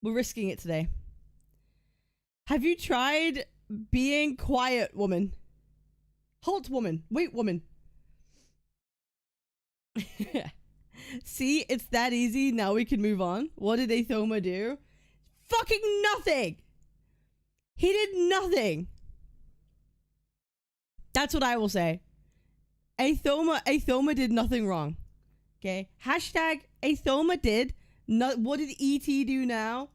We're risking it today. Have you tried being quiet, woman? Halt, woman. Wait, woman. See, it's that easy. Now we can move on. What did Athoma do? Fucking nothing. He did nothing. That's what I will say. Athoma did nothing wrong. Okay. Hashtag Athoma did not. What did ET do now?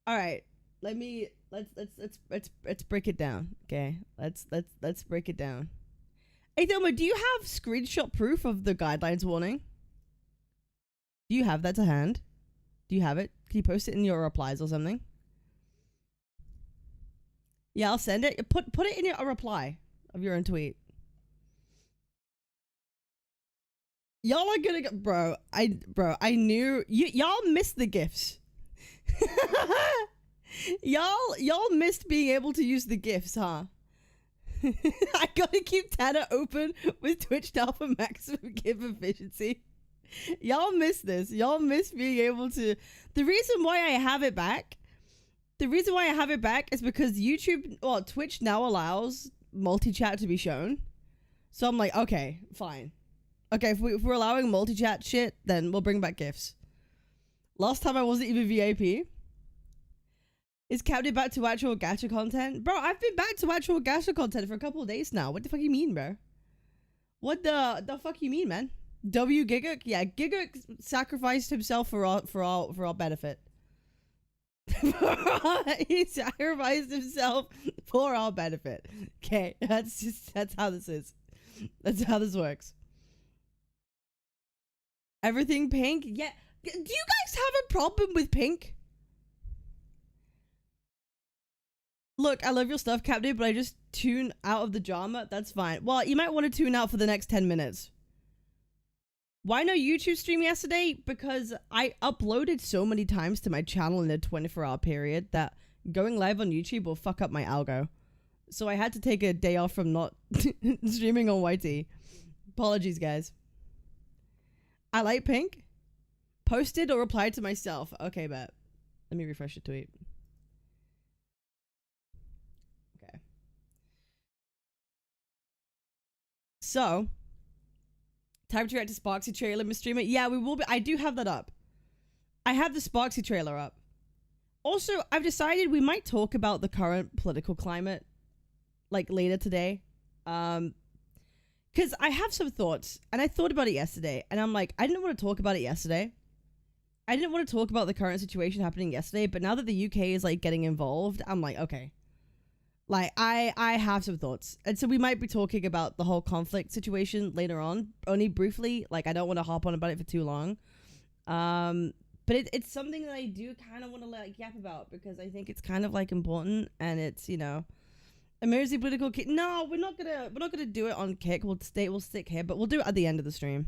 All right. Let's break it down. Okay. Let's break it down. Athoma, do you have screenshot proof of the guidelines warning? Do you have that to hand? Do you have it? Can you post it in your replies or something? Yeah, I'll send it. Put it in a reply of your own tweet. Y'all are gonna get, bro. I knew y'all missed the gifts. y'all missed being able to use the gifts, huh? I gotta keep Tanner open with Twitch now for maximum gift efficiency. Y'all miss this. Y'all miss being able to. The reason why I have it back. The reason why I have it back is because YouTube, well, Twitch now allows multi-chat to be shown. So I'm like, okay, fine. Okay, if we're allowing multi-chat shit, then we'll bring back gifts. Last time I wasn't even VIP. Is Cabinetz back to actual Gacha content? Bro, I've been back to actual Gacha content for a couple of days now. What the fuck you mean, bro? What the fuck you mean, man? W Giguk? Yeah, Giguk sacrificed himself for our benefit. He sacrificed himself for our benefit. Okay, that's how this is. That's how this works. Everything pink? Yeah. Do you guys have a problem with pink? Look, I love your stuff, Captain, but I just tune out of the drama. That's fine. Well, you might want to tune out for the next 10 minutes. Why no YouTube stream yesterday? Because I uploaded so many times to my channel in a 24-hour period that going live on YouTube will fuck up my algo. So I had to take a day off from not streaming on YT. Apologies, guys. I like pink. Posted or replied to myself. Okay, bet. Let me refresh the tweet. Okay. So, time to react to Sparksy trailer, Miss Streamer. Yeah, we will be. I do have that up. I have the Sparksy trailer up. Also, I've decided we might talk about the current political climate, like, later today. Because I have some thoughts, and I thought about it yesterday, and I'm like, I didn't want to talk about it yesterday. I didn't want to talk about the current situation happening yesterday, but now that the UK is, like, getting involved, I'm like, okay. Like, I have some thoughts. And so we might be talking about the whole conflict situation later on, only briefly. Like, I don't want to hop on about it for too long. But it's something that I do kind of want to, like, yap about, because I think it's kind of, like, important, and it's, you know... Emergency political kick. No, we're not gonna do it on kick. We'll stick here, but we'll do it at the end of the stream.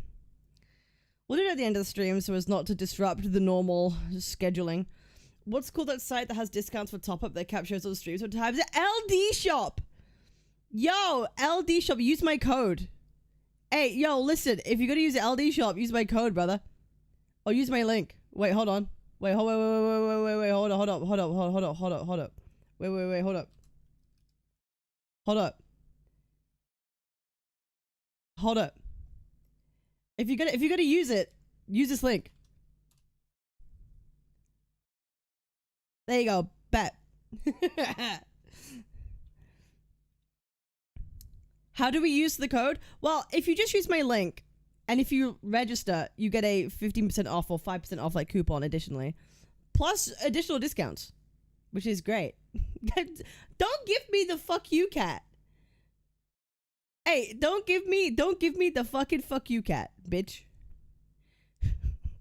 We'll do it at the end of the stream so as not to disrupt the normal scheduling. What's called that site that has discounts for top up that captures on streams sometimes? LD Shop. Yo, LD Shop. Use my code. Hey, yo, listen. If you're gonna use LD Shop, use my code, brother. Or use my link. Wait, hold on. Wait, hold up. Wait, hold up. Hold up. Hold up. If you're gonna use it, use this link. There you go. Bet. How do we use the code? Well, if you just use my link, and if you register, you get a 15% off or 5% off like coupon additionally, plus additional discounts, which is great. Don't give me the fuck you cat. Hey, don't give me the fucking fuck you cat, bitch.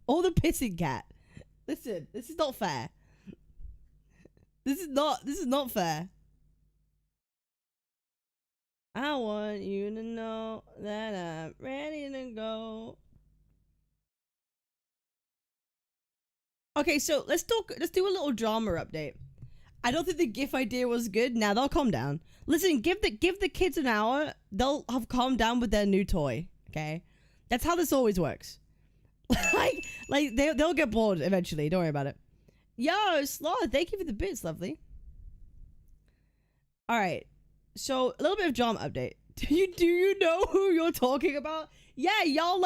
Or the pissing cat. Listen, this is not fair. This is not fair. I want you to know that I'm ready to go. Okay, so let's do a little drama update. I don't think the GIF idea was good. Now they'll calm down. Listen, give the kids an hour. They'll have calmed down with their new toy. Okay, that's how this always works. like they'll get bored eventually. Don't worry about it. Yo, Sloth, thank you for the bits, lovely. All right, so a little bit of drama update. Do you know who you're talking about? Yeah, y'all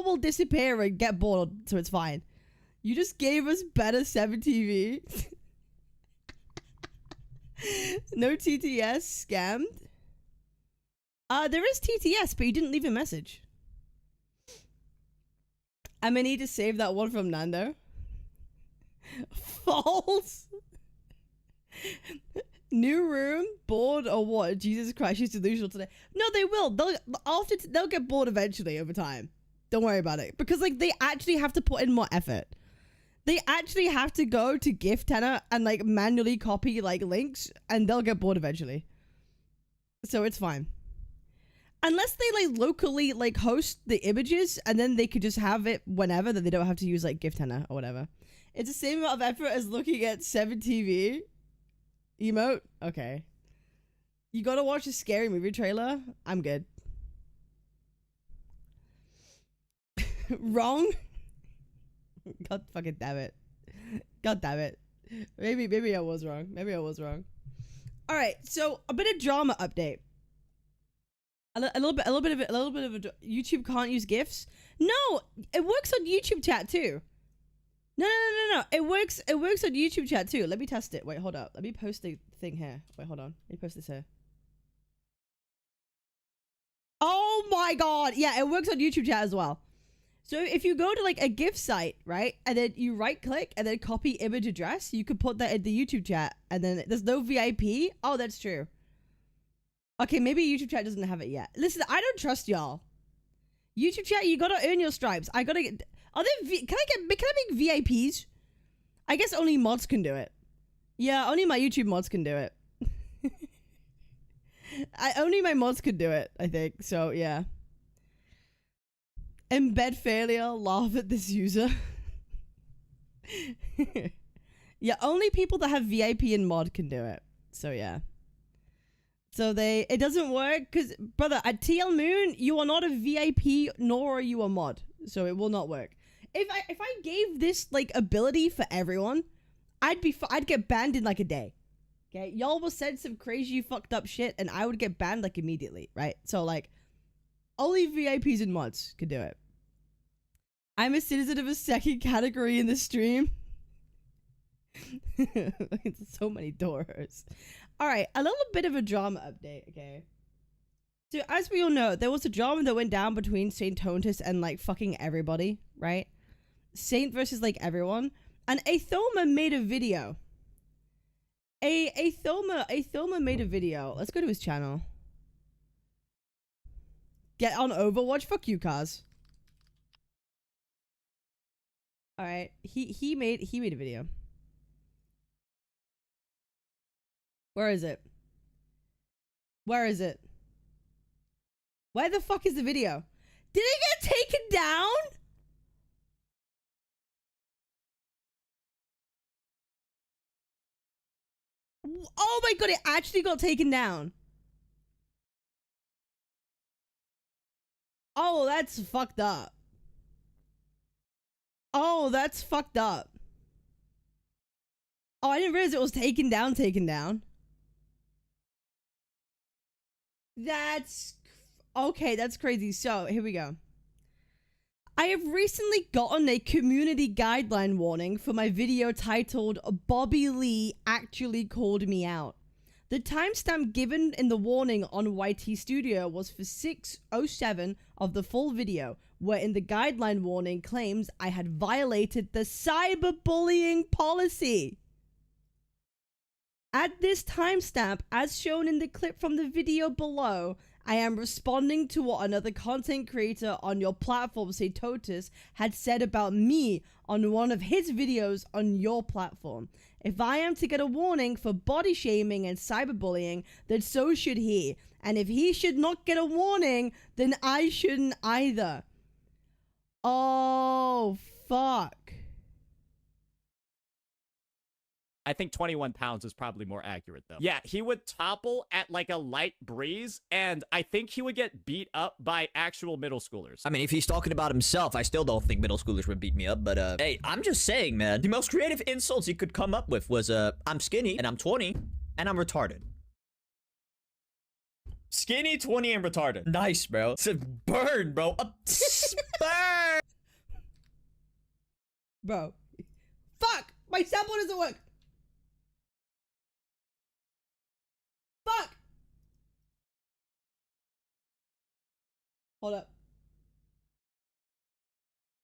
will disappear and get bored, so it's fine. You just gave us better 7 TV. No TTS scammed. There is TTS, but you didn't leave a message. I'm gonna need to save that one from Nando. False. New room, bored or what? Jesus Christ, she's delusional today. No, they will. They'll get bored eventually over time. Don't worry about it, because like they actually have to put in more effort. They actually have to go to gift tenor and like manually copy like links, and they'll get bored eventually. So it's fine. Unless they like locally like host the images, and then they could just have it whenever, that they don't have to use like gift tenor or whatever. It's the same amount of effort as looking at 7 TV. Emote? Okay. You gotta watch a scary movie trailer? I'm good. Wrong? God fucking damn it. God damn it. Maybe I was wrong. Maybe I was wrong. Alright, so a bit of drama update. A little bit of a YouTube can't use GIFs. No, it works on YouTube chat too. No. It works on YouTube chat too. Let me test it. Wait, hold up. Let me post the thing here. Wait, hold on. Let me post this here. Oh my god. Yeah, it works on YouTube chat as well. So if you go to like a GIF site, right? And then you right click and then copy image address, you could put that in the YouTube chat, and then there's no VIP. Oh, that's true. Okay, maybe YouTube chat doesn't have it yet. Listen, I don't trust y'all. YouTube chat, you gotta earn your stripes. I gotta get... Are there... Can I make VIPs? I guess only mods can do it. Yeah, only my YouTube mods can do it. Only my mods could do it, I think. So, yeah. Embed failure. Laugh at this user. Yeah, only people that have VIP and mod can do it. So, yeah. So it doesn't work because, brother, at TL Moon, you are not a VIP nor are you a mod. So it will not work. If I gave this like ability for everyone, I'd get banned in like a day. Okay, y'all will send some crazy fucked up shit and I would get banned like immediately, right? So like only VIPs and mods could do it. I'm a citizen of a second category in the stream. So many doors. All right, a little bit of a drama update, okay? So as we all know, there was a drama that went down between Saint Tontus and like fucking everybody, right? Saint versus like everyone. And Athoma made a video. Athoma made a video. Let's go to his channel. Get on Overwatch? Fuck you, Kaz. All right, he made a video. Where is it? Where is it? Where the fuck is the video? Did it get taken down? Oh my god, it actually got taken down. Oh, that's fucked up. Oh, that's fucked up. Oh, I didn't realize it was taken down. That's... Okay, that's crazy. So, here we go. I have recently gotten a community guideline warning for my video titled Bobby Lee Actually Called Me Out. The timestamp given in the warning on YT Studio was for 6:07 of the full video, wherein the guideline warning claims I had violated the cyberbullying policy. At this timestamp, as shown in the clip from the video below, I am responding to what another content creator on your platform, say Totus, had said about me on one of his videos on your platform. If I am to get a warning for body shaming and cyberbullying, then so should he. And if he should not get a warning, then I shouldn't either. Oh, fuck. I think 21 pounds is probably more accurate, though. Yeah, he would topple at like a light breeze, and I think he would get beat up by actual middle schoolers. I mean, if he's talking about himself, I still don't think middle schoolers would beat me up, but hey, I'm just saying, man. The most creative insults he could come up with was, I'm skinny, and I'm 20, and I'm retarded. Skinny, 20, and retarded. Nice, bro. It's a burn, bro. A burn! Bro. Fuck! My sample doesn't work! Fuck! Hold up.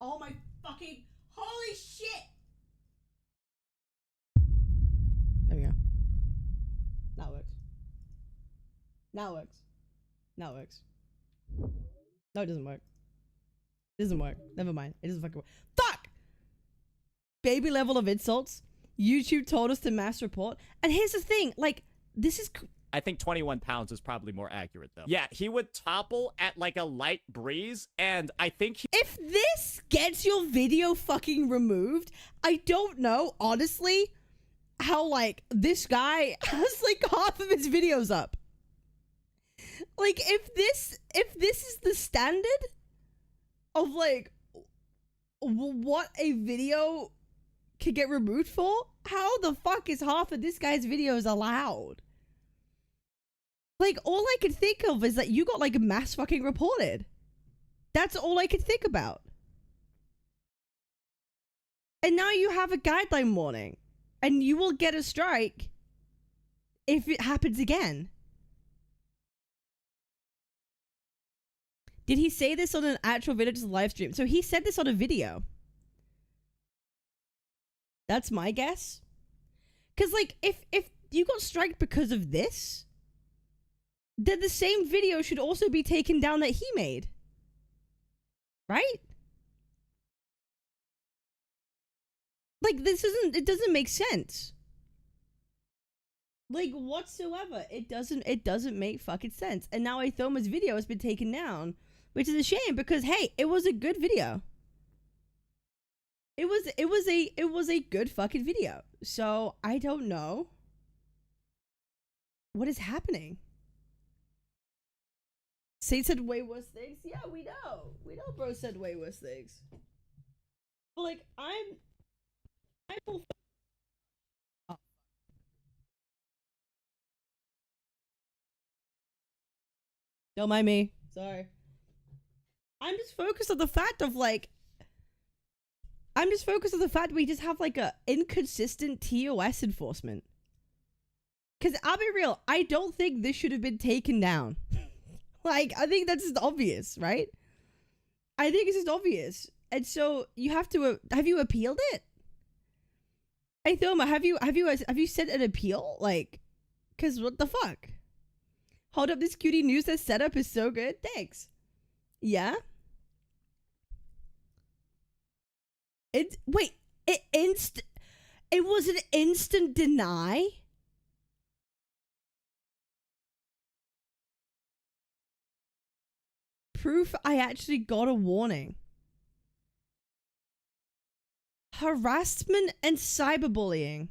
Oh my fucking... Holy shit! There we go. Now it works. Now it works. Now it works. No, it doesn't work. It doesn't work. Never mind. It doesn't fucking work. Fuck! Baby level of insults. YouTube told us to mass report. And here's the thing. Like, this is... I think 21 pounds is probably more accurate, though. Yeah, he would topple at like a light breeze, and I think he... If this gets your video fucking removed, I don't know, honestly, how, like, this guy has, like, half of his videos up. Like, if this is the standard of, like, what a video can get removed for, how the fuck is half of this guy's videos allowed? Like, all I could think of is that you got, like, mass fucking reported. That's all I could think about. And now you have a guideline warning. And you will get a strike if it happens again. Did he say this on an actual video, just a live stream? So he said this on a video. That's my guess. Because, like, if you got striked because of this, then the same video should also be taken down that he made. Right? Like, it doesn't make sense. Like, whatsoever. It doesn't make fucking sense. And now Ithoma's video has been taken down, which is a shame because, hey, it was a good video. It was a good fucking video. So, I don't know what is happening. Saint said way worse things. Yeah, we know. We know bro said way worse things. But, like, I'm all... Oh. Don't mind me. Sorry. I'm just focused on the fact of, like... I'm just focused on the fact we just have, like, a inconsistent TOS enforcement. Because, I'll be real, I don't think this should have been taken down. Like, I think that's just obvious, right? I think it's just obvious. And so, you have to... have you appealed it? Hey, Thoma, have you sent an appeal? Like, because what the fuck? Hold up, this cutie news that setup is so good. Thanks. Yeah? It was an instant deny? Proof I actually got a warning. Harassment and cyberbullying.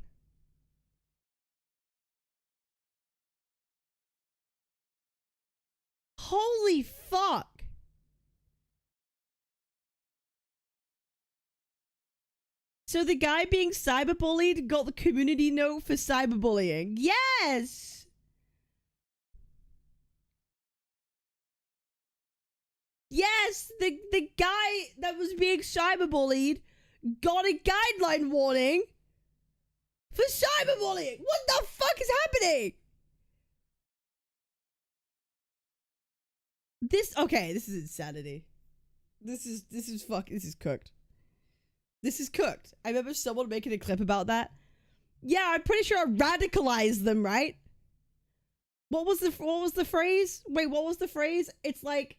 Holy fuck. So the guy being cyberbullied got the community note for cyberbullying. Yes! Yes! The guy that was being cyberbullied got a guideline warning for cyberbullying. What the fuck is happening? Okay, this is insanity. This is cooked. This is cooked. I remember someone making a clip about that. Yeah, I'm pretty sure I radicalized them, right? What was the phrase? Wait, what was the phrase? It's like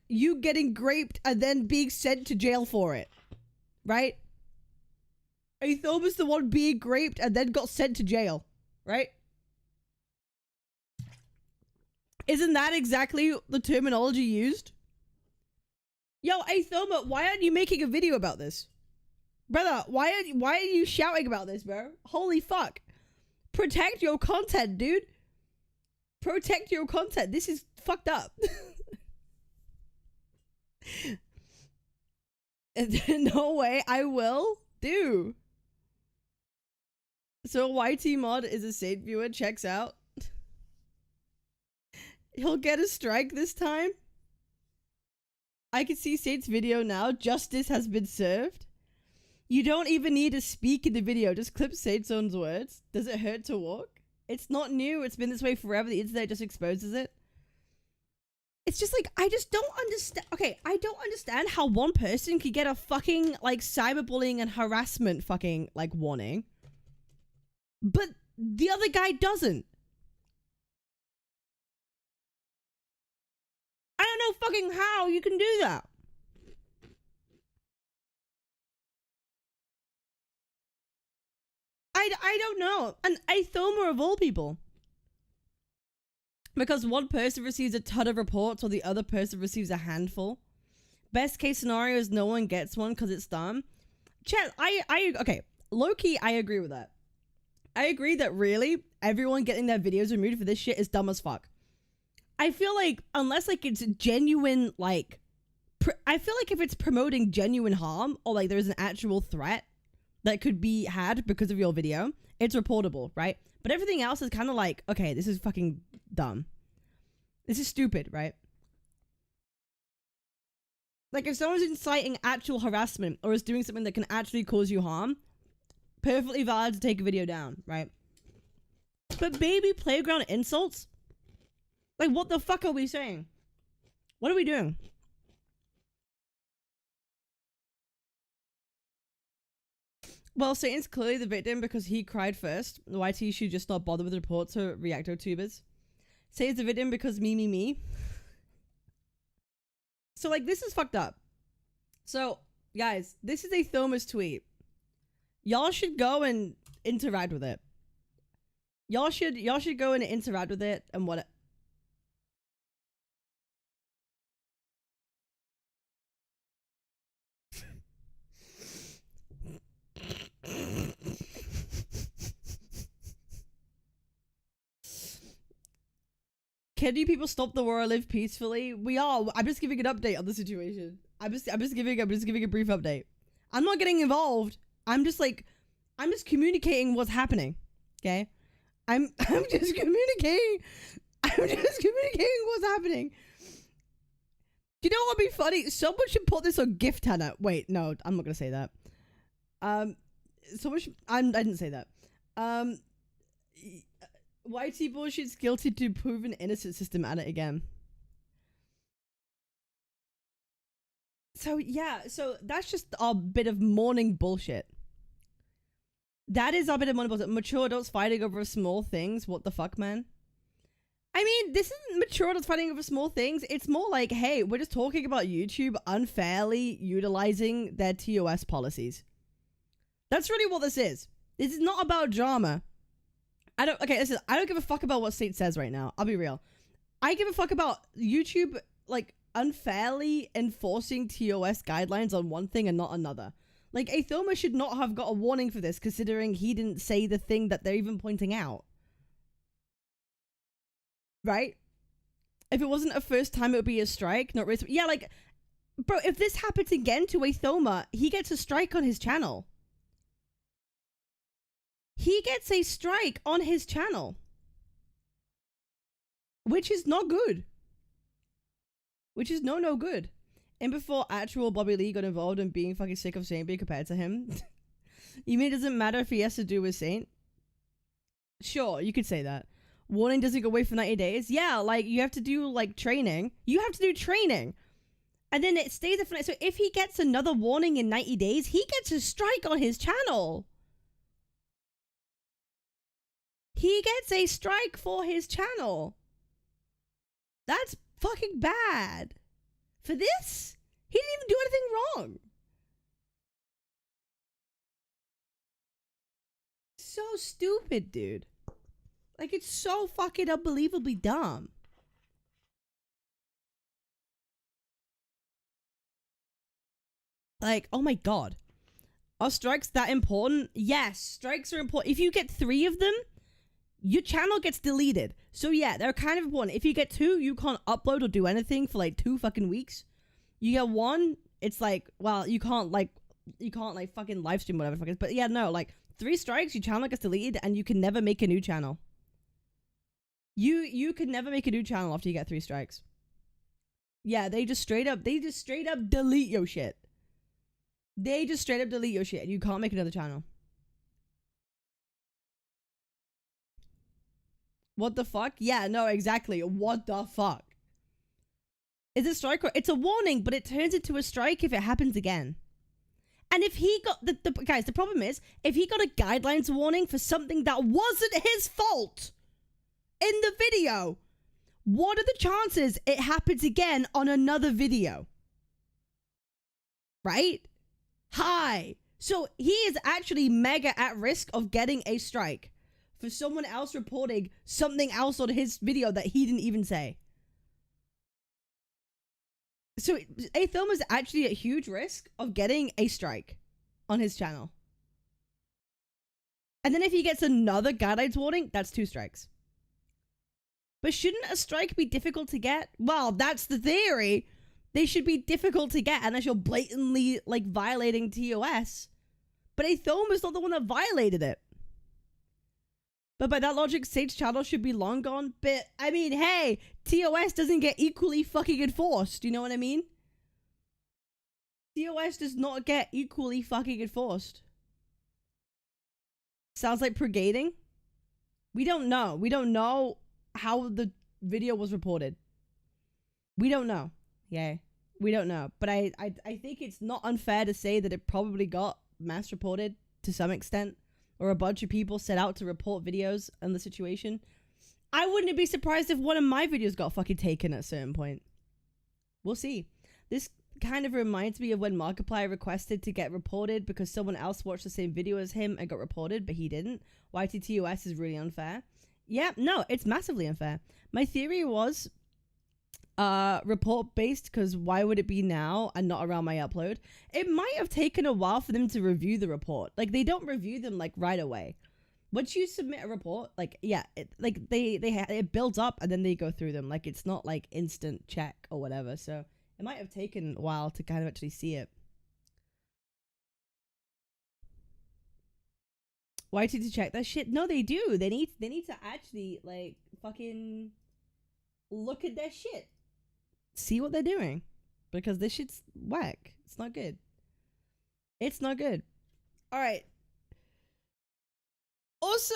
you getting graped and then being sent to jail for it. Right? Athoma's the one being graped and then got sent to jail. Right? Isn't that exactly the terminology used? Yo, Athoma, why aren't you making a video about this? Brother, why are you shouting about this, bro? Holy fuck. Protect your content, dude. Protect your content. This is fucked up. No way, I will do. So YT mod is a Saint viewer, checks out. He'll get a strike this time. I can see Saint's video now. Justice has been served. You don't even need to speak in the video. Just clip Saint's own words. Does it hurt to walk? It's not new. It's been this way forever. The internet just exposes it. It's just like, I just don't understand. Okay, I don't understand how one person could get a fucking, like, cyberbullying and harassment fucking, like, warning. But the other guy doesn't. I don't know fucking how you can do that. I don't know. And Athoma of all people. Because one person receives a ton of reports while the other person receives a handful. Best case scenario is no one gets one because it's dumb. Chat, okay, low-key, I agree with that. I agree that really, everyone getting their videos removed for this shit is dumb as fuck. I feel like, unless, like, it's genuine, like... I feel like if it's promoting genuine harm, or, like, there's an actual threat that could be had because of your video, it's reportable, right? But everything else is kind of like, okay, this is fucking dumb. This is stupid, right? Like, if someone's inciting actual harassment or is doing something that can actually cause you harm, perfectly valid to take a video down, right? But baby playground insults? Like, what the fuck are we saying? What are we doing? Well, Satan's clearly the victim because he cried first. YT should just not bother with reports to reactor tubers. Satan's the victim because me. So, like, this is fucked up. So, guys, this is a Thomas tweet. Y'all should go and interact with it. Y'all should go and interact with it and what... Can you people stop the war or live peacefully? We are. I'm just giving an update on the situation. I'm just giving a brief update. I'm not getting involved. I'm just communicating what's happening. Okay? I'm just communicating. I'm just communicating what's happening. Do you know what would be funny? Someone should put this on gift Hannah. Wait, no, I'm not gonna say that. Someone should, I didn't say that. YT bullshit's guilty to proven innocent system at it again. So yeah, so that's just a bit of morning bullshit. That is a bit of morning bullshit. Mature adults fighting over small things. What the fuck, man? I mean, this isn't mature adults fighting over small things. It's more like, hey, we're just talking about YouTube unfairly utilizing their TOS policies. That's really what this is. This is not about drama. Okay, listen, I don't give a fuck about what State says right now. I'll be real. I give a fuck about YouTube, like, unfairly enforcing TOS guidelines on one thing and not another. Like, Athoma should not have got a warning for this, considering he didn't say the thing that they're even pointing out. Right? If it wasn't a first time, it would be a strike, not race. Yeah, like, bro, if this happens again to Athoma, he gets a strike on his channel. He gets a strike on his channel. Which is not good. Which is no good. And before actual Bobby Lee got involved in being fucking sick of Saint being compared to him. You mean it doesn't matter if he has to do with Saint? Sure, you could say that. Warning doesn't go away for 90 days. Yeah, like, you have to do, like, training. You have to do training. And then it stays there for... So if he gets another warning in 90 days, he gets a strike on his channel. He gets a strike for his channel. That's fucking bad. For this? He didn't even do anything wrong. So stupid, dude. Like, it's so fucking unbelievably dumb. Like, oh my god. Are strikes that important? Yes, strikes are important. If you get 3 of them, your channel gets deleted. So yeah, they're kind of important. If you get 2, you can't upload or do anything for like 2 fucking weeks. You get 1, it's like, well, you can't fucking live stream whatever the fuck it is. But yeah, no, like 3 strikes, your channel gets deleted and you can never make a new channel. You can never make a new channel after you get 3 strikes. Yeah, they just straight up delete your shit. They just straight up delete your shit and you can't make another channel. What the fuck? Yeah, no, exactly. What the fuck? Is it strike or it's a warning, but it turns into a strike if it happens again. And if he got guys, the problem is if he got a guidelines warning for something that wasn't his fault in the video, what are the chances it happens again on another video? Right? High. So he is actually mega at risk of getting a strike for someone else reporting something else on his video that he didn't even say. So a film is actually at huge risk of getting a strike on his channel. And then if he gets another guidelines warning, that's 2 strikes. But shouldn't a strike be difficult to get? Well, that's the theory. They should be difficult to get unless you're blatantly like violating TOS. But a film is not the one that violated it. But by that logic, Sage's channel should be long gone. But, I mean, hey, TOS doesn't get equally fucking enforced. You know what I mean? TOS does not get equally fucking enforced. Sounds like purgating. We don't know. We don't know how the video was reported. We don't know. Yeah, we don't know. But I think it's not unfair to say that it probably got mass reported to some extent. Or a bunch of people set out to report videos on the situation. I wouldn't be surprised if one of my videos got fucking taken at a certain point. We'll see. This kind of reminds me of when Markiplier requested to get reported because someone else watched the same video as him and got reported, but he didn't. YTTOS is really unfair. Yeah, no, it's massively unfair. My theory was report based, because why would it be now and not around my upload? It might have taken a while for them to review the report. Like, they don't review them like right away. Once you submit a report, like, yeah, it builds up and then they go through them. Like, it's not like instant check or whatever. So it might have taken a while to kind of actually see it. YT to check that shit? No, they do. They need to actually like fucking look at their shit. See what they're doing, because this shit's whack. It's not good. It's not good. All right. Also,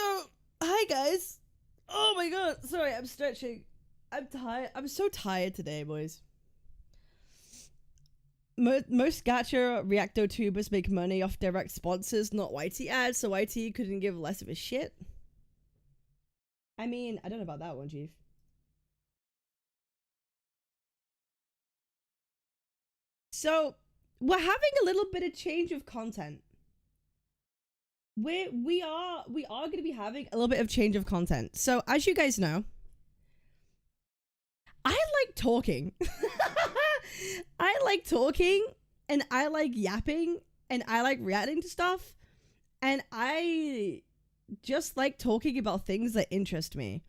hi guys. Oh my god. Sorry, I'm stretching. I'm tired. I'm so tired today, boys. Most gacha reacto tubers make money off direct sponsors, not YT ads, so YT couldn't give less of a shit. I mean, I don't know about that one, Chief. So, we're having a little bit of change of content. We are going to be having a little bit of change of content. So, as you guys know, I like talking. I like talking, and I like yapping, and I like reacting to stuff, and I just like talking about things that interest me.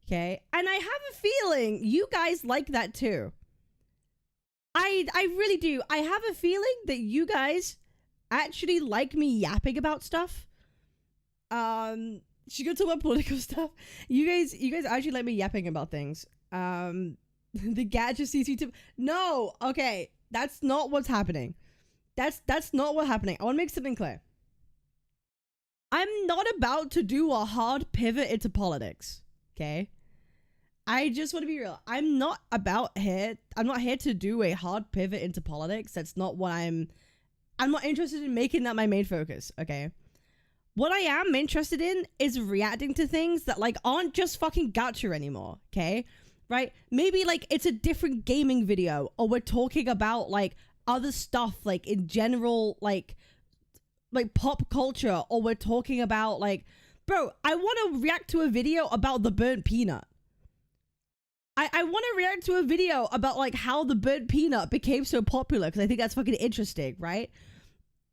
Okay? And I have a feeling you guys like that too. I really do. I have a feeling that you guys actually like me yapping about stuff. She could talk about political stuff. You guys actually like me yapping about things. The Gacha CC2. No, okay. That's not what's happening. That's not what's happening. I want to make something clear. I'm not about to do a hard pivot into politics. Okay? I just want to be real. I'm not here to do a hard pivot into politics. That's not what I'm not interested in making that my main focus, okay? What I am interested in is reacting to things that, like, aren't just fucking gacha anymore, okay? Right? Maybe, like, it's a different gaming video, or we're talking about, like, other stuff, like, in general, like pop culture, or we're talking about, like, bro, I want to react to a video about the burnt peanut. I want to react to a video about, like, how the burnt peanut became so popular, because I think that's fucking interesting, right?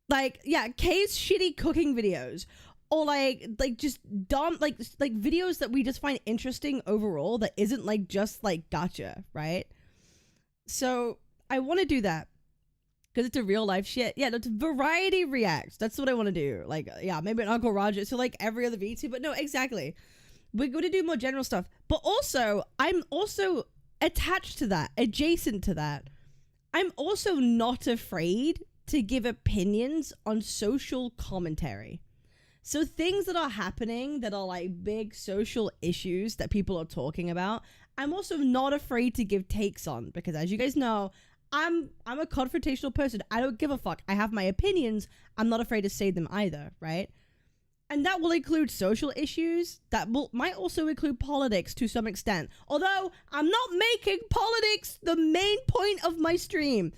Like, yeah, Kay's shitty cooking videos. Or like just dumb, like videos that we just find interesting overall that isn't like just like gacha, right? So I want to do that because it's a real life shit. Yeah, that's variety reacts. That's what I want to do. Like, yeah, maybe an Uncle Roger. So like every other VT, but no, exactly. We're going to do more general stuff. But also, I'm also attached to that, adjacent to that. I'm also not afraid to give opinions on social commentary. So things that are happening that are like big social issues that people are talking about, I'm also not afraid to give takes on, because as you guys know, I'm a confrontational person. I don't give a fuck. I have my opinions. I'm not afraid to say them either, right? And that will include social issues. That might also include politics to some extent. Although I'm not making politics the main point of my stream.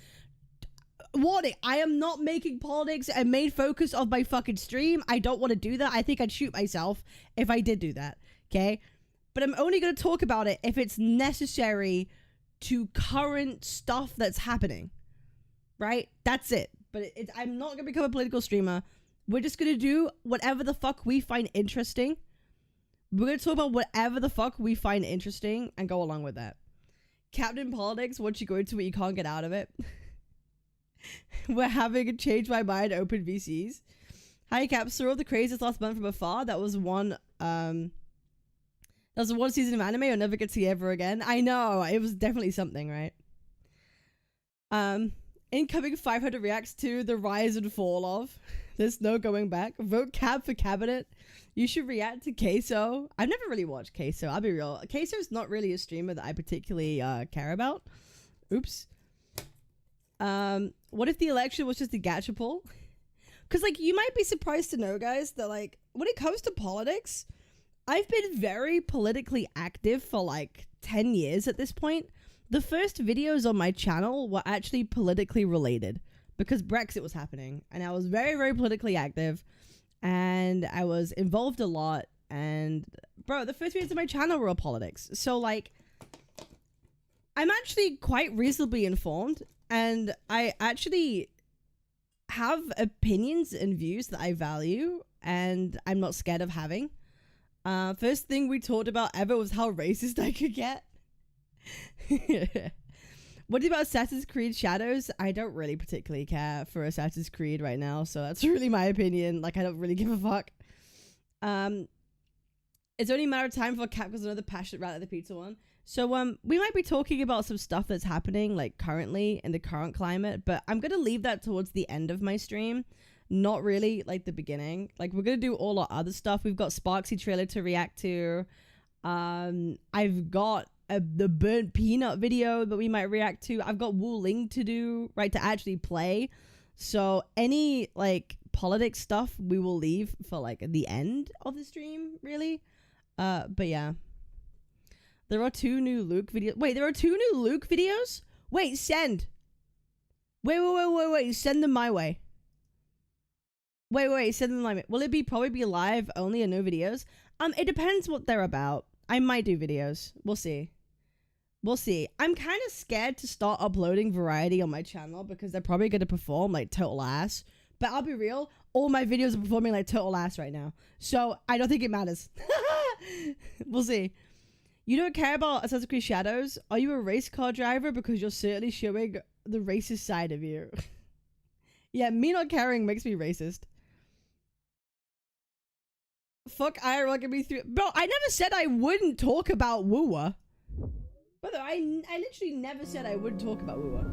Warning, I am not making politics a main focus of my fucking stream. I don't want to do that. I think I'd shoot myself if I did do that, okay? But I'm only going to talk about it if it's necessary to current stuff that's happening, right? That's it. But I'm not going to become a political streamer. We're just going to do whatever the fuck we find interesting. We're going to talk about whatever the fuck we find interesting and go along with that. Captain Politics, once you go into it, you can't get out of it. We're having a change my mind open VCs. Hi Cap, saw the craziest last month from afar. That was one one season of anime I'll never get to see ever again. I know, it was definitely something, right? Incoming 500 reacts to the rise and fall of. There's no going back. Vote Cab for cabinet. You should react to Queso. I've never really watched Queso, I'll be real. Queso's not really a streamer that I particularly care about. Oops. What if the election was just a gacha poll? Because, like, you might be surprised to know, guys, that, like, when it comes to politics, I've been very politically active for, like, 10 years at this point. The first videos on my channel were actually politically related because Brexit was happening, and I was very, very politically active, and I was involved a lot, and, bro, the first videos of my channel were all politics. So, like, I'm actually quite reasonably informed, and I actually have opinions and views that I value, and I'm not scared of having. First thing we talked about ever was how racist I could get. What about Assassin's Creed Shadows? I don't really particularly care for Assassin's Creed right now, so that's really my opinion. Like, I don't really give a fuck. It's only a matter of time before Cap goes another passionate rant at the pizza one. So, we might be talking about some stuff that's happening, like, currently in the current climate, but I'm gonna leave that towards the end of my stream. Not really, like, the beginning. Like, we're gonna do all our other stuff. We've got Sparksy trailer to react to. I've got the burnt peanut video that we might react to. I've got Wuling to do, right, to actually play. So, any, like, politics stuff we will leave for, like, the end of the stream, really. But yeah. There are 2 new Luke videos. Wait, there are 2 new Luke videos? Wait, send. Wait. Send them my way. Wait. Send them my way. Will it probably be live only and no videos? It depends what they're about. I might do videos. We'll see. I'm kind of scared to start uploading variety on my channel because they're probably going to perform like total ass. But I'll be real. All my videos are performing like total ass right now. So I don't think it matters. We'll see. You don't care about Assassin's Creed Shadows? Are you a race car driver? Because you're certainly showing the racist side of you. Yeah, me not caring makes me racist. Fuck IRL, get me through. Bro, I never said I wouldn't talk about Woowa. Brother, I literally never said I wouldn't talk about Woowa.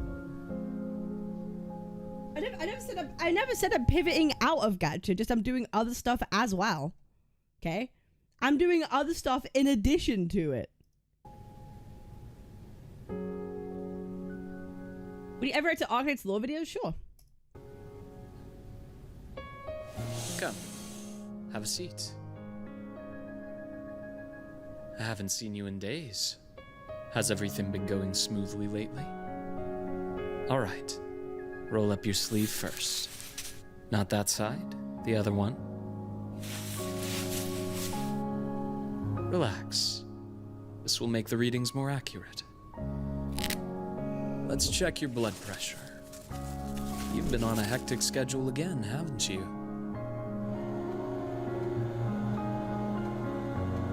I never said I'm pivoting out of Gacha, just I'm doing other stuff as well. Okay? I'm doing other stuff in addition to it. Would you ever react to Arcade's lore videos? Sure. Come. Have a seat. I haven't seen you in days. Has everything been going smoothly lately? All right. Roll up your sleeve first. Not that side, the other one. Relax. This will make the readings more accurate. Let's check your blood pressure. You've been on a hectic schedule again, haven't you?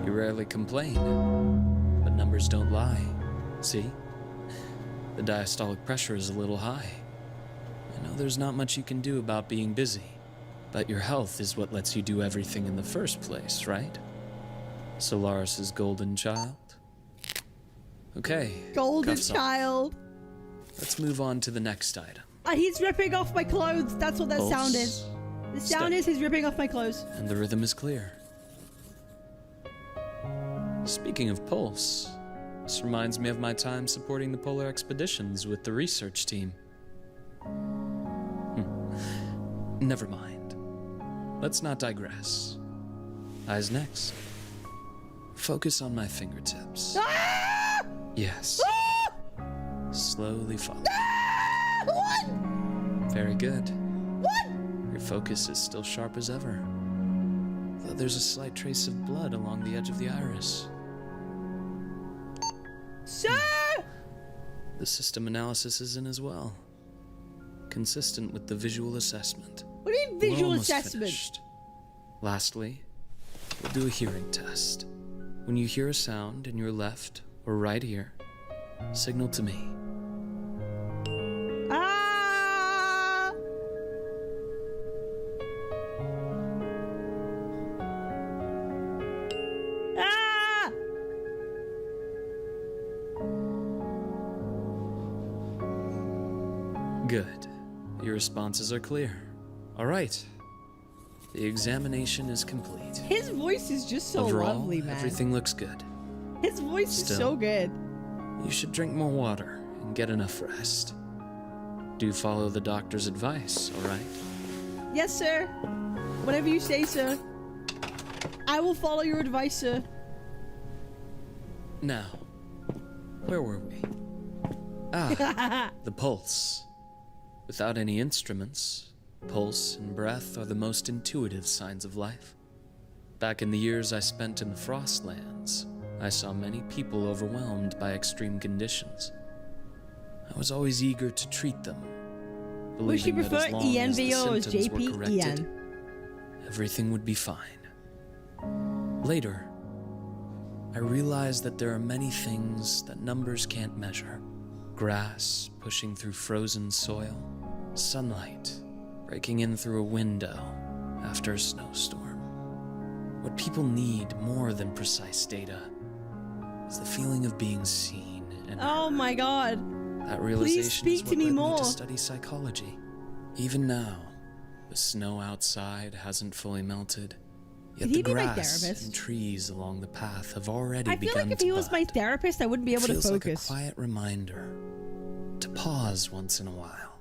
You rarely complain, but numbers don't lie. See? The diastolic pressure is a little high. I know there's not much you can do about being busy, but your health is what lets you do everything in the first place, right? Solaris's golden child. Okay. Golden cuffs off. child. Let's move on to the next item. He's ripping off my clothes. That's what that Pulse. sound is. The sound is he's ripping off my clothes. And the rhythm is clear. Speaking of pulse, this reminds me of my time supporting the polar expeditions with the research team. Never mind. Let's not digress. Eyes next. Focus on my fingertips. Ah! Yes. Ah! Slowly follow. Ah! What? Very good. What? Your focus is still sharp as ever. Though there's a slight trace of blood along the edge of the iris. Sir! The system analysis is in as well. Consistent with the visual assessment. What do you mean We're visual almost assessment? finished. Lastly, we'll do a hearing test. When you hear a sound in your left or right ear, signal to me. Ah! Ah! Good. Your responses are clear. All right. The examination is complete. His voice is just so Overall, lovely, man. everything looks good. His voice is Still. so good. You should drink more water and get enough rest. Do follow the doctor's advice, all right? Yes, sir. Whatever you say, sir. I will follow your advice, sir. Now, where were we? Ah, the pulse. Without any instruments, pulse and breath are the most intuitive signs of life. Back in the years I spent in the Frostlands, I saw many people overwhelmed by extreme conditions. I was always eager to treat them, Would you believing that prefer as long as the ENVO or symptoms were JP? corrected, EN. everything would be fine. Later, I realized that there are many things that numbers can't measure. Grass pushing through frozen soil, sunlight breaking in through a window after a snowstorm. What people need more than precise data is the feeling of being seen and Oh my god. that realization speak is to what me led more. me to study psychology. Even now, the snow outside hasn't fully melted, yet Could he the be my grass therapist? and trees along the path have already I feel begun like if to he was my bud. therapist, I wouldn't be able to Feels like a focus. quiet reminder to pause once in a while,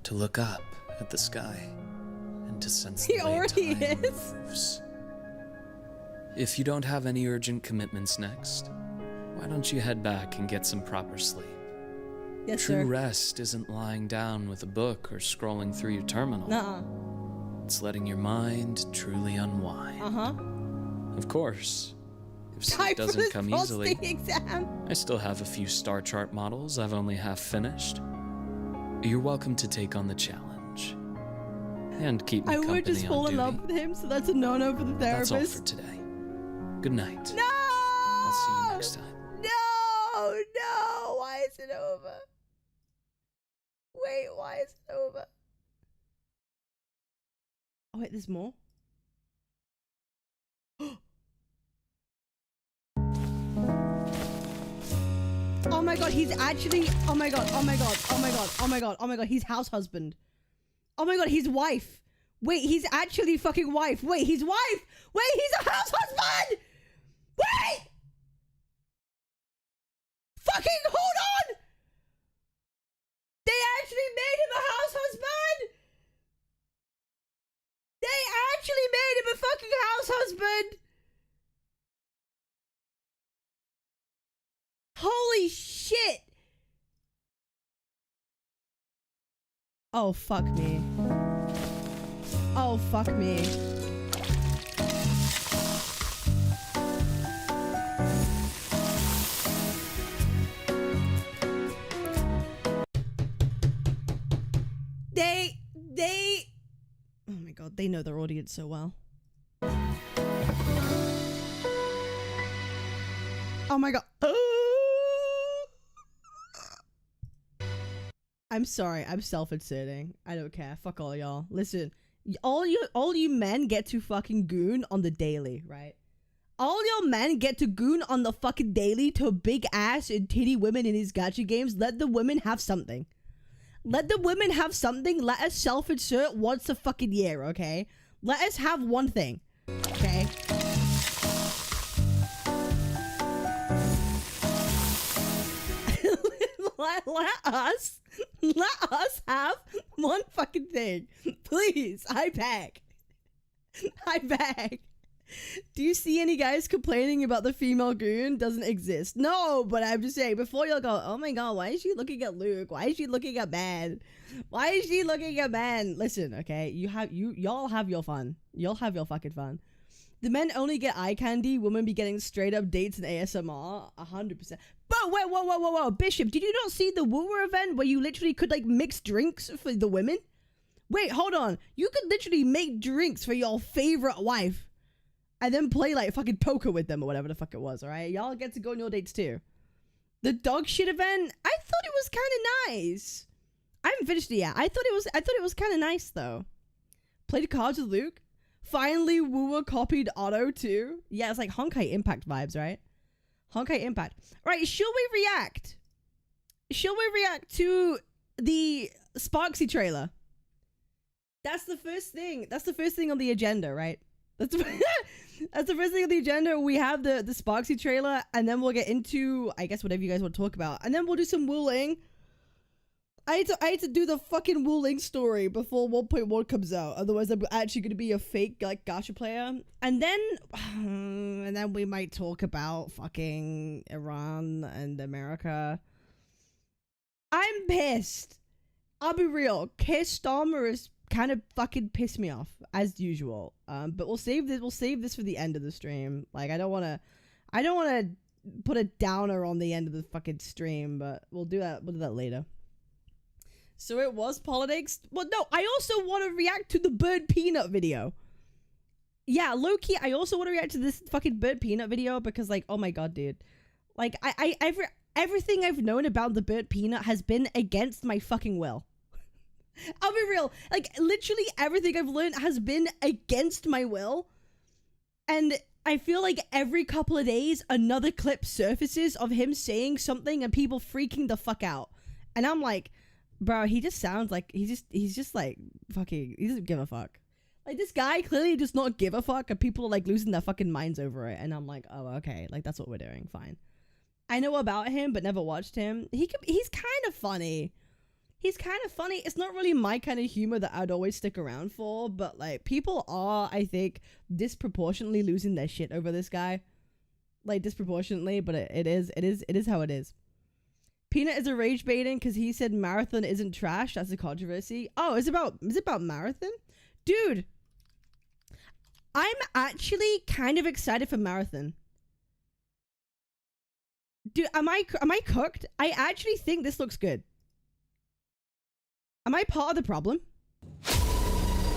to look up at the sky, and to sense He the way already time is. moves. If you don't have any urgent commitments next, why don't you head back and get some proper sleep? Yes, True sir. rest isn't lying down with a book or scrolling through your terminal. Nuh-uh. It's letting your mind truly unwind. Uh-huh. Of course, if Time sleep for doesn't this come frosting easily, exam. I still have a few star chart models I've only half finished. You're welcome to take on the challenge. And keep me I company would just on fall in duty. love with him, so that's a no-no for the That's all for therapist. today. Good night. No! I'll see you next time. No! No! Why is it over? Wait, why is it over? Oh, wait, there's more? Oh my god, he's actually... Oh my god, oh my god, oh my god, oh my god, oh my god, he's house husband. Oh my god, he's wife. Wait, he's actually fucking wife. Wait, he's wife. Wait, he's a house husband! Wait! Fucking hold on! They actually made him a house husband! They actually made him a fucking house husband! Holy shit! Oh, fuck me. Oh, fuck me. They know their audience so well. Oh my god. I'm sorry. I'm self-inserting. I don't care. Fuck all y'all. Listen, all you men get to fucking goon on the daily, right? All y'all men get to goon on the fucking daily to big ass and titty women in these gacha games. Let the women have something. Let the women have something. Let us self-insert once a fucking year, okay? Let us have one thing, okay? let us have one fucking thing. Please, I beg. I beg. Do you see any guys complaining about the female goon doesn't exist? No, but I'm just saying, before y'all go, oh my god, why is she looking at Luke? Why is she looking at Ben? Why is she looking at Ben? Listen, okay, y'all have your fun. Y'all have your fucking fun. The men only get eye candy, women be getting straight up dates and ASMR, 100%. But wait, whoa, Bishop, did you not see the Wooer event where you literally could like mix drinks for the women? Wait, hold on. You could literally make drinks for your favorite wife and then play like fucking poker with them or whatever the fuck it was, alright? Y'all get to go on your dates too. The dog shit event, I thought it was kind of nice. I haven't finished it yet. I thought it was kind of nice though. Played cards with Luke. Finally, Wooer copied Otto too. Yeah, it's like Honkai Impact vibes, right? Honkai Impact. Right, should we react? Should we react to the Sparksy trailer? That's the first thing. That's the first thing on the agenda, right? That's that's the first thing on the agenda. We have the Sparksy trailer, and then we'll get into, I guess, whatever you guys want to talk about. And then we'll do some Wuling. I had to do the fucking Wuling story before 1.1 comes out. Otherwise, I'm actually going to be a fake like gacha player. And then we might talk about fucking Iran and America. I'm pissed. I'll be real. Keir Starmer is kind of fucking pissed me off as usual. But we'll save this. We'll save this for the end of the stream. Like I don't want to put a downer on the end of the fucking stream. But we'll do that. We'll do that later. So it was politics. Well, no, I also want to react to the bird peanut video. Yeah, low-key, I also want to react to this fucking bird peanut video because, like, oh my god, dude. Like, everything I've known about the bird peanut has been against my fucking will. I'll be real. Like, literally everything I've learned has been against my will. And I feel like every couple of days, another clip surfaces of him saying something and people freaking the fuck out. And I'm like, bro, he just sounds like he's just like fucking, he doesn't give a fuck. Like this guy clearly does not give a fuck and people are like losing their fucking minds over it. And I'm like, oh, okay, like that's what we're doing, fine. I know about him but never watched him. He's kind of funny. He's kind of funny. It's not really my kind of humor that I'd always stick around for, but like people are, I think, disproportionately losing their shit over this guy. Like disproportionately, but it is how it is. Peanut is a rage baiting because he said Marathon isn't trash. That's a controversy. Oh, is it about Marathon? Dude, I'm actually kind of excited for Marathon. Dude, am I cooked? I actually think this looks good. Am I part of the problem?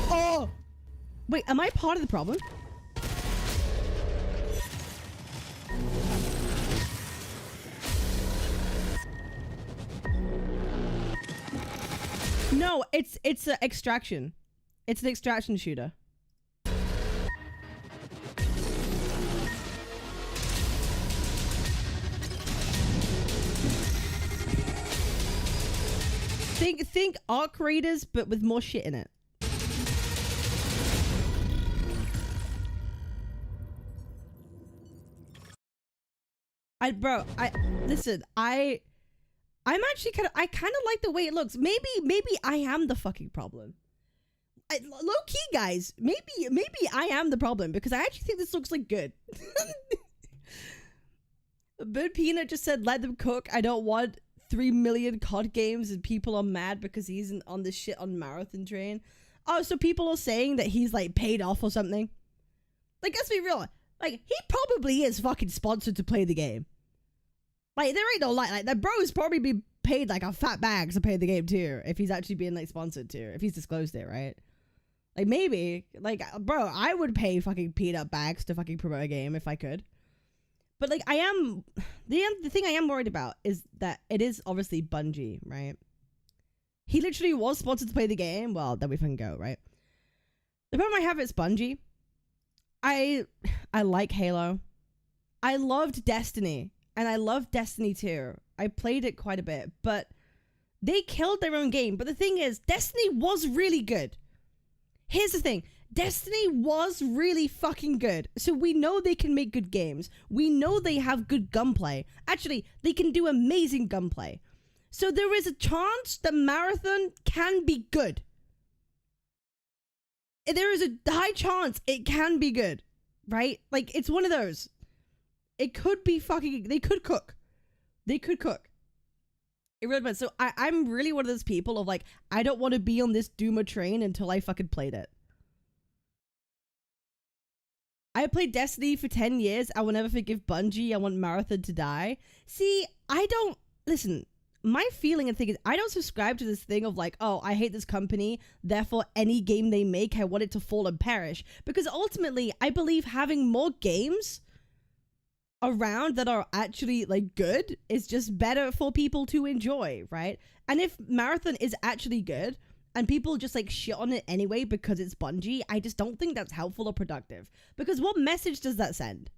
Oh! Wait, am I part of the problem? No, it's an extraction. It's an extraction shooter. Think Arc Raiders, but with more shit in it. Listen, I'm actually kind of like the way it looks. Maybe I am the fucking problem. Low key, guys. Maybe I am the problem because I actually think this looks like good. Bird Peanut just said, "Let them cook. I don't want 3 million COD games and people are mad because he's on this shit on Marathon train." Oh, so people are saying that he's like paid off or something. Like, let's be real. Like, he probably is fucking sponsored to play the game. Like, there ain't no lie. Like, that bro is probably be paid like a fat bag to play the game too, if he's actually being like sponsored to, if he's disclosed it, right? Like, maybe. Like, bro, I would pay fucking peanut bags to fucking promote a game if I could. But, like, the thing I am worried about is that it is obviously Bungie, right? He literally was sponsored to play the game. Well, then we fucking go, right? The problem I have is Bungie. I like Halo. I loved Destiny. And I love Destiny 2. I played it quite a bit. But they killed their own game. But the thing is, Destiny was really good. Here's the thing. Destiny was really fucking good. So we know they can make good games. We know they have good gunplay. Actually, they can do amazing gunplay. So there is a chance that Marathon can be good. There is a high chance it can be good. Right? Like, it's one of those. It could be fucking... They could cook. They could cook. It really depends. So I'm really one of those people of like, I don't want to be on this Duma train until I fucking played it. I played Destiny for 10 years. I will never forgive Bungie. I want Marathon to die. See, I don't... Listen, my feeling and thing is, I don't subscribe to this thing of like, oh, I hate this company, therefore any game they make, I want it to fall and perish. Because ultimately, I believe having more games around that are actually like good is just better for people to enjoy, right? And if Marathon is actually good and people just like shit on it anyway because it's Bungie, I just don't think that's helpful or productive. Because what message does that send?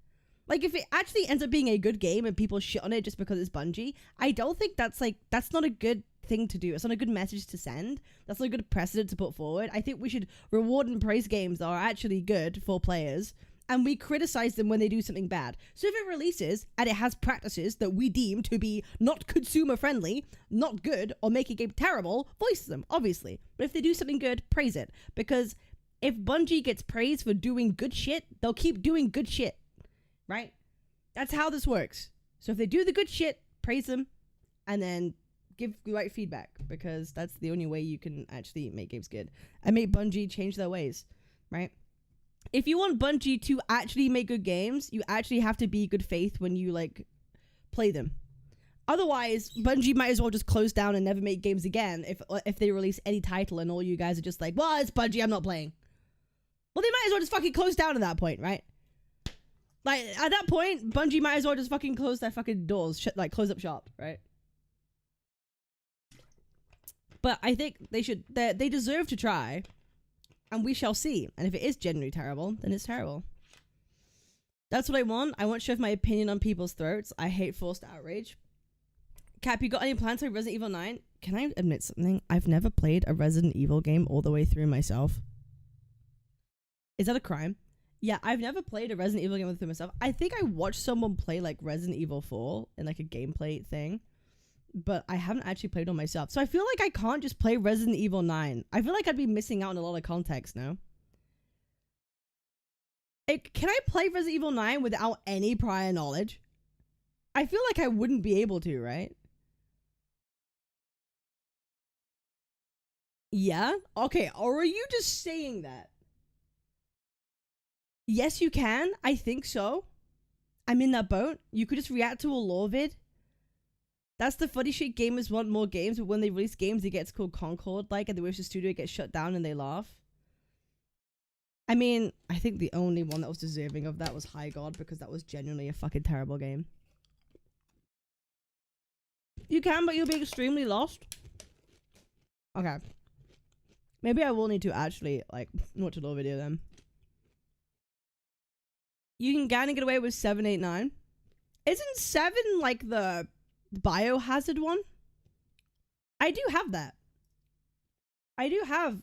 Like, if it actually ends up being a good game and people shit on it just because it's Bungie, I don't think that's not a good thing to do. It's not a good message to send. That's not a good precedent to put forward. I think we should reward and praise games that are actually good for players, and we criticize them when they do something bad. So if it releases and it has practices that we deem to be not consumer friendly, not good, or make a game terrible, voice them, obviously. But if they do something good, praise it. Because if Bungie gets praised for doing good shit, they'll keep doing good shit. Right? That's how this works. So if they do the good shit, praise them, and then give the right feedback, because that's the only way you can actually make games good and make Bungie change their ways, right? If you want Bungie to actually make good games, you actually have to be good faith when you like play them. Otherwise, Bungie might as well just close down and never make games again if they release any title and all you guys are just like, well, it's Bungie, I'm not playing. Well, they might as well just fucking close down at that point, right? Like, at that point, Bungie might as well just fucking close their fucking doors, like, close up shop, right? But I think they deserve to try, and we shall see. And if it is genuinely terrible, then it's terrible. That's what I want. I want to shove my opinion on people's throats. I hate forced outrage. Cap, you got any plans for Resident Evil 9? Can I admit something? I've never played a Resident Evil game all the way through myself. Is that a crime? Yeah, I've never played a Resident Evil game through myself. I think I watched someone play like Resident Evil 4 in like a gameplay thing, but I haven't actually played on myself. So I feel like I can't just play Resident Evil 9. I feel like I'd be missing out on a lot of context now. Can I play Resident Evil 9 without any prior knowledge? I feel like I wouldn't be able to, right? Yeah? Okay, or are you just saying that? Yes, you can. I think so. I'm in that boat. You could just react to a lore vid. That's the funny shit. Gamers want more games, but when they release games, it gets called Concord, like, and they wish the studio gets shut down and they laugh. I mean, I think the only one that was deserving of that was High God, because that was genuinely a fucking terrible game. You can, but you'll be extremely lost. Okay. Maybe I will need to actually, like, watch a lore video then. You can kind of get away with 7, 8, 9. Isn't 7 like the biohazard one? I do have that. I do have,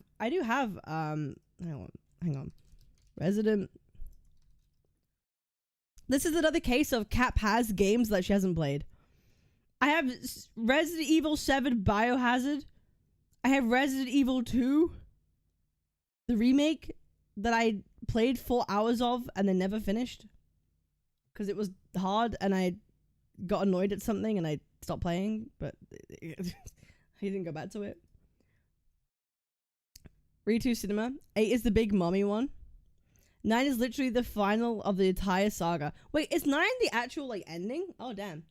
hang on. Resident. This is another case of Cap has games that she hasn't played. I have Resident Evil 7 Biohazard. I have Resident Evil 2, the remake, that I played 4 hours of and then never finished because it was hard and I got annoyed at something and I stopped playing, but I didn't go back to it. Re2 Cinema. 8 is the big mommy one. 9 is literally the final of the entire saga. Wait, is 9 the actual like ending? Oh damn.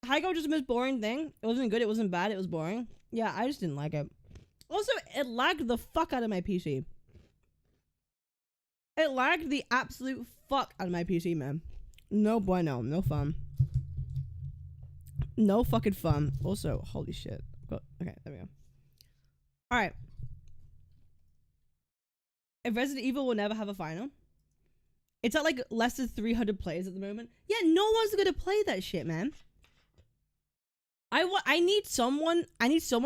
High God was just the most boring thing. It wasn't good, it wasn't bad, it was boring. Yeah, I just didn't like it. Also, it lagged the fuck out of my PC. It lagged the absolute fuck out of my PC, man. No bueno, no fun. No fucking fun. Also, holy shit. Okay, there we go. Alright. If Resident Evil will never have a final. It's at like less than 300 plays at the moment. Yeah, no one's gonna play that shit, man. I need someone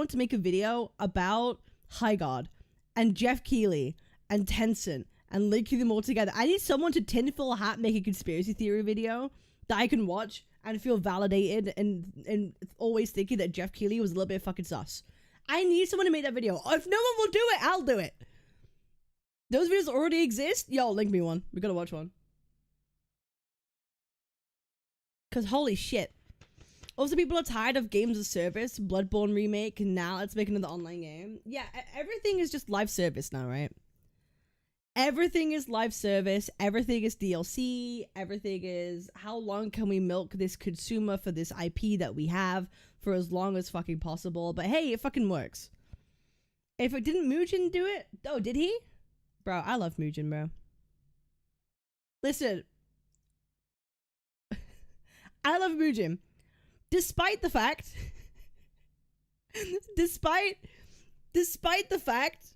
to make a video about High God and Jeff Keighley and Tencent and linking them all together. I need someone to tinfoil hat make a conspiracy theory video that I can watch and feel validated and always thinking that Jeff Keighley was a little bit fucking sus. I need someone to make that video. If no one will do it, I'll do it. Those videos already exist. Yo, link me one. We gotta watch one. Cause holy shit. Also, people are tired of games as service. Bloodborne remake. Now let's make another online game. Yeah, everything is just live service now, right? Everything is live service. Everything is DLC. Everything is how long can we milk this consumer for this IP that we have for as long as fucking possible. But hey, it fucking works. If it didn't Mugen do it? Oh, did he? Bro, I love Mugen, bro. Listen. I love Mugen. Despite the fact despite the fact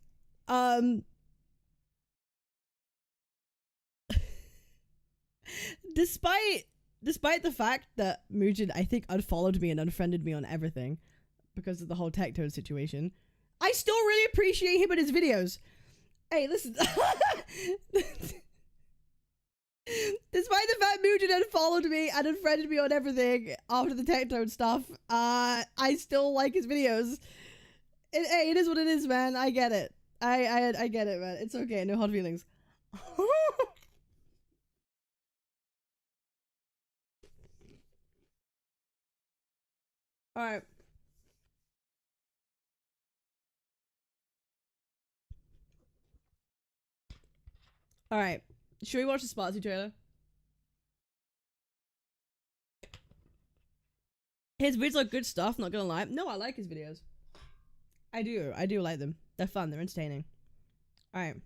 despite the fact that Mugen, I think, unfollowed me and unfriended me on everything because of the whole Tech Toad situation, I still really appreciate him and his videos. Hey, listen. Despite the fact Mugen unfollowed me and unfriended me on everything after the Tech Toad stuff, I still like his videos. Hey, it is what it is, man. I get it. I get it, man. It's okay. No hard feelings. Alright. Alright. Should we watch the Sparty trailer? His videos are good stuff, not gonna lie. No, I like his videos. I do like them. They're fun, they're entertaining. Alright.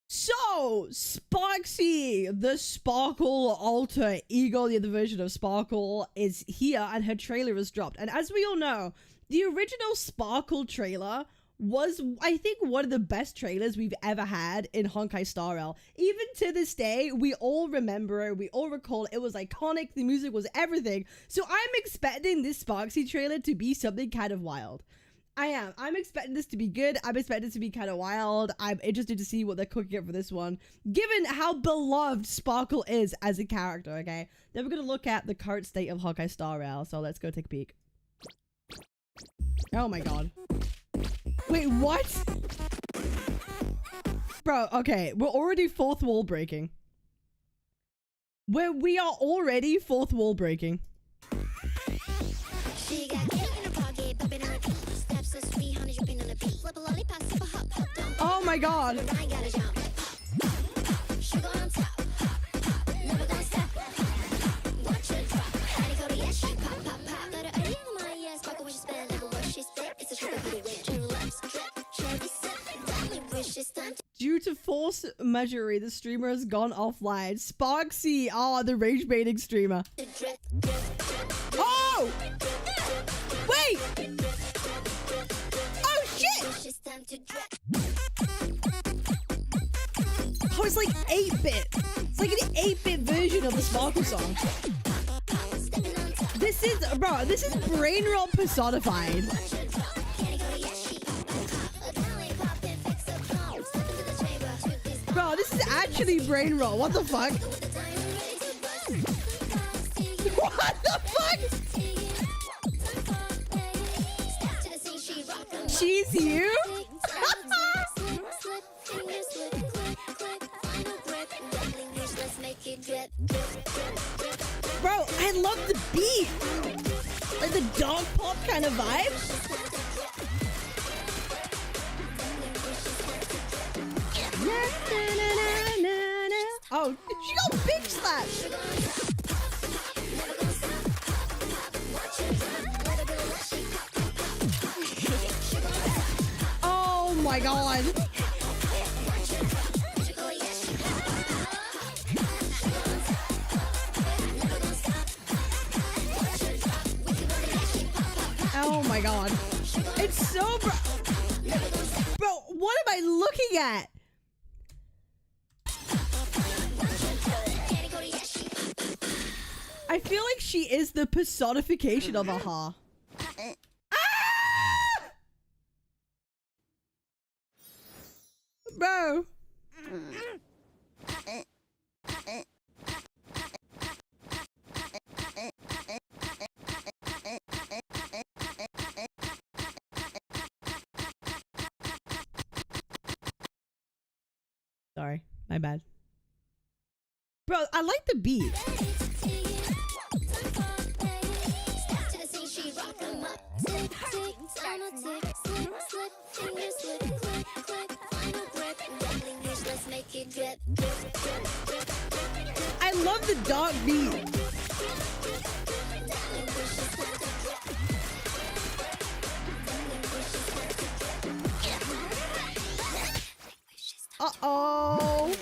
So, Sparksy, the Sparkle alter ego, the other version of Sparkle, is here and her trailer is dropped. And as we all know, the original Sparkle trailer was, I think, one of the best trailers we've ever had in Honkai Star Rail. Even to this day, we all remember it, we all recall it was iconic, the music was everything. So I'm expecting this Sparksy trailer to be something kind of wild. I am. I'm expecting this to be good. I'm expecting it to be kind of wild. I'm interested to see what they're cooking up for this one, given how beloved Sparkle is as a character, okay? Then we're going to look at the current state of Honkai Star Rail, so let's go take a peek. Oh my god. Wait, what? Bro, okay, we're already fourth wall breaking. We are already fourth wall breaking. Oh my god. Due to force majeure, the streamer has gone offline. Sparksy, the rage baiting streamer. Oh! Wait! Oh shit! Oh, it's like 8-bit. It's like an 8-bit version of the Sparkle song. This is brain rot personified. Bro, this is actually brain rot. What the fuck? What the fuck? She's you? Bro, I love the beat. Like the dog pop kind of vibe. Oh, she got bitch slapped. clap. Oh my god. Oh my god. It's so bro, what am I looking at? I feel like she is the personification of aha. Ah! Bro. Sorry, my bad. Bro, I like the beat. I love the dark beat. Uh-oh.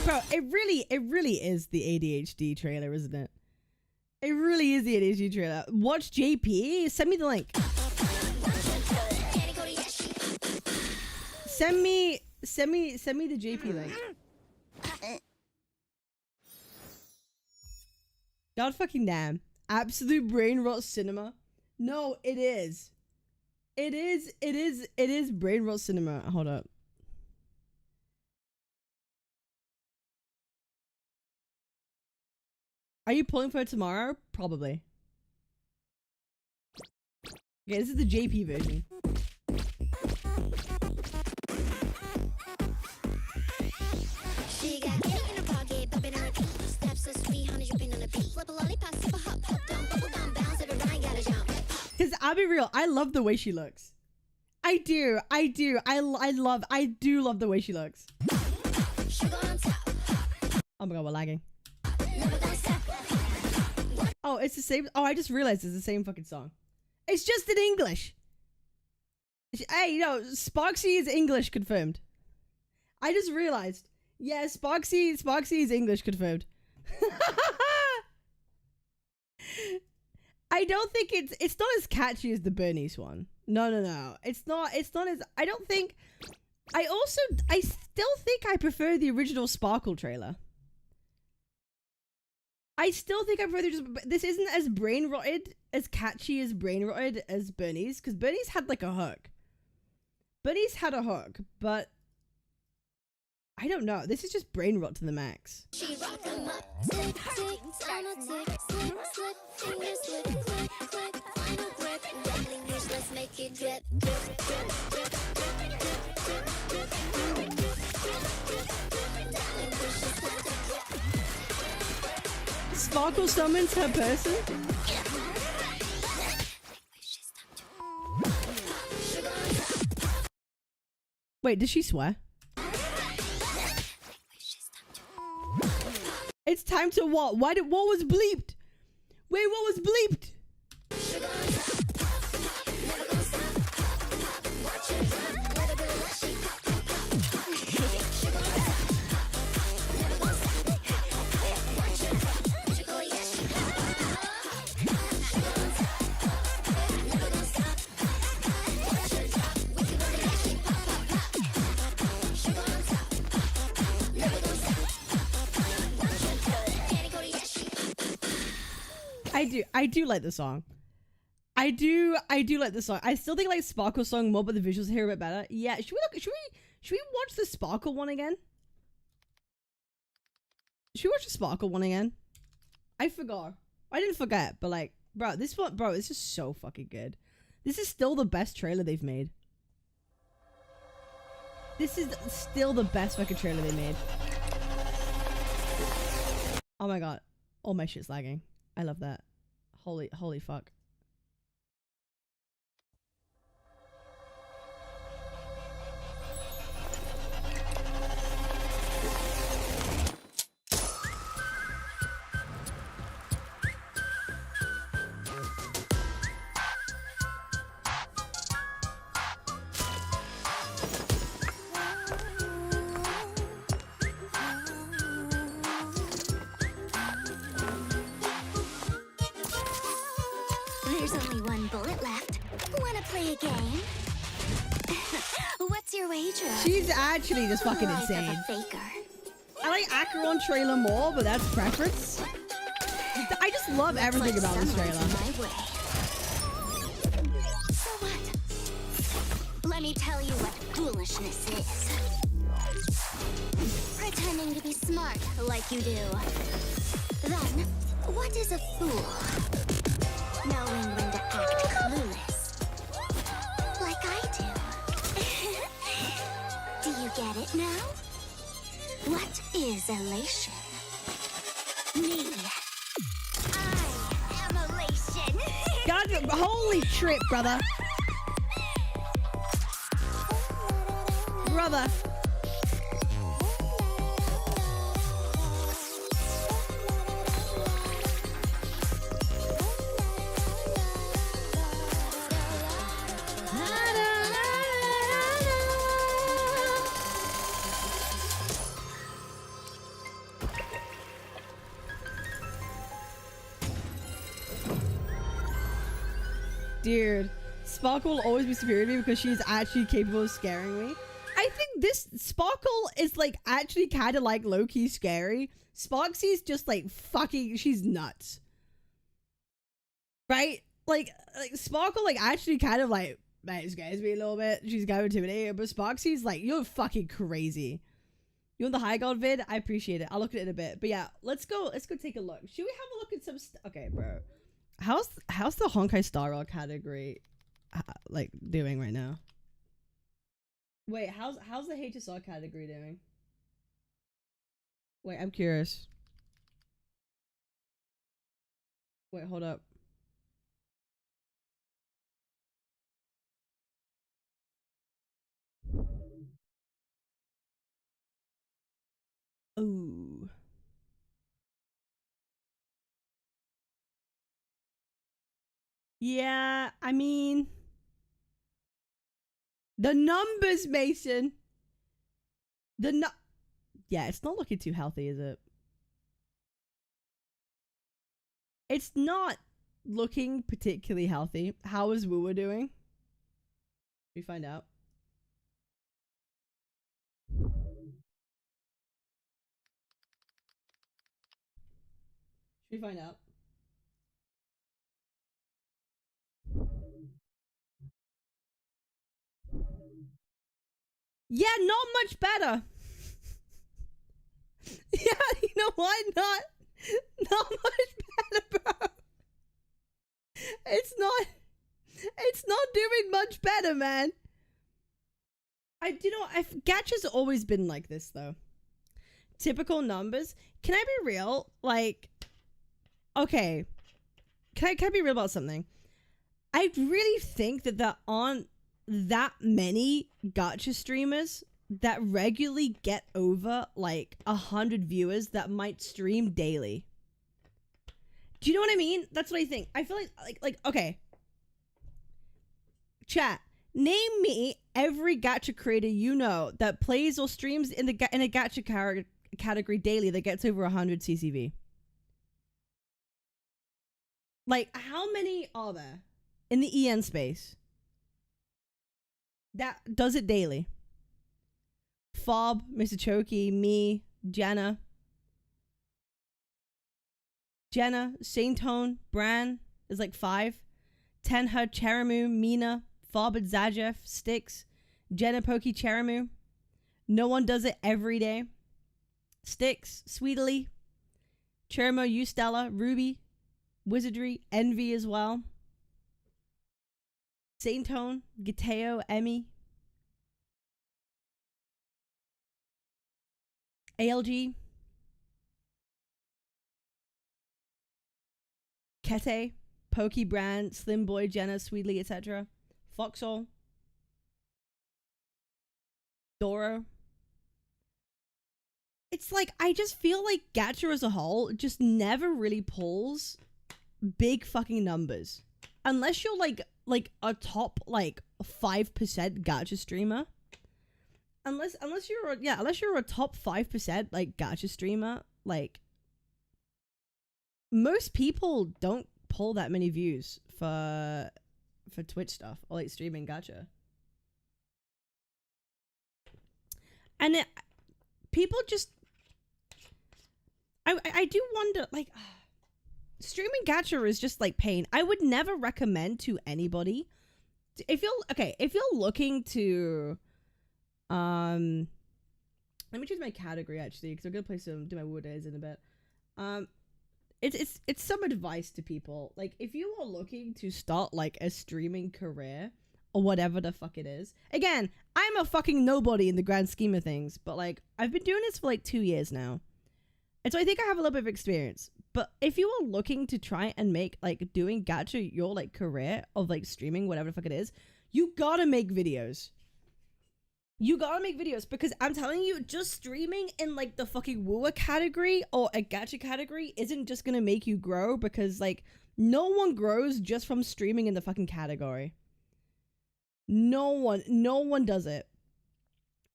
Bro, it really is the ADHD trailer, isn't it? It really is the ADHD trailer. Watch JP. Send me the link. Send me the JP link. God fucking damn. Absolute brain rot cinema. No, it is. It is brain rot cinema. Hold up. Are you pulling for it tomorrow? Probably. Okay, this is the JP version. She got cake in her pocket, bumping her feet. Steps so sweet, honey dripping on the beat. Flip a lollipop, sip a hop, hop down, bubble gum, bounce, everybody gotta jump. Cause I'll be real, I love the way she looks. I do. I do love the way she looks. Oh my god, we're lagging. Oh, it's the same. Oh, I just realized it's the same fucking song. It's just in English. Hey, you know, Sparksy is English confirmed. I just realized. Yeah, Sparksy is English confirmed. I don't think it's not as catchy as the Bernice one. No. It's not as, I don't think, I still think I prefer the original Sparkle trailer. I still think I prefer this isn't as brain rotted, as catchy as brain rotted as Bernie's, because Bernie's had like a hook. Bernie's had a hook, but I don't know. This is just brain rot to the max. Sparkle summons her person? Wait, did she swear? It's time to what? What was bleeped? Wait, what was bleeped? I do like the song. I do like the song. I still think like Sparkle song more, but the visuals here are a bit better. Yeah, should we watch the Sparkle one again? Should we watch the Sparkle one again? I forgot. I didn't forget, but like, bro, this one, bro, it's just so fucking good. This is still the best trailer they've made. This is still the best fucking trailer they made. Oh my god. All my shit's lagging. I love that. Holy fuck. There's only one bullet left. Wanna play a game? What's your wager? She's actually just fucking Life of a insane. faker. I like Acheron trailer more, but that's preference. I just love everything about this trailer. My way. So what? Let me tell you what foolishness is. Pretending to be smart like you do. Then, what is a fool? Knowing when to act clueless. Like I do. Do you get it now? What is elation? Me. I am elation. God, holy trip, brother. Brother. Dude, Sparkle will always be superior to me because she's actually capable of scaring me. I think this Sparkle is like actually kind of like low-key scary. Sparksy's just like fucking, she's nuts. Right? Like Sparkle like actually kind of like, man, it scares me a little bit. She's kind of intimidating, but Sparksy's like, you're fucking crazy. You want the High God vid? I appreciate it. I'll look at it in a bit. But yeah, let's go take a look. Should we have a look at some okay, bro. How's the Honkai Star Rail category like doing right now? Wait, how's the HSR category doing? Wait, I'm curious. Wait, hold up. Ooh. Yeah, I mean, the numbers, Mason. Yeah, it's not looking too healthy, is it? It's not looking particularly healthy. How is Woowa doing? We find out. Should we find out? Yeah, not much better. Yeah, you know why not? Not much better, bro. It's not doing much better, man. Gacha's always been like this though. Typical numbers. Can I be real? Like, okay. Can I be real about something? I really think that there aren't that many gacha streamers that regularly get over like 100 viewers that might stream daily. Do you know what I mean? That's what I think. I feel like okay. Chat, name me every gacha creator you know that plays or streams in a gacha category daily that gets over 100 CCV. Like, how many are there in the EN space that does it daily? Fob, Mr. Choki, me, Jenna, Saintone, Bran is like 5. Tenha, Cheramu, Mina, Fob and Zajeff, Styx, Jenna, Poki, Cheramu. No one does it every day. Styx, Sweetly, Chermo, Ustella, Ruby, Wizardry, Envy as well. Saintone, Giteo, Emmy, ALG, Kete, Pokey Brand, Slim Boy, Jenna, Sweetly, etc. Foxhole, Doro. It's like, I just feel like Gacha as a whole just never really pulls big fucking numbers. Unless you're like a top like 5% Gacha streamer. Unless you're a top 5% like Gacha streamer, like most people don't pull that many views for Twitch stuff or like streaming Gacha. And people just I do wonder, like, streaming Gacha is just like pain. I would never recommend to anybody if you're looking to let me choose my category actually, because I'm gonna do my Wu days in a bit. It's some advice to people. Like, if you are looking to start like a streaming career or whatever the fuck it is. Again, I'm a fucking nobody in the grand scheme of things, but like I've been doing this for like 2 years now. And so I think I have a little bit of experience. But if you are looking to try and make like doing Gacha your like career of like streaming, whatever the fuck it is, you gotta make videos. You gotta make videos, because I'm telling you, just streaming in like the fucking Wooer category or a Gacha category isn't just gonna make you grow, because like no one grows just from streaming in the fucking category. No one does it.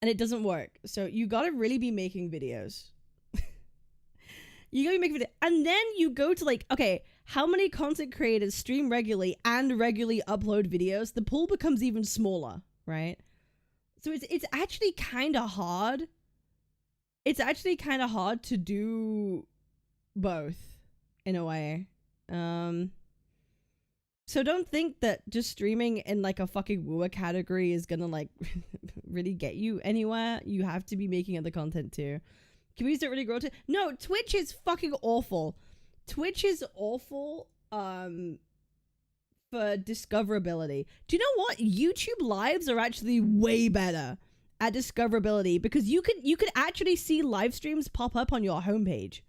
And it doesn't work. So you gotta really be making videos. You gotta be making videos. And then you go to like, okay, how many content creators stream regularly and regularly upload videos? The pool becomes even smaller, right? So it's actually kind of hard. It's actually kind of hard to do both in a way. So don't think that just streaming in like a fucking Wooer category is gonna like really get you anywhere. You have to be making other content too. Communities don't really grow to. No, Twitch is fucking awful. Twitch is awful for discoverability. Do you know what? YouTube lives are actually way better at discoverability, because you could actually see live streams pop up on your homepage.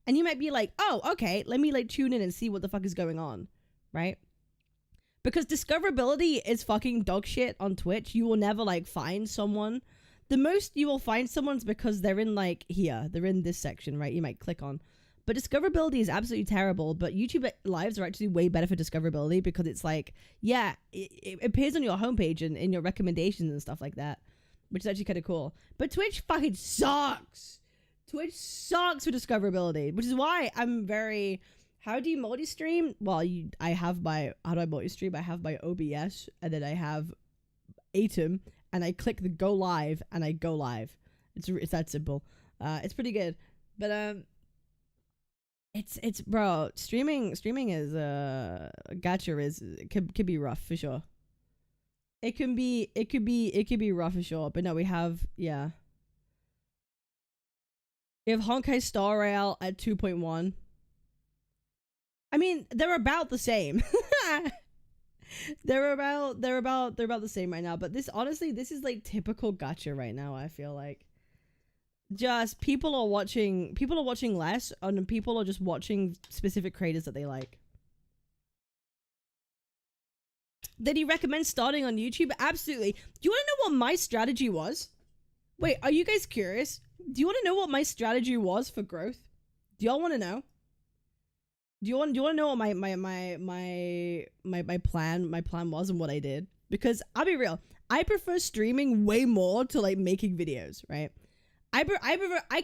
And you might be like, oh, okay, let me like tune in and see what the fuck is going on, right? Because discoverability is fucking dog shit on Twitch. You will never like find someone. The most you will find someone's because they're in like here. They're in this section, right? You might click on. But discoverability is absolutely terrible. But YouTube lives are actually way better for discoverability, because it's like, yeah, it appears on your homepage and in your recommendations and stuff like that, which is actually kind of cool. But Twitch fucking sucks. Twitch sucks for discoverability, which is why I'm very... How do you multi-stream? Well, how do I multi-stream? I have my OBS, and then I have Atom, and I click the go live, and I go live. It's that simple. It's pretty good. But it's bro, streaming is Gacha is could be rough for sure. It could be rough for sure. But no, we have We have Honkai Star Rail at 2.1. I mean, they're about the same. they're about the same right now. But this, honestly, this is like typical Gacha right now. I feel like just people are watching less, and people are just watching specific creators that they like. Did he recommend starting on YouTube? Absolutely. Do you want to know what my strategy was? Wait, are you guys curious? Do you want to know what my strategy was for growth? Do y'all want to know? Do you want to know what my plan was and what I did? Because I'll be real, I prefer streaming way more to like making videos, right? I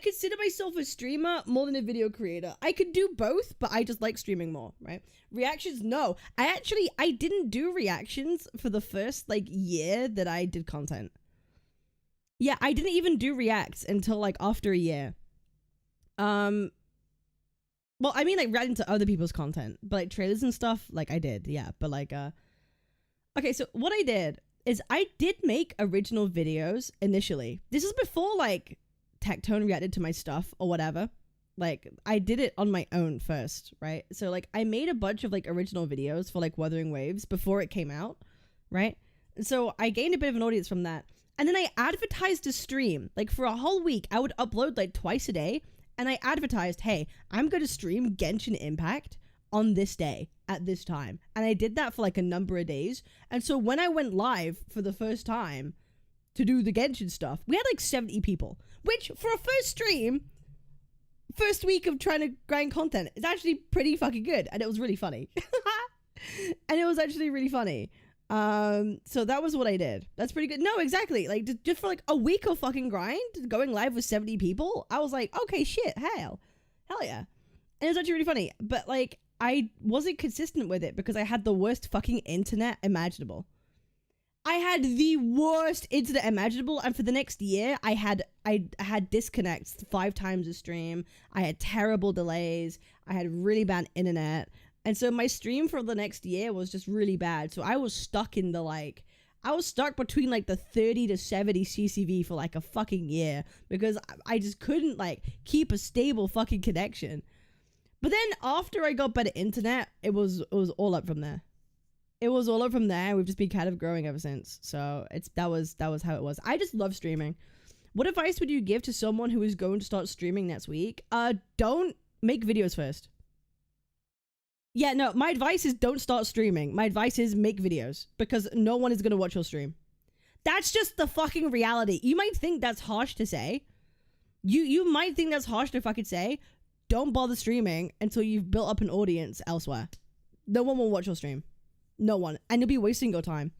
consider myself a streamer more than a video creator. I could do both, but I just like streaming more, right? Reactions, no. I didn't do reactions for the first like year that I did content. Yeah, I didn't even do reacts until like after a year. Well, I mean, like, reacting to other people's content, but like trailers and stuff, like I did, yeah. But like, okay, so what I did is I did make original videos initially. This is before like Tectone reacted to my stuff or whatever. Like, I did it on my own first, right? So like, I made a bunch of like original videos for like Wuthering Waves before it came out, right? And so I gained a bit of an audience from that. And then I advertised a stream. Like for a whole week, I would upload like twice a day. And I advertised, hey, I'm going to stream Genshin Impact on this day at this time. And I did that for like a number of days. And so when I went live for the first time to do the Genshin stuff, we had like 70 people, which for a first stream, first week of trying to grind content, is actually pretty fucking good. And it was really funny. And it was actually really funny. So that was what I did. That's pretty good. No, exactly. Like just for like a week of fucking grind, going live with 70 people, I was like, okay, shit, hell yeah. And it was actually really funny. But like, I wasn't consistent with it because I had the worst fucking internet imaginable. I had the worst internet imaginable, and for the next year, I had disconnects 5 times a stream. I had terrible delays. I had really bad internet. And so my stream for the next year was just really bad. So I was stuck in the I was stuck between like the 30 to 70 CCV for like a fucking year because I just couldn't like keep a stable fucking connection. But then after I got better internet, it was all up from there. It was all up from there. We've just been kind of growing ever since. So that was how it was. I just love streaming. What advice would you give to someone who is going to start streaming next week? Don't make videos first. Yeah, no, my advice is don't start streaming. My advice is make videos because no one is going to watch your stream. That's just the fucking reality. You might think that's harsh to say. You might think that's harsh to fucking say. Don't bother streaming until you've built up an audience elsewhere. No one will watch your stream. No one. And you'll be wasting your time.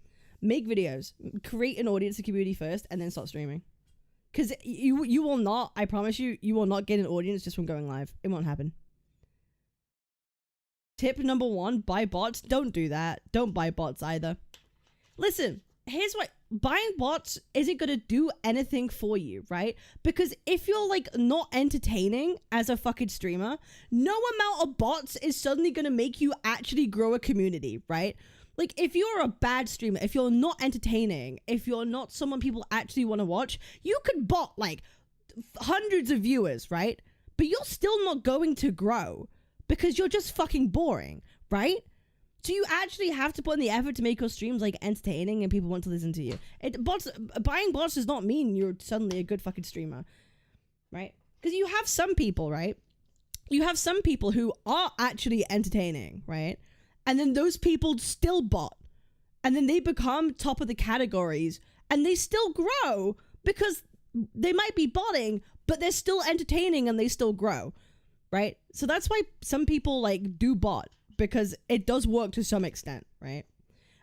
Make videos. Create an audience and community first and then start streaming. Because you will not, I promise you, you will not get an audience just from going live. It won't happen. Tip number 1, buy bots. Don't do that. Don't buy bots either. Listen, here's what, buying bots isn't going to do anything for you, right? Because if you're like not entertaining as a fucking streamer, no amount of bots is suddenly going to make you actually grow a community, right? Like if you're a bad streamer, if you're not entertaining, if you're not someone people actually want to watch, you could bot like hundreds of viewers, right? But you're still not going to grow. Because you're just fucking boring, right? So you actually have to put in the effort to make your streams like entertaining and people want to listen to you. Buying bots does not mean you're suddenly a good fucking streamer, right? Because you have some people, right? You have some people who are actually entertaining, right? And then those people still bot. And then they become top of the categories and they still grow because they might be botting, but they're still entertaining and they still grow. Right? So that's why some people like do bot because it does work to some extent, right?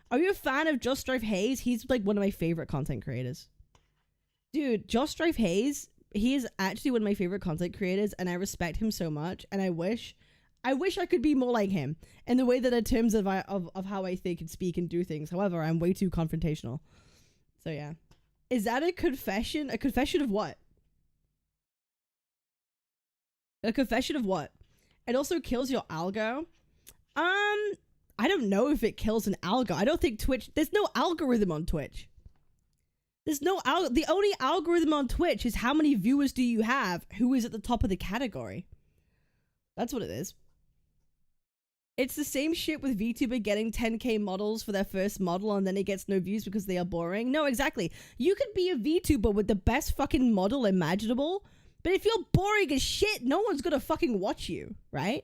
Are you a fan of Just Drive Hayes? He's like one of my favorite content creators. Dude, Just Drive Hayes, he is actually one of my favorite content creators and I respect him so much and I wish I could be more like him in the way that in terms of how I think and speak and do things. However, I'm way too confrontational. So yeah. Is that a confession? A confession of what? A confession of what? It also kills your algo. I don't know if it kills an algo. I don't think Twitch... There's no algorithm on Twitch. There's no... The only algorithm on Twitch is how many viewers do you have, who is at the top of the category. That's what it is. It's the same shit with VTuber getting 10k models for their first model and then it gets no views because they are boring. No, exactly. You could be a VTuber with the best fucking model imaginable... But if you're boring as shit, no one's gonna fucking watch you, right?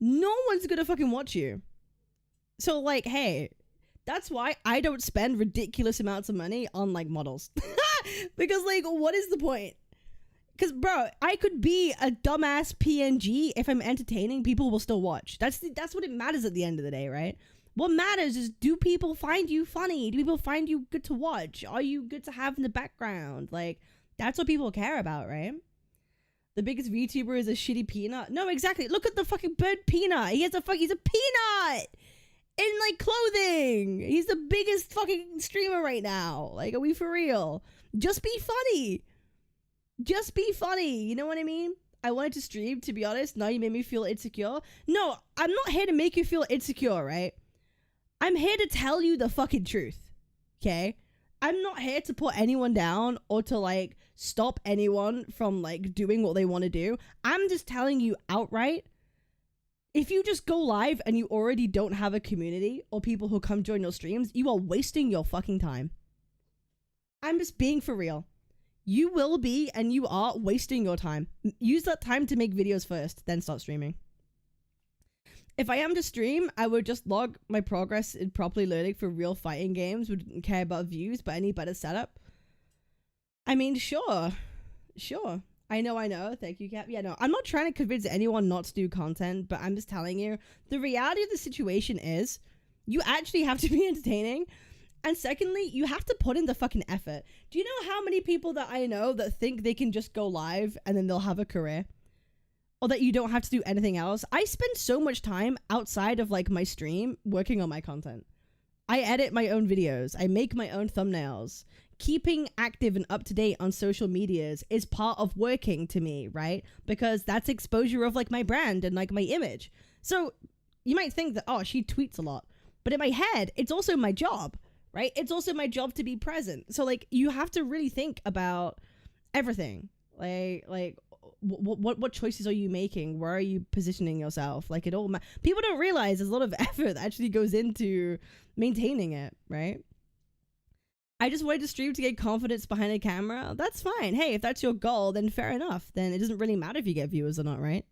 No one's gonna fucking watch you. So, like, hey, that's why I don't spend ridiculous amounts of money on, like, models. Because, like, what is the point? Because, bro, I could be a dumbass PNG. If I'm entertaining, people will still watch. That's what it matters at the end of the day, right? What matters is, do people find you funny? Do people find you good to watch? Are you good to have in the background? Like... That's what people care about, right? The biggest VTuber is a shitty peanut. No, exactly. Look at the fucking bird Peanut. He's a peanut in like clothing. He's the biggest fucking streamer right now. Like, are we for real? Just be funny. Just be funny. You know what I mean? I wanted to stream, to be honest. Now you made me feel insecure. No, I'm not here to make you feel insecure, right? I'm here to tell you the fucking truth. Okay? I'm not here to put anyone down or to like stop anyone from like doing what they want to do. I'm just telling you outright, If you just go live and you already don't have a community or people who come join your streams, you are wasting your fucking time. I'm just being for real. You will be and you are wasting your time. Use that time to make videos first, then start streaming. If I am to stream, I would just log my progress in properly learning for real fighting games. Wouldn't care about views, but any better setup. I mean, sure. I know. Thank you, Cap. Yeah, no, I'm not trying to convince anyone not to do content, but I'm just telling you, the reality of the situation is you actually have to be entertaining. And secondly, you have to put in the fucking effort. Do you know how many people that I know that think they can just go live and then they'll have a career? Or that you don't have to do anything else? I spend so much time outside of like my stream working on my content. I edit my own videos. I make my own thumbnails. Keeping active and up to date on social medias is part of working to me, right? Because that's exposure of like my brand and like my image. So you might think that, oh, she tweets a lot. But in my head, it's also my job, right? It's also my job to be present. So like you have to really think about everything. Like what choices are you making? Where are you positioning yourself? Like it all people don't realize there's a lot of effort that actually goes into maintaining it, right? I just wanted to stream to get confidence behind a camera. That's fine. Hey, if that's your goal, then fair enough. Then it doesn't really matter if you get viewers or not, right?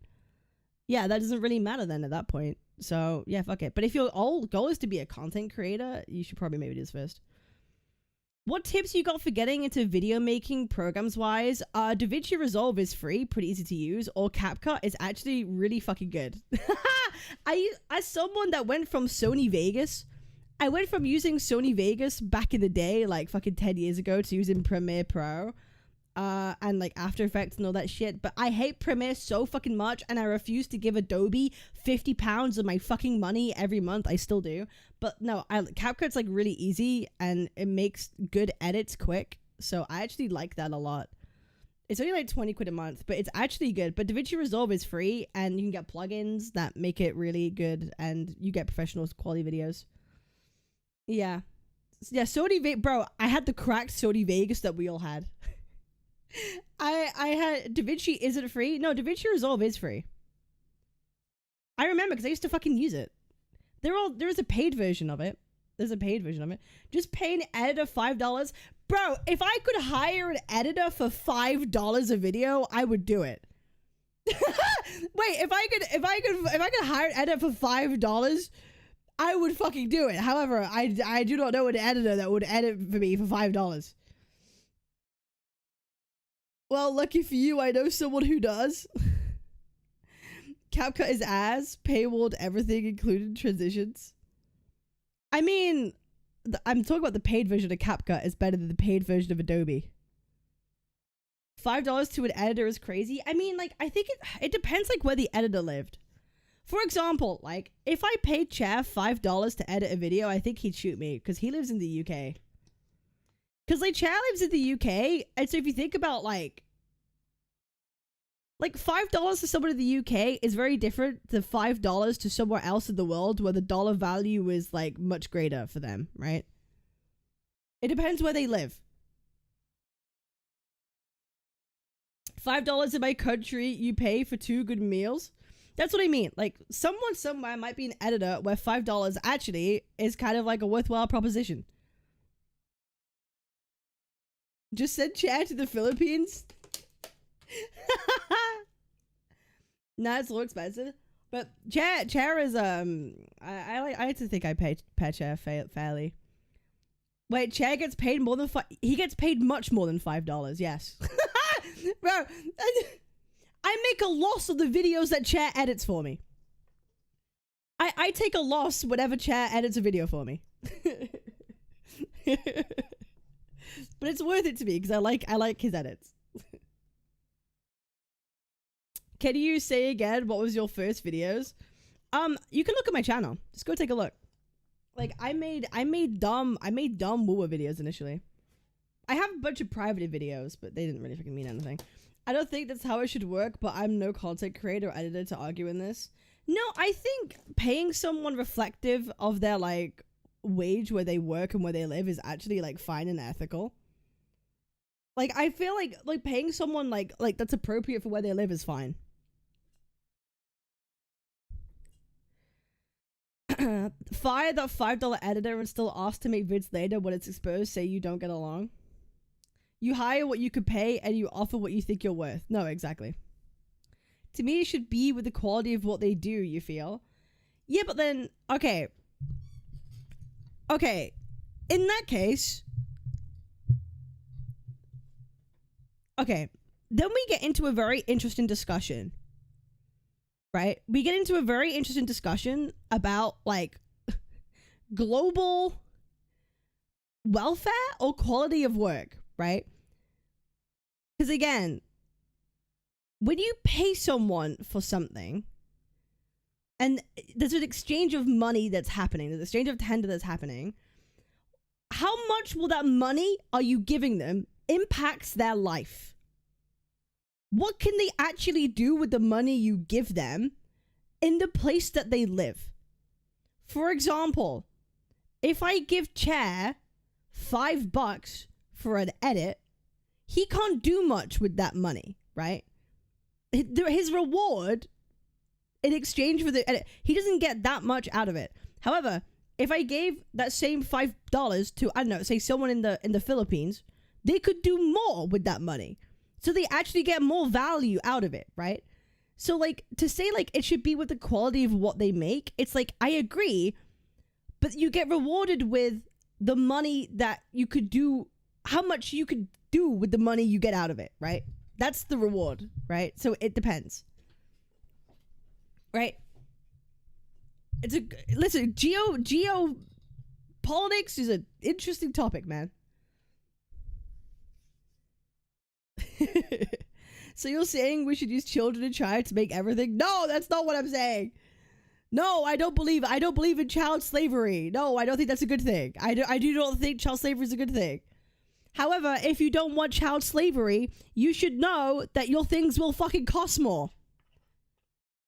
Yeah, that doesn't really matter then at that point. So yeah, fuck it. But if your goal is to be a content creator, you should probably maybe do this first. What tips you got for getting into video making programs wise? DaVinci Resolve is free, pretty easy to use, or CapCut is actually really fucking good. As someone that went from Sony Vegas, I went from using Sony Vegas back in the day, like fucking 10 years ago, to using Premiere Pro, and like After Effects and all that shit. But I hate Premiere so fucking much, and I refuse to give Adobe £50 of my fucking money every month. I still do. But no, CapCut's like really easy, and it makes good edits quick. So I actually like that a lot. It's only like 20 quid a month, but it's actually good. But DaVinci Resolve is free, and you can get plugins that make it really good, and you get professional quality videos. Yeah. Bro, I had the cracked Sony Vegas that we all had. I had DaVinci isn't free. No, DaVinci Resolve is free. I remember because I used to fucking use it. There's a paid version of it. Just pay an editor $5. Bro, if I could hire an editor for $5 a video, I would do it. Wait, if I could hire an editor for $5, I would fucking do it. However, I do not know an editor that would edit for me for $5. Well, lucky for you, I know someone who does. CapCut is paywalled everything, including transitions. I mean, I'm talking about the paid version of CapCut is better than the paid version of Adobe. $5 to an editor is crazy. I mean, like, I think it depends, like, where the editor lived. For example, like, if I paid Chair $5 to edit a video, I think he'd shoot me, because he lives in the UK. Because, like, Chair lives in the UK, and so if you think about, like $5 to someone in the UK is very different to $5 to somewhere else in the world where the dollar value is, like, much greater for them, right? It depends where they live. $5 in my country, you pay for 2 good meals. That's what I mean. Like, someone somewhere might be an editor where $5 actually is kind of like a worthwhile proposition. Just send Chair to the Philippines. Nah, it's a little expensive. But Chair is I like to think I pay Chair fairly. Wait, Chair gets paid more than he gets paid much more than $5. Yes, bro. I make a loss on the videos that Chair edits for me. I take a loss whenever Chair edits a video for me. But it's worth it to me because I like his edits. Can you say again what was your first videos? You can look at my channel. Just go take a look. Like I made dumb Woowa videos initially. I have a bunch of private videos, but they didn't really fucking mean anything. I don't think that's how it should work, but I'm no content creator or editor to argue in this. No, I think paying someone reflective of their like wage where they work and where they live is actually like fine and ethical. Like I feel like paying someone like that's appropriate for where they live is fine. Fire that $5 editor and still ask to make vids later when it's exposed, say you don't get along. You hire what you could pay and you offer what you think you're worth. No, exactly. To me, it should be with the quality of what they do, you feel? Yeah, but then, okay. Okay, in that case... Okay, then we get into a very interesting discussion. Right? We get into a very interesting discussion about, like, global welfare or quality of work, right? Because again, when you pay someone for something, and there's an exchange of money that's happening, there's an exchange of tender that's happening, how much will that money are you giving them impacts their life? What can they actually do with the money you give them in the place that they live? For example, if I give Chair $5 for an edit, he can't do much with that money, right? His reward in exchange for the edit, he doesn't get that much out of it. However, if I gave that same $5 to, I don't know, say someone in the Philippines, they could do more with that money. So they actually get more value out of it, right? So, like, to say, like, it should be with the quality of what they make, it's like, I agree, but you get rewarded with the money that you could do, how much you could do with the money you get out of it, right? That's the reward, right? So it depends. Right? Listen, geopolitics is an interesting topic, man. So you're saying we should use children and child to make everything? No, that's not what I'm saying. No, I don't believe in child slavery. No, I don't think that's a good thing. I do not think child slavery is a good thing. However, if you don't want child slavery, you should know that your things will fucking cost more.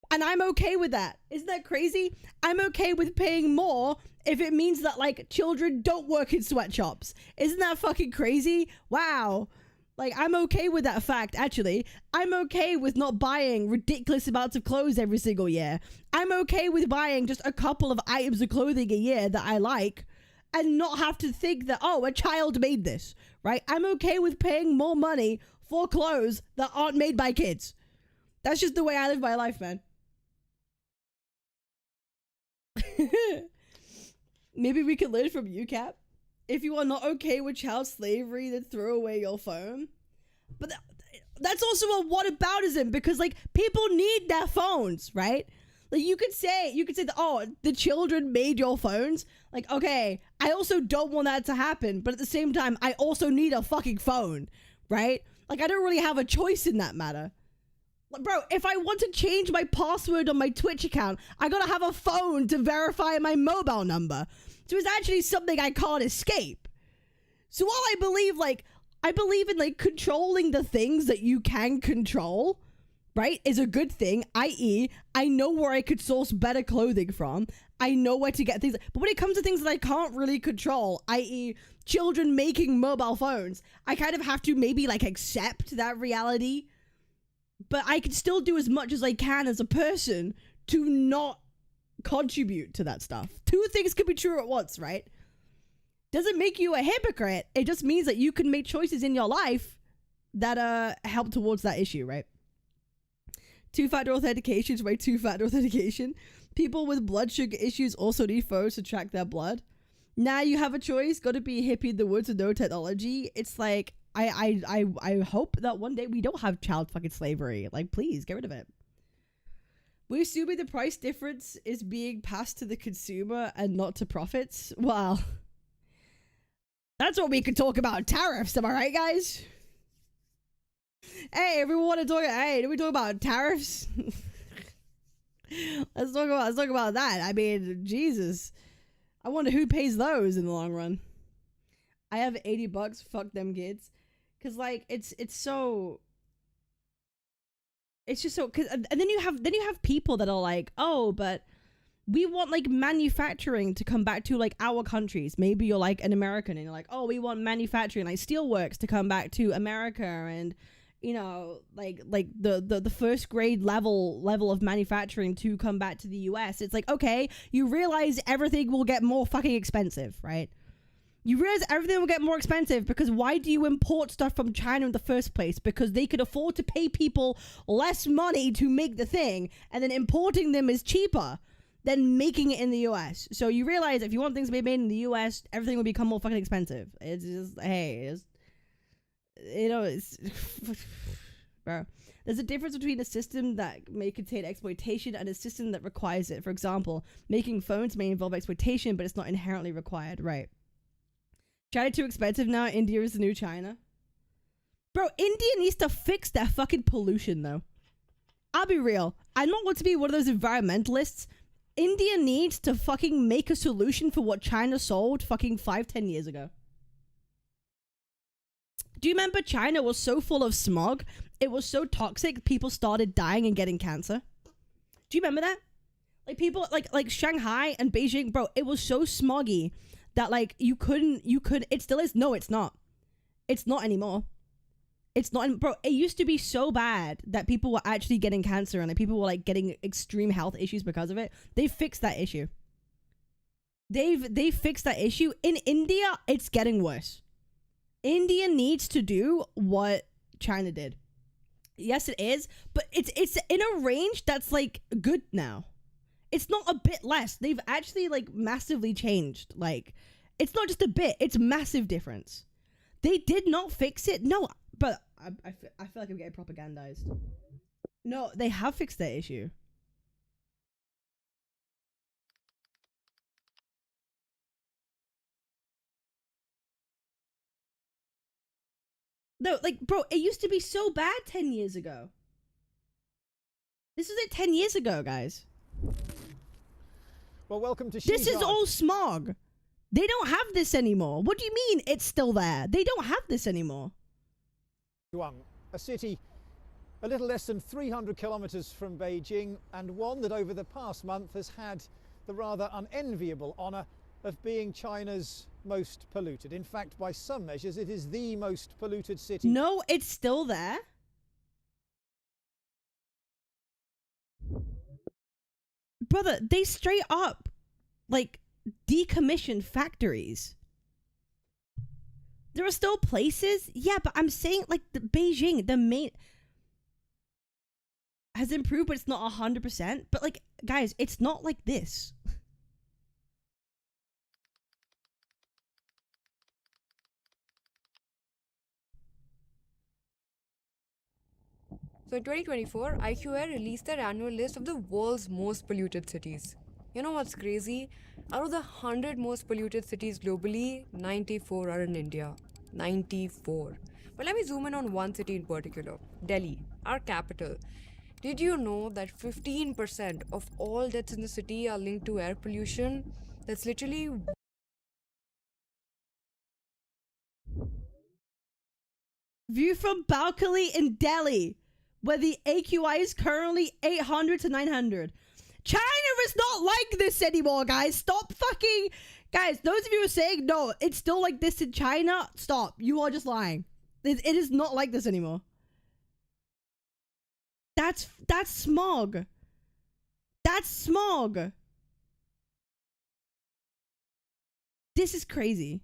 And I'm okay with that. Isn't that crazy? I'm okay with paying more if it means that, like, children don't work in sweatshops. Isn't that fucking crazy? Wow. Like, I'm okay with that fact, actually. I'm okay with not buying ridiculous amounts of clothes every single year. I'm okay with buying just a couple of items of clothing a year that I like and not have to think that, oh, a child made this, right? I'm okay with paying more money for clothes that aren't made by kids. That's just the way I live my life, man. Maybe we can learn from you, Cap. If you are not okay with child slavery, then throw away your phone. But that's also a whataboutism, because, like, people need their phones, right? Like, you could say that, oh, the children made your phones. Like, okay, I also don't want that to happen, but at the same time, I also need a fucking phone, right? Like, I don't really have a choice in that matter. Like, bro, if I want to change my password on my Twitch account, I gotta have a phone to verify my mobile number. So it's actually something I can't escape. So while I believe in, like, controlling the things that you can control, right, is a good thing, i.e., I know where I could source better clothing from, I know where to get things, but when it comes to things that I can't really control, i.e., children making mobile phones, I kind of have to maybe, like, accept that reality, but I can still do as much as I can as a person to not contribute to that stuff. Two things can be true at once, right? Doesn't make you a hypocrite. It just means that you can make choices in your life that help towards that issue, right? Two-factor authentication is my two-factor authentication. People with blood sugar issues also need phones to track their blood. Now you have a choice. Got to be a hippie in the woods with no technology. It's like, I hope that one day we don't have child fucking slavery. Like, please get rid of it. We're assuming the price difference is being passed to the consumer and not to profits. Well, that's what we could talk about. Tariffs, am I right, guys? Hey, everyone want to talk? Hey, do we talk about tariffs? Let's talk about that. I mean, Jesus, I wonder who pays those in the long run. I have $80. Fuck them kids, because, like, it's so. It's just so, cause, and then you have people that are like, oh, but we want, like, manufacturing to come back to, like, our countries. Maybe you're, like, an American and you're like, oh, we want manufacturing, like steelworks, to come back to America, and you know, like the first grade level of manufacturing to come back to the US. It's like, okay, you realize everything will get more fucking expensive, right? You realize everything will get more expensive because why do you import stuff from China in the first place? Because they could afford to pay people less money to make the thing, and then importing them is cheaper than making it in the US. So you realize if you want things to be made in the US, everything will become more fucking expensive. It's just, hey, it's, you know, it's bro. There's a difference between a system that may contain exploitation and a system that requires it. For example, making phones may involve exploitation, but it's not inherently required, right? China too expensive now. India is the new China. Bro, India needs to fix their fucking pollution, though. I'll be real. I'm not going to be one of those environmentalists. India needs to fucking make a solution for what China solved fucking 5-10 years ago. Do you remember China was so full of smog? It was so toxic, people started dying and getting cancer. Do you remember that? Like people, like Shanghai and Beijing, bro, it was so smoggy that like you couldn't, it still is. No, it's not. It's not anymore. It's not, bro, it used to be so bad that people were actually getting cancer and like people were like getting extreme health issues because of it. They fixed that issue. They've fixed that issue. In India, it's getting worse. India needs to do what China did. Yes, it is, but it's in a range that's like good now. It's not a bit less. They've actually like massively changed. Like, it's not just a bit, it's massive difference. They did not fix it. No, but I feel like I'm getting propagandized. No, they have fixed that issue. No, like, bro, it used to be so bad 10 years ago. This was it 10 years ago, guys. Well, welcome to This is all smog. They don't have this anymore. What do you mean it's still there? They don't have this anymore. A city a little less than 300 kilometers from Beijing, and one that over the past month has had the rather unenviable honor of being China's most polluted. In fact, by some measures, it is the most polluted city. No, it's still there. Brother, they straight up, like, decommissioned factories. There are still places, yeah, but I'm saying, like, the Beijing, the main, has improved, but it's not 100%. But, like, guys, it's not like this. So in 2024, IQAir released their annual list of the world's most polluted cities. You know what's crazy? Out of the 100 most polluted cities globally, 94 are in India. 94. But let me zoom in on one city in particular, Delhi, our capital. Did you know that 15% of all deaths in the city are linked to air pollution? That's literally... View from balcony in Delhi, where the AQI is currently 800 to 900. China is not like this anymore, guys. Stop fucking... Guys, those of you who are saying, no, it's still like this in China, stop. You are just lying. It is not like this anymore. That's smog. That's smog. This is crazy.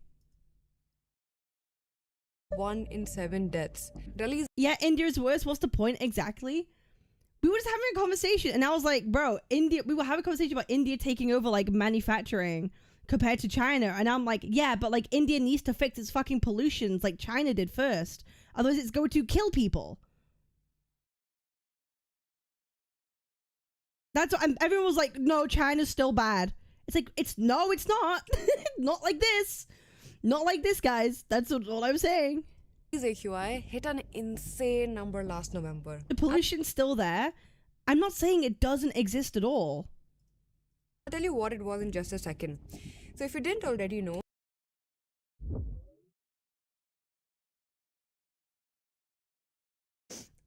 1 in 7 deaths. Delhi's... Yeah, India's worse. What's the point exactly? We were just having a conversation, and I was like, bro, India... We were having a conversation about India taking over, like, manufacturing compared to China, and I'm like, yeah, but, like, India needs to fix its fucking pollutions like China did first. Otherwise, it's going to kill people. That's what everyone was like, no, China's still bad. It's like, no, it's not. Not like this. Not like this, guys. That's all I'm saying. AQI hit an insane number last November. The pollution's still there. I'm not saying it doesn't exist at all. I'll tell you what it was in just a second. So if you didn't already know,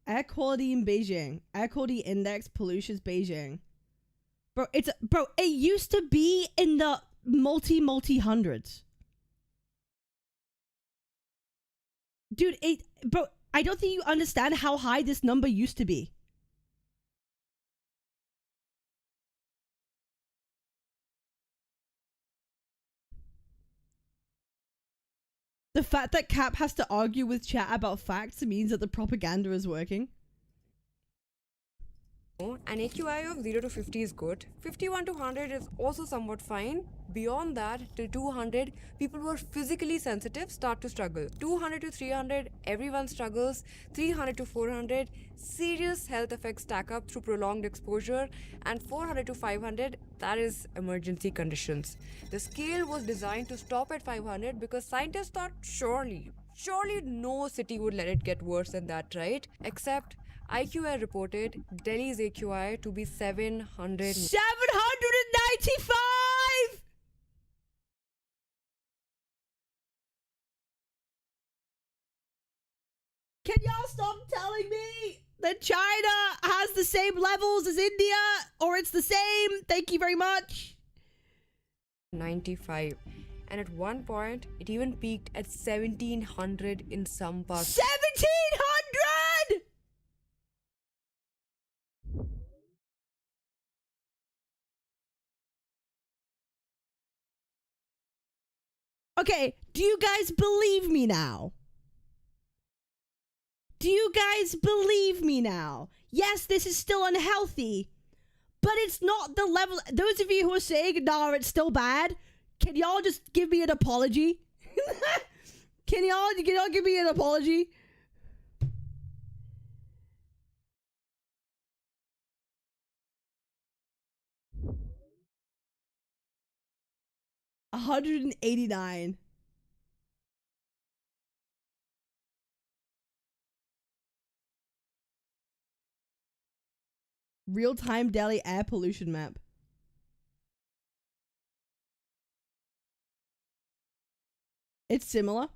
air quality in Beijing. Air quality index pollutions Beijing. Bro, it used to be in the multi hundreds. Dude, I don't think you understand how high this number used to be. The fact that Cap has to argue with chat about facts means that the propaganda is working. An AQI of 0 to 50 is good. 51 to 100 is also somewhat fine. Beyond that, till 200, people who are physically sensitive start to struggle. 200 to 300, everyone struggles. 300 to 400, serious health effects stack up through prolonged exposure. And 400 to 500, that is emergency conditions. The scale was designed to stop at 500 because scientists thought surely no city would let it get worse than that, right? Except IQI reported Delhi's AQI to be 700. 795! Can y'all stop telling me that China has the same levels as India? Or it's the same? Thank you very much. 95. And at one point, it even peaked at 1700 in some parts. 1700! Okay, do you guys believe me now? Do you guys believe me now? Yes, this is still unhealthy, but it's not the level. Those of you who are saying, nah, it's still bad, can y'all just give me an apology? Can y'all give me an apology? $189. Real-time Delhi air pollution map. It's similar.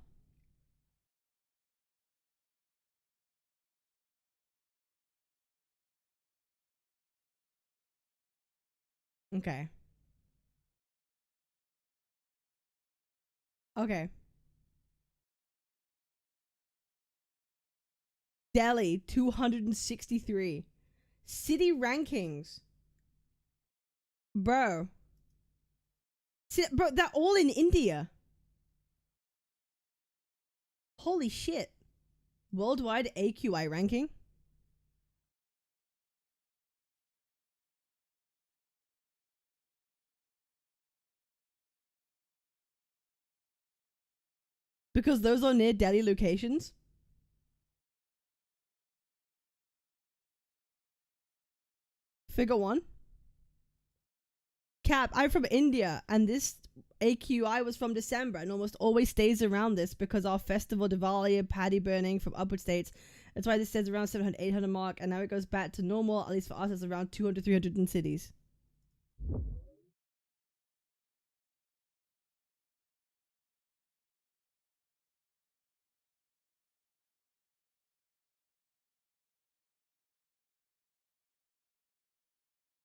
Okay. Okay. Delhi, 263. City rankings. Bro. Bro, they're all in India. Holy shit. Worldwide AQI ranking. Because those are near Delhi locations. Figure 1. Cap, I'm from India, and this AQI was from December and almost always stays around this because our festival, Diwali, and paddy burning from upward states. That's why this says around 700, 800 mark, and now it goes back to normal, at least for us, it's around 200, 300 in cities.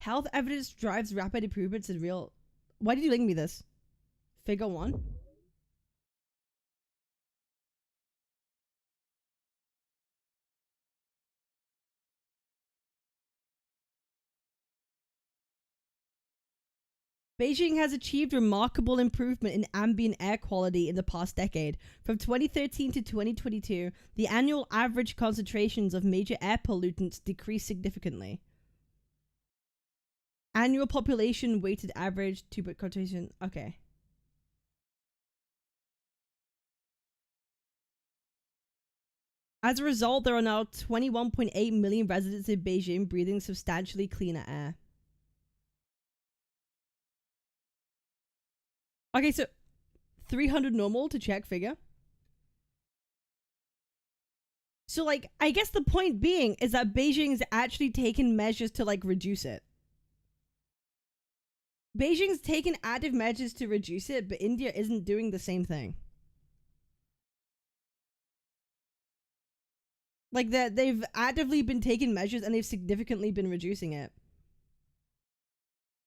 Health evidence drives rapid improvements in real... Why did you link me this? Figure 1? Beijing has achieved remarkable improvement in ambient air quality in the past decade. From 2013 to 2022, the annual average concentrations of major air pollutants decreased significantly. Annual population weighted average two-bit quotation. Okay. As a result, there are now 21.8 million residents in Beijing breathing substantially cleaner air. Okay, so 300 normal to check figure. So, like, I guess the point being is that Beijing's actually taken measures to, like, reduce it. Beijing's taken active measures to reduce it, but India isn't doing the same thing. Like, they've actively been taking measures and they've significantly been reducing it.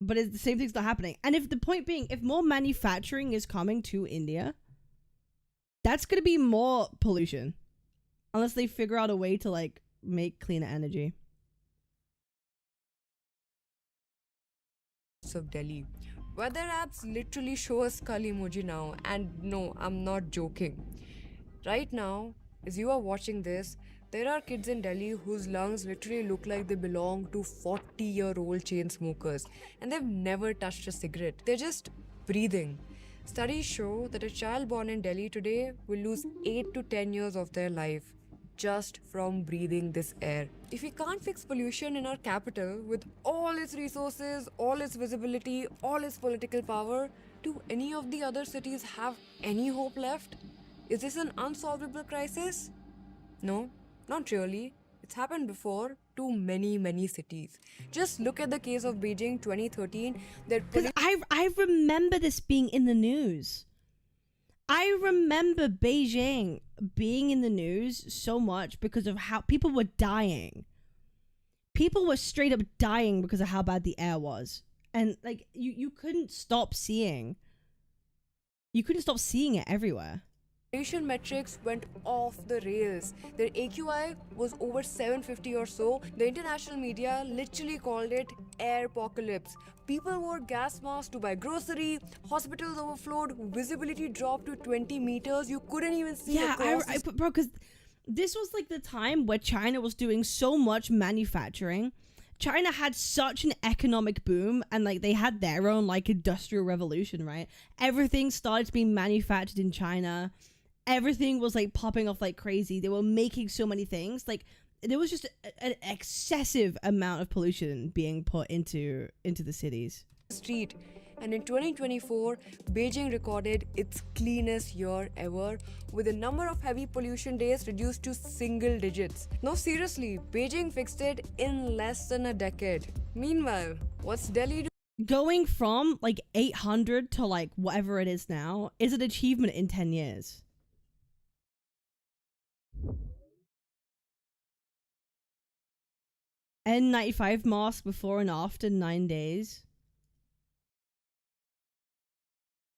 But the same thing's not happening. And if the point being, if more manufacturing is coming to India, that's going to be more pollution. unless they figure out a way to like make cleaner energy. Of Delhi. Weather apps literally show a skull emoji now, and no, I'm not joking. Right now, as you are watching this, there are kids in Delhi whose lungs literally look like they belong to 40-year-old chain smokers, and they've never touched a cigarette. They're just breathing. Studies show that a child born in Delhi today will lose 8 to 10 years of their life just from breathing this air. If we can't fix pollution in our capital with all its resources, all its visibility, all its political power, do any of the other cities have any hope left? Is this an unsolvable crisis? No, not really. It's happened before to many, many cities. Just look at the case of Beijing 2013. Because I remember this being in the news. I remember Beijing being in the news so much because of how people were dying. People were straight up dying because of how bad the air was. And like you couldn't stop seeing. You couldn't stop seeing it everywhere. Pollution metrics went off the rails. Their AQI was over 750 or so. The international media literally called it air apocalypse. People wore gas masks to buy grocery, hospitals overflowed, visibility dropped to 20 meters. You couldn't even see across. Yeah, bro, because this was like the time where China was doing so much manufacturing. China had such an economic boom, and like they had their own like industrial revolution, right? Everything started to be manufactured in China. Everything was like popping off like crazy. They were making so many things. Like there was just an excessive amount of pollution being put into the cities. Street. And in 2024, Beijing recorded its cleanest year ever, with the number of heavy pollution days reduced to single digits. No, seriously, Beijing fixed it in less than a decade. Meanwhile, what's Delhi doing? Going from like 800 to like whatever it is now is an achievement in 10 years. N95 mask before and after 9 days.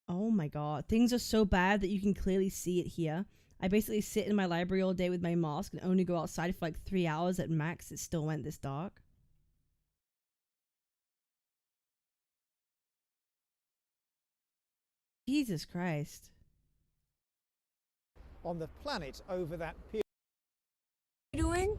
Oh my god. Things are so bad that you can clearly see it here. I basically sit in my library all day with my mask and only go outside for like 3 hours at max. It still went this dark. Jesus Christ. On the planet over that period. Doing?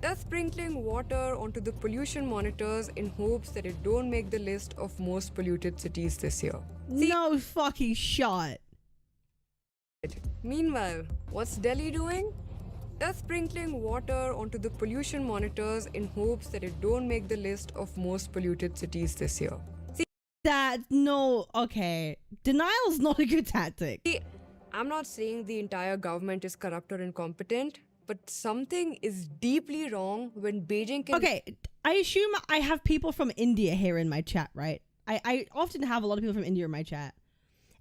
They're sprinkling water onto the pollution monitors in hopes that it don't make the list of most polluted cities this year. No fucking shot. Meanwhile, what's Delhi doing? They're sprinkling water onto the pollution monitors in hopes that it don't make the list of most polluted cities this year. Okay. Denial's not a good tactic. See, I'm not saying the entire government is corrupt or incompetent, but something is deeply wrong when Beijing can... Okay, I assume I have people from India here in my chat, right? I often have a lot of people from India in my chat.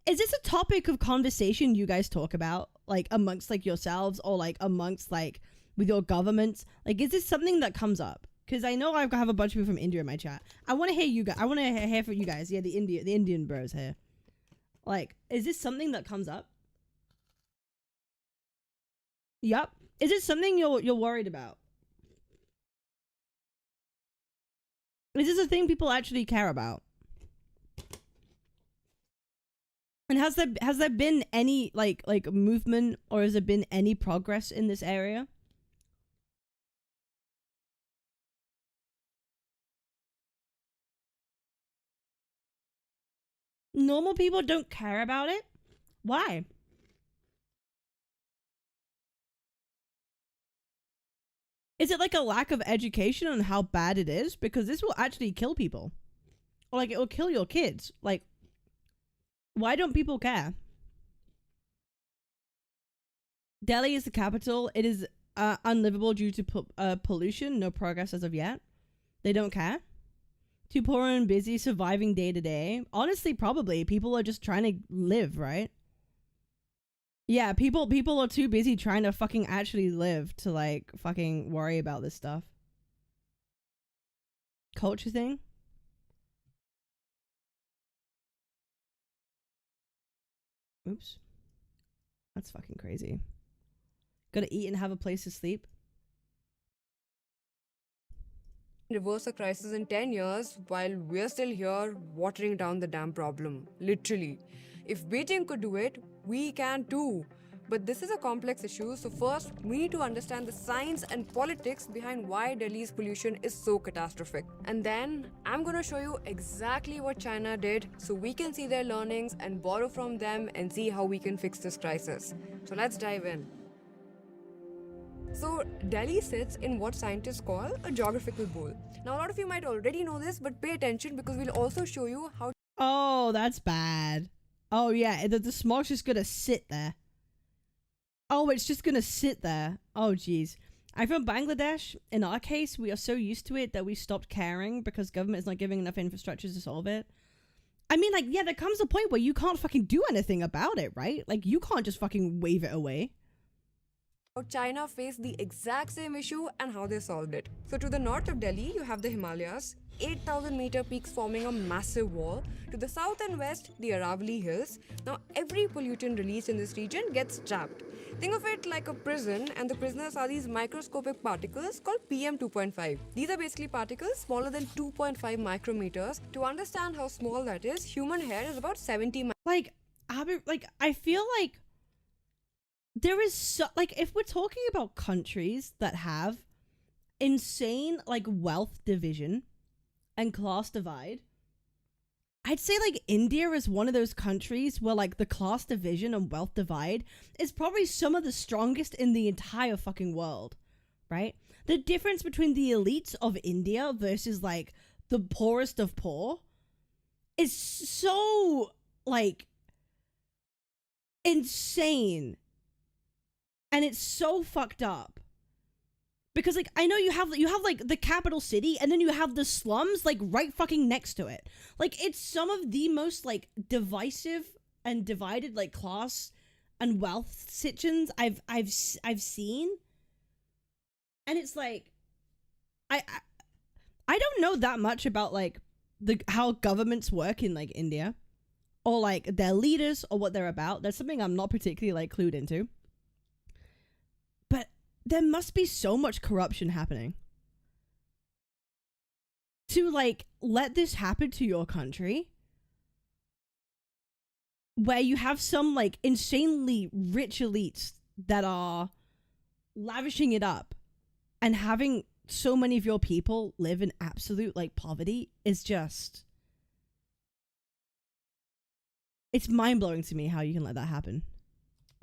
Is this a topic of conversation you guys talk about? Like, amongst, like, yourselves or, like, amongst, like, with your governments? Like, is this something that comes up? Because I know I have a bunch of people from India in my chat. I want to hear you guys. I want to hear from you guys. Yeah, the Indian bros here. Like, is this something that comes up? Yup. Is it something you're worried about? Is this a thing people actually care about? And has there been any like movement, or has there been any progress in this area? Normal people don't care about it? Why? Is it like a lack of education on how bad it is? Because this will actually kill people. Or like it will kill your kids. Like, why don't people care? Delhi is the capital. It is unlivable due to pollution. No progress as of yet. They don't care. Too poor and busy surviving day to day. Honestly, probably. People are just trying to live, right? Yeah, people are too busy trying to fucking actually live to like fucking worry about this stuff. Culture thing? Oops. That's fucking crazy. Gotta eat and have a place to sleep. Reverse a crisis in 10 years while we're still here watering down the damn problem. Literally. If Beijing could do it, we can too. But this is a complex issue, so first we need to understand the science and politics behind why Delhi's pollution is so catastrophic. And then I'm gonna show you exactly what China did so we can see their learnings and borrow from them and see how we can fix this crisis. So let's dive in. So, Delhi sits in what scientists call a geographical bowl. Now, a lot of you might already know this, but pay attention because we'll also show you how. Oh, that's bad. Oh, yeah, the smog's just gonna sit there. Oh, it's just gonna sit there. Oh, jeez. I'm from Bangladesh. In our case, we are so used to it that we stopped caring because government is not giving enough infrastructure to solve it. I mean, like, yeah, there comes a point where you can't fucking do anything about it, right? Like, you can't just fucking wave it away. China faced the exact same issue and how they solved it. So to the north of Delhi, you have the Himalayas, 8,000 meter peaks forming a massive wall. To the south and west, the Aravalli Hills. Now, every pollutant released in this region gets trapped. Think of it like a prison, and the prisoners are these microscopic particles called PM 2.5. These are basically particles smaller than 2.5 micrometers. To understand how small that is, human hair is about 70 Like, I feel like there is so, like, if we're talking about countries that have insane, like, wealth division and class divide, I'd say, like, India is one of those countries where, like, the class division and wealth divide is probably some of the strongest in the entire fucking world, right? The difference between the elites of India versus, like, the poorest of poor is so, like, insane. And it's so fucked up. Because, like, I know you have like the capital city and then you have the slums like right fucking next to it. Like, it's some of the most like divisive and divided like class and wealth situations I've seen. And it's like I don't know that much about like how governments work in like India or like their leaders or what they're about. That's something I'm not particularly like clued into. But there must be so much corruption happening to like let this happen to your country, where you have some like insanely rich elites that are lavishing it up and having so many of your people live in absolute like poverty is just, it's mind-blowing to me how you can let that happen.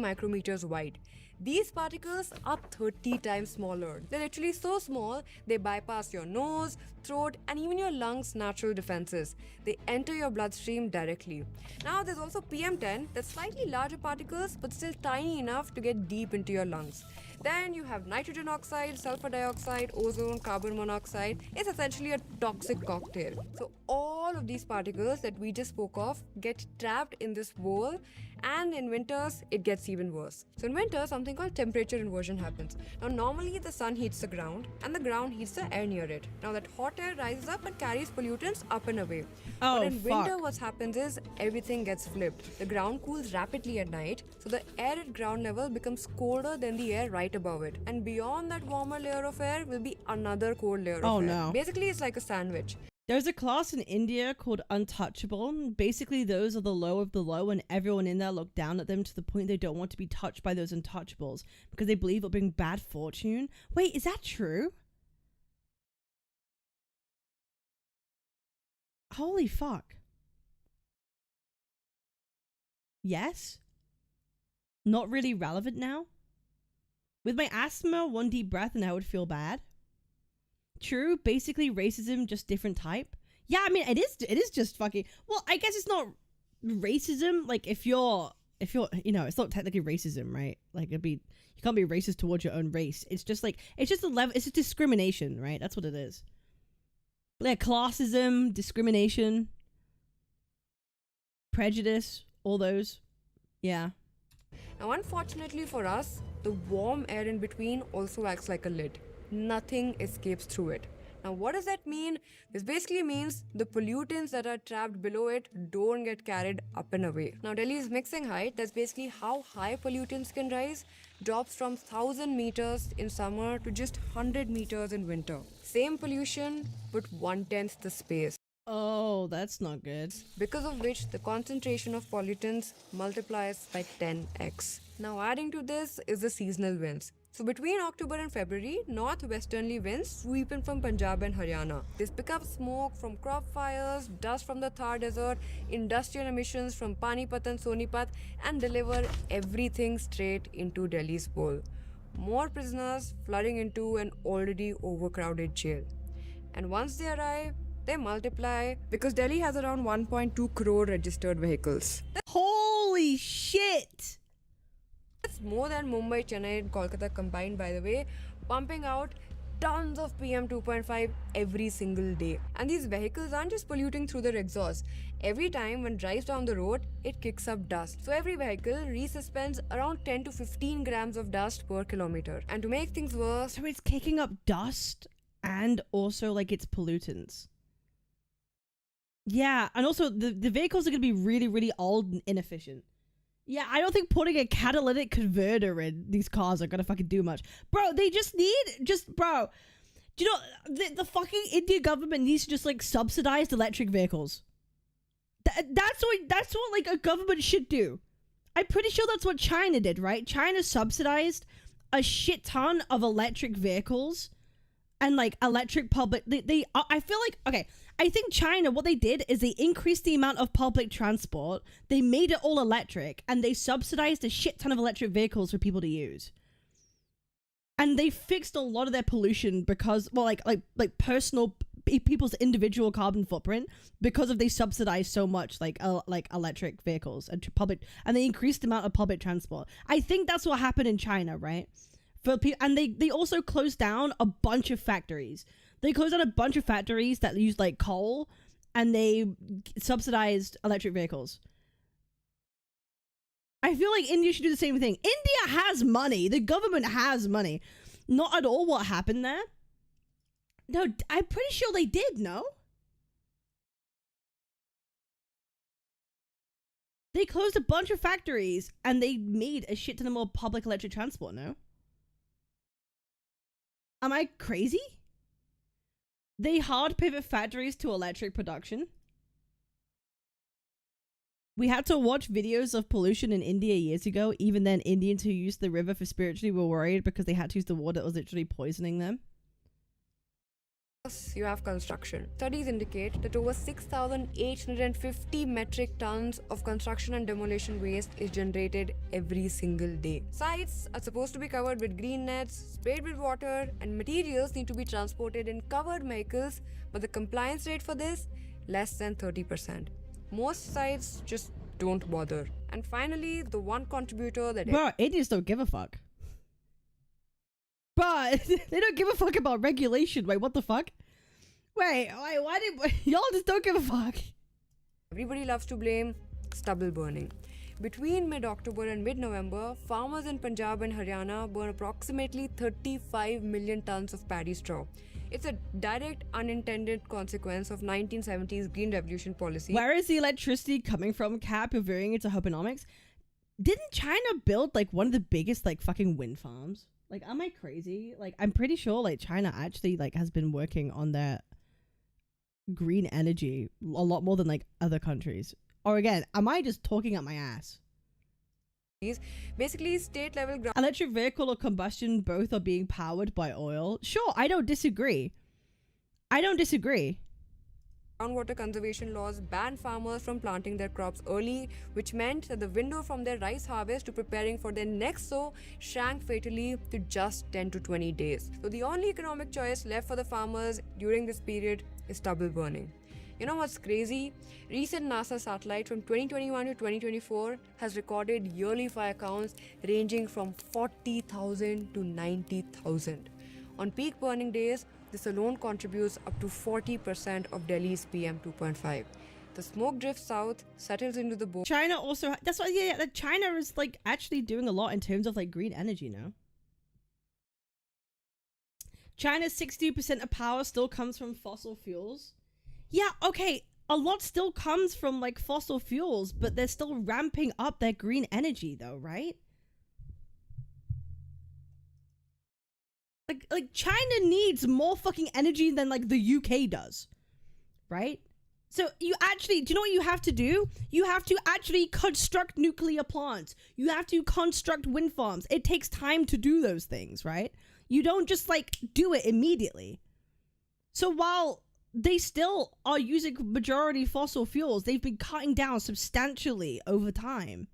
micrometers wide. These particles are 30 times smaller. They're literally so small, they bypass your nose, throat, and even your lungs' natural defenses. They enter your bloodstream directly. Now, there's also PM10, that's slightly larger particles, but still tiny enough to get deep into your lungs. Then you have nitrogen oxide, sulfur dioxide, ozone, carbon monoxide. It's essentially a toxic cocktail. So all of these particles that we just spoke of get trapped in this bowl, and in winters, it gets even worse. So in winter, something called temperature inversion happens. Now normally the sun heats the ground and the ground heats the air near it. Now that hot air rises up and carries pollutants up and away. Oh, but in winter, fuck. what happens is everything gets flipped. The ground cools rapidly at night, so the air at ground level becomes colder than the air right above it. And beyond that warmer layer of air will be another cold layer Oh, of air. no. Basically, it's like a sandwich. There's a class in India called untouchable. Basically, those are the low of the low, and everyone in there look down at them to the point they don't want to be touched by those untouchables because they believe it'll bring bad fortune. Wait, is that true? Holy fuck. Yes? Not really relevant now? With my asthma, one deep breath and I would feel bad. True, basically racism, just different type. Yeah, I mean, it is just fucking, well, I guess it's not racism, like, if you're, you know, it's not technically racism, right? Like, you can't be racist towards your own race. It's just like, it's just a level, it's just discrimination, right? That's what it is. Like, classism, discrimination, prejudice, all those. Yeah. Now, unfortunately for us, the warm air in between also acts like a lid. Nothing escapes through it. Now, what does that mean? This basically means the pollutants that are trapped below it don't get carried up and away. Now, Delhi's mixing height, that's basically how high pollutants can rise. drops from 1,000 meters in summer to just 100 meters in winter. Same pollution, but 1/10 the space. Oh, that's not good. Because of which the concentration of pollutants multiplies by 10x. Now adding to this is the seasonal winds. So between October and February, northwesterly winds sweep in from Punjab and Haryana. This pick up smoke from crop fires, dust from the Thar Desert, industrial emissions from Panipat and Sonipat, and deliver everything straight into Delhi's bowl. More prisoners flooding into an already overcrowded jail. And once they arrive, they multiply because Delhi has around 1.2 crore registered vehicles. Holy shit! That's more than Mumbai, Chennai, and Kolkata combined, by the way, pumping out tons of PM 2.5 every single day. And these vehicles aren't just polluting through their exhaust. Every time one drives down the road, it kicks up dust. So every vehicle resuspends around 10 to 15 grams of dust per kilometer. And to make things worse, So it's kicking up dust and also like it's pollutants. Yeah, and also the vehicles are going to be really, really old and inefficient. Yeah, I don't think putting a catalytic converter in these cars are going to fucking do much. Bro, they just need, bro, do you know, the fucking Indian government needs to just like subsidize electric vehicles. That's what like a government should do. I'm pretty sure that's what China did, right? China subsidized a shit ton of electric vehicles and like electric public, I feel like, okay, I think China, what they did is they increased the amount of public transport, they made it all electric, and they subsidized a shit ton of electric vehicles for people to use. And they fixed a lot of their pollution because, well, like personal, people's individual carbon footprint because of they subsidized so much like electric vehicles and public, and they increased the amount of public transport. I think that's what happened in China, right? For people, and they also closed down a bunch of factories. They closed down a bunch of factories that used like coal, and they subsidized electric vehicles. I feel like India should do the same thing. India has money. The government has money. Not at all what happened there. No, I'm pretty sure they did, no? They closed a bunch of factories and they made a shit ton of more public electric transport, no? Am I crazy? They hard pivot factories to electric production. We had to watch videos of pollution in India years ago. Even then, Indians who used the river for spiritually were worried because they had to use the water that was literally poisoning them. you have construction. Studies indicate that over 6,850 metric tons of construction and demolition waste is generated every single day. Sites are supposed to be covered with green nets, sprayed with water, and materials need to be transported in covered vehicles, but the compliance rate for this, less than 30%. Most sites just don't bother. And finally, the one contributor that... Bro, Indians don't give a fuck. But they don't give a fuck about regulation. Wait, what the fuck? Wait, why did... Y'all just don't give a fuck. Everybody loves to blame stubble burning. Between mid-October and mid-November, farmers in Punjab and Haryana burn approximately 35 million tons of paddy straw. It's a direct unintended consequence of 1970s Green Revolution policy. Where is the electricity coming from, Cap? You're veering into Hoponomics. Didn't China build like one of the biggest like fucking wind farms? Like, am I crazy? Like, I'm pretty sure like China actually like has been working on their green energy a lot more than like other countries. Or again, am I just talking up my ass? Basically, state level electric vehicle or combustion, both are being powered by oil. Sure, I don't disagree. Groundwater conservation laws banned farmers from planting their crops early, which meant that the window from their rice harvest to preparing for their next sow shrank fatally to just 10 to 20 days. So the only economic choice left for the farmers during this period is stubble burning. You know what's crazy? Recent NASA satellite from 2021 to 2024 has recorded yearly fire counts ranging from 40,000 to 90,000. On peak burning days, this alone contributes up to 40% of Delhi's PM 2.5. The smoke drifts south, settles into the border. China also, that's why, yeah, China is like actually doing a lot in terms of like green energy now. China's 60% of power still comes from fossil fuels. Yeah, okay, a lot still comes from like fossil fuels, but they're still ramping up their green energy though, right? Like China needs more fucking energy than like the UK does, right? So you actually, do you know what you have to do? You have to actually construct nuclear plants. You have to construct wind farms. It takes time to do those things, right? You don't just like do it immediately. So while they still are using majority fossil fuels, they've been cutting down substantially over time.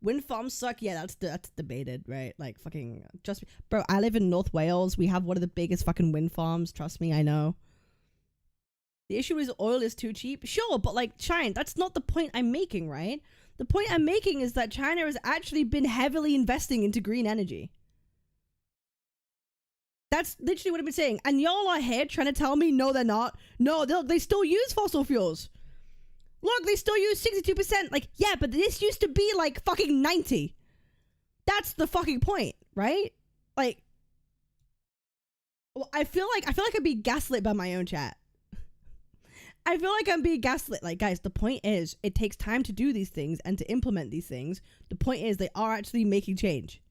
Wind farms suck. Yeah, that's debated, right? Like fucking bro, I live in North Wales. We have one of the biggest fucking wind farms. Trust me, I know. The issue is oil is too cheap. Sure, but like China, that's not the point I'm making, right? The point I'm making is that China has actually been heavily investing into green energy. That's literally what I've been saying. And y'all are here trying to tell me, no, they're not. No, they still use fossil fuels. Look, they still use 62%. Like, yeah, but this used to be like fucking 90. That's the fucking point, right? Like, well, I feel like I'm being gaslit by my own chat. I feel like I'm being gaslit. Like, guys, the point is, it takes time to do these things and to implement these things. The point is, they are actually making change.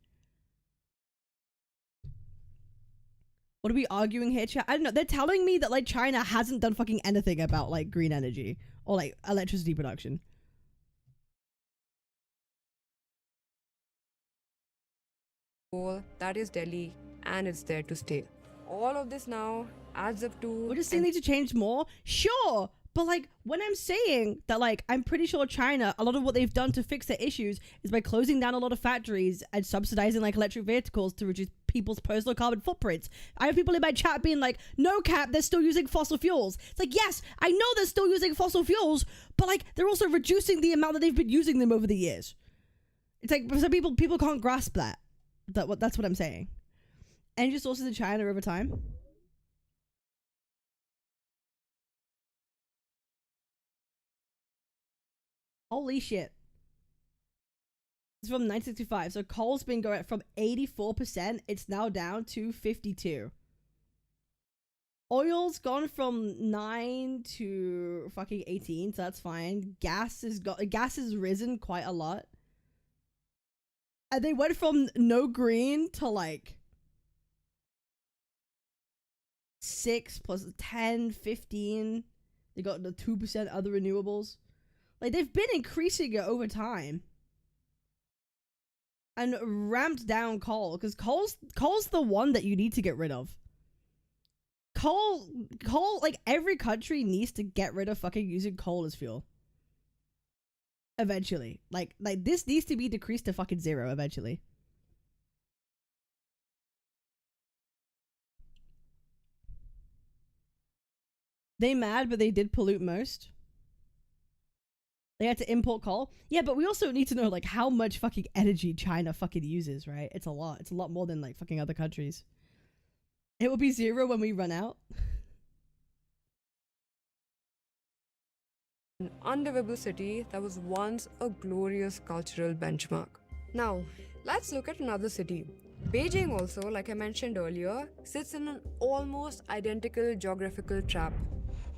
What are we arguing here, chat? I don't know. They're telling me that, like, China hasn't done fucking anything about, like, green energy or, like, electricity production. That is Delhi, and it's there to stay. All of this now adds up to... We're just saying they need to change more? Sure! But, like, when I'm saying that, like, I'm pretty sure China, a lot of what they've done to fix their issues is by closing down a lot of factories and subsidizing, like, electric vehicles to reduce people's personal carbon footprints. I have people in my chat being like, no cap, they're still using fossil fuels. It's like, yes, I know they're still using fossil fuels, but, like, they're also reducing the amount that they've been using them over the years. It's like, so people can't grasp that. That's what I'm saying. Energy sources in China over time. Holy shit. It's from 1965. So coal's been going from 84%. It's now down to 52. Oil's gone from 9 to fucking 18. So that's fine. Gas has risen quite a lot. And they went from no green to like 6 plus 10, 15. They got the 2% other renewables. Like, they've been increasing it over time. And ramped down coal. Because coal's the one that you need to get rid of. Coal, like, every country needs to get rid of fucking using coal as fuel. Eventually. Like this needs to be decreased to fucking 0 eventually. They mad, but they did pollute most. They had to import coal. Yeah, but we also need to know, like, how much fucking energy China fucking uses, right? It's a lot. It's a lot more than, like, fucking other countries. It will be 0 when we run out. An unlivable city that was once a glorious cultural benchmark. Now, let's look at another city. Beijing also, like I mentioned earlier, sits in an almost identical geographical trap.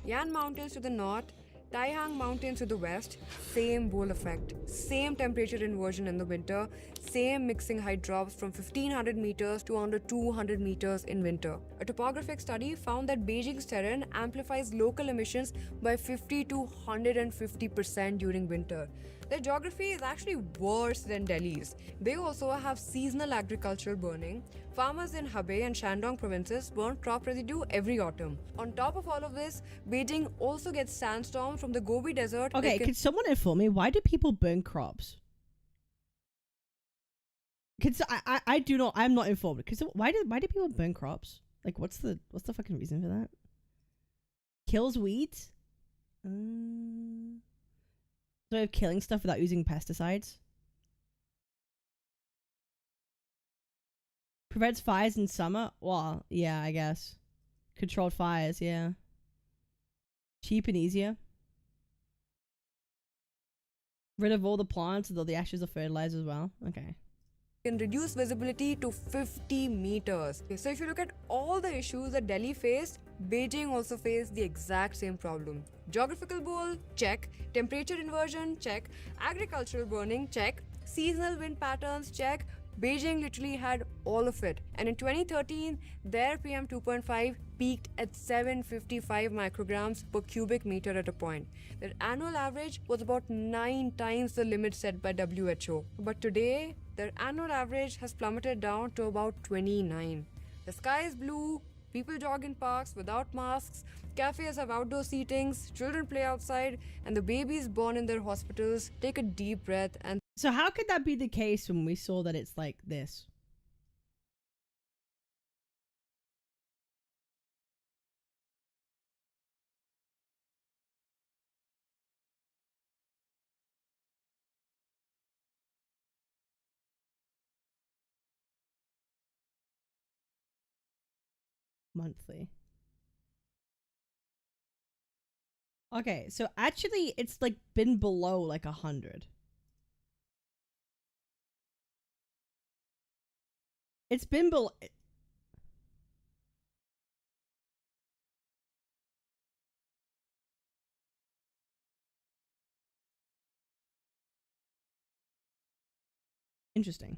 Yan Mountains to the north, Taihang Mountains to the west, same bowl effect, same temperature inversion in the winter, same mixing height drops from 1500 meters to under 200 meters in winter. A topographic study found that Beijing's terrain amplifies local emissions by 50 to 150% during winter. Their geography is actually worse than Delhi's. They also have seasonal agricultural burning. Farmers in Hebei and Shandong provinces burn crop residue every autumn. On top of all of this, Beijing also gets sandstorms from the Gobi Desert. Okay, can someone inform me, why do people burn crops? I do not, I'm not informed. Why do people burn crops? Like, what's the fucking reason for that? Kills weeds? So of killing stuff without using pesticides? Prevents fires in summer? Well, yeah, I guess. Controlled fires, yeah. Cheap and easier. Rid of all the plants with all the ashes of fertilizer as well. Okay. Can reduce visibility to 50 meters. So if you look at all the issues that Delhi faced, Beijing also faced the exact same problem. Geographical bowl, check. Temperature inversion, check. Agricultural burning, check. Seasonal wind patterns, check. Beijing literally had all of it. And in 2013, their PM 2.5 peaked at 755 micrograms per cubic meter at a point. Their annual average was about 9 times the limit set by WHO. But today, their annual average has plummeted down to about 29. The sky is blue, people jog in parks without masks, cafes have outdoor seatings, children play outside, and the babies born in their hospitals take a deep breath and So how could that be the case when we saw that it's like this? Monthly. Okay, so actually it's like been below like 100. It's been below. Interesting.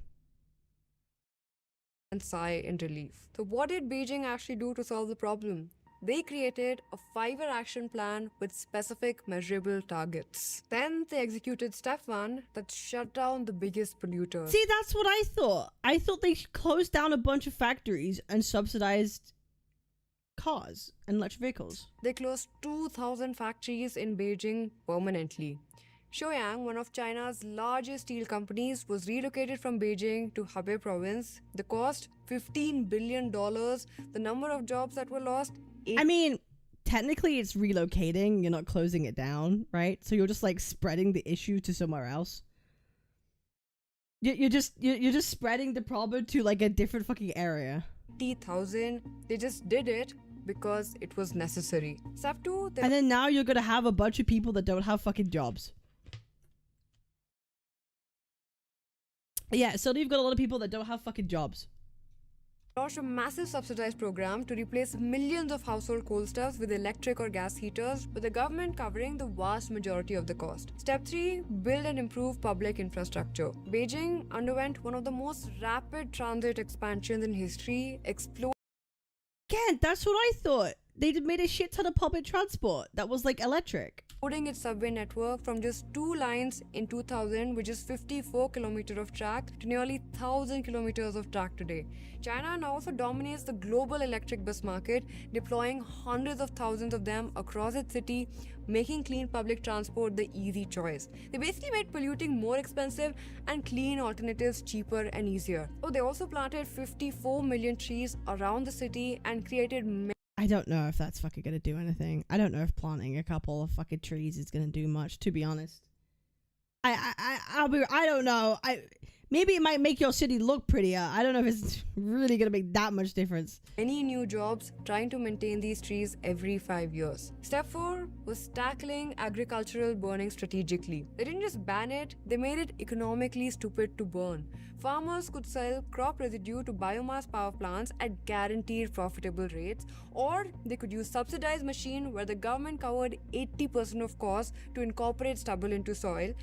and sigh in relief. So what did Beijing actually do to solve the problem? They created a 5-year action plan with specific measurable targets. Then they executed step 1 that shut down the biggest polluters. See, that's what I thought. I thought they closed down a bunch of factories and subsidized cars and electric vehicles. They closed 2,000 factories in Beijing permanently. Shoyang, one of China's largest steel companies, was relocated from Beijing to Hebei province. The cost, $15 billion. The number of jobs that were lost, I mean, technically it's relocating. You're not closing it down, right? So you're just like spreading the issue to somewhere else. You're just spreading the problem to like a different fucking area. 80,000. They just did it because it was necessary. Step 2, And then now you're gonna have a bunch of people that don't have fucking jobs. Yeah, so you've got a lot of people that don't have fucking jobs. launched a massive subsidized program to replace millions of household coal stoves with electric or gas heaters, with the government covering the vast majority of the cost. Step 3, build and improve public infrastructure. Beijing underwent one of the most rapid transit expansions in history, Again, that's what I thought. They made a shit ton of public transport that was like electric. exploding its subway network from just 2 lines in 2000, which is 54 kilometers of track, to nearly 1,000 kilometers of track today. China now also dominates the global electric bus market, deploying hundreds of thousands of them across its city, making clean public transport the easy choice. They basically made polluting more expensive and clean alternatives cheaper and easier. Oh, they also planted 54 million trees around the city and created I don't know if that's fucking gonna do anything. I don't know if planting a couple of fucking trees is gonna do much, to be honest. I don't know. Maybe it might make your city look prettier. I don't know if it's really gonna make that much difference. many new jobs trying to maintain these trees every 5 years. Step 4 was tackling agricultural burning strategically. They didn't just ban it, they made it economically stupid to burn. Farmers could sell crop residue to biomass power plants at guaranteed profitable rates, or they could use subsidized machine where the government covered 80% of costs to incorporate stubble into soil.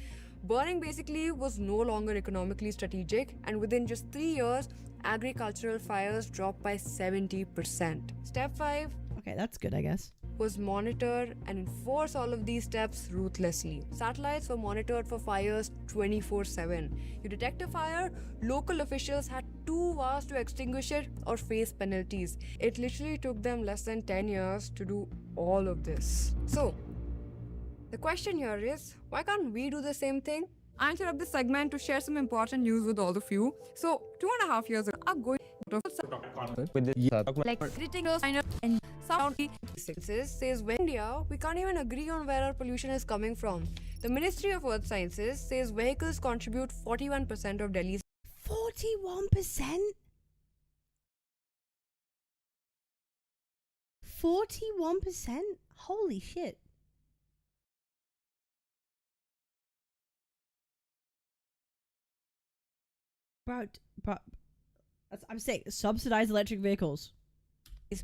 Burning basically was no longer economically strategic, and within just 3 years, agricultural fires dropped by 70%. Step 5 Okay, that's good, I guess. was monitor and enforce all of these steps ruthlessly. Satellites were monitored for fires 24/7. You detect a fire, local officials had 2 hours to extinguish it or face penalties. It literally took them less than 10 years to do all of this. So, the question here is, why can't we do the same thing? I interrupt this segment to share some important news with all of you. So, 2.5 years ago, going like editing and sound says when India, we can't even agree on where our pollution is coming from. The Ministry of Earth Sciences says vehicles contribute 41% of Delhi's 41%? 41%? Holy shit. Bro, I'm saying subsidized electric vehicles.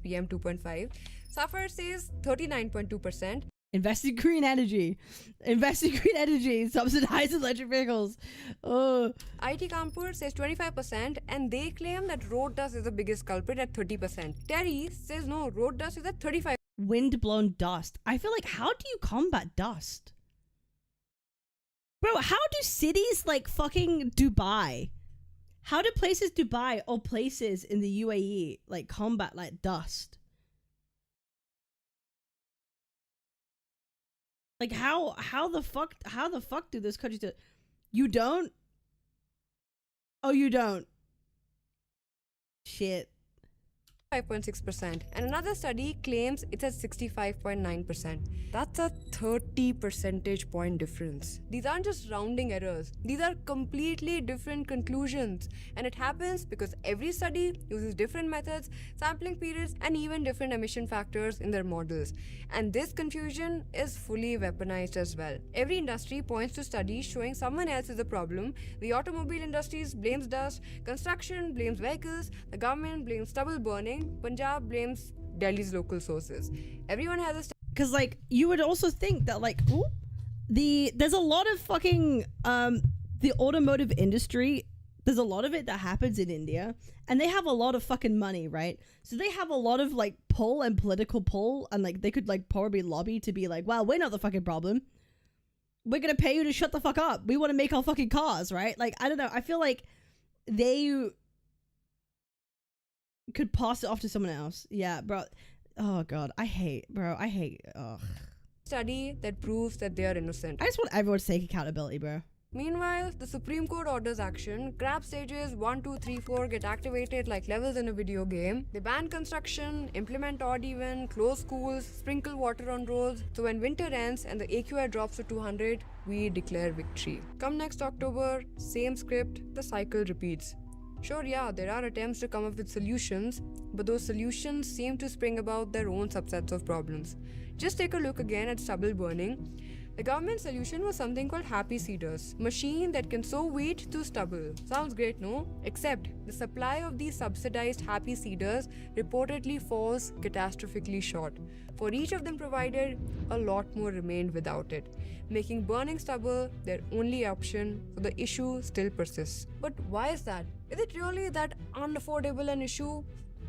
PM 2.5. Safar says 39.2%. Invest in green energy. Invest in green energy. Subsidize electric vehicles. Oh. IT Kanpur says 25%, and they claim that road dust is the biggest culprit at 30%. Terry says no, road dust is at 35%. Wind-blown dust. I feel like, how do you combat dust? Bro, how do cities like fucking Dubai, how do places Dubai or places in the UAE like combat like dust? Like how the fuck do those countries do it? You don't? Oh, you don't. Shit. 5.6%, and another study claims it's at 65.9%. That's a 30 percentage point difference. These aren't just rounding errors, these are completely different conclusions, and it happens because every study uses different methods, sampling periods, and even different emission factors in their models. And this confusion is fully weaponized as well. Every industry points to studies showing someone else is the problem. The automobile industry blames dust, construction blames vehicles, the government blames stubble burning, Punjab blames Delhi's local sources. Everyone has a because like you would also think that like there's a lot of fucking the automotive industry, there's a lot of it that happens in India, and they have a lot of fucking money, right? So they have a lot of like pull and political pull, and like they could like probably lobby to be like, well, we're not the fucking problem, we're gonna pay you to shut the fuck up, we want to make our fucking cars, right? Like I don't know, I feel like they could pass it off to someone else. Yeah, bro. Oh god, I hate. Ugh. study that proves that they are innocent. I just want everyone to take accountability, bro. Meanwhile, the Supreme Court orders action. Grab stages 1, 2, 3, 4 get activated like levels in a video game. They ban construction, implement odd even, close schools, sprinkle water on roads. So when winter ends and the AQI drops to 200, we declare victory. Come next October, same script, the cycle repeats. Sure, yeah, there are attempts to come up with solutions, but those solutions seem to spring about their own subsets of problems. Just take a look again at stubble burning. The government solution was something called Happy Seeders, machine that can sow wheat to stubble. Sounds great, no? Except the supply of these subsidized Happy Seeders reportedly falls catastrophically short. For each of them provided, a lot more remained without it, making burning stubble their only option, so the issue still persists. But why is that? Is it really that unaffordable an issue?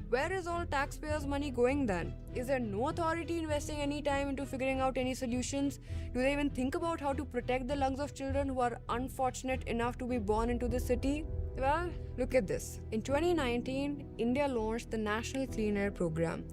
Where is all taxpayers' money going then? Is there no authority investing any time into figuring out any solutions? Do they even think about how to protect the lungs of children who are unfortunate enough to be born into the city? Well, look at this. In 2019, India launched the National Clean Air Program.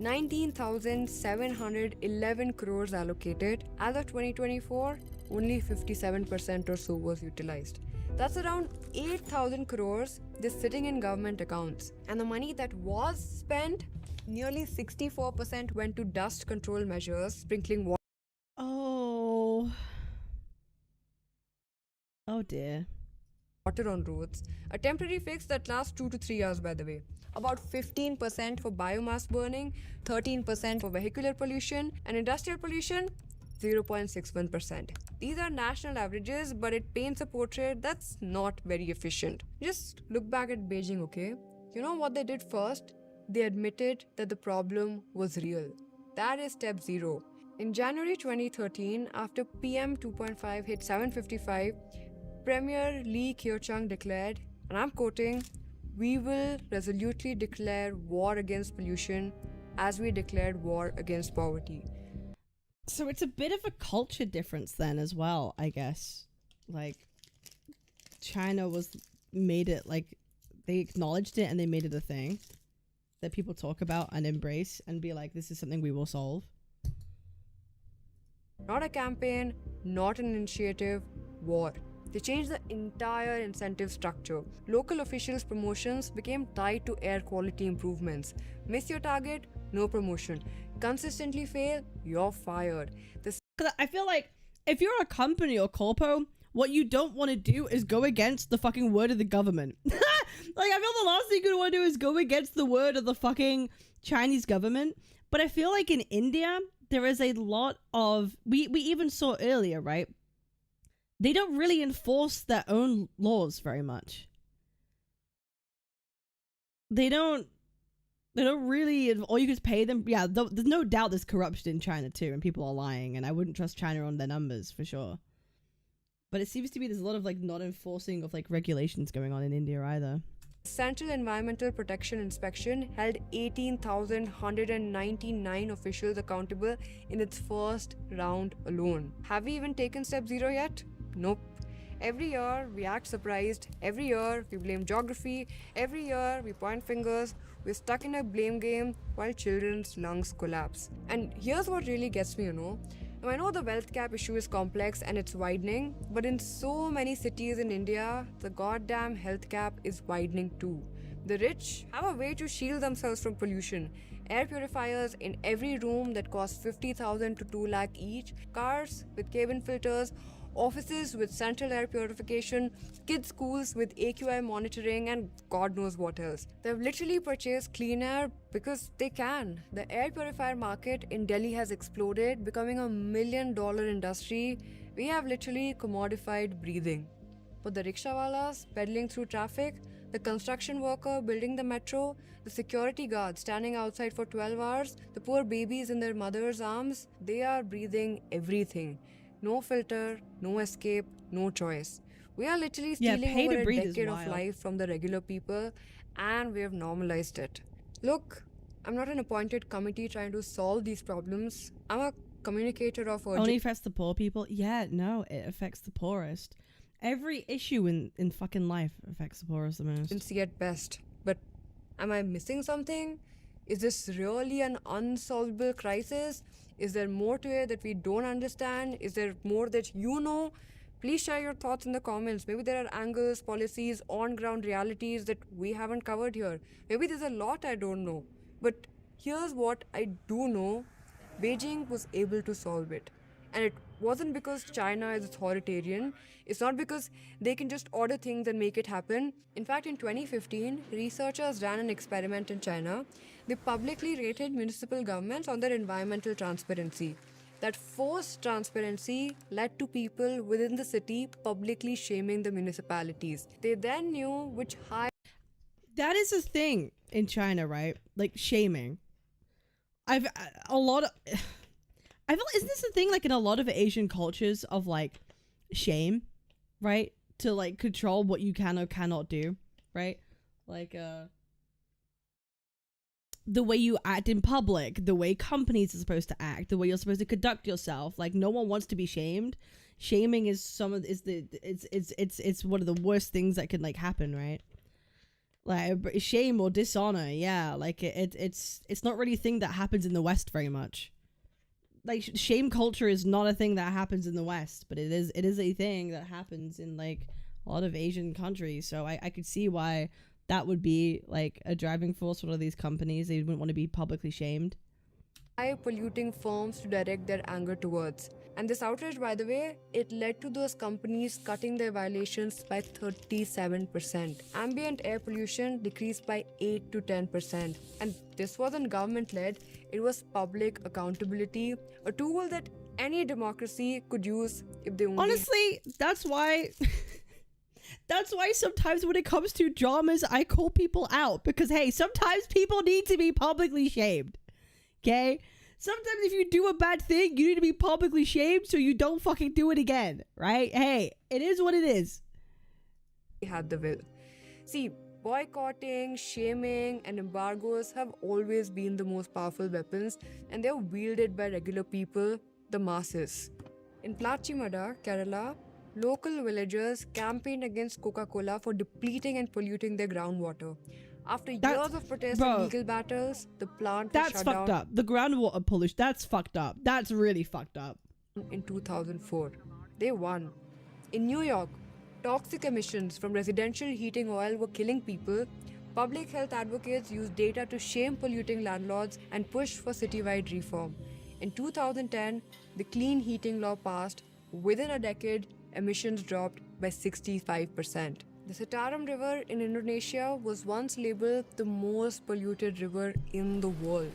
19,711 crores allocated. As of 2024, only 57% or so was utilized. That's around 8,000 crores just sitting in government accounts. And the money that was spent, nearly 64% went to dust control measures, sprinkling water. Oh dear. Water on roads. A temporary fix that lasts 2 to 3 years, by the way. About 15% for biomass burning, 13% for vehicular pollution, and industrial pollution, 0.61%. These are national averages, but it paints a portrait that's not very efficient. Just look back at Beijing, okay? You know what they did first? They admitted that the problem was real. That is step 0. In January 2013, after PM 2.5 hit 755, Premier Li Keqiang declared, and I'm quoting, "We will resolutely declare war against pollution as we declared war against poverty." So it's a bit of a culture difference then as well, I guess. Like, China made it, like, they acknowledged it and they made it a thing that people talk about and embrace and be like, this is something we will solve. Not a campaign, not an initiative, war. They changed the entire incentive structure. Local officials' promotions became tied to air quality improvements. Miss your target, no promotion. Consistently fail, you're fired. Because I feel like if you're a company or corpo, what you don't want to do is go against the fucking word of the government. Like, I feel the last thing you want to do is go against the word of the fucking Chinese government. But I feel like in India, there is a lot of... We even saw earlier, right? They don't really enforce their own laws very much. They don't They don't really, or you just pay them. Yeah, there's no doubt there's corruption in China too, and people are lying, and I wouldn't trust China on their numbers for sure. But it seems to be there's a lot of like not enforcing of like regulations going on in India either. Central Environmental Protection Inspection held 18,199 officials accountable in its first round alone. Have we even taken step 0 yet? Nope. Every year we act surprised, every year we blame geography, every year we point fingers, we're stuck in a blame game while children's lungs collapse. And here's what really gets me, Now I know the wealth gap issue is complex and it's widening, but in so many cities in India, the goddamn health gap is widening too. The rich have a way to shield themselves from pollution. Air purifiers in every room that cost 50,000 to 2 lakh each, cars with cabin filters, offices with central air purification, kids' schools with AQI monitoring, and God knows what else. They've literally purchased clean air because they can. The air purifier market in Delhi has exploded, becoming $1 million industry. We have literally commodified breathing. But the rickshawalas pedaling through traffic, the construction worker building the metro, the security guard standing outside for 12 hours, the poor babies in their mother's arms, they are breathing everything. No filter, no escape, no choice. We are literally stealing over a decade of life from the regular people, and we have normalized it. Look, I'm not an appointed committee trying to solve these problems. I'm a communicator of urgency. Only affects the poor people? Yeah, no, it affects the poorest. Every issue in fucking life affects the poorest the most. At best. But am I missing something? Is this really an unsolvable crisis? Is there more to it that we don't understand? Is there more that you know? Please share your thoughts in the comments. Maybe there are angles, policies, on-ground realities that we haven't covered here. Maybe there's a lot I don't know. But here's what I do know. Beijing was able to solve it. And it wasn't because China is authoritarian. It's not because they can just order things and make it happen. In fact, in 2015, researchers ran an experiment in China. They publicly rated municipal governments on their environmental transparency. That forced transparency led to people within the city publicly shaming the municipalities. They then knew which high... That is a thing in China, right? Like shaming. I feel, isn't this a thing like in a lot of Asian cultures of like shame, right? To like control what you can or cannot do, right? Like the way you act in public, the way companies are supposed to act, the way you're supposed to conduct yourself. Like no one wants to be shamed. Shaming is it's one of the worst things that can like happen, right? Like shame or dishonor, yeah. Like it's not really a thing that happens in the West very much. Like shame culture is not a thing that happens in the West, but it is a thing that happens in like a lot of Asian countries. So I could see why that would be like a driving force for one of these companies. They wouldn't want to be publicly shamed. Polluting firms to direct their anger towards. And this outrage, by the way, it led to those companies cutting their violations by 37%. Ambient air pollution decreased by 8 to 10%. And this wasn't government-led, it was public accountability, a tool that any democracy could use if they only... Honestly, that's why... That's why sometimes when it comes to dramas, I call people out. Because, hey, sometimes people need to be publicly shamed. Okay? Sometimes if you do a bad thing, you need to be publicly shamed so you don't fucking do it again. Right? Hey, it is what it is. Had the will. See, boycotting, shaming, and embargoes have always been the most powerful weapons, and they're wielded by regular people, the masses. In Plachimada, Kerala, local villagers campaigned against Coca-Cola for depleting and polluting their groundwater. After years of protests and legal battles, the plant was shut down. That's fucked up. The groundwater pollution, that's fucked up. That's really fucked up. In 2004, they won. In New York, toxic emissions from residential heating oil were killing people. Public health advocates used data to shame polluting landlords and push for citywide reform. In 2010, the clean heating law passed. Within a decade, emissions dropped by 65%. The Citarum River in Indonesia was once labeled the most polluted river in the world.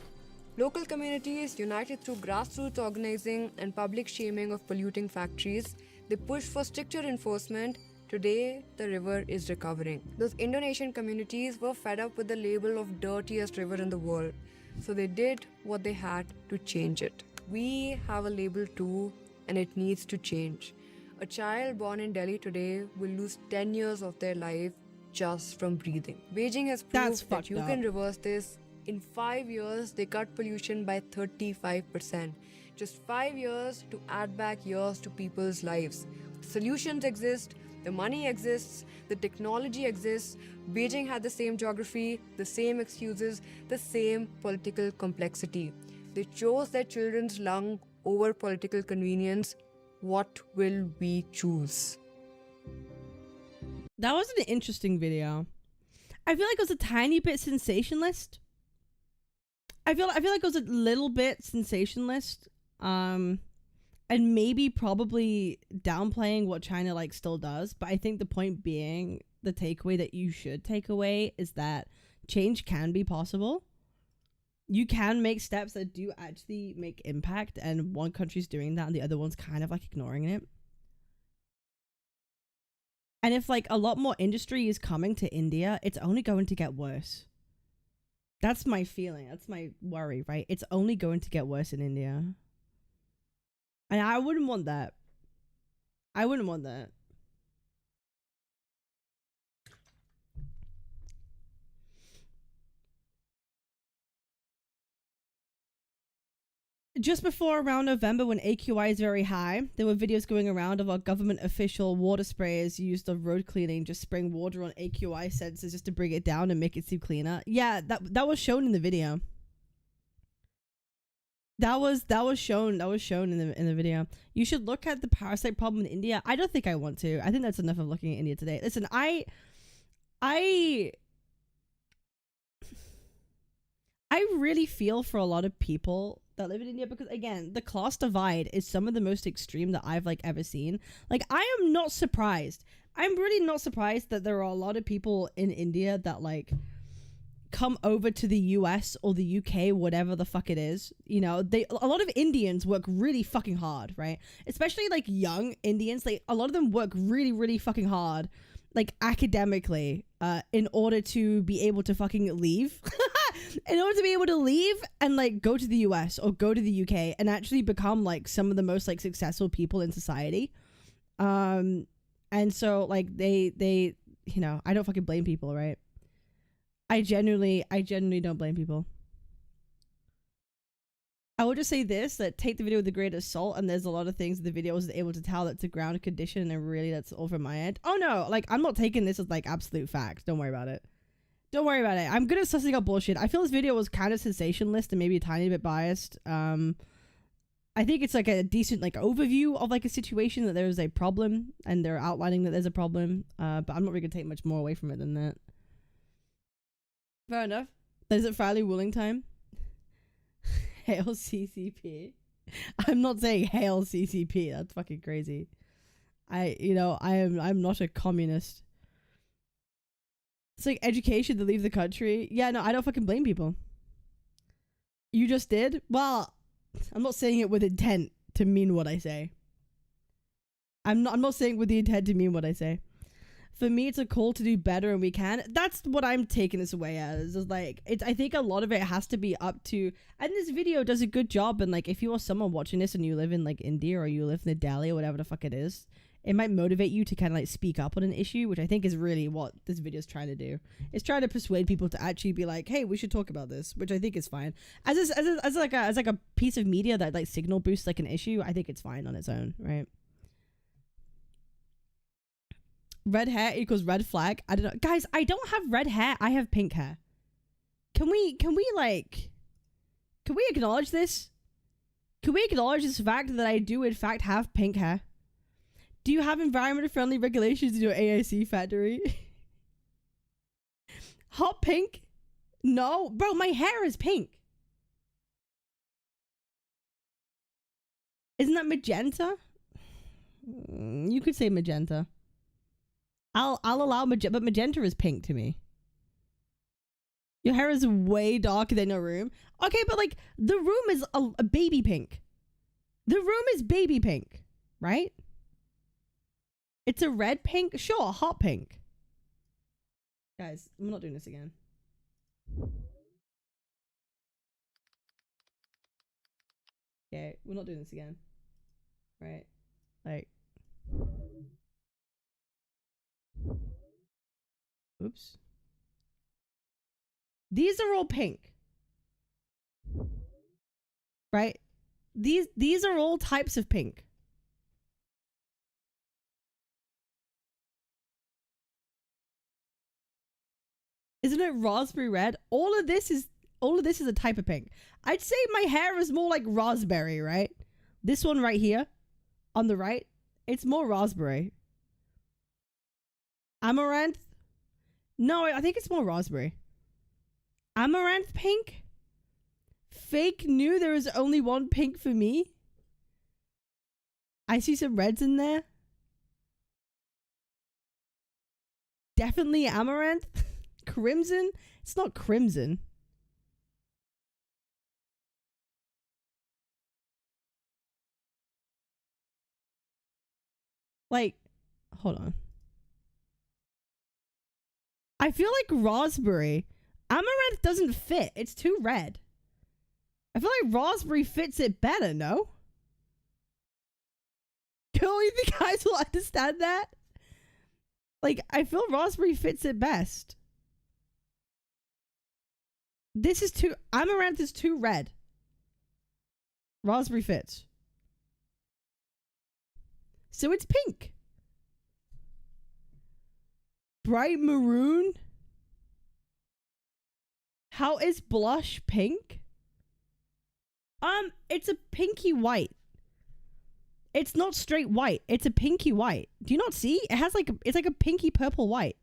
Local communities united through grassroots organizing and public shaming of polluting factories. They pushed for stricter enforcement, Today, the river is recovering. Those Indonesian communities were fed up with the label of dirtiest river in the world. So they did what they had to change it. We have a label too, and it needs to change. A child born in Delhi today will lose 10 years of their life just from breathing. Beijing has That's proved that fucked you up. can reverse this. In 5 years, they cut pollution by 35%. Just 5 years to add back years to people's lives. Solutions exist, the money exists, the technology exists. Beijing had the same geography, the same excuses, the same political complexity. They chose their children's lung over political convenience. What will we choose? That was an interesting video. I feel like it was a tiny bit sensationalist. I feel like it was a little bit sensationalist. And maybe probably downplaying what China like still does, but I think the point being, the takeaway that you should take away is that change can be possible. You can make steps that do actually make impact, and one country's doing that and the other one's kind of like ignoring it. And if like a lot more industry is coming to India, it's only going to get worse. That's my feeling. That's my worry, right? It's only going to get worse in India. And I wouldn't want that. I wouldn't want that. Just before around November, when AQI is very high, there were videos going around of our government official water sprayers used of road cleaning, just spraying water on AQI sensors just to bring it down and make it seem cleaner. Yeah, that was shown in the video. That was shown in the video. You should look at the parasite problem in India. I don't think I want to. I think that's enough of looking at India today. Listen, I really feel for a lot of people that live in India, because again, the class divide is some of the most extreme that I've like ever seen. Like, I am not surprised. I'm really not surprised that there are a lot of people in India that like come over to the US or the UK, whatever the fuck it is. You know, a lot of Indians work really fucking hard, right? Especially like young Indians, like a lot of them work really, really fucking hard, like academically, in order to be able to fucking leave. In order to be able to leave and like go to the US or go to the UK and actually become like some of the most like successful people in society. And so like they you know, I don't fucking blame people, right? I genuinely don't blame people. I will just say this, that take the video with a grain of salt, and there's a lot of things the video was able to tell that's a ground condition, and really that's over my end. Oh no, like I'm not taking this as like absolute fact. Don't worry about it. Don't worry about it. I'm good at sussing out bullshit. I feel this video was kind of sensationalist and maybe a tiny bit biased. I think it's like a decent like overview of like a situation that there's a problem, and they're outlining that there's a problem. But I'm not really gonna take much more away from it than that. Fair enough. Is it finally Wuling time? Hail CCP. I'm not saying hail CCP. That's fucking crazy. I'm not a communist. It's like education to leave the country. Yeah, no, I don't fucking blame people. You just did? Well, I'm not saying it with intent to mean what I say. I'm not saying with the intent to mean what I say. For me, it's a call to do better, and we can. That's what I'm taking this away as. Is like, I think a lot of it has to be up to, and this video does a good job. And like, if you are someone watching this and you live in like India or you live in Delhi or whatever the fuck it is, it might motivate you to kind of like speak up on an issue, which I think is really what this video is trying to do. It's trying to persuade people to actually be like, hey, we should talk about this, which I think is fine. As like a piece of media that like signal boosts like an issue, I think it's fine on its own, right? Red hair equals red flag. I don't know. Guys, I don't have red hair. I have pink hair. Can we acknowledge this? Can we acknowledge this fact that I do in fact have pink hair? Do you have environment friendly regulations in your AIC factory? Hot pink? No. Bro, my hair is pink. Isn't that magenta? You could say magenta. I'll allow magenta, but magenta is pink to me. Your hair is way darker than your room. Okay, but like the room is a baby pink. The room is baby pink, right? It's a red pink? Sure, hot pink. Guys, I'm not doing this again. Okay, we're not doing this again. Right? Like... Oops. These are all pink. Right? These are all types of pink. Isn't it raspberry red? All of this is a type of pink. I'd say my hair is more like raspberry, right? This one right here on the right, it's more raspberry. Amaranth? No, I think it's more raspberry. Amaranth pink? Fake knew there was only one pink for me. I see some reds in there. Definitely amaranth. Crimson? It's not crimson. Like, hold on. I feel like raspberry. Amaranth doesn't fit. It's too red. I feel like raspberry fits it better, no? Cool, you think guys will understand that? Like, I feel raspberry fits it best. This is too... Amaranth is too red. Raspberry fits. So it's pink. Bright maroon? How is blush pink? It's a pinky white. It's not straight white. It's a pinky white. Do you not see? It has like it's like a pinky purple white.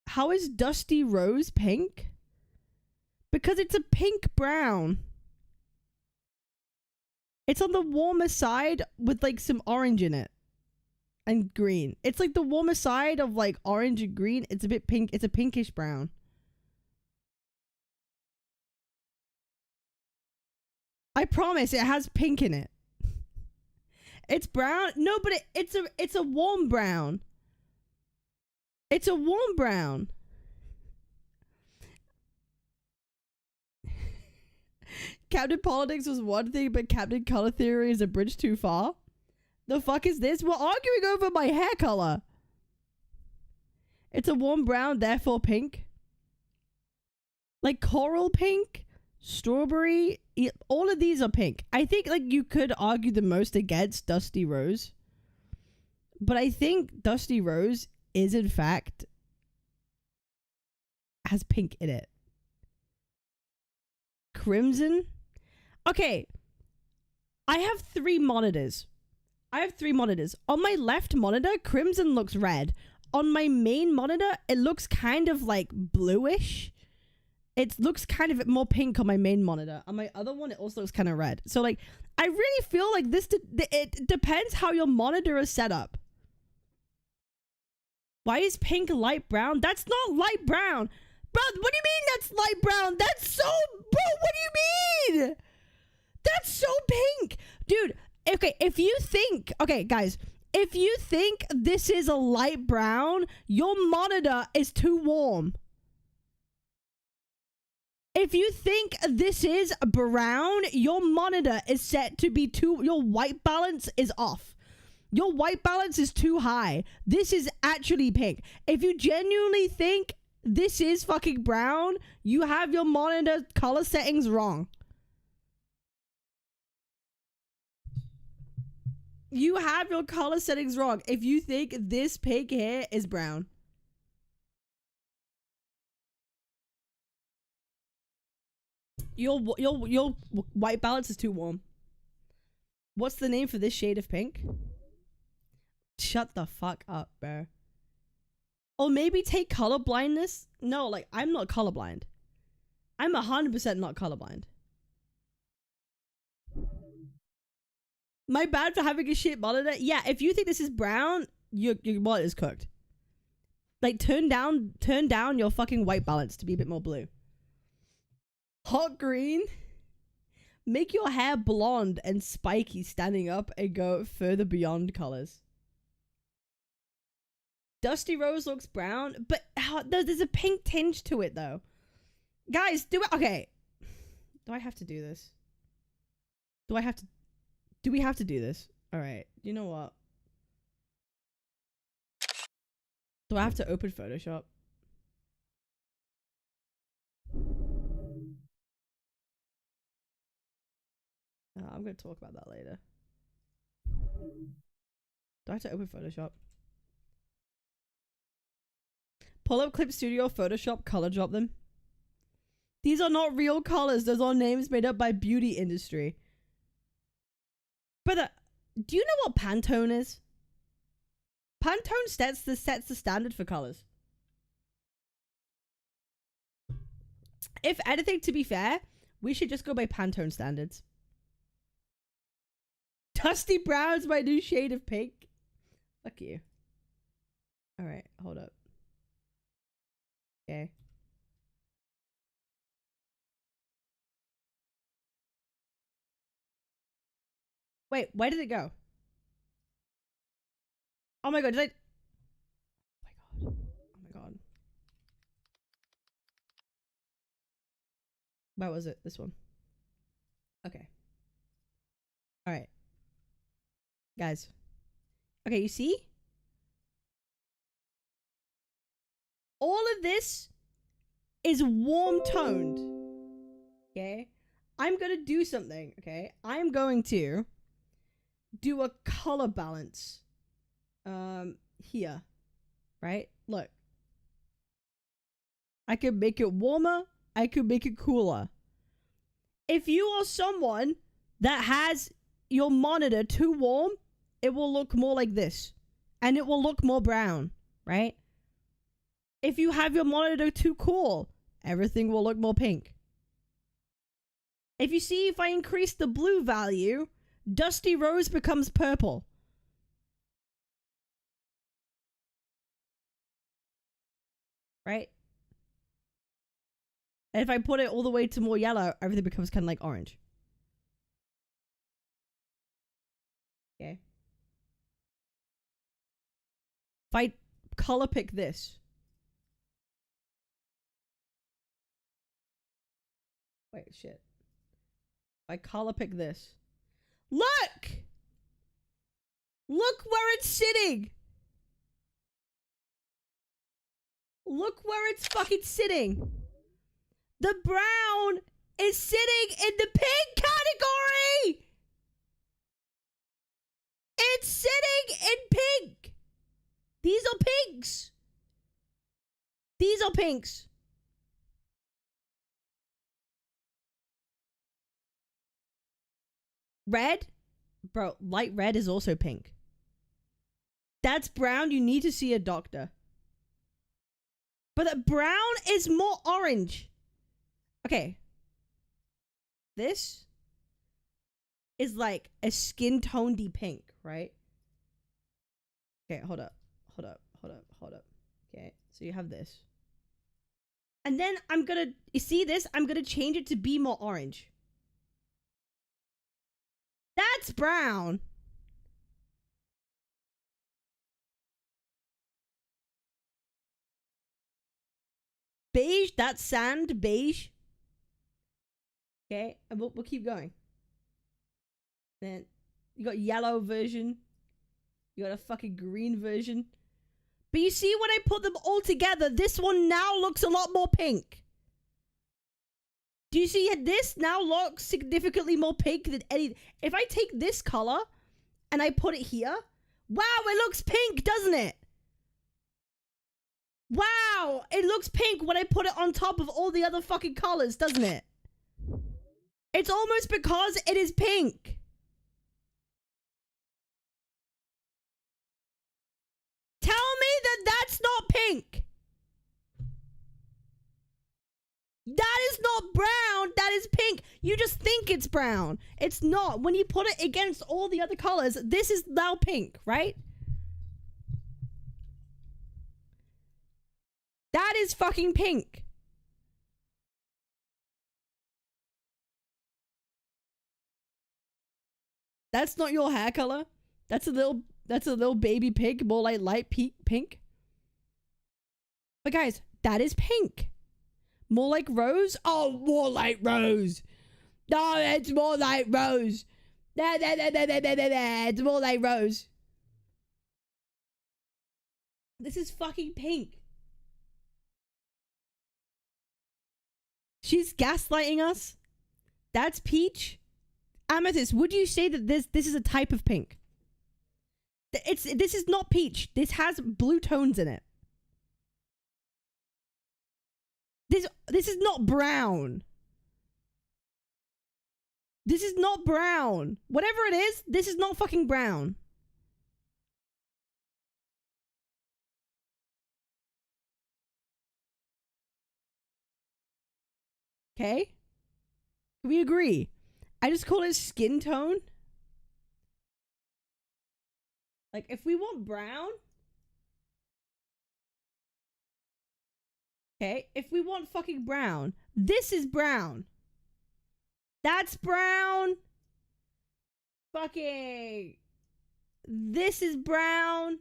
How is dusty rose pink? Because it's a pink brown. It's on the warmer side with like some orange in it. And green. It's like the warmer side of like orange and green. It's a bit pink. It's a pinkish brown. I promise it has pink in it. It's brown. No, but it's a warm brown. It's a warm brown. Captain Politics was one thing, but Captain Color Theory is a bridge too far. The fuck is this? We're arguing over my hair color. It's a warm brown, therefore pink. Like coral pink, strawberry, all of these are pink. I think like you could argue the most against Dusty Rose. But I think Dusty Rose is in fact has pink in it. Crimson? Okay. I have three monitors. On my left monitor, crimson looks red. On my main monitor, it looks kind of like bluish. It looks kind of more pink on my main monitor. On my other one, it also looks kind of red. So like, I really feel like this, it depends how your monitor is set up. Why is pink light brown? That's not light brown. Bro, what do you mean that's light brown? That's so, bro, what do you mean? That's so pink. Dude, okay, if you think, okay, guys, if you think this is a light brown, your monitor is too warm. If you think this is brown, your monitor is set to be too, your white balance is off. Your white balance is too high. This is actually pink. If you genuinely think this is fucking brown, you have your monitor color settings wrong. You have your color settings wrong if you think this pink hair is brown. Your white balance is too warm. What's the name for this shade of pink? Shut the fuck up, bro. Or maybe take color blindness? No, like, I'm not colorblind. I'm 100% not colorblind. My bad for having a shit monitor? Yeah, if you think this is brown, your monitor is cooked. Like, turn down your fucking white balance to be a bit more blue. Hot green? Make your hair blonde and spiky standing up and go further beyond colors. Dusty Rose looks brown, but there's a pink tinge to it though. Guys, do it. Okay. Do I have to do this? Do we have to do this? All right. You know what? Do I have to open Photoshop? I'm going to talk about that later. Do I have to open Photoshop? Pull up Clip Studio, Photoshop, color drop them. These are not real colors. Those are names made up by beauty industry. Brother, do you know what Pantone is? Pantone sets the standard for colors. If anything, to be fair, we should just go by Pantone standards. Dusty brown's my new shade of pink. Fuck you. All right, hold up. Okay. Wait, where did it go? Oh my god, did I... Oh my god. Oh my god. Where was it? This one. Okay. Alright. Guys. Okay, you see? All of this is warm toned. Okay? I'm gonna do something, okay? I'm going to do a color balance. Here. Right? Look. I could make it warmer. I could make it cooler. If you are someone that has your monitor too warm, it will look more like this. And it will look more brown. Right? If you have your monitor too cool, everything will look more pink. If you see, if I increase the blue value, Dusty Rose becomes purple. Right? And if I put it all the way to more yellow, everything becomes kind of like orange. Okay. If I color pick this. Wait, shit. If I color pick this. Look! Look where it's sitting! Look where it's fucking sitting! The brown is sitting in the pink category! It's sitting in pink! These are pinks! These are pinks. Red? Bro, light red is also pink. That's brown. You need to see a doctor. But the brown is more orange. Okay. This is like a skin tonedy pink, right? Okay, hold up. Hold up. Hold up. Hold up. Okay, so you have this. And then I'm gonna, you see this? I'm gonna change it to be more orange. That's brown. Beige, that's sand, beige. Okay, and we'll keep going. Then you got yellow version. You got a fucking green version. But you see when I put them all together, this one now looks a lot more pink. Do you see this now looks significantly more pink than any... If I take this color and I put it here, wow, it looks pink, doesn't it? Wow, it looks pink when I put it on top of all the other fucking colors, doesn't it? It's almost because it is pink. Tell me that that's not pink. That is not brown, that is pink. You just think it's brown. It's not. When you put it against all the other colors, this is now pink, right? That is fucking pink. That's not your hair color. That's a little baby pink, more like light pink. But guys, that is pink. More like rose? Oh, more like rose. No, it's more like rose. It's more like rose. This is fucking pink. She's gaslighting us. That's peach. Amethyst, would you say that this is a type of pink? This is not peach. This has blue tones in it. This is not brown. This is not brown. Whatever it is, this is not fucking brown. Okay? Can we agree? I just call it skin tone. Like, if we want brown... Okay, if we want fucking brown, this is brown. That's brown. Fucking... This is brown.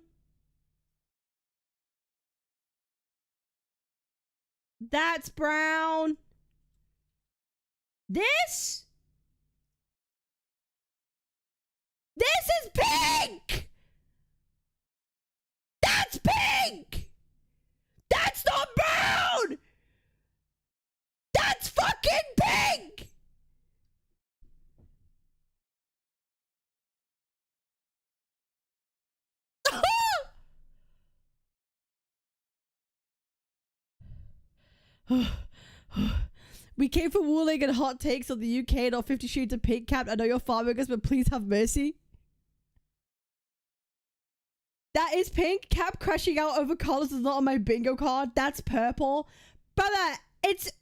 That's brown. This is pink! That's pink! That's not brown! That's fucking pink! We came from Wuling and hot takes on the UK, not 50 Shades of Pink. Cap, I know you're farming us, but please have mercy. That is pink. Cap crashing out over colors is not on my bingo card. That's purple. Brother, it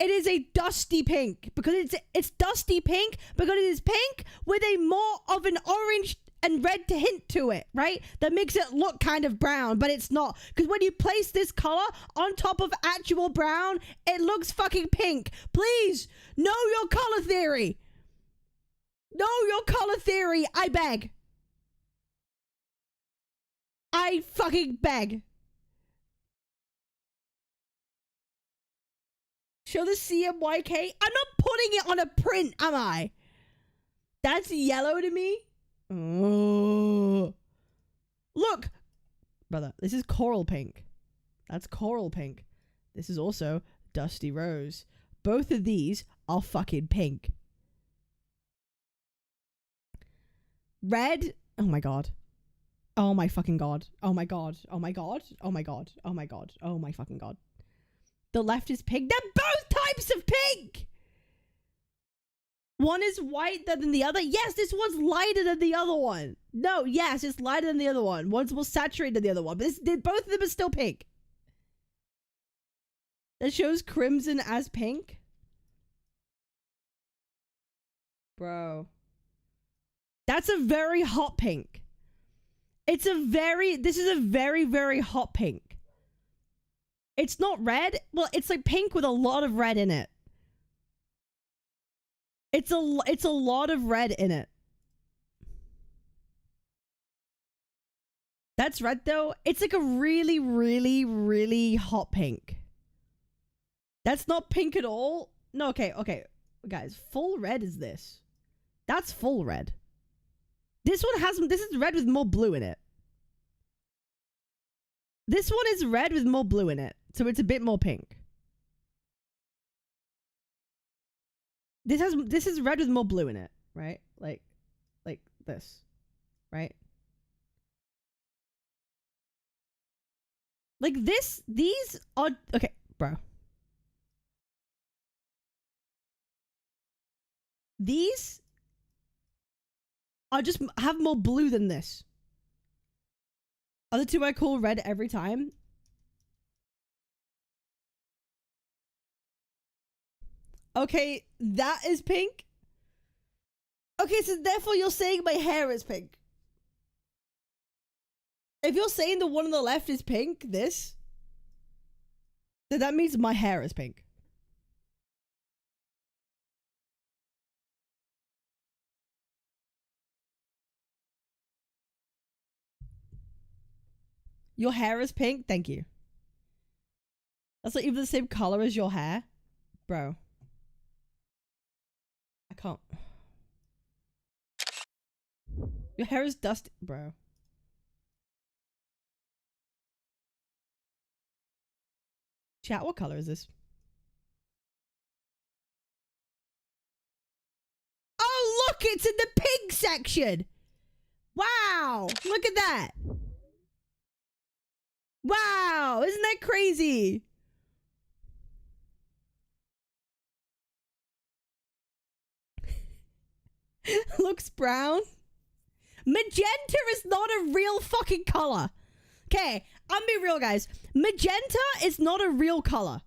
is a dusty pink. Because it's dusty pink because it is pink with a more of an orange and red to hint to it, right? That makes it look kind of brown, but it's not. Because when you place this color on top of actual brown, it looks fucking pink. Please, know your color theory. Know your color theory, I beg. I fucking beg. Show the CMYK. I'm not putting it on a print, am I? That's yellow to me. Oh. Look. Brother, this is coral pink. That's coral pink. This is also dusty rose. Both of these are fucking pink. Red. Oh my god. Oh my fucking god. Oh my god. Oh my god. Oh my god. Oh my god. Oh my fucking god. The left is pink. They're both types of pink! One is whiter than the other. Yes, this one's lighter than the other one. No, yes, it's lighter than the other one. One's more saturated than the other one. But both of them are still pink. That shows crimson as pink. Bro. That's a very hot pink. This is a very, very hot pink. It's not red. Well, it's like pink with a lot of red in it. It's a lot of red in it. That's red though. It's like a really, really, really hot pink. That's not pink at all. No, okay. Guys, full red is this. That's full red. This is red with more blue in it. This one is red with more blue in it. So it's a bit more pink. This is red with more blue in it, right? Like this, right? Like these are, okay, bro. These are just have more blue than this. Other two I call red every time. Okay, that is pink. Okay, so therefore you're saying my hair is pink. If you're saying the one on the left is pink, then that means my hair is pink. Your hair is pink? Thank you. That's not even the same color as your hair? Bro. I can't. Your hair is dusty. Bro. Chat, what color is this? Oh, look! It's in the pink section! Wow! Look at that! Wow! Isn't that crazy? Looks brown. Magenta is not a real fucking color. Okay, I'm being real, guys. Magenta is not a real color.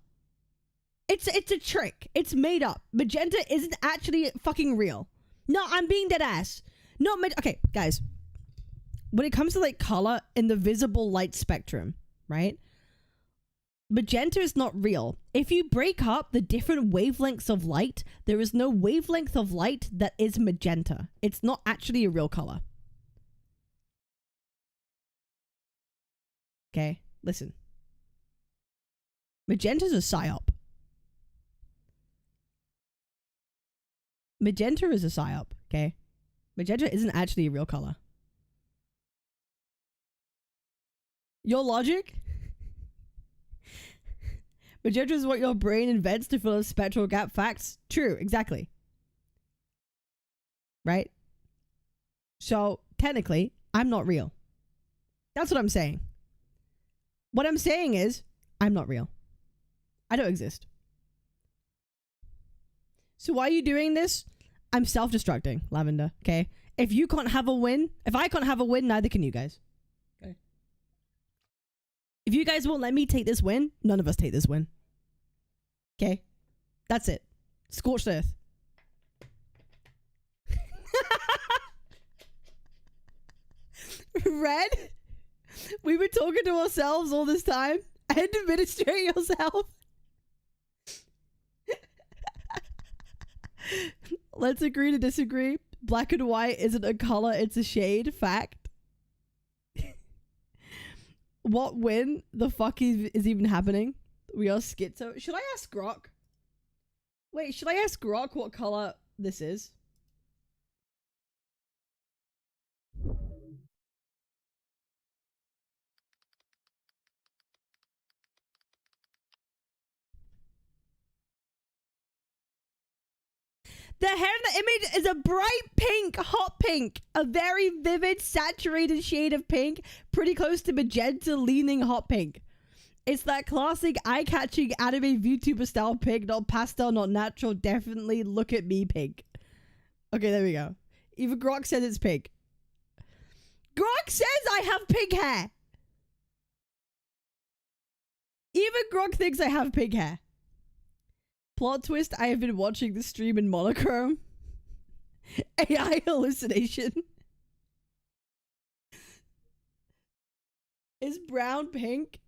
It's a trick. It's made up. Magenta isn't actually fucking real. No, I'm being dead ass. No, okay, guys. When it comes to like color in the visible light spectrum, right? Magenta is not real. If you break up the different wavelengths of light, there is no wavelength of light that is magenta. It's not actually a real color. Okay, listen. Magenta's a psyop. Magenta is a psyop, okay? Magenta isn't actually a real color. Your logic? Magenta is what your brain invents to fill a spectral gap. Facts? True, exactly. Right? So, technically, I'm not real. That's what I'm saying. What I'm saying is, I'm not real. I don't exist. So why are you doing this? I'm self-destructing, Lavender, okay? If you can't have a win, if I can't have a win, neither can you guys. Okay. If you guys won't let me take this win, none of us take this win. Okay? That's it. Scorched earth. Red? We've been talking to ourselves all this time. And administrate yourself. Let's agree to disagree. Black and white isn't a color, it's a shade. Fact. What win the fuck is even happening? We are schizo. Should I ask Grok? Wait, should I ask Grok what color this is? The hair in the image is a bright pink, hot pink. A very vivid, saturated shade of pink. Pretty close to magenta, leaning hot pink. It's that classic eye-catching anime VTuber style pink. Not pastel, not natural. Definitely look at me pink. Okay, there we go. Even Grok says it's pink. Grok says I have pink hair. Even Grok thinks I have pink hair. Plot twist, I have been watching the stream in monochrome. AI hallucination. Is brown pink?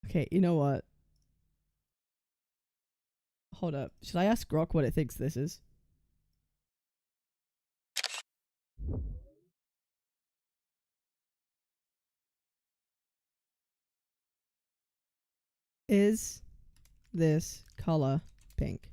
Okay, you know what? Hold up. Should I ask Grok what it thinks this is? Is this color pink?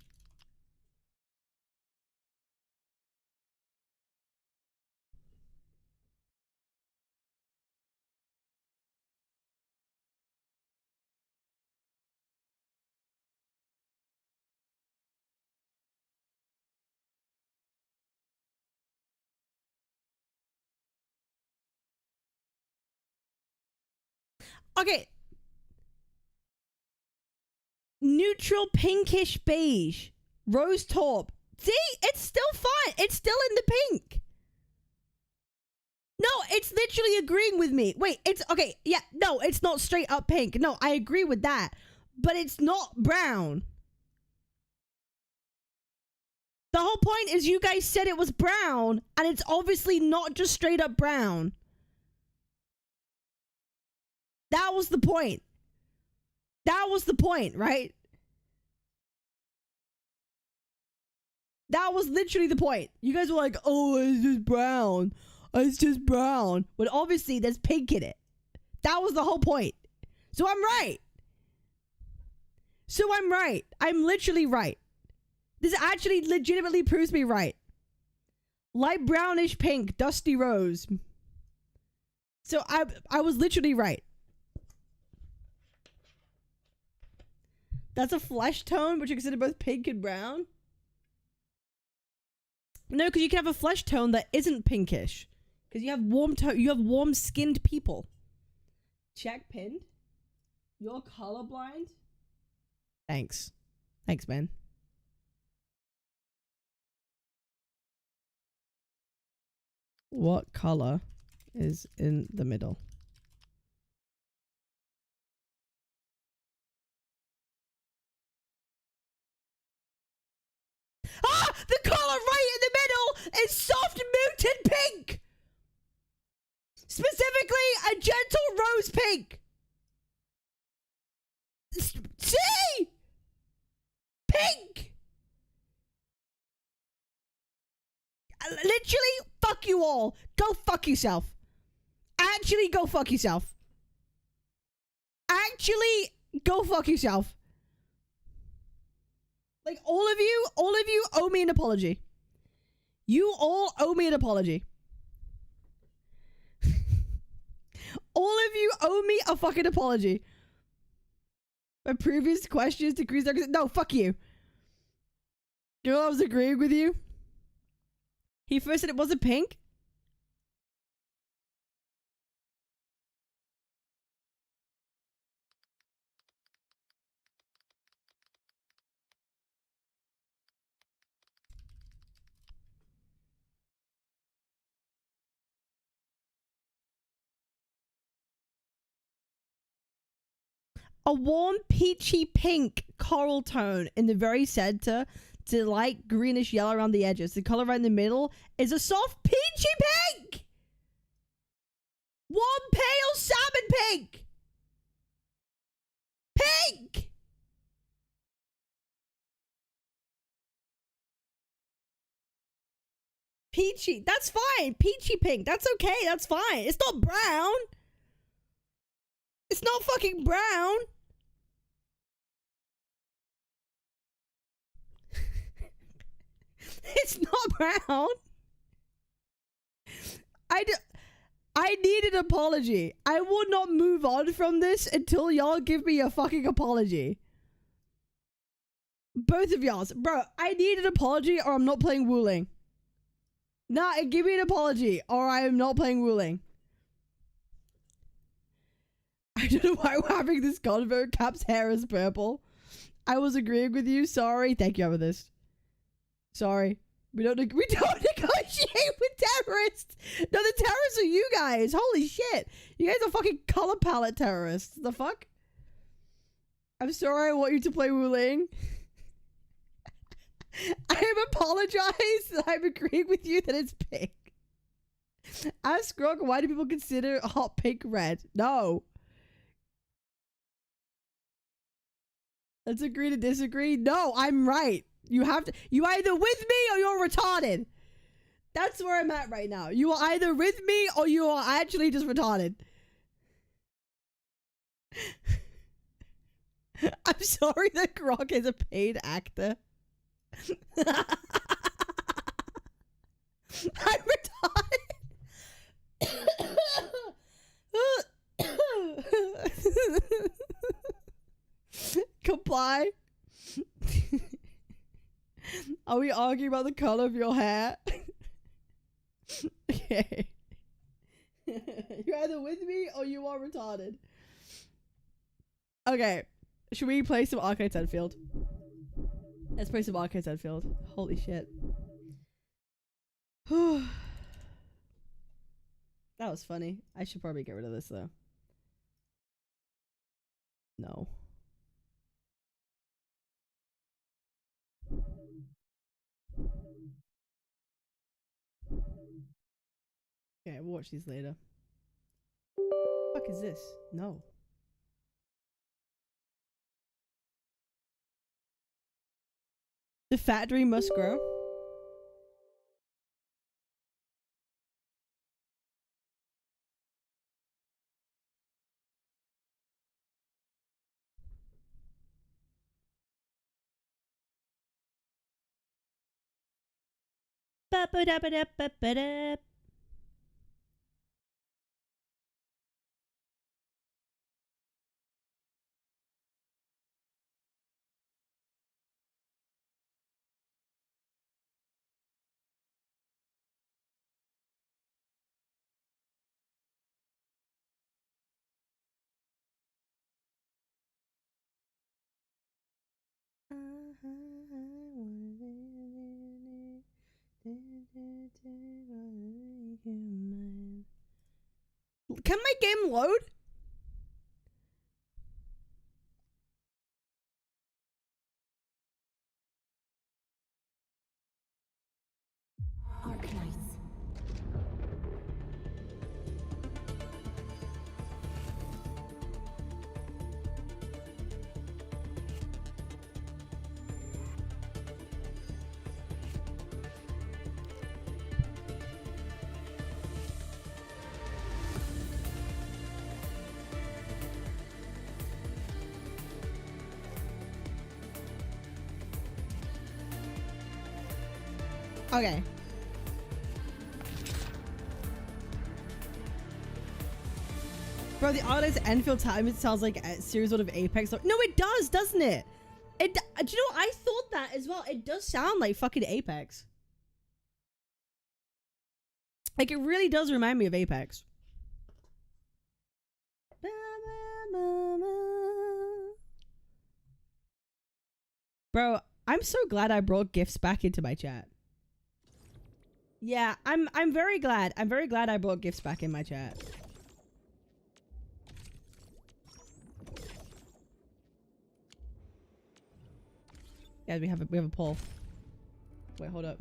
Okay. Neutral pinkish beige. Rose taupe. See? It's still fine. It's still in the pink. No, it's literally agreeing with me. Wait, it's... Okay, yeah. No, it's not straight up pink. No, I agree with that. But it's not brown. The whole point is you guys said it was brown. And it's obviously not just straight up brown. That was the point. That was the point, right? That was literally the point. You guys were like, oh, it's just brown. It's just brown. But obviously there's pink in it. That was the whole point. So I'm right. I'm literally right. This actually legitimately proves me right. Light brownish pink, dusty rose. So I was literally right. That's a flesh tone, which you consider both pink and brown? No, because you can have a flesh tone that isn't pinkish. Because you have warm skinned people. Check pinned. You're colorblind? Thanks. Thanks, man. What color is in the middle? Ah! The color right in the middle is soft muted pink! Specifically, a gentle rose pink! See? Pink! Literally, fuck you all. Go fuck yourself. Actually, go fuck yourself. Actually, go fuck yourself. Like, all of you owe me an apology. You all owe me an apology. All of you owe me a fucking apology. My previous questions decrease their... No, fuck you. Girl, I was agreeing with you. He first said it wasn't pink. A warm peachy pink coral tone in the very center to light greenish yellow around the edges. The color right in the middle is a soft peachy pink! Warm pale salmon pink! Pink! Peachy. That's fine. Peachy pink. That's okay. That's fine. It's not brown. It's not fucking brown. It's not brown. I need an apology. I will not move on from this until y'all give me a fucking apology. Both of y'all. Bro, I need an apology or I'm not playing Wuling. Nah, give me an apology or I am not playing Wuling. I don't know why we're having this convo. Cap's hair is purple. I was agreeing with you. Sorry. Thank you, Amethyst. Sorry. We don't negotiate with terrorists. No, the terrorists are you guys. Holy shit. You guys are fucking color palette terrorists. The fuck? I'm sorry. I want you to play Wuling. I have apologized. I'm agreeing with you that it's pink. Ask Grog, why do people consider hot pink red? No. Let's agree to disagree. No, I'm right. You have to. You either with me or you're retarded. That's where I'm at right now. You are either with me or you are actually just retarded. I'm sorry that Grok is a paid actor. I'm retarded. Comply. Are we arguing about the color of your hair? Okay. You're either with me or you are retarded. Okay. Should we play some Arcade Enfield? Let's play some Arcade Enfield. Holy shit. That was funny. I should probably get rid of this though. No. Okay, we'll watch these later. What the fuck is this? No. The factory must grow. Ba-ba-da-ba-da-ba-ba-da. Can my game load? Arknights. Okay. Bro, the Allies Enfield time, it sounds like a series of Apex. No, it does, doesn't it? Do you know, I thought that as well. It does sound like fucking Apex. Like, it really does remind me of Apex. Bro, I'm so glad I brought gifts back into my chat. Yeah, I'm very glad. I'm very glad I brought gifts back in my chat. Yeah, we have a poll. Wait, hold up.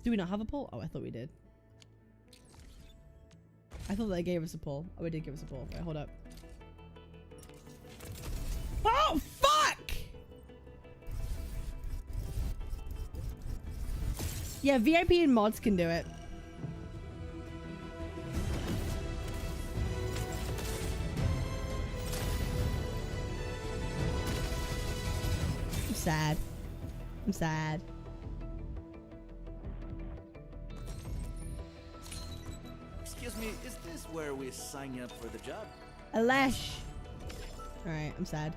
Do we not have a poll? Oh, I thought we did. I thought they gave us a poll. Oh, we did give us a poll. Wait, hold up. Oh, fuck! Yeah, VIP and mods can do it. I'm sad. I'm sad. Excuse me, is this where we sign up for the job? Alesh. Alright, I'm sad.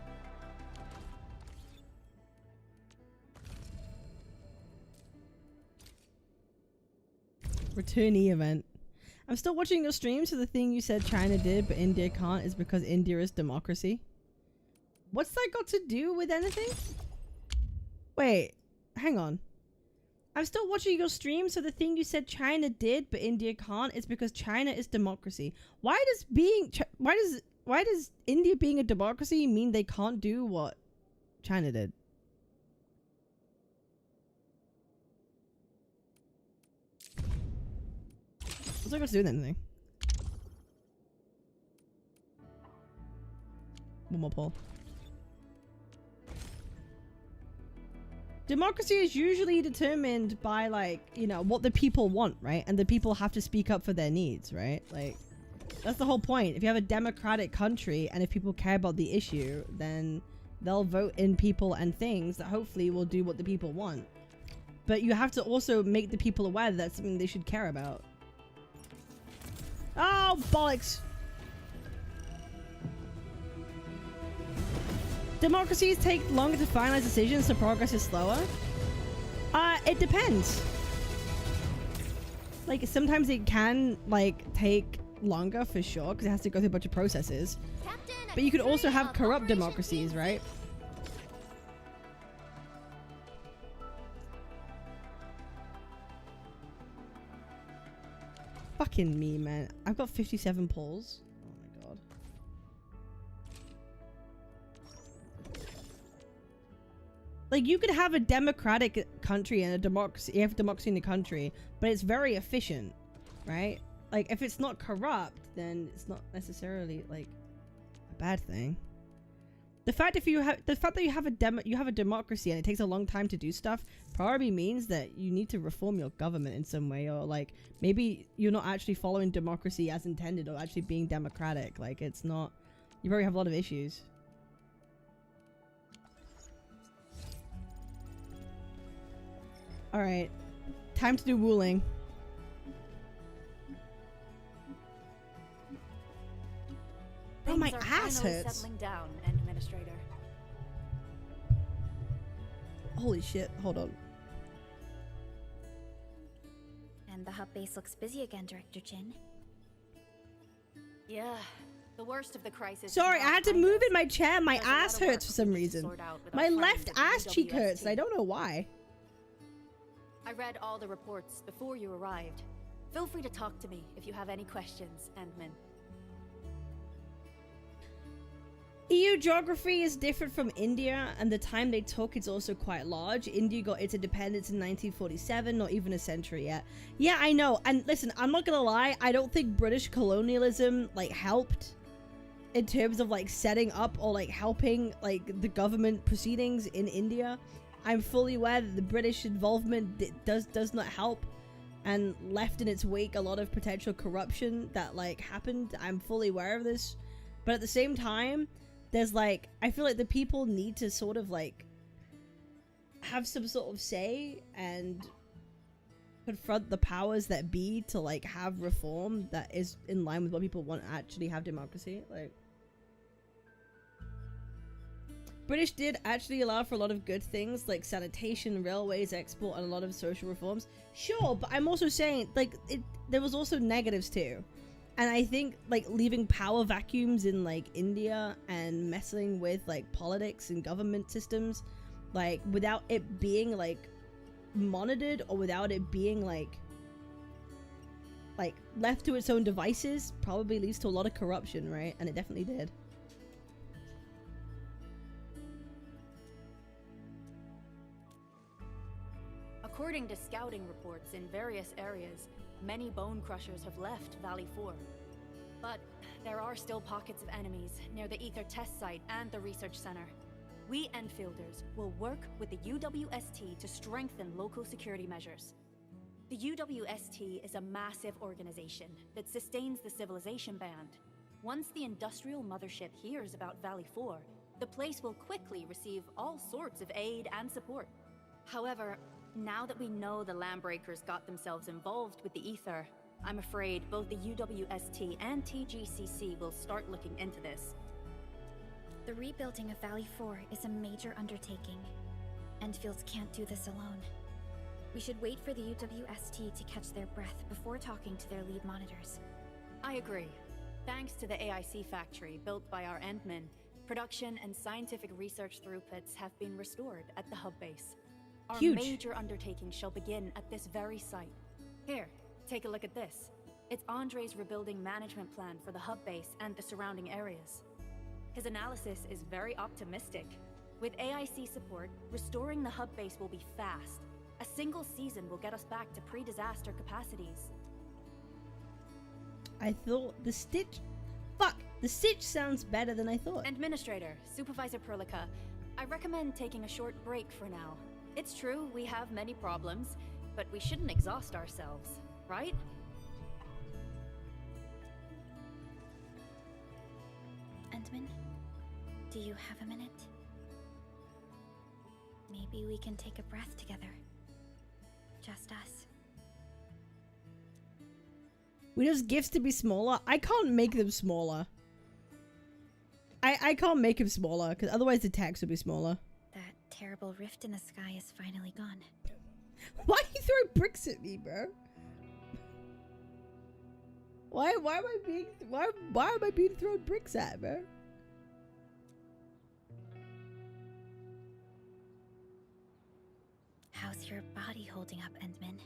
Returnee event. I'm still watching your stream, so the thing you said China did but India can't is because India is democracy. What's that got to do with anything? Wait, hang on. I'm still watching your stream, so the thing you said China did but India can't is because China is democracy. Why does India being a democracy mean they can't do what China did? What's that got to do with anything? One more poll. Democracy is usually determined by, like, you know, what the people want, right? And the people have to speak up for their needs, right? Like, that's the whole point. If you have a democratic country and if people care about the issue, then they'll vote in people and things that hopefully will do what the people want. But you have to also make the people aware that that's something they should care about. Oh, bollocks. Democracies take longer to finalize decisions, so progress is slower. It depends. Like, sometimes it can, like, take longer for sure, because it has to go through a bunch of processes. But you could also have corrupt democracies, right? Fucking me, man. I've got 57 polls. Oh my god. Like, you could have a democratic country and a democracy. You have democracy in the country, but it's very efficient, right? Like, if it's not corrupt, then it's not necessarily like a bad thing. The fact that you have a democracy and it takes a long time to do stuff probably means that you need to reform your government in some way, or like maybe you're not actually following democracy as intended or actually being democratic. Like, it's not. You probably have a lot of issues. All right. Time to do Wuling. Bro, my Things are ass finally hurts. settling down, Administrator. Holy shit, hold on. And the hub base looks busy again, Director Jin. Yeah, the worst of the crisis. Sorry, is I now had to behind move us. in my chair. My There's a lot ass of work hurts for some we need to reason. sort out with My our left friends at the ass cheek hurts, and I UWST. don't know why. I read all the reports before you arrived. Feel free to talk to me if you have any questions, Endman. EU geography is different from India, and the time they took is also quite large. India got its independence in 1947, not even a century yet. Yeah, I know. And listen, I'm not gonna lie, I don't think British colonialism, like, helped in terms of, like, setting up or, like, helping, like, the government proceedings in India. I'm fully aware that the British involvement does not help and left in its wake a lot of potential corruption that, like, happened. I'm fully aware of this. But at the same time, there's like, I feel like the people need to sort of like have some sort of say and confront the powers that be to like have reform that is in line with what people want to actually have democracy. Like, British did actually allow for a lot of good things like sanitation, railways, export, and a lot of social reforms. Sure, but I'm also saying like there was also negatives too. And I think, like, leaving power vacuums in, like, India and messing with, like, politics and government systems, like, without it being, like, monitored or without it being, like, left to its own devices probably leads to a lot of corruption, right? And it definitely did. According to scouting reports in various areas, many bone crushers have left Valley 4. But there are still pockets of enemies near the Ether test site and the research center. We Enfielders will work with the UWST to strengthen local security measures. The UWST is a massive organization that sustains the Civilization Band. Once the industrial mothership hears about Valley 4, the place will quickly receive all sorts of aid and support. However, now that we know the Landbreakers got themselves involved with the Ether, I'm afraid both the UWST and TGCC will start looking into this. The rebuilding of Valley 4 is a major undertaking. Enfields can't do this alone. We should wait for the UWST to catch their breath before talking to their lead monitors. I agree. Thanks to the AIC factory built by our Endmen, production and scientific research throughputs have been restored at the hub base. Our Huge. major undertaking shall begin at this very site. Here, take a look at this. It's Andre's rebuilding management plan for the hub base and the surrounding areas. His analysis is very optimistic. With AIC support, restoring the hub base will be fast. A single season will get us back to pre-disaster capacities. I thought the Stitch... Fuck! The Stitch sounds better than I thought. Administrator, Supervisor Perlica, I recommend taking a short break for now. It's true, we have many problems, but we shouldn't exhaust ourselves, right? Endman, do you have a minute? Maybe we can take a breath together. Just us. We just gifts to be smaller. I can't make them smaller. I can't make him smaller, because otherwise the text would be smaller. That terrible rift in the sky is finally gone. Why you throw bricks at me, bro? Why am I being thrown bricks at, bro? How's your body holding up, Endman?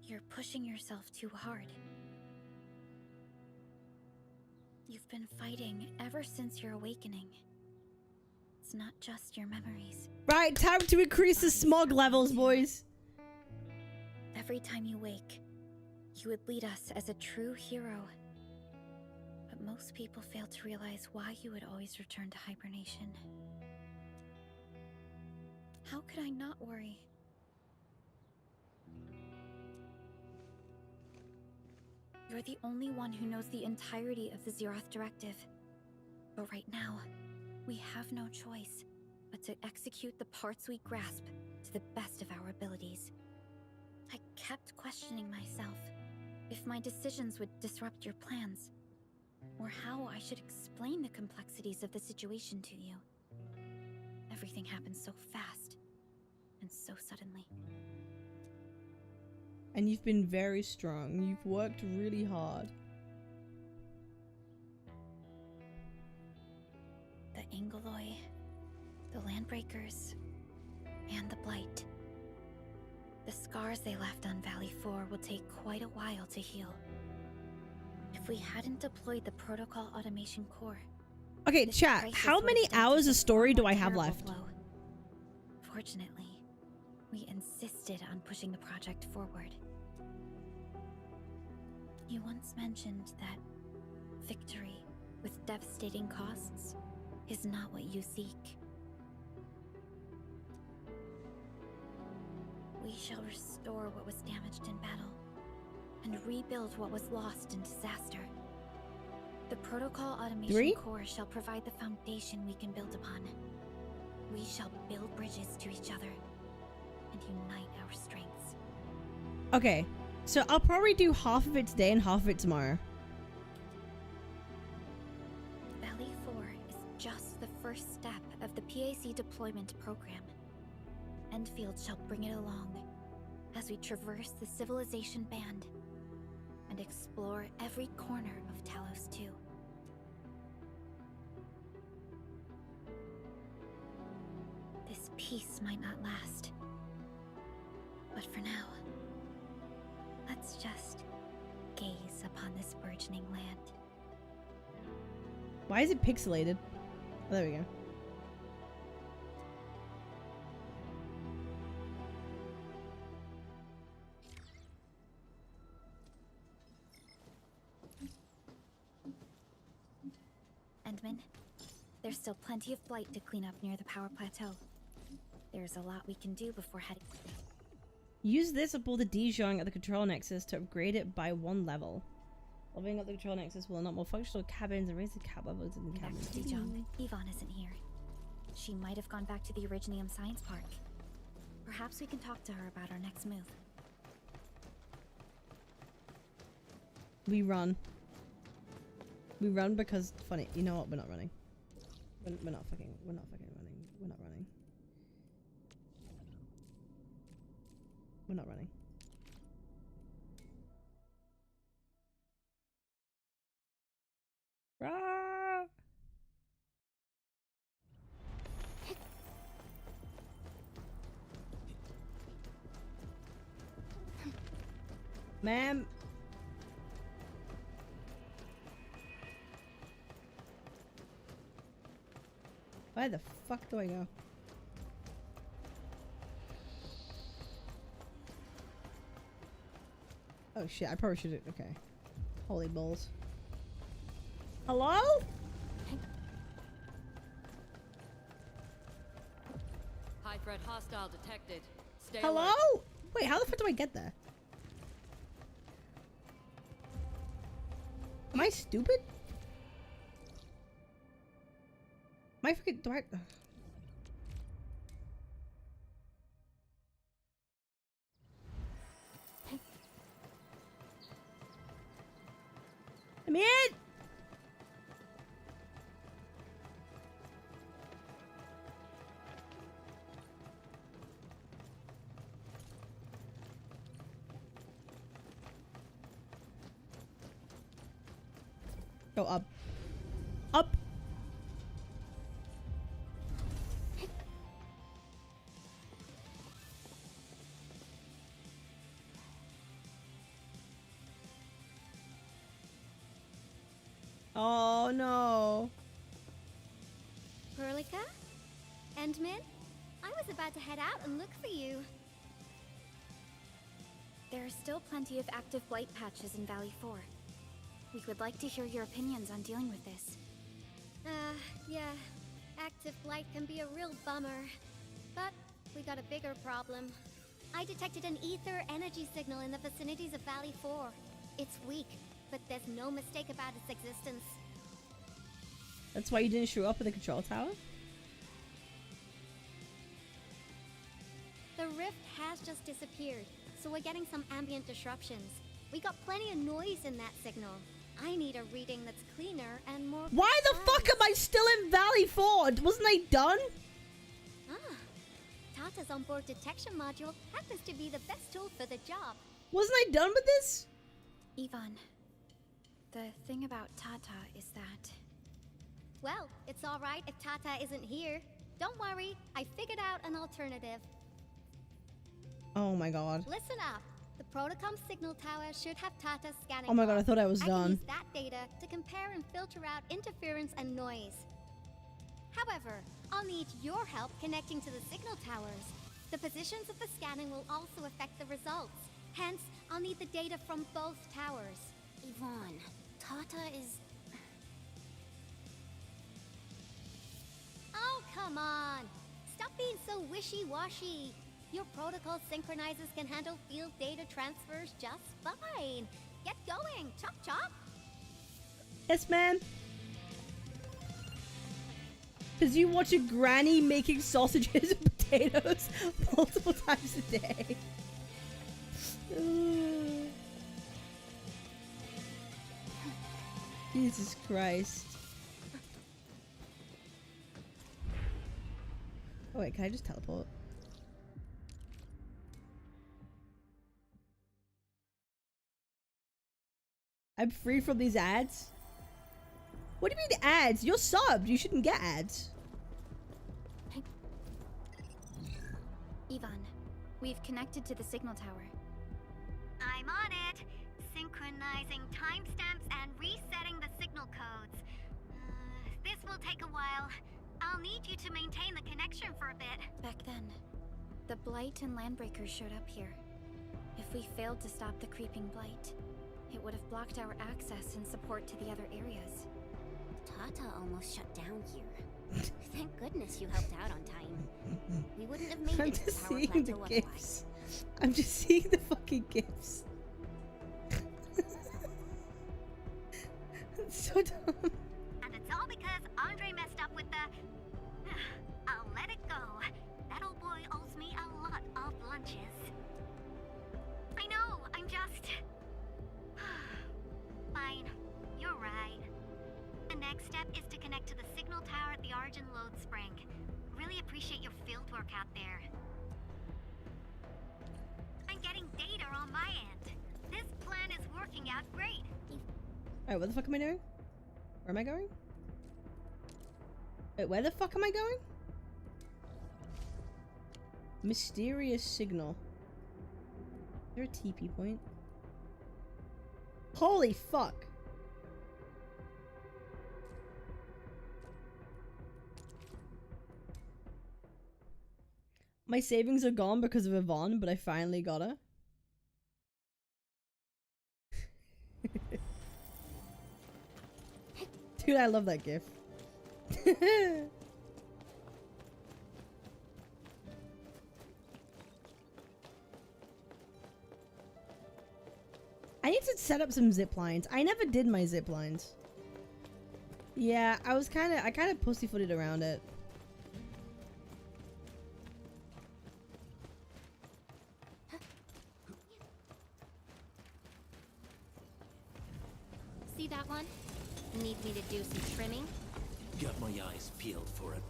You're pushing yourself too hard. You've been fighting ever since your awakening. It's not just your memories. Right, time to increase the smog levels, boys. Every time you wake, you would lead us as a true hero. But most people fail to realize why you would always return to hibernation. How could I not worry? You're the only one who knows the entirety of the Zeroth Directive. But right now, we have no choice. but to execute the parts we grasp to the best of our abilities. I kept questioning myself if my decisions would disrupt your plans, or how I should explain the complexities of the situation to you. Everything happened so fast, and so suddenly. And you've been very strong. You've worked really hard. The Angoloi, the Landbreakers, and the Blight. The scars they left on Valley 4 will take quite a while to heal. If we hadn't deployed the protocol automation core... Okay, this chat, crisis how would many have been hours just of a story do more I have terrible left? blow. Fortunately, we insisted on pushing the project forward. You once mentioned that victory with devastating costs is not what you seek. We shall restore what was damaged in battle, and rebuild what was lost in disaster. The protocol automation core shall provide the foundation we can build upon. We shall build bridges to each other, and unite our strengths. Okay, so I'll probably do half of it today and half of it tomorrow. Valley 4 is just the first step of the PAC deployment program. Enfield shall bring it along as we traverse the civilization band and explore every corner of Talos 2. This peace might not last, but for now, let's just gaze upon this burgeoning land. Why is it pixelated? Oh, there we go. Endman, there's still plenty of blight to clean up near the power plateau. There's a lot we can do before heading. Use this aboard the Dijon at the control nexus to upgrade it by 1 level. Leveling up the control nexus will unlock more functional cabins and raise the cab levels in the cabins. Dijon, Yvonne isn't here. She might have gone back to the Originium Science Park. Perhaps we can talk to her about our next move. We run. We run because funny. You know what? We're not running. We're not fucking running. We're not running. We're not running. Rah! Ma'am. Where the fuck do I go? Oh shit, I probably should have. Okay. Holy balls. Hello? High threat hostile detected. Stay Hello? alert. Wait, how the fuck do I get there? Am I stupid? Am I fucking. Do I. I'm in! Go up. Up! Oh no. Perlica? Endman? I was about to head out and look for you. There are still plenty of active blight patches in Valley 4. We would like to hear your opinions on dealing with this. Yeah. Active blight can be a real bummer. But we got a bigger problem. I detected an ether energy signal in the vicinities of Valley 4. It's weak, but there's no mistake about its existence. That's why you didn't show up at the control tower? rift has just disappeared, so we're getting some ambient disruptions. We got plenty of noise in that signal. I need a reading that's cleaner and more... Why the fuck am I still in Valley 4? Wasn't I done? Ah, Tata's onboard detection module happens to be the best tool for the job. Wasn't I done with this? Ivan, the thing about Tata is that... Well, it's alright if Tata isn't here. Don't worry, I figured out an alternative. Oh my god. Listen up. The Protocom signal tower should have Tata scanning. Oh my god, I log. thought I was I done. can use that data to compare and filter out interference and noise. However, I'll need your help connecting to the signal towers. The positions of the scanning will also affect the results. Hence, I'll need the data from both towers. Yvonne, Tata is... Oh, come on! Stop being so wishy-washy. Your protocol synchronizers can handle field data transfers just fine. Get going, chop chop! Yes, ma'am. Because you watch a granny making sausages and potatoes multiple times a day. Jesus Christ. Oh wait, can I just teleport? I'm free from these ads? What do you mean ads? You're subbed. You shouldn't get ads. Ivan, we've connected to the signal tower. I'm on it. Synchronizing timestamps and resetting the signal codes. This will take a while. I'll need you to maintain the connection for a bit. Back then, the Blight and Landbreakers showed up here. If we failed to stop the creeping Blight, it would have blocked our access and support to the other areas. Tata almost shut down here. Thank goodness you helped out on time. We wouldn't have made I'm it to the just power seeing the plateau gifs. otherwise. I'm just seeing the fucking gifs. It's so dumb. And it's all because Andre messed up with the... I'll let it go. That old boy owes me a lot of lunches. I know, I'm just... Fine, you're right. The next step is to connect to the signal tower at the Origin Load Spring. Really appreciate your field work out there. I'm getting data on my end. This plan is working out great. Alright, what the fuck am I doing? Where am I going? Wait, where the fuck am I going? Mysterious signal. Is there a TP point? Holy fuck. My savings are gone because of Yvonne, but I finally got her. Dude, I love that gif. I need to set up some zip lines. I never did my zip lines. Yeah, I kind of pussyfooted around it. See that one? Need me to do some trimming? Got my eyes peeled for it.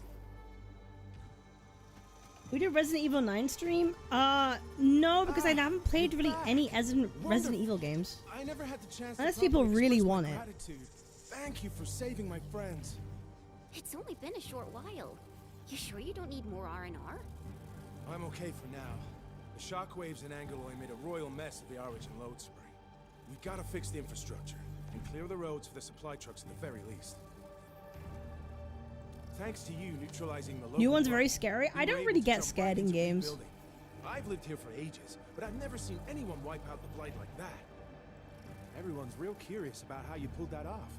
We did Resident Evil 9 stream? No, because I haven't played really any Resident Evil games. I never had the chance Unless to people properly really express my want it. gratitude. Thank you for saving my friends. It's only been a short while. You sure you don't need more R&R? I'm okay for now. The shockwaves in Angaloy made a royal mess of the Origin Load Spring. We gotta fix the infrastructure and clear the roads for the supply trucks at the very least. Thanks to you neutralizing the New local one's very blight, scary. we I were don't able really to get jump scared in into games. rebuilding. I've lived here for ages, but I've never seen anyone wipe out the blight like that. Everyone's real curious about how you pulled that off.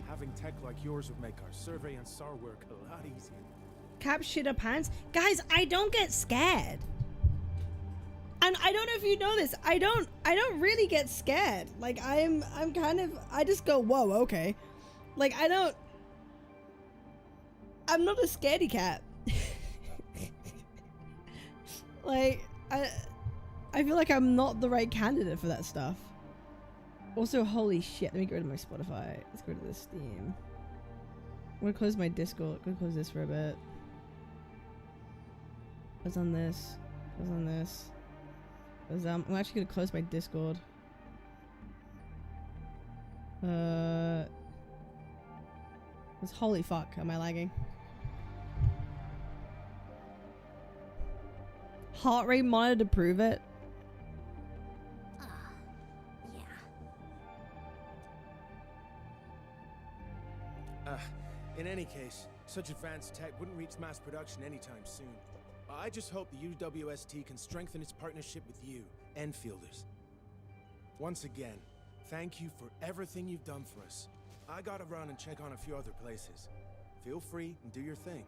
Having tech like yours would make our survey and SAR work a lot easier. Cap shit up hands. Guys, I don't get scared. And I don't know if you know this. I don't really get scared. Like I'm kind of, I just go, whoa, okay. Like I'm not a scaredy cat. Like I feel like I'm not the right candidate for that stuff. Also, holy shit, let me get rid of my Spotify. Let's go to this Steam. I'm gonna close my Discord. I'm gonna close this for a bit. Close on this. Close on this. Close, I'm actually gonna close my Discord. Holy fuck, am I lagging? Heart rate monitor to prove it. In any case, such advanced tech wouldn't reach mass production anytime soon. I just hope the UWST can strengthen its partnership with you, Enfielders. Once again, thank you for everything you've done for us. I gotta run and check on a few other places. Feel free and do your thing.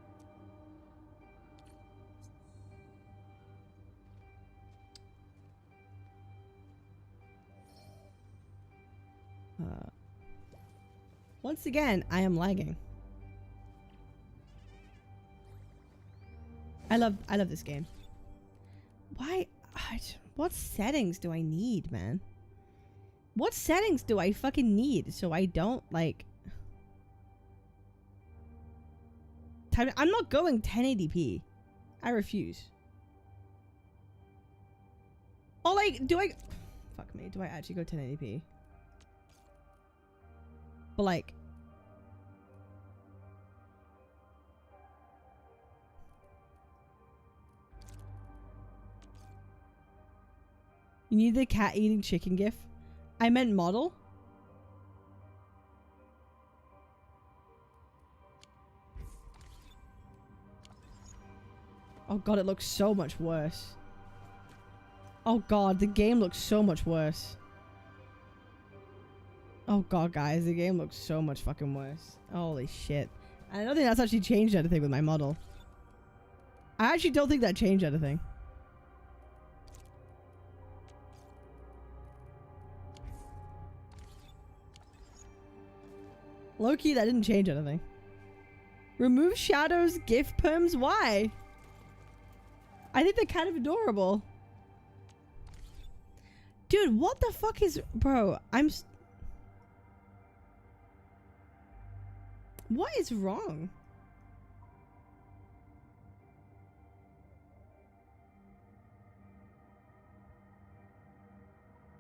Once again, I am lagging. I love this game. Why? What settings do I need, man? What settings do I fucking need so I don't like? I'm not going 1080p. I refuse. Oh, like, do I? Fuck me. Do I actually go 1080p? But like, you need the cat eating chicken gif? I meant model? Oh god, it looks so much worse. Oh god, the game looks so much worse. Oh god, guys, the game looks so much fucking worse. Holy shit. And I don't think that's actually changed anything with my model. I actually don't think that changed anything. Low-key, that didn't change anything. Remove shadows, GIF perms? Why? I think they're kind of adorable. Dude, what the fuck is... Bro, what is wrong?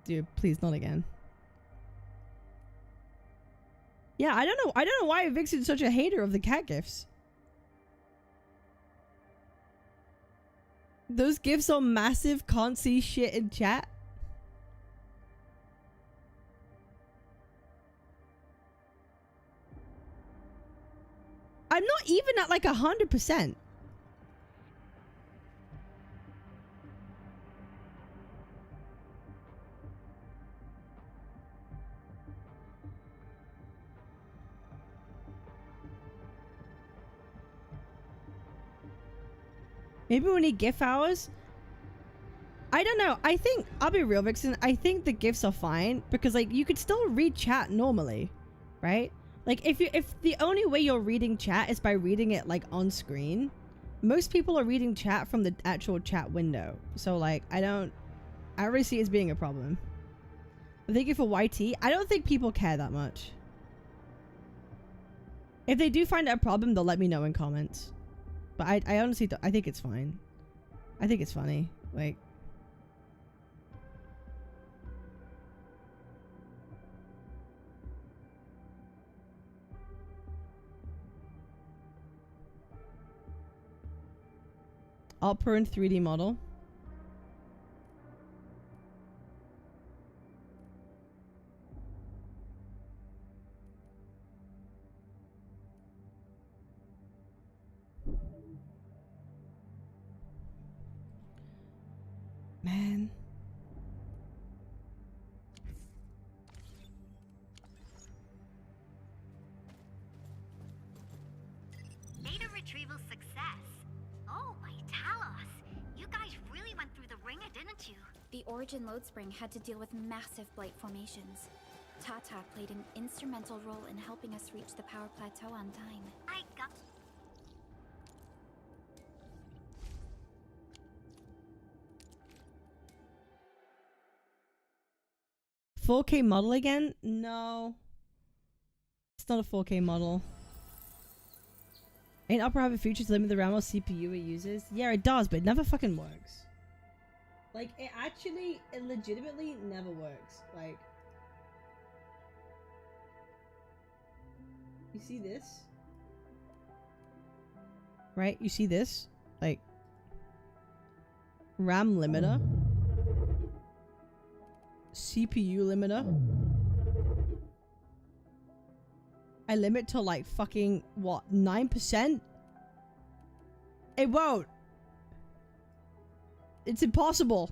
Dude, please, not again. Yeah, I don't know why Vixen's such a hater of the cat gifs. Those gifs are massive, can't see shit in chat. I'm not even at like 100%. Maybe we need GIF hours? I don't know. I think, I'll be real, Vixen, I think the GIFs are fine because like you could still read chat normally, right? Like if the only way you're reading chat is by reading it like on screen, most people are reading chat from the actual chat window. So like I don't really see it as being a problem. But thank you for YT. I don't think people care that much. If they do find it a problem, they'll let me know in comments. But I honestly don't, I think it's fine. I think it's funny. Like, Opera in 3D model. Man. Data retrieval success. Oh, my Talos. You guys really went through the ringer, didn't you? The Origin load spring had to deal with massive blight formations. Tata played an instrumental role in helping us reach the power plateau on time. I got... 4K model again? No. It's not a 4K model. Ain't Opera have a feature to limit the RAM or CPU it uses? Yeah, it does, but it never fucking works. Like, it legitimately never works. Like, you see this? Right? You see this? Like, RAM limiter. CPU limiter. I limit to like fucking, what, 9%? It won't. It's impossible.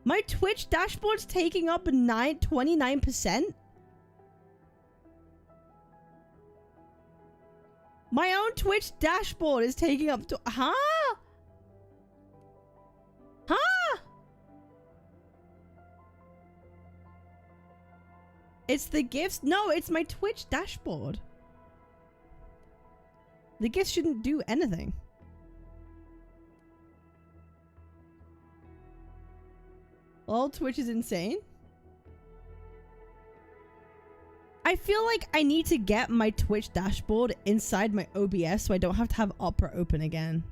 My Twitch dashboard's taking up 29%? My own Twitch dashboard is taking up to— Huh? Huh? It's the GIFs? No, it's my Twitch dashboard. The GIFs shouldn't do anything. All Twitch is insane. I feel like I need to get my Twitch dashboard inside my OBS so I don't have to have Opera open again.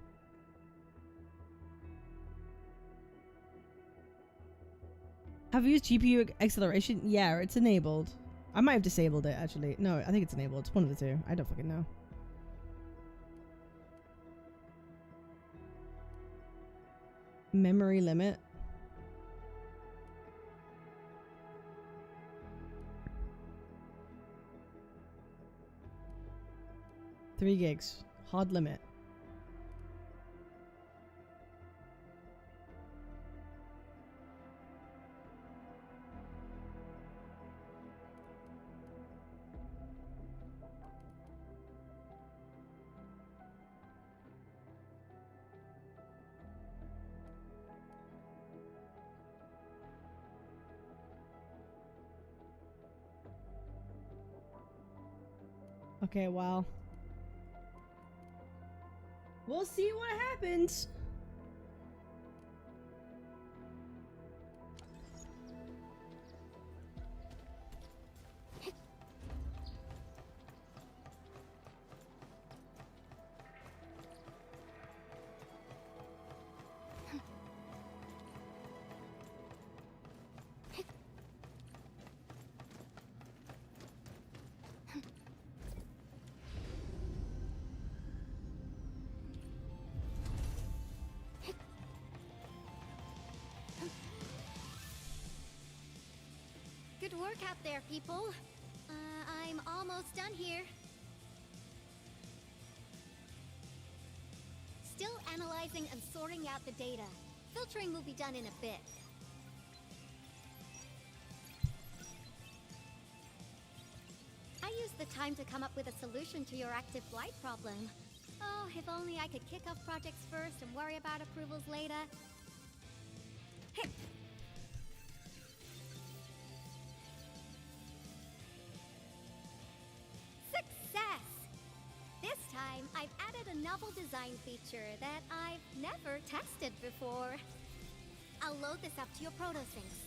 Have you used GPU acceleration? Yeah, it's enabled. I might have disabled it, actually. No, I think it's enabled. It's one of the two. I don't fucking know. Memory limit. $3 gigs. Hard limit. Okay, well. We'll see what happens. Good work out there, people. I'm almost done here. Still analyzing and sorting out the data. Filtering will be done in a bit. I used the time to come up with a solution to your active blight problem. Oh, if only I could kick off projects first and worry about approvals later. Hey. Success! This time, I've added a novel design feature that I've never tested before. I'll load this up to your protosyncs.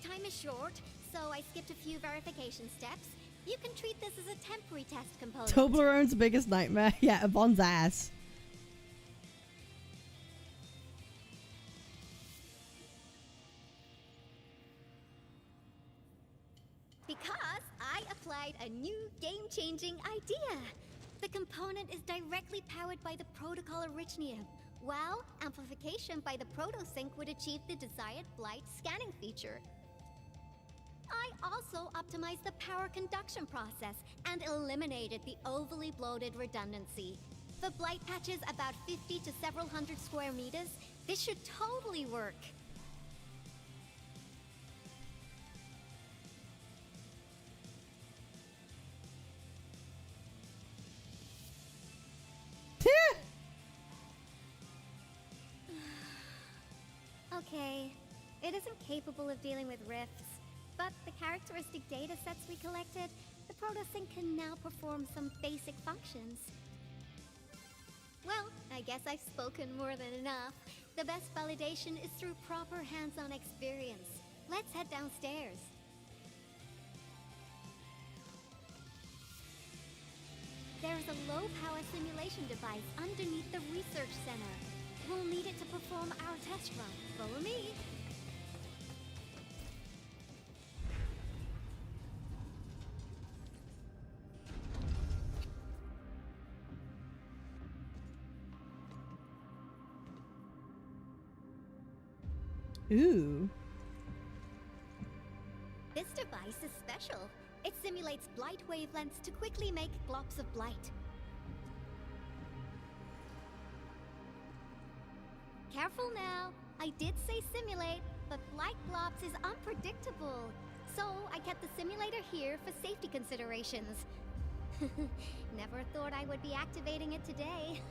Time is short, so I skipped a few verification steps. You can treat this as a temporary test component. Toblerone's biggest nightmare. Yeah, Yvonne's ass. Because I applied a new game-changing idea. The component is directly powered by the protocol Orichnium, while amplification by the protosync would achieve the desired blight scanning feature. I also optimized the power conduction process and eliminated the overly bloated redundancy. For blight patches about 50 to several hundred square meters, this should totally work. Okay, it isn't capable of dealing with rifts, but the characteristic data sets we collected, the protosync can now perform some basic functions. Well, I guess I've spoken more than enough. The best validation is through proper hands-on experience. Let's head downstairs. There's a low-power simulation device underneath the research center. We'll need it to perform our test run. Follow me. Ooh. This device is special. It simulates blight wavelengths to quickly make globs of blight. Careful now. I did say simulate, but blight globs is unpredictable. So I kept the simulator here for safety considerations. Never thought I would be activating it today.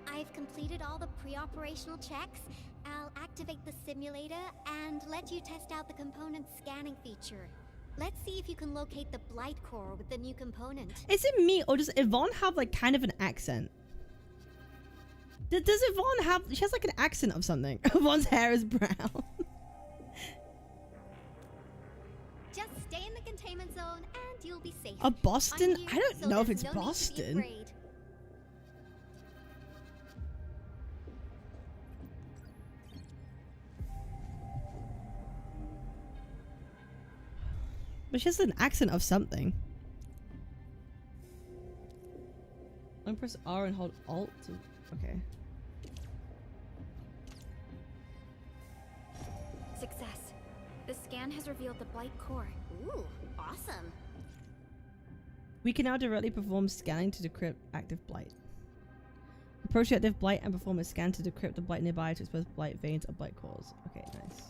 I've completed all the pre-operational checks. I'll activate the simulator and let you test out the component scanning feature. Let's see if you can locate the blight core with the new component. Is it me or does Yvonne have like kind of an accent? Does Yvonne have... She has like an accent of something. Yvonne's hair is brown. Just stay in the containment zone and you'll be safe. Boston? I'm I here, don't so know if there's it's no need to be Boston. afraid. But she has an accent of something. I'm press R and hold Alt to... Okay. Success. The scan has revealed the blight core. Ooh, awesome. We can now directly perform scanning to decrypt active blight. Approach the active blight and perform a scan to decrypt the blight nearby to expose blight veins or blight cores. Okay, nice.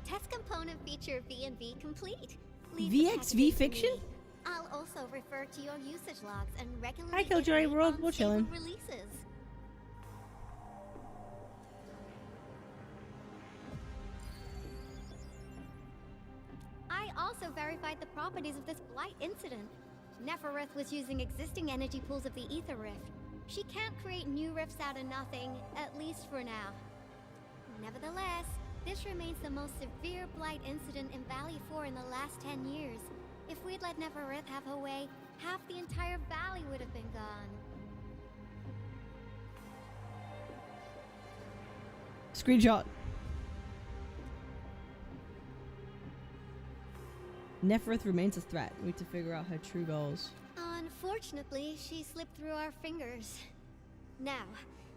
Test component feature V&V complete. Leave the VXV packaging to fiction? me. I'll also refer to your usage logs and regularly Hi, Killjoy. iterate We're on chilling. stable releases. I also verified the properties of this blight incident. Nefereth was using existing energy pools of the Ether Rift. She can't create new rifts out of nothing, at least for now. Nevertheless, this remains the most severe blight incident in Valley 4 in the last 10 years. If we'd let Nefereth have her way, half the entire valley would have been gone. Screenshot. Nefereth remains a threat. We need to figure out her true goals. Unfortunately, she slipped through our fingers. Now,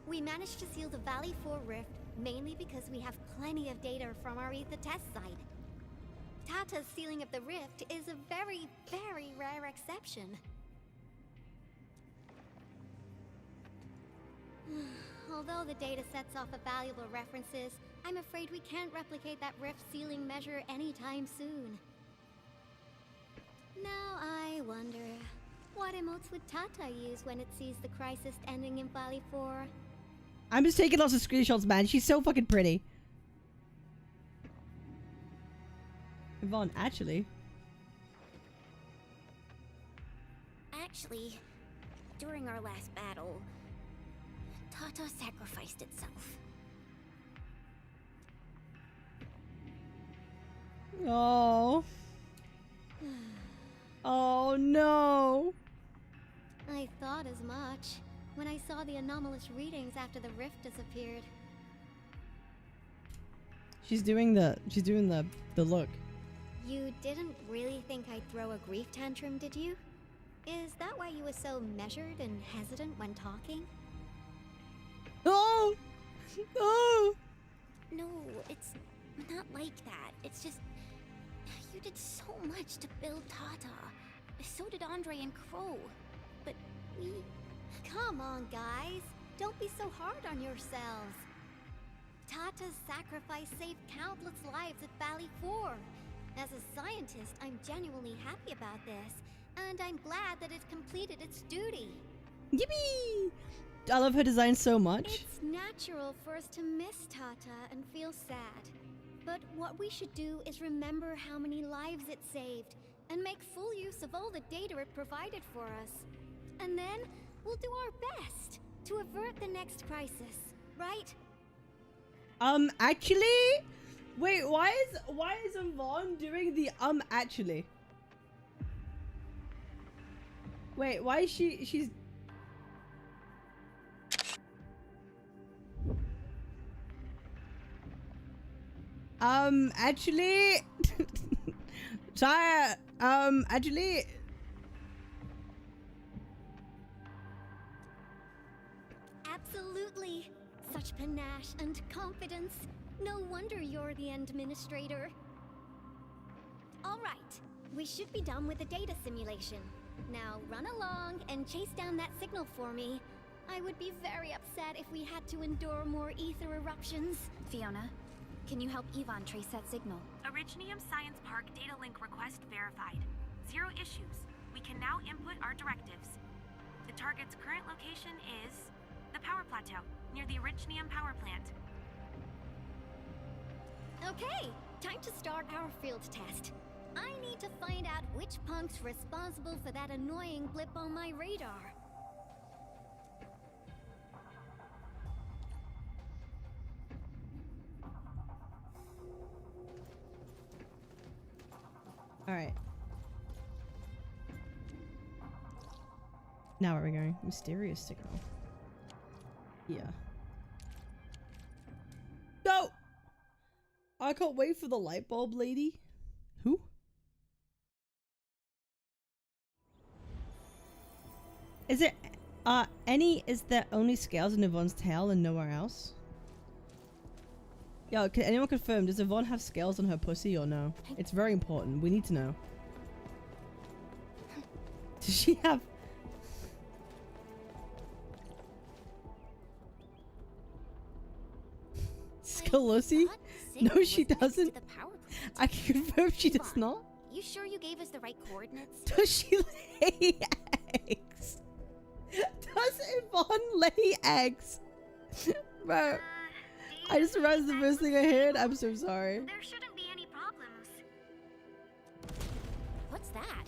we managed to seal the Valley 4 rift mainly because we have plenty of data from our Ether test site. Tata's sealing of the rift is a very, very rare exception. Although the data sets offer valuable references, I'm afraid we can't replicate that rift sealing measure anytime soon. Now I wonder, what emotes would Tata use when it sees the crisis ending in Valley 4? I'm just taking lots of screenshots, man. She's so fucking pretty. Yvonne, actually. Actually, during our last battle, Tata sacrificed itself. Oh. Oh no. I thought as much when I saw the anomalous readings after the rift disappeared. She's doing the look. You didn't really think I'd throw a grief tantrum, did you? Is that why you were so measured and hesitant when talking? Oh! Oh! No, it's not like that. It's just... You did so much to build Tata. So did Andre and Crow. But we... Come on, guys. Don't be so hard on yourselves. Tata's sacrifice saved countless lives at Valley 4. As a scientist, I'm genuinely happy about this. And I'm glad that it completed its duty. Yippee! I love her design so much. It's natural for us to miss Tata and feel sad. But what we should do is remember how many lives it saved. and make full use of all the data it provided for us. And then we'll do our best to avert the next crisis, right? Actually? Wait, why is Yvonne doing the actually? Wait, why is she's actually sorry, actually Absolutely. Such panache and confidence. No wonder you're the administrator. All right, we should be done with the data simulation. Now run along and chase down that signal for me. I would be very upset if we had to endure more ether eruptions. Fiona, can you help Yvonne trace that signal? Originium Science Park data link request verified. 0 issues. We can now input our directives. The target's current location is the power plateau near the Originium power plant. Okay, time to start our field test. I need to find out which punk's responsible for that annoying blip on my radar. Alright. Now where are we going? Mysterious signal. Yeah. Go! I can't wait for the light bulb lady. Who? Is there is there only scales in Yvonne's tail and nowhere else? Yo, can anyone confirm, does Yvonne have scales on her pussy or no? It's very important. We need to know. Does she have... Scalosi? No, she doesn't. I can confirm she does not. You sure you gave us the right coordinates? Does she lay eggs? Does Yvonne lay eggs? Bro, I just realized the first thing I heard. I'm so sorry. There shouldn't be any problems. What's that?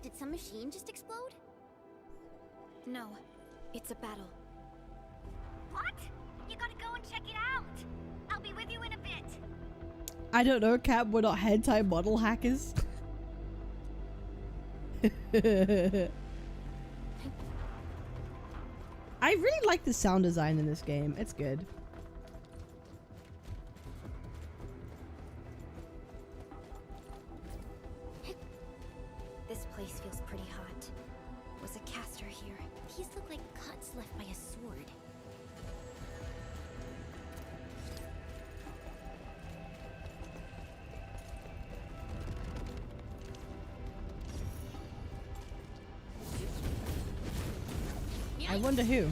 Did some machine just explode? No, it's a battle. What? You gotta go and check it out. I'll be with you in a bit. I don't know, Cap. We're not hentai model hackers. I really like the sound design in this game. It's good. This place feels pretty hot. Was a caster here? These look like cuts left by a sword. I wonder who.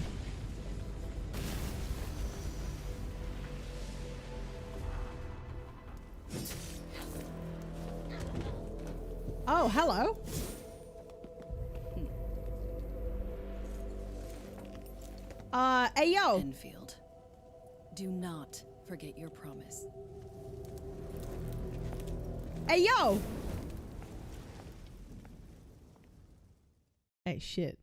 Oh, hello. Hey, yo. Enfield, do not forget your promise. Hey, yo. Hey, shit.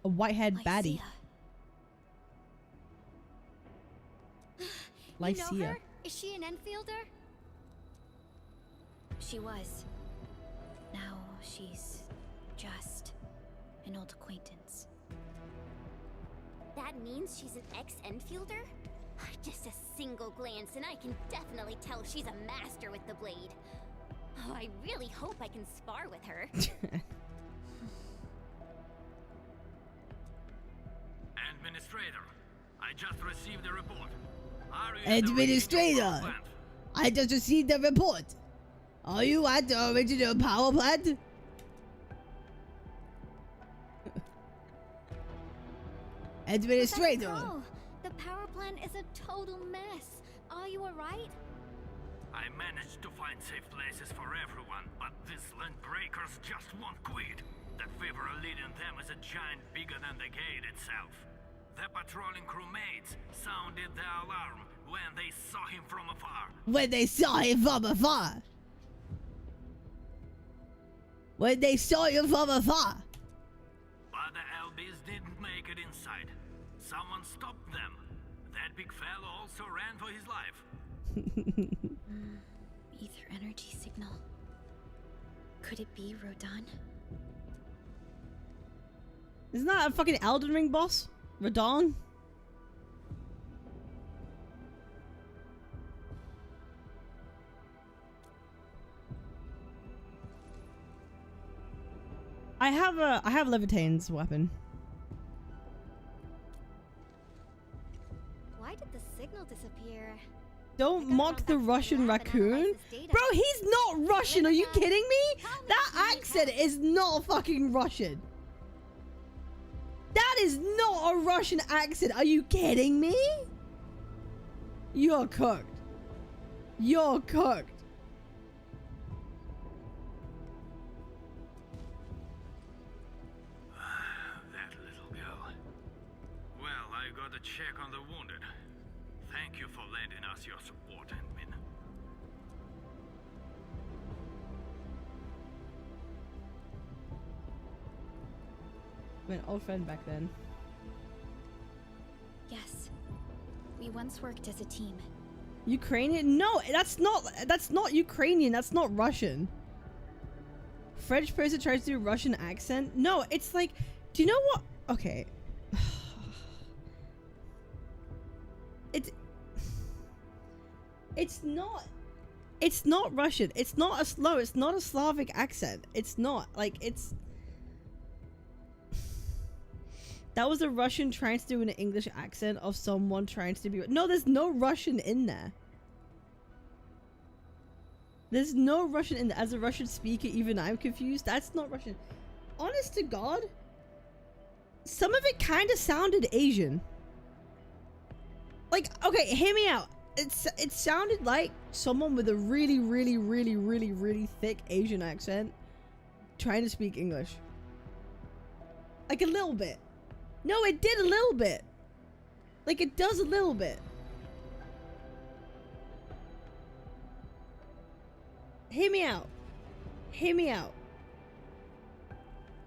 A whitehead baddie. You know her? Is she an Enfielder? She was. Now she's just an old acquaintance. That means she's an ex-Enfielder? Just a single glance and I can definitely tell she's a master with the blade. Oh, I really hope I can spar with her. Administrator, I just received a report. Are you Administrator, I just received a report. Are you at the original power plant? Administrator. Oh, the power plant is a total mess. Are you alright? I managed to find safe places for everyone, but these land breakers just won't quit. The fever leading them is a giant bigger than the gate itself. The patrolling crewmates sounded the alarm when they saw him from afar. When they saw him from afar. when they saw you from afar. But the LBs didn't make it inside. Someone stopped them. That big fellow also ran for his life. Ether energy signal. Could it be Rodan? Isn't that a fucking Elden Ring boss? Radon? I have Levitane's weapon. Why did the signal disappear? Don't mock the Russian raccoon. Bro, he's not Russian. Are you kidding me? That accent is not fucking Russian. That is not a Russian accent. Are you kidding me? You're cooked. You're cooked. That little girl. Well, I got a check on the wounded. Thank you for lending us your support, Admin. I'm an old friend back then. Yes. We once worked as a team. Ukrainian? No, that's not Ukrainian. That's not Russian. French person tries to do a Russian accent. No, it's like, do you know what? Okay. It's not Russian. It's not a Slavic accent. It's not like it's. That was a Russian trying to do an English accent of someone trying to be. No, there's no Russian in there. There's no Russian in there. As a Russian speaker, even I'm confused. That's not Russian. Honest to God, some of it kind of sounded Asian. Like, okay, hear me out. It sounded like someone with a really thick Asian accent trying to speak English. Like a little bit. No, it did a little bit. Like it does a little bit. Hear me out. Hear me out.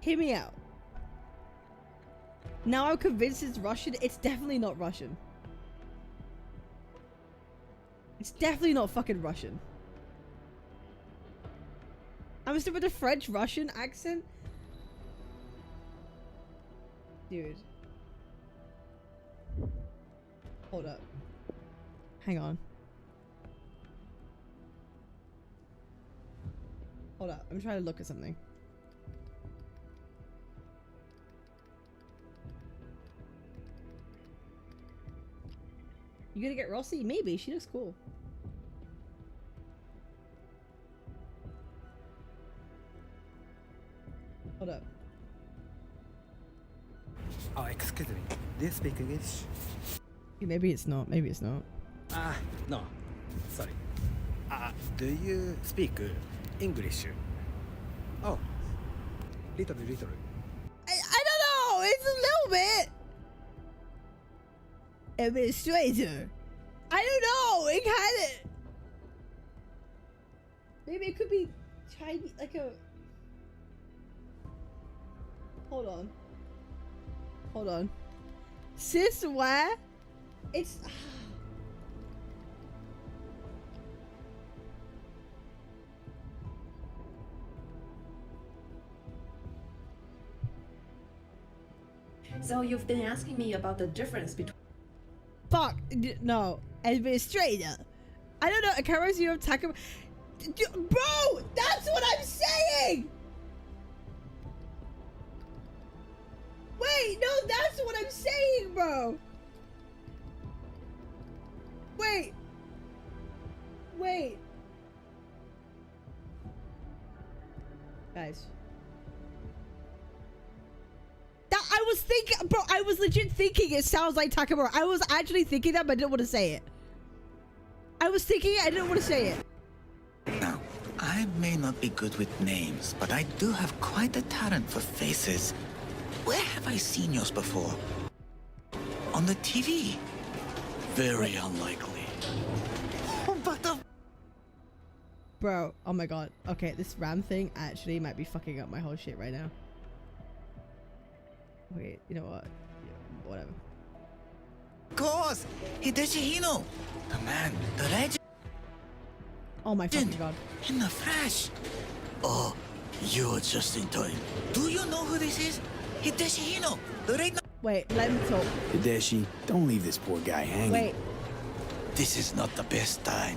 Hear me out. Now I'm convinced it's Russian. It's definitely not Russian. It's definitely not fucking Russian. I'm still with a French-Russian accent. Dude. Hold up. Hang on. Hold up. I'm trying to look at something. You gonna get Rossi? Maybe. She looks cool. Hold up. Oh, excuse me. Do you speak English? Maybe it's not. Maybe it's not. No. Sorry. Do you speak English? Oh. Little. I don't know. It's a little bit. Administrator. I don't know. It kind of. Maybe it could be Chinese, like a. Hold on. Hold on. Sis, where? It's. So you've been asking me about the difference between. Fuck. No. Administrator. I don't know. Karos, you have Taka. Bro! That's what I'm saying! Wait, no, that's what I'm saying, bro. Wait. Guys. I was thinking, bro, I was legit thinking it sounds like Takamura. I was actually thinking that, but I didn't want to say it. I was thinking it, I didn't want to say it. Now, I may not be good with names, but I do have quite a talent for faces. Where have I seen yours before? On the TV? Very unlikely. Oh, but Bro, oh my god. Okay, this RAM thing actually might be fucking up my whole shit right now. Okay, you know what? Yeah, whatever. Of course! Hideshi Hino! The man, the legend! Oh my fucking god. In the flesh! Oh, you're just in time. Do you know who this is? Hideshi Hino! The late... Wait, let me talk. Hideshi, don't leave this poor guy hanging. Wait. This is not the best time.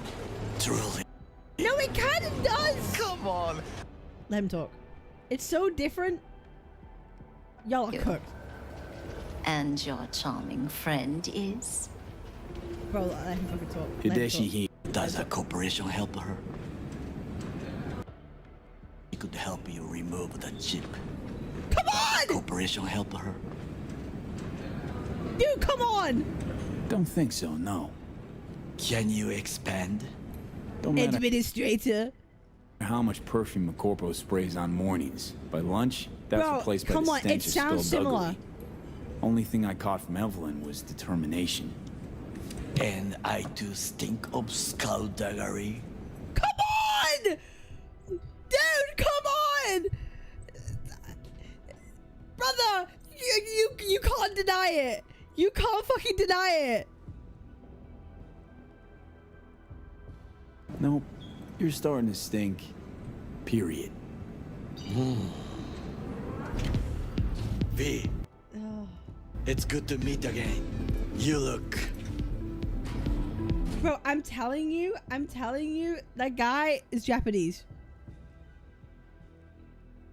Truly. No, it kinda does! Come on! Let him talk. It's so different. Y'all are cooked. And your charming friend is? Bro, let him fucking talk. Hideshi, he... Does a corporation help her? It could help you remove the chip. Come on! Corporation help her? Dude, come on! Don't think so, no. Can you expand? Don't matter Administrator. how much perfume a corpo sprays on mornings. By lunch, that's Bro, replaced by come the on, stench it of sounds spilled similar. ugly. Only thing I caught from Evelyn was determination. And I do stink of skullduggery. Come on! Dude, come on! Brother, you can't deny it. You can't fucking deny it. Nope, you're starting to stink. Period. V, it's good to meet again. You look... Bro, I'm telling you, that guy is Japanese.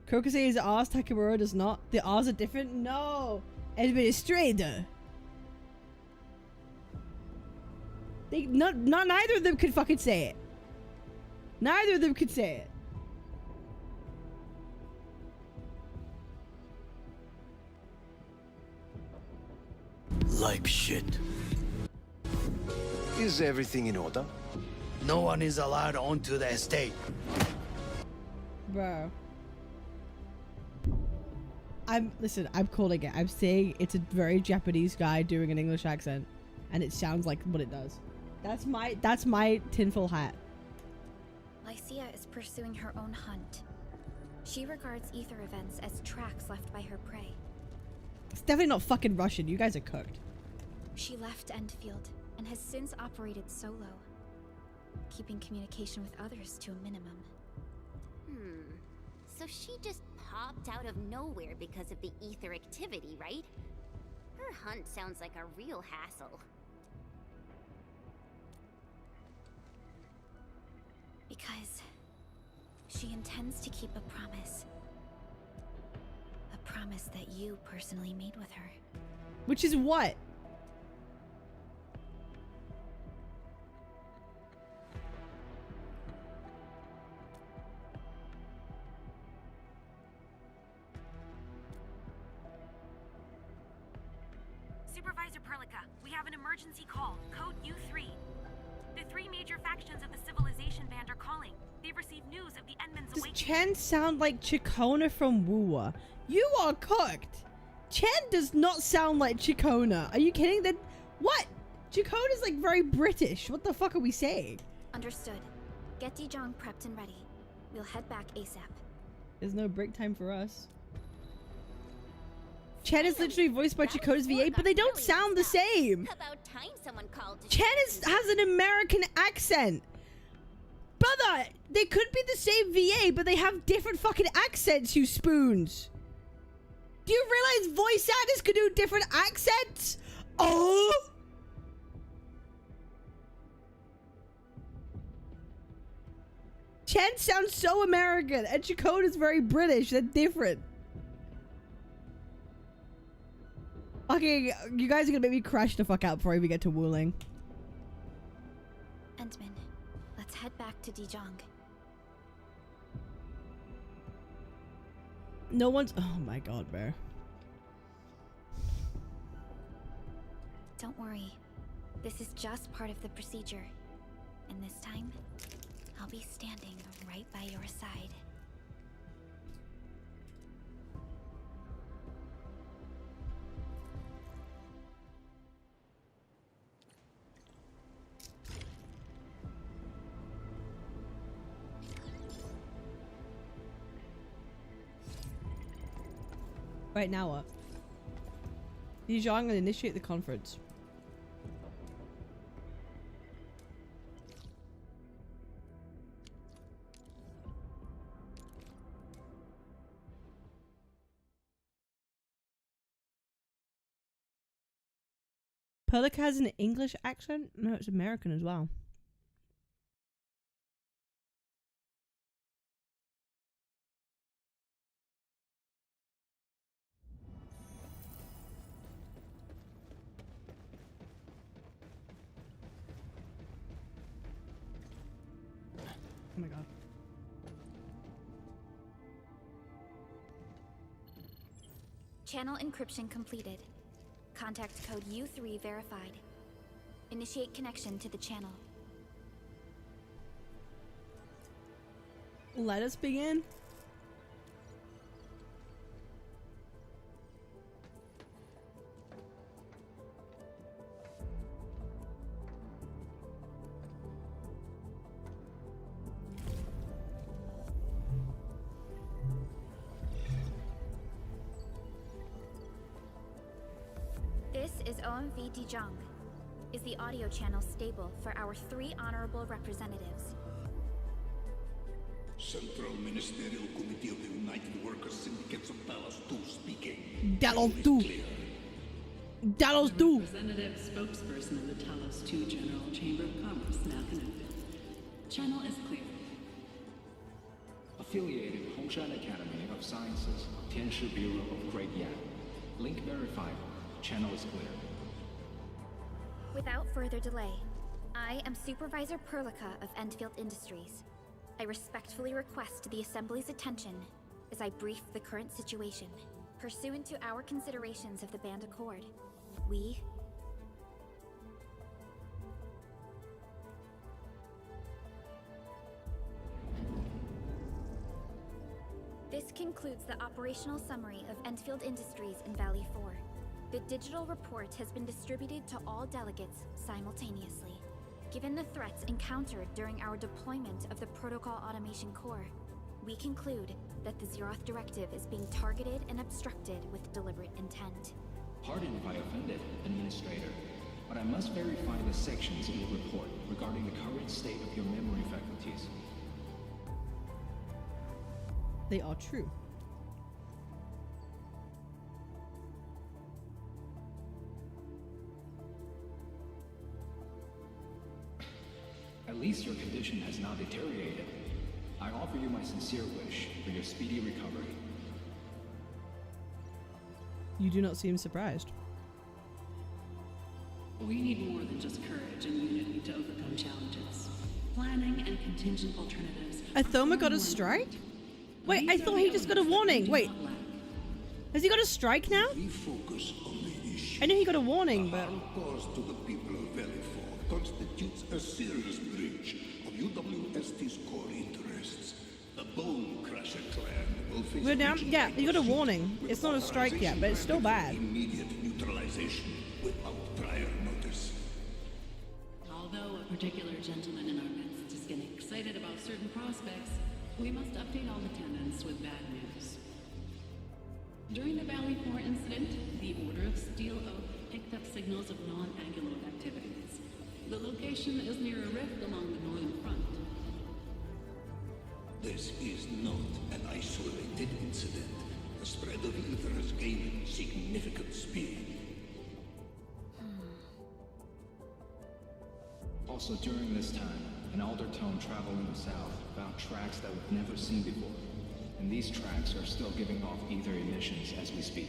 Kokusei's R's, Takemura does not. The R's are different? No. Administrator. Neither of them could fucking say it. Neither of them could say it. Like shit. Is everything in order? No one is allowed onto the estate. Bro. Listen, I'm calling it. I'm saying it's a very Japanese guy doing an English accent. And it sounds like what it does. That's my tinfoil hat. Lycia is pursuing her own hunt. She regards ether events as tracks left by her prey. It's definitely not fucking Russian. You guys are cooked. She left Endfield and has since operated solo, keeping communication with others to a minimum. So she just popped out of nowhere because of the ether activity, right? Her hunt sounds like a real hassle. Because she intends to keep a promise. A promise that you personally made with her. Which is what? Supervisor Perlica, we have an emergency call. Code U3. The three major factions of the Civilization Band are calling. They've received news of the Endman's Does awakening. Chen sound like Chikona from Wuwa? You are cooked. Chen does not sound like Chikona. Are you kidding? Then what? Chikona's like very British. What the fuck are we saying? Understood. Get Dijong prepped and ready. We'll head back ASAP. There's no break time for us. Chen is literally voiced by Chikona's V8, but they don't sound the same. About time someone called to Chen has an American accent. Brother, they could be the same VA, but they have different fucking accents, you spoons. Do you realize voice actors could do different accents? Oh! Chen sounds so American, and Chikona's very British. They're different. Okay, you guys are gonna make me crash the fuck out before I even get to Wuling. Endman, let's head back to Dijong. No one's... Oh my god, bro. Don't worry. This is just part of the procedure. And this time, I'll be standing right by your side. Right, now what? Li Zhang and initiate the conference. Perlica has an English accent? No, it's American as well. Oh my god. Channel encryption completed. Contact code U3 verified. Initiate connection to the channel. Let us begin. This is OMV Dijong. Is the audio channel stable for our 3 honorable representatives? Central Ministerial Committee of the United Workers Syndicates of Dallas 2 speaking. Dallas 2. Dallas 2. Representative spokesperson of the Talos 2 General Chamber of Commerce now connected. Channel is clear. Affiliated Hongshan Academy of Sciences, Tianshi Bureau of Great Yan. Link verified. Channel is clear. Without further delay, I am Supervisor Perlica of Enfield Industries. I respectfully request the Assembly's attention as I brief the current situation. Pursuant to our considerations of the Band Accord, we... This concludes the operational summary of Enfield Industries in Valley 4. The digital report has been distributed to all delegates simultaneously. Given the threats encountered during our deployment of the Protocol Automation Core, we conclude that the Zeroth Directive is being targeted and obstructed with deliberate intent. Pardon if I offended, Administrator, but I must verify the sections in the report regarding the current state of your memory faculties. They are true. At least your condition has not deteriorated. I offer you my sincere wish for your speedy recovery. You do not seem surprised. We need more than just courage and unity to overcome challenges. Planning and contingent alternatives. Athoma got a strike? Wait, I thought he just got a warning. Wait. Has he got a strike now? I know he got a warning, but... Cause to the people of Valley 4 constitutes a serious breach of UWST's core interests. The Bone Crusher clan will face... We're down? Yeah, he got a warning. It's not a strike yet, but it's still bad. Immediate neutralization without prior notice. Although a particular gentleman in our midst is getting excited about certain prospects, we must update all attendants with bad news. During the Valley 4 incident, the Order of Steel Oak picked up signals of non-Anguloid activities. The location is near a rift along the northern front. This is not an isolated incident. The spread of ether has gained significant speed. Also, during this time, an Aldertone traveling south found tracks that we've never seen before. And these tracks are still giving off ether emissions as we speak.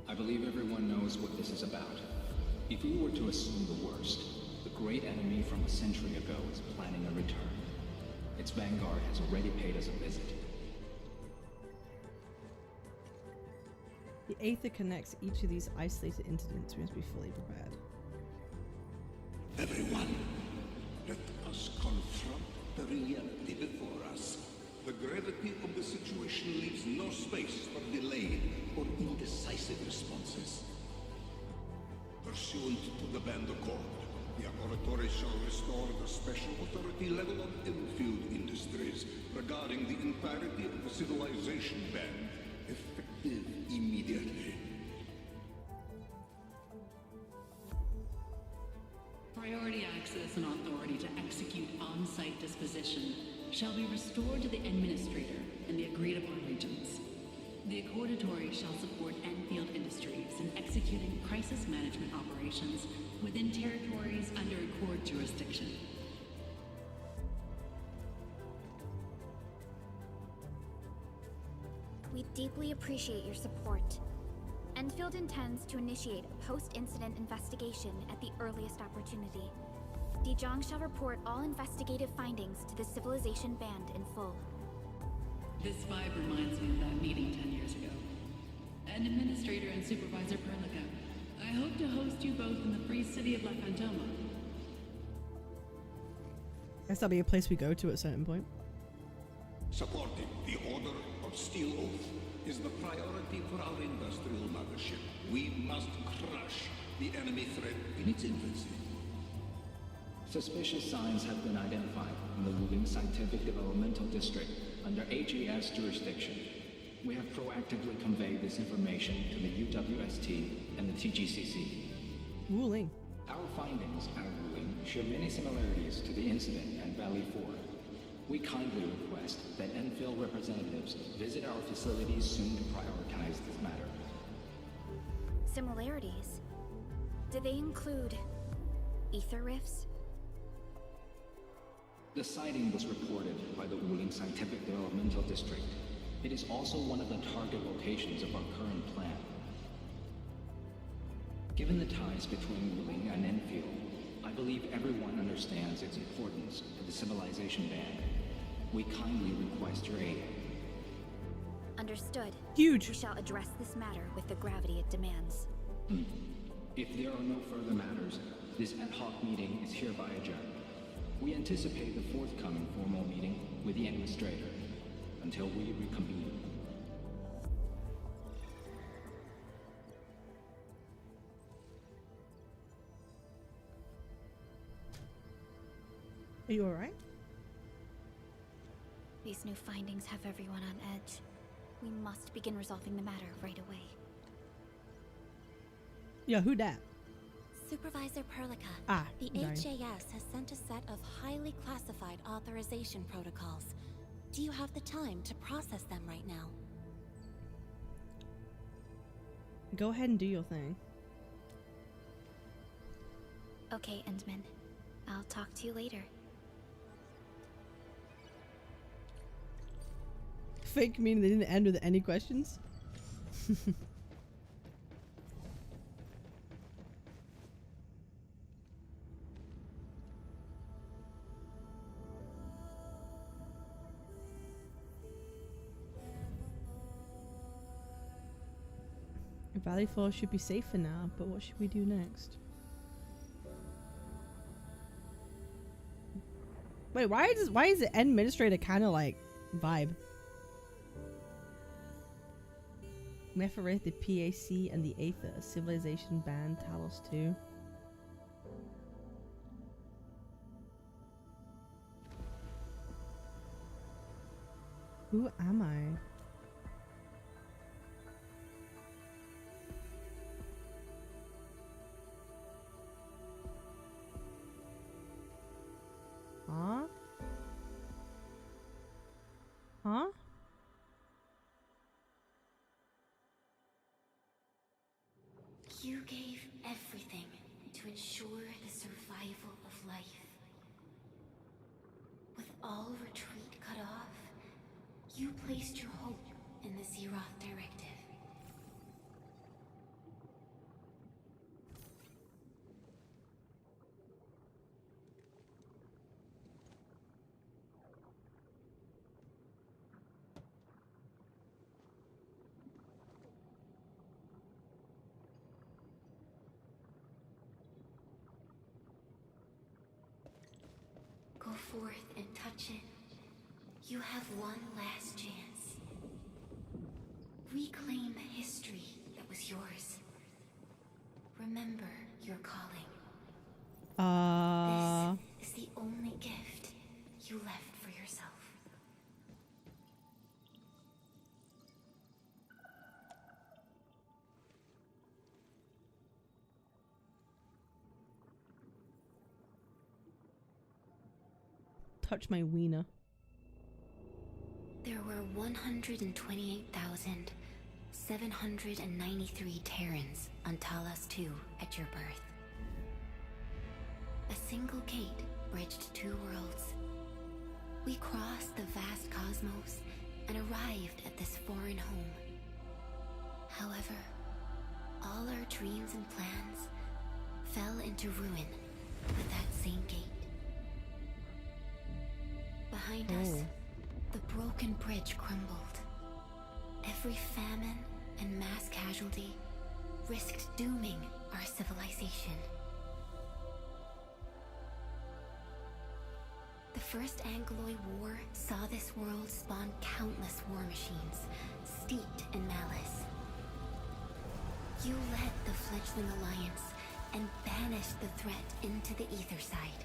I believe everyone knows what this is about. If we were to assume the worst, the great enemy from a century ago is planning a return. Its vanguard has already paid us a visit. The Aether connects each of these isolated incidents. We must be fully prepared. Everyone, let us confront the reality before us. The gravity of the situation leaves no space for delayed or indecisive responses. Pursuant to the Band Accord, the Laboratory shall restore the special authority level of Enfield Industries regarding the entirety of the civilization band, effective Effective immediately. Priority access and authority to execute on-site disposition shall be restored to the Administrator in the agreed-upon regions. The Accordatory shall support Enfield Industries in executing crisis management operations within territories under Accord jurisdiction. We deeply appreciate your support. Enfield intends to initiate a post-incident investigation at the earliest opportunity. Dijiang shall report all investigative findings to the Civilization Band in full. This vibe reminds me of that meeting 10 years ago. And Administrator and Supervisor Perlica, I hope to host you both in the free city of La Fantoma. Guess that'll be a place we go to at a certain point. Supporting the Order of Steel Oath is the priority for our industrial mothership. We must crush the enemy threat in its infancy. Suspicious signs have been identified in the Wuling Scientific Developmental District under HAS jurisdiction. We have proactively conveyed this information to the UWST and the TGCC. Wuling. Our findings at Wuling share many similarities to the incident at Valley 4. We kindly request that Enfield representatives visit our facilities soon to prioritize this matter. Similarities? Do they include ether rifts? The sighting was reported by the Wuling Scientific Developmental District. It is also one of the target locations of our current plan. Given the ties between Wuling and Enfield, I believe everyone understands its importance to the Civilization Band. We kindly request your aid. Understood. Huge. We shall address this matter with the gravity it demands. If there are no further matters, this ad hoc meeting is hereby adjourned. We anticipate the forthcoming formal meeting with the Administrator until we reconvene. Are you alright? These new findings have everyone on edge. We must begin resolving the matter right away. Yeah, who dat? Supervisor Perlica, the sorry. HAS has sent a set of highly classified authorization protocols. Do you have the time to process them right now? Go ahead and do your thing. Okay, Endman. I'll talk to you later. Fake meaning they didn't end with any questions? Valley 4 should be safe for now, but what should we do next? Wait, why is the Administrator kind of like vibe? Mephorate the PAC and the Aether, Civilization Band, Talos 2. Who am I? Huh? Huh? You gave everything to ensure the survival of life. With all retreat cut off, you placed your hope in the Zeroth Directive. Go forth and touch it. You have one last chance. Reclaim the history that was yours. Remember your calling. This is the only gift you left for yourself. touch my wiener. There were 128,793 Terrans on Talos 2 at your birth. A single gate bridged two worlds. We crossed the vast cosmos and arrived at this foreign home. However, all our dreams and plans fell into ruin at that same gate. Behind us, the broken bridge crumbled. Every famine and mass casualty risked dooming our civilization. The First Angloid War saw this world spawn countless war machines, steeped in malice. You led the fledgling alliance and banished the threat into the ether side.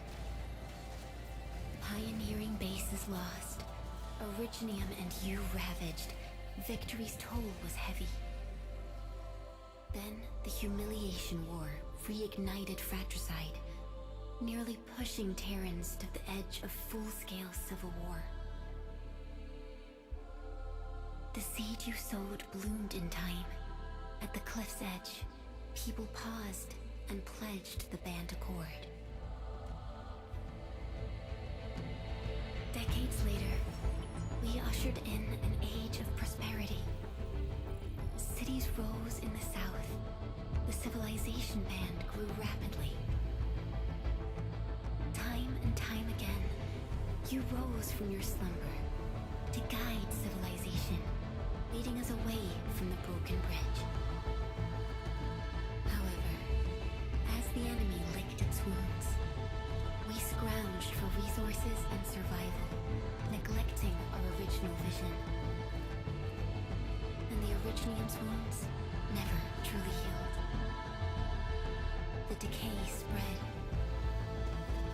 Pioneering bases lost, Originium and you ravaged. Victory's toll was heavy. Then the Humiliation War reignited fratricide, nearly pushing Terrans to the edge of full-scale civil war. The seed you sowed bloomed in time. At the cliff's edge, people paused and pledged the band accord. Decades later, we ushered in an age of prosperity. Cities rose in the south. The civilization band grew rapidly. Time and time again, you rose from your slumber to guide civilization, leading us away from the broken bridge. However, as the enemy licked its wounds, we scrounged for resources and survival, neglecting our original vision. And the Originium's wounds never truly healed. The decay spread.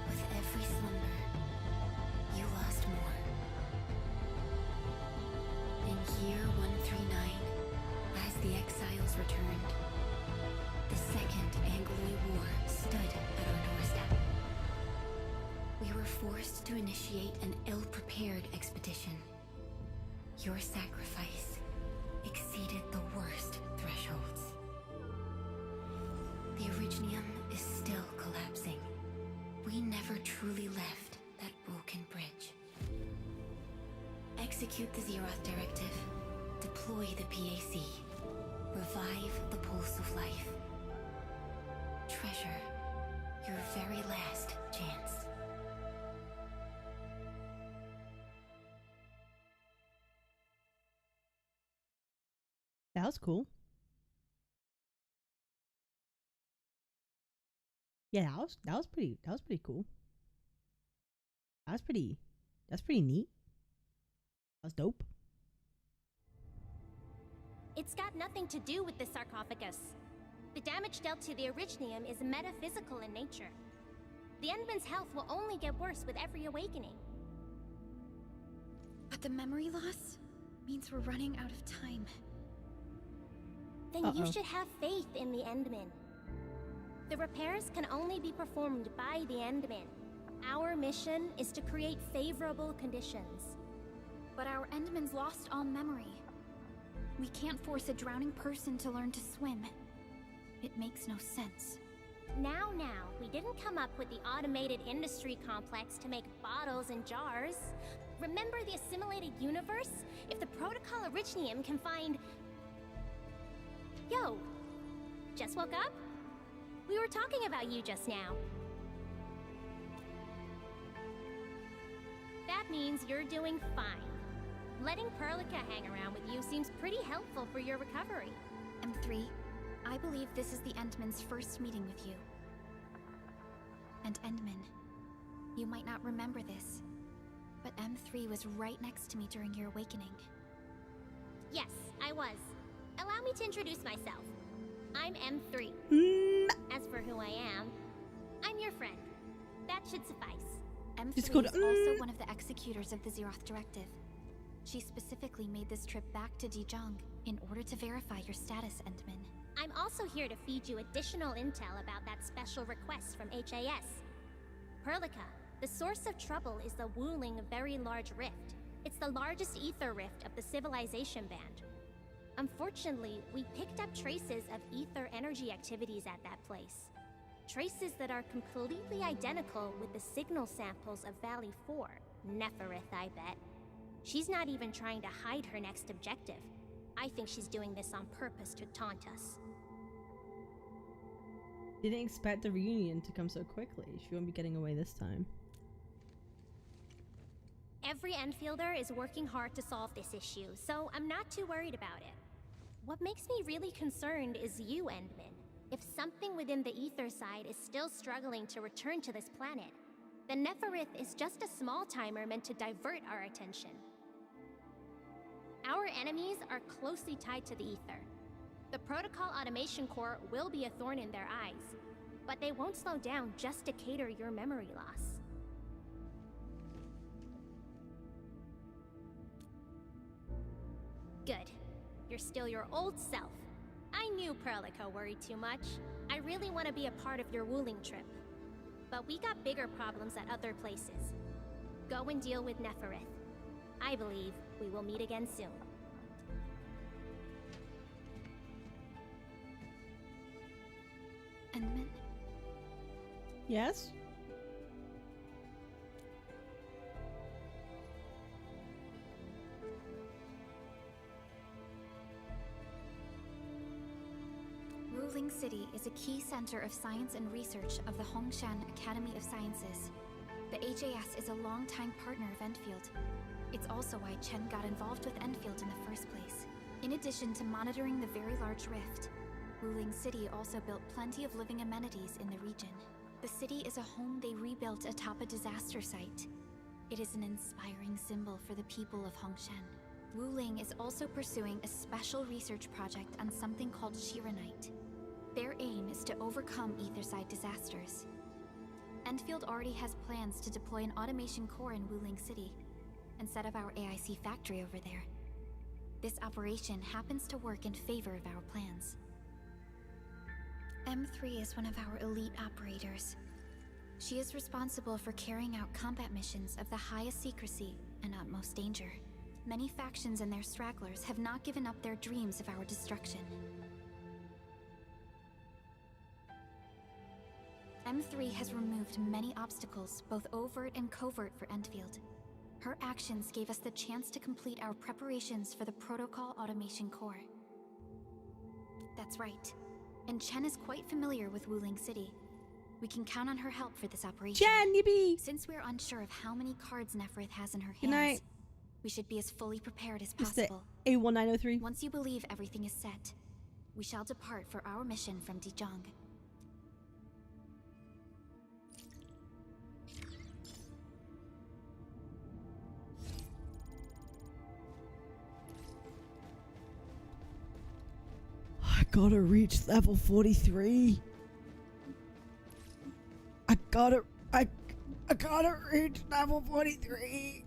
With every slumber, you lost more. In year 139, as the exiles returned, the Second Angloid War stood at our doorstep. We were forced to initiate an ill-prepared expedition. Your sacrifice exceeded the worst thresholds. The Originium is still collapsing. We never truly left that broken bridge. Execute the Zeroth Directive. Deploy the PAC. Revive the pulse of life. Treasure your very last chance. That was cool. Yeah, that was pretty cool. That's pretty neat. That's dope. It's got nothing to do with the sarcophagus. The damage dealt to the Originium is metaphysical in nature. The Endman's health will only get worse with every awakening. But the memory loss means we're running out of time. Then you should have faith in the Endman. The repairs can only be performed by the Endman. Our mission is to create favorable conditions. But our Endman's lost all memory. We can't force a drowning person to learn to swim. It makes no sense. Now, we didn't come up with the automated industry complex to make bottles and jars. Remember the assimilated universe? If the Protocol Originium can find... Yo, just woke up? We were talking about you just now. That means you're doing fine. Letting Perlica hang around with you seems pretty helpful for your recovery. M3, I believe this is the Endman's first meeting with you. And Endman, you might not remember this, but M3 was right next to me during your awakening. Yes, I was. Allow me to introduce myself. I'm M3. As for who I am, I'm your friend. That should suffice. M3 is also one of the executors of the Zeroth Directive. She specifically made this trip back to Dijon in order to verify your status, Endman. I'm also here to feed you additional intel about that special request from HAS. Perlica, The source of trouble is the Wuling Very Large Rift. It's the largest ether rift of the civilization band. Unfortunately, we picked up traces of ether energy activities at that place. Traces that are completely identical with the signal samples of Valley 4. Neferith, I bet. She's not even trying to hide her next objective. I think she's doing this on purpose to taunt us. Didn't expect the reunion to come so quickly. She won't be getting away this time. Every Enfielder is working hard to solve this issue, so I'm not too worried about it. What makes me really concerned is you, Endman. If something within the ether side is still struggling to return to this planet, then Neferith is just a small timer meant to divert our attention. Our enemies are closely tied to the ether. The Protocol Automation Core will be a thorn in their eyes, but they won't slow down just to cater your memory loss. Good. You're still your old self. I knew Perlico worried too much. I really want to be a part of your Wuling trip. But we got bigger problems at other places. Go and deal with Neferith. I believe we will meet again soon. Endman? Yes? Wuling City is a key center of science and research of the Hongshan Academy of Sciences. The HAS is a longtime partner of Enfield. It's also why Chen got involved with Enfield in the first place. In addition to monitoring the Very Large Rift, Wuling City also built plenty of living amenities in the region. The city is a home they rebuilt atop a disaster site. It is an inspiring symbol for the people of Hongshan. Wuling is also pursuing a special research project on something called Shiranite. Their aim is to overcome Etherside disasters. Enfield already has plans to deploy an automation core in Wuling City and set up our AIC factory over there. This operation happens to work in favor of our plans. M3 is one of our elite operators. She is responsible for carrying out combat missions of the highest secrecy and utmost danger. Many factions and their stragglers have not given up their dreams of our destruction. M3 has removed many obstacles, both overt and covert, for Enfield. Her actions gave us the chance to complete our preparations for the Protocol Automation Core. That's right. And Chen is quite familiar with Wuling City. We can count on her help for this operation. Chen, yippee! Since we're unsure of how many cards Neferith has in her Good hands, night. we should be as fully prepared as It's the possible. A1903. Once you believe everything is set, we shall depart for our mission from Dijong. I gotta reach level 43. I gotta reach level 43.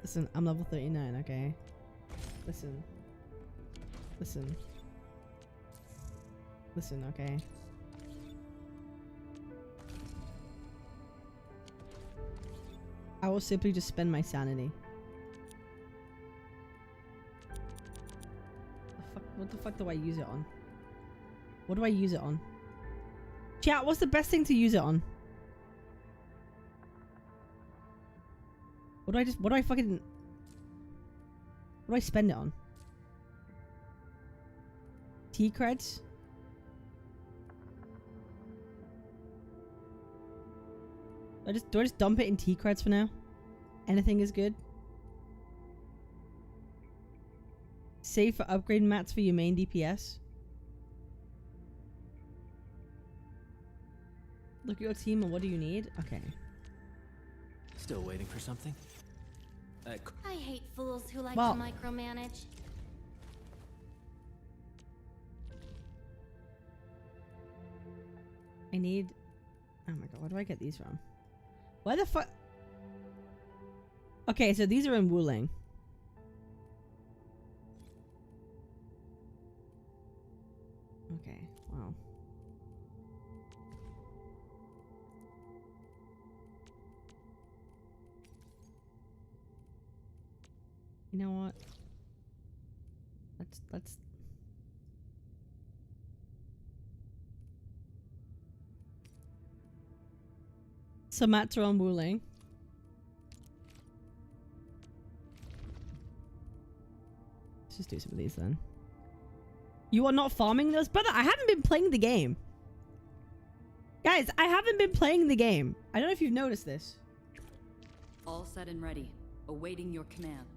Listen, I'm level 39, okay? Listen. Listen. Listen, okay? I will simply just spend my sanity. What the fuck do I use it on? What do I use it on? Chat, what's the best thing to use it on? What do I spend it on? T-creds? Do I just dump it in T-creds for now? Anything is good? Save for upgrade mats for your main DPS? Look at your team and what do you need? Okay. Still waiting for something? I hate fools who like Well. to micromanage. I need... Oh my god, where do I get these from? Where the fuck... Okay, so these are in Wuling. Okay, wow. You know what? Let's... Sumatra and Wuling. Let's just do some of these then. You are not farming those? Brother, I haven't been playing the game. Guys, I haven't been playing the game. I don't know if you've noticed this. All set and ready. Awaiting your command.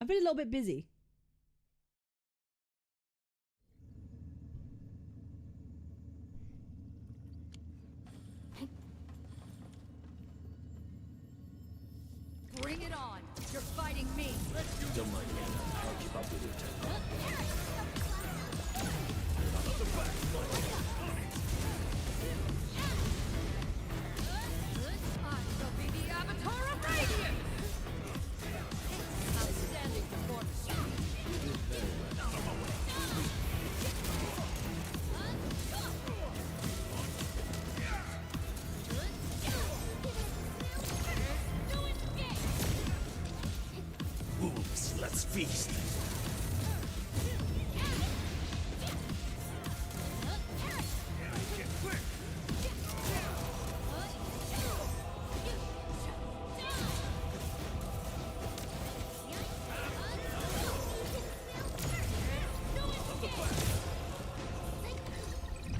I've been a little bit busy. Bring it on. You're fighting me. Don't mind me. I'll keep up with your tempo. I shall be the avatar of radiance. Outstanding performance. Wolves, let's feast.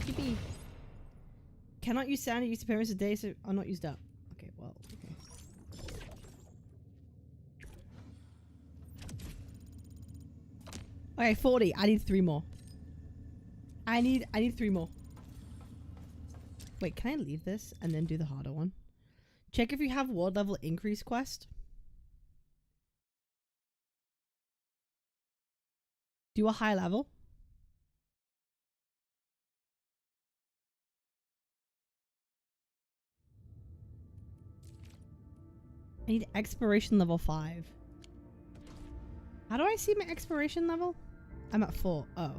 Yippee. Cannot use sound, use appearance a day, so are not used up. Okay, well, okay. Okay, 40. I need 3 more. I need 3 more. Wait, can I leave this and then do the harder one? Check if you have ward level increase quest. Do a high level. I need exploration level 5. How do I see my exploration level? I'm at 4. Oh.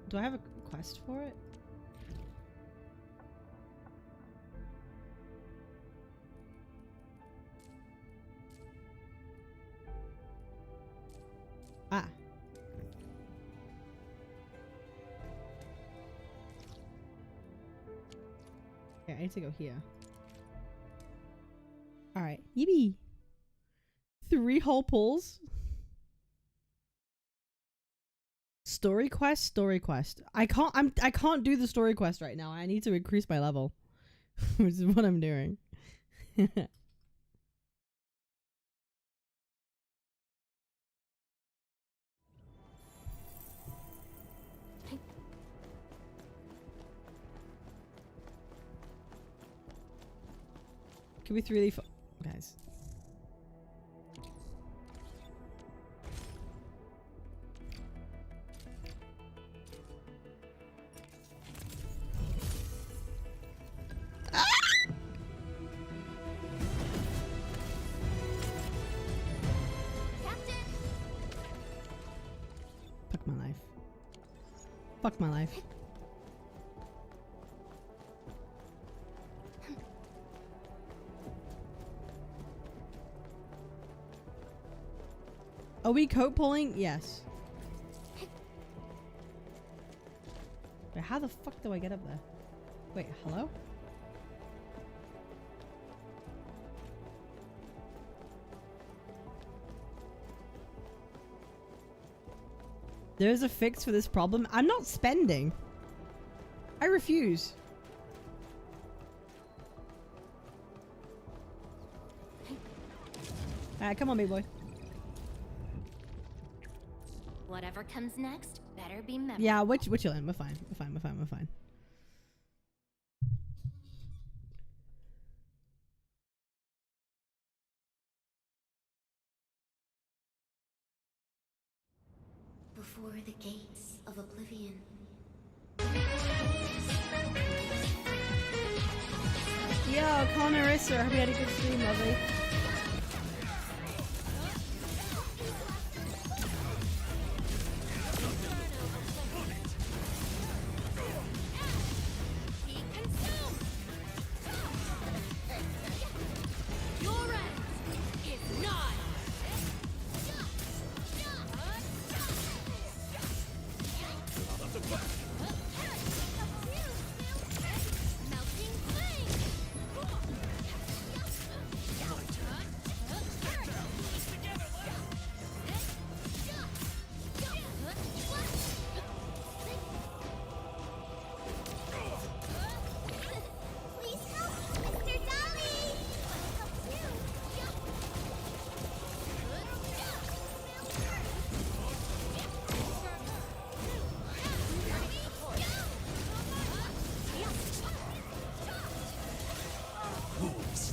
Do I have a quest for it? Ah. Okay, I need to go here. Alright. Yippee! 3 whole pulls. Story quest, story quest. I can't do the story quest right now. I need to increase my level. Which is what I'm doing. Can we 3D guys? Fuck my life. Fuck my life. Are we coat pulling? Yes. Wait, how the fuck do I get up there? Wait, hello? There's a fix for this problem. I'm not spending. I refuse. Alright, come on, big boy. Whatever comes next, better be memorable. Yeah, we're chilling. We're fine. We're fine. We're fine. We're fine. Before the gates of oblivion. Yo, Con Arissa, I hope you had a good stream, lovely.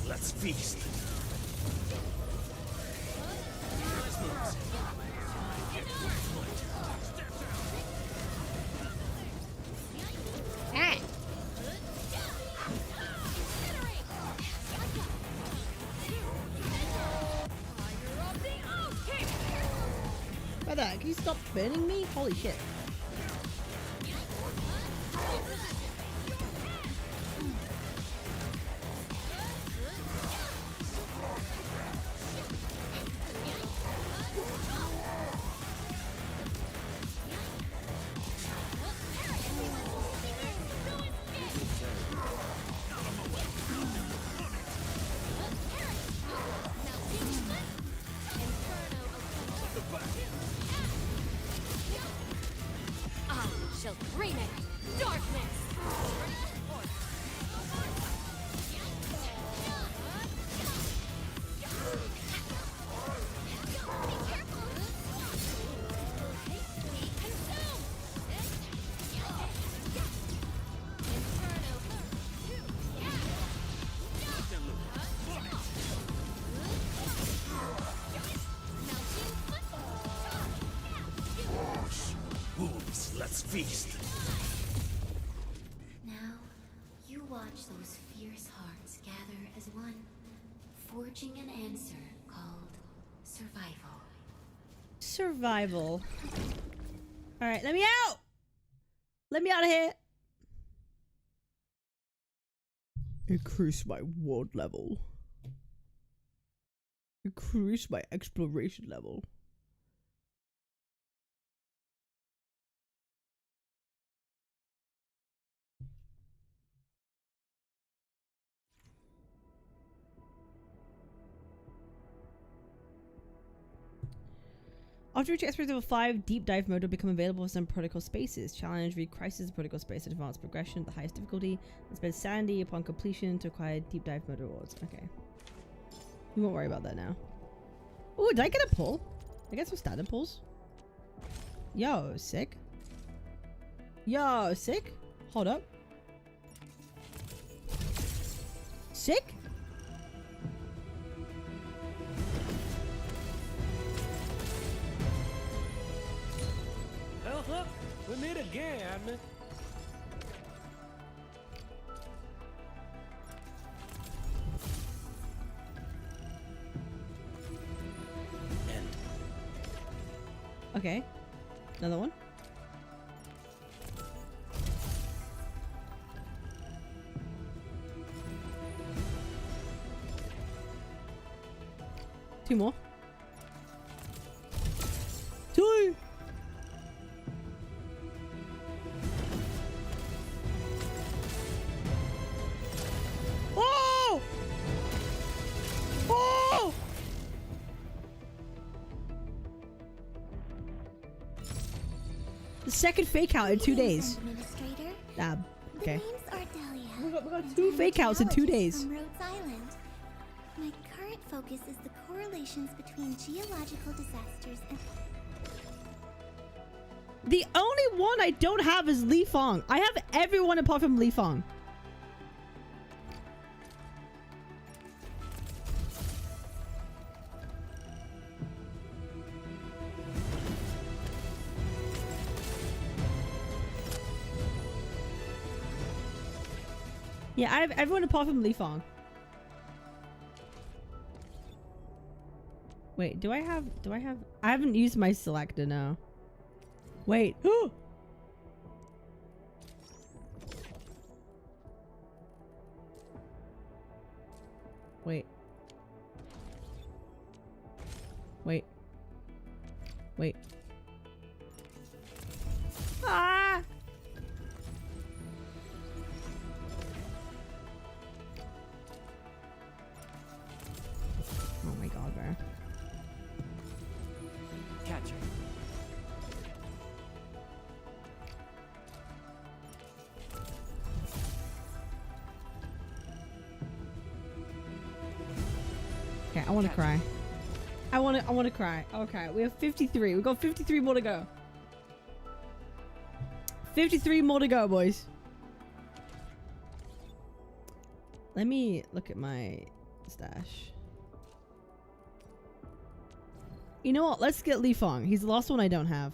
Let's feast. Brother, can you stop burning me? Holy shit. Let's feast. Now, you watch those fierce hearts gather as one, forging an answer called survival. Survival. Alright, let me out! Let me out of here! Increase my ward level. Increase my exploration level. After reaching Experience Level 5, Deep Dive mode will become available for some protocol spaces. Challenge, read Crisis, protocol space, and advanced progression at the highest difficulty. And spend sanity upon completion to acquire Deep Dive mode rewards. Okay. We won't worry about that now. Ooh, did I get a pull? I get some standard pulls. Yo, sick. Yo, sick. Hold up. Sick. We meet again, Admin. Okay. Another one. Two more. Two. Oh! Oh! The second fake out in 2 days. Okay. We got 2 fake outs in 2 days. From Rhodes Island. My current focus is the correlations between geological disasters and The only one I don't have is Li Fong. I have everyone apart from Li Fong. Yeah, I have everyone apart from Li Fong. Wait, do I have I haven't used my selector now. Wait. Wait. Wait. Wait. Ah! Oh my god, bro. Catch her. Okay, I want to cry. I want to cry. Okay, we have 53. We've got 53 more to go. 53 more to go, boys. Let me look at my stash. You know what? Let's get Li Fong. He's the last one I don't have.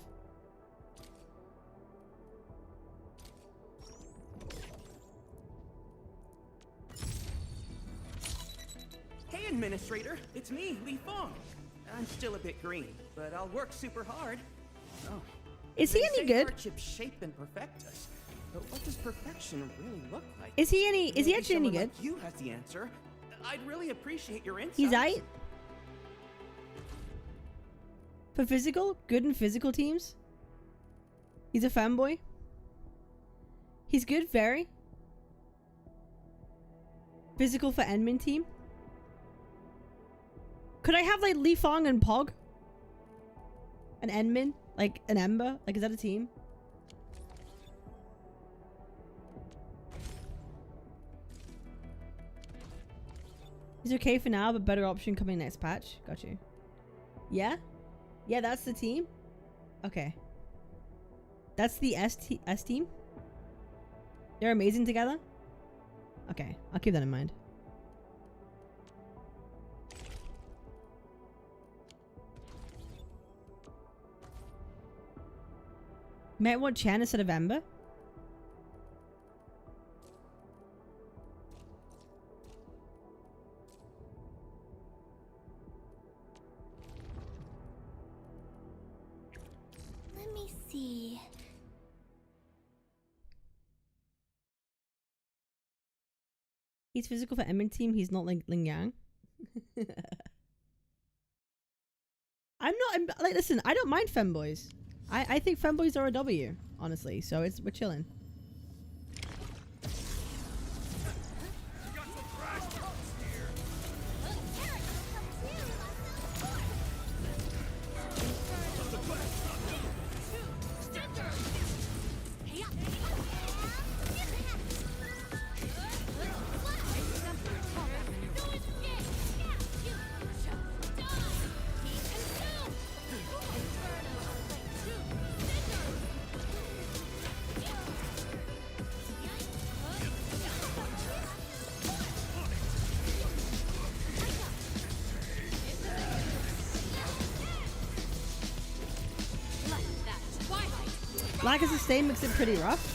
Hey, Administrator. It's me, Li Fong. I'm still a bit green, but I'll work super hard. Oh. Is he any good? Hardships shape and perfect us. But what does perfection really look like? Is he actually any good? Like you has the answer. I'd really appreciate your insight. He's aight. For physical? Good in physical teams? He's a fanboy? He's good, very. Physical for admin team? Could I have like Li Fong and Pog? An admin? Like an Ember? Like is that a team? He's okay for now, but better option coming next patch. Got you. Yeah? Yeah, that's the team? Okay. That's the S team? They're amazing together? Okay, I'll keep that in mind. Might want Chan instead of Ember? Let me see. He's physical for admin team. He's not like Ling Yang. I'm not like listen, I don't mind femboys. I think femboys are a W, honestly. So we're chilling. Lack of sustain makes it pretty rough.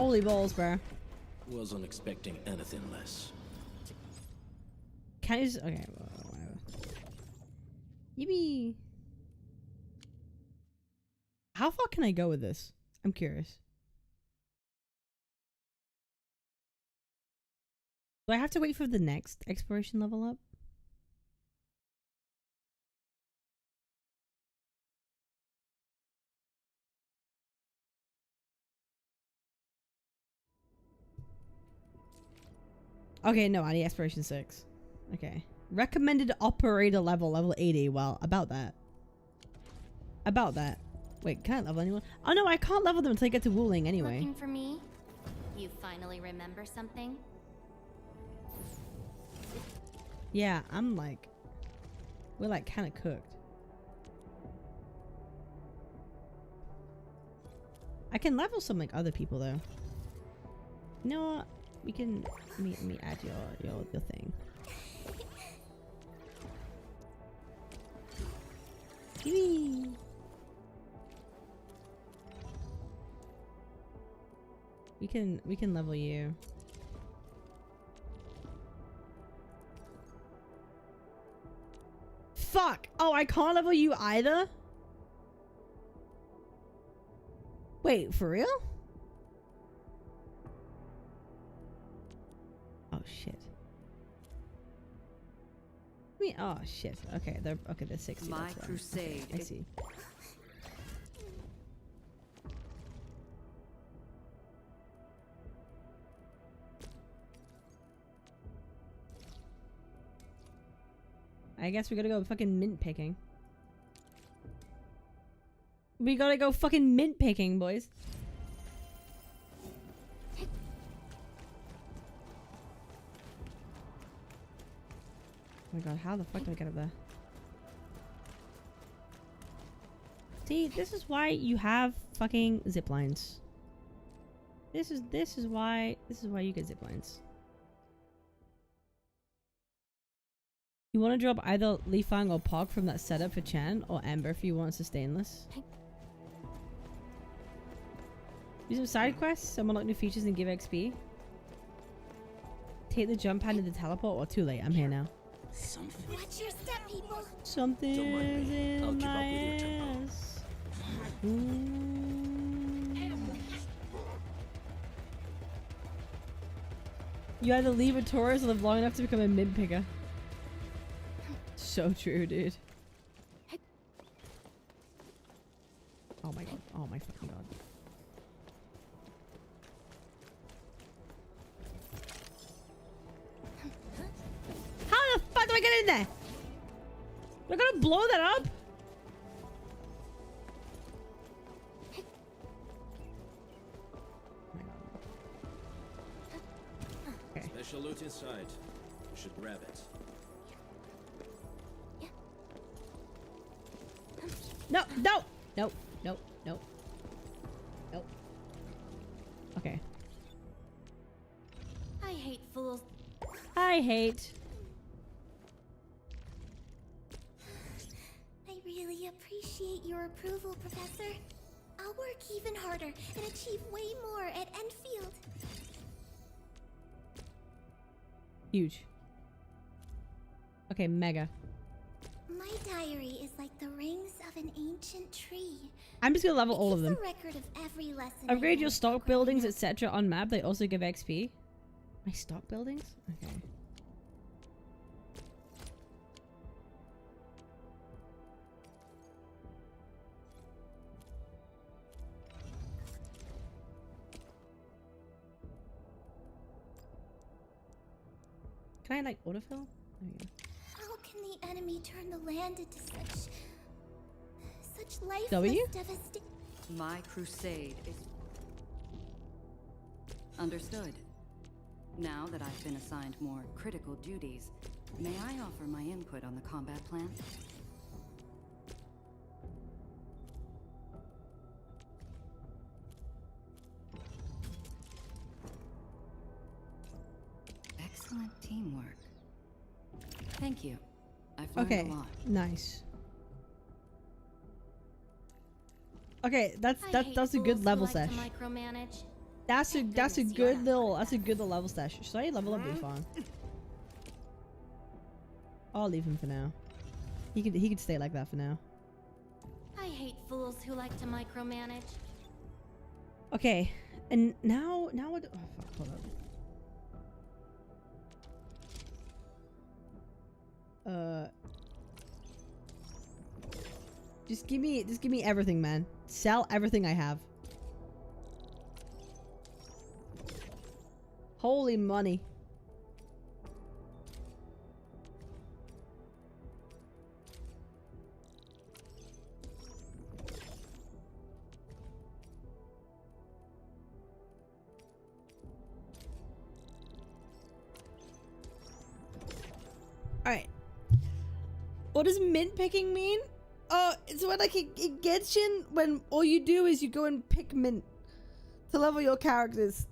Holy balls, bro. Wasn't expecting anything less. Can you just, okay, whatever. Yippee. How far can I go with this? I'm curious. Do I have to wait for the next exploration level up? Okay, no, I need exploration 6. Okay. Recommended operator level 80. Well, about that. About that. Wait, can I level anyone? Oh no, I can't level them until I get to Wuling anyway. Looking for me? You finally remember something? Yeah, I'm like... We're like kind of cooked. I can level some like other people though. You know what? We can... Let me add your thing. Yippee! We can level you. Fuck! Oh, I can't level you either? Wait, for real? Oh shit. Oh shit. Okay, they're 60. My crusade. I see. I guess we gotta go fucking mint picking. We gotta go fucking mint picking, boys. Oh my god, how the fuck do I get up there? See, this is why you have fucking zip lines. This is why you get zip lines. You want to drop either Li Fang or Pog from that setup for Chan, or Amber if you want sustainless. Do some side quests, some unlock new features and give XP. Take the jump pad into the teleport, or too late, I'm here now. Something. Watch your step, people. Something in my ass. You either leave a Taurus or live long enough to become a mid picker. So true, dude. Oh my god. Oh my fucking god. How the fuck do I get in there? We're gonna blow that up? Okay. Special loot inside. You should grab it. No, no, no, no, no, no. Okay. I hate fools. I hate. I really appreciate your approval, Professor. I'll work even harder and achieve way more at Enfield. Huge. Okay, mega. My diary is like the rings of an ancient tree. I'm just gonna level all of them. It keeps a record of every lesson. Upgrade your stock buildings, etc. on map. They also give XP. My stock buildings? Okay. Can I like autofill? There we go. How can the enemy turn the land into such lifeless devastation? My crusade is understood. Now that I've been assigned more critical duties, may I offer my input on the combat plan? Excellent teamwork. Thank you. I've learned a lot. Nice. Okay, that's a good level sesh. Micromanage. That's a good little level stash. Should I level up Leafon? I'll leave him for now. He could stay like that for now. I hate fools who like to micromanage. Okay, and now what? Oh fuck! Hold up. Just give me everything, man. Sell everything I have. Holy money. Alright. What does mint picking mean? Oh, it's when like in Genshin, when all you do is you go and pick mint to level your characters.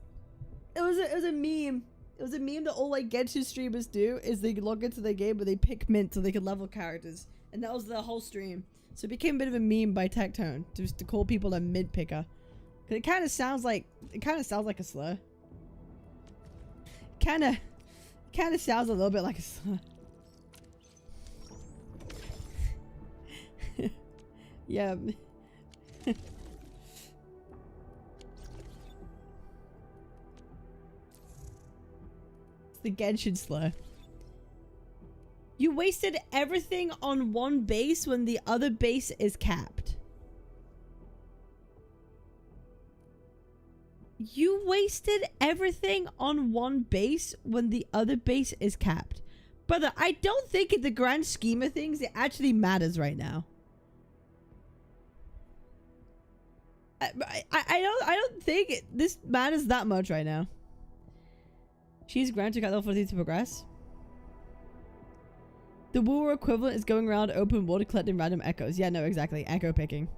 It was a meme. It was a meme that all like Genshin streamers do is they log into their game but they pick mint so they can level characters. And that was the whole stream. So it became a bit of a meme by Tectone just to call people a mint picker. Cause it kinda sounds like a slur. Kinda sounds a little bit like a slur. Yeah. It's the Genshin slur. You wasted everything on one base when the other base is capped. You wasted everything on one base when the other base is capped. Brother, I don't think in the grand scheme of things it actually matters right now. I don't think this matters that much right now. She's granted level 14 to progress. The Wooer equivalent is going around open water collecting random echoes. Yeah, no, exactly. Echo picking.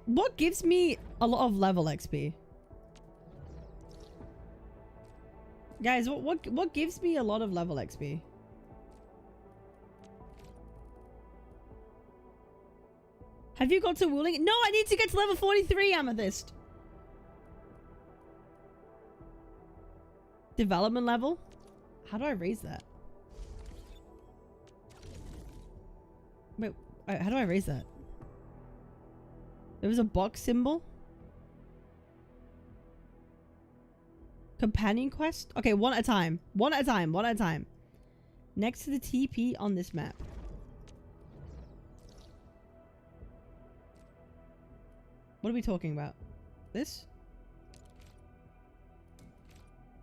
What gives me a lot of level XP? Guys, what gives me a lot of level XP? Have you got to Wuling? No, I need to get to level 43 Amethyst. Development level? How do I raise that? Wait, how do I raise that? There was a box symbol? Companion quest? Okay, one at a time. One at a time. One at a time. Next to the TP on this map. What are we talking about? This?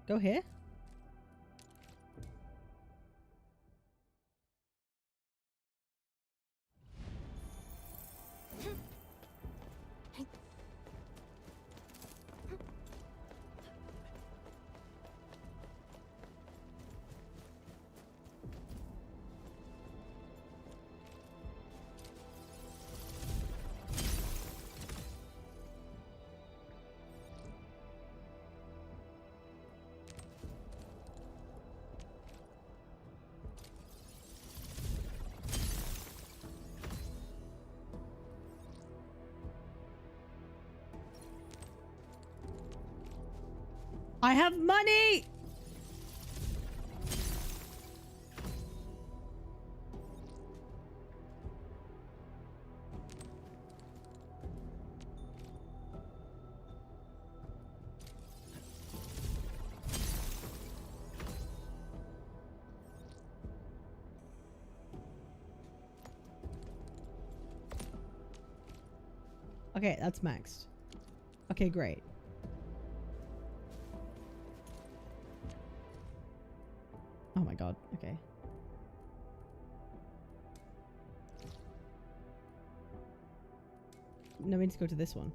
Go here? I have money! Okay, that's maxed. Okay, great. Oh my god, okay. No, we need to go to this one.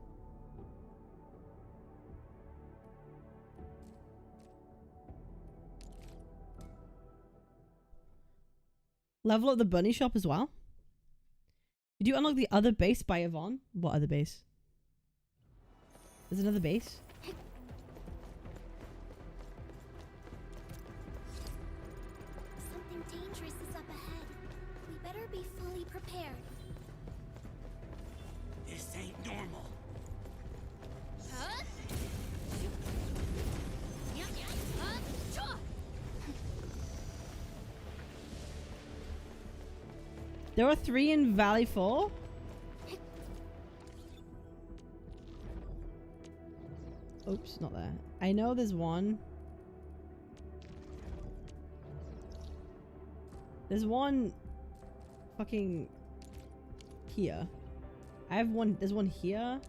Level up the bunny shop as well? Did you unlock the other base by Yvonne? What other base? There's another base? prepared. This ain't normal. Huh? There are 3 in Valley 4? Oops, not there. I know there's one. There's one fucking here. I have one. There's one here.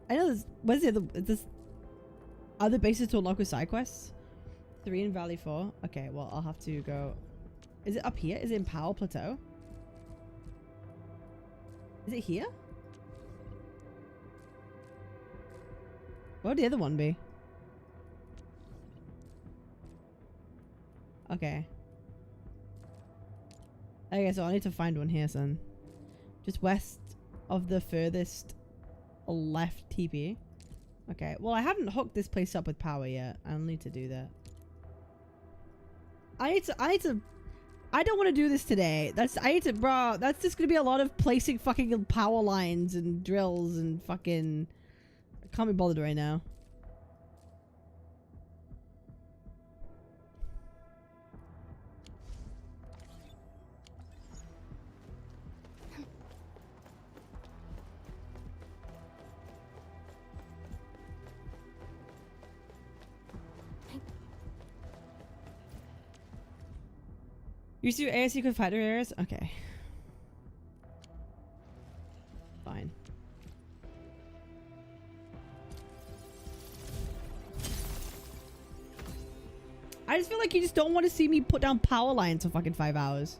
I know there's. Where's the other? Is this other bases to unlock with side quests? 3 in Valley 4. Okay, well I'll have to go. Is it up here? Is it in Power Plateau? Is it here? What would the other one be? Okay. Okay, so I need to find one here, son. Just west of the furthest left TP. Okay, well I haven't hooked this place up with power yet. I'll need to do that. I don't want to do this today. Bro, that's just gonna be a lot of placing fucking power lines and drills and fucking... I can't be bothered right now. You see ASC with fighter areas? Okay. Fine. I just feel like you just don't want to see me put down power lines for fucking 5 hours.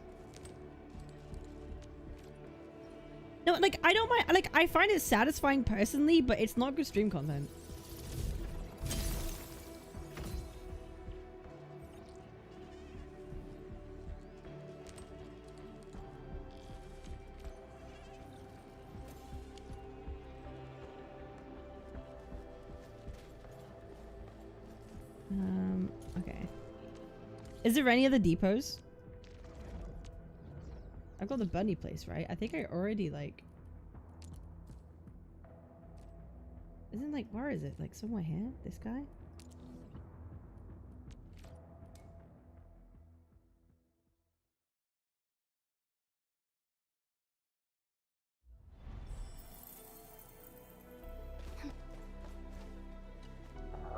No, like, I don't mind. Like, I find it satisfying personally, but it's not good stream content. Okay. Is there any other depots? I've got the bunny place, right? I think I already, like... Isn't, like, where is it? Like, somewhere here? This guy?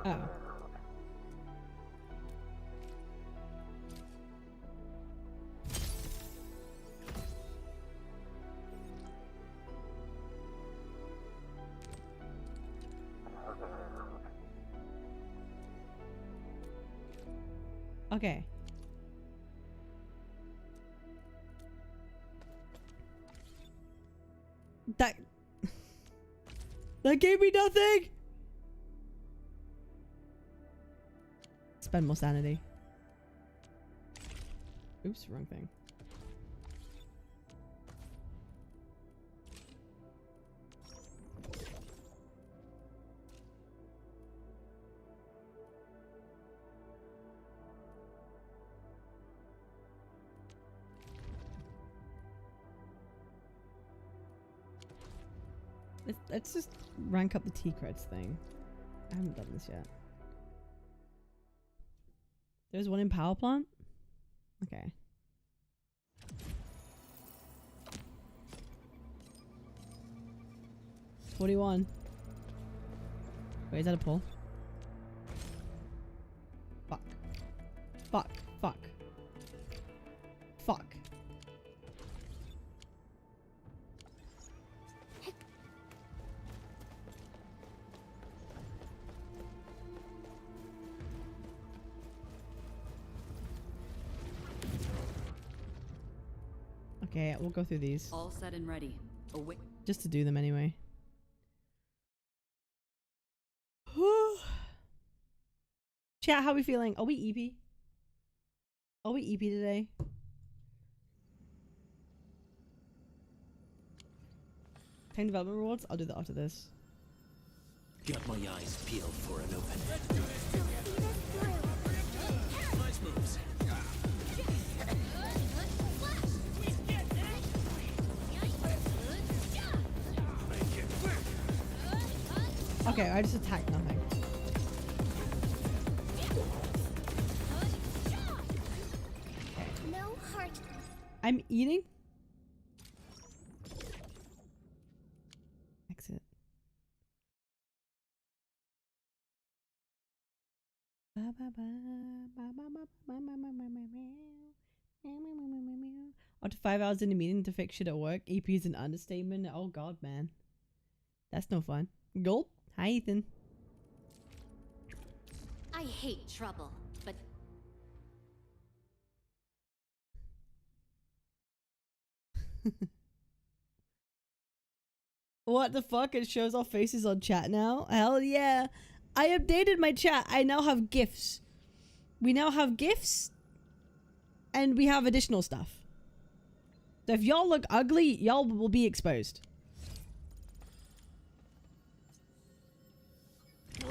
Oh. Okay. That gave me nothing. Spend more sanity. Oops, wrong thing. Let's just rank up the T-creds thing. I haven't done this yet. There's one in power plant? Okay. $41. Wait, is that a pull? Fuck. Fuck. Fuck. Fuck. Okay, we'll go through these. All set and ready. Away. Just to do them anyway. Chat, how are we feeling? Are we EP? Are we EP today? Time development rewards? I'll do that after this. Got my eyes peeled for an opening. Nice moves. Okay, I just attacked nothing. No heart. I'm eating. Exit. After 5 hours in a meeting to fix shit at work, EP is an understatement. Oh god, man. That's no fun. Gulp. Hi, Ethan. I hate trouble, but What the fuck? It shows our faces on chat now? Hell yeah. I updated my chat. I now have GIFs. We now have GIFs. And we have additional stuff. So if y'all look ugly, y'all will be exposed.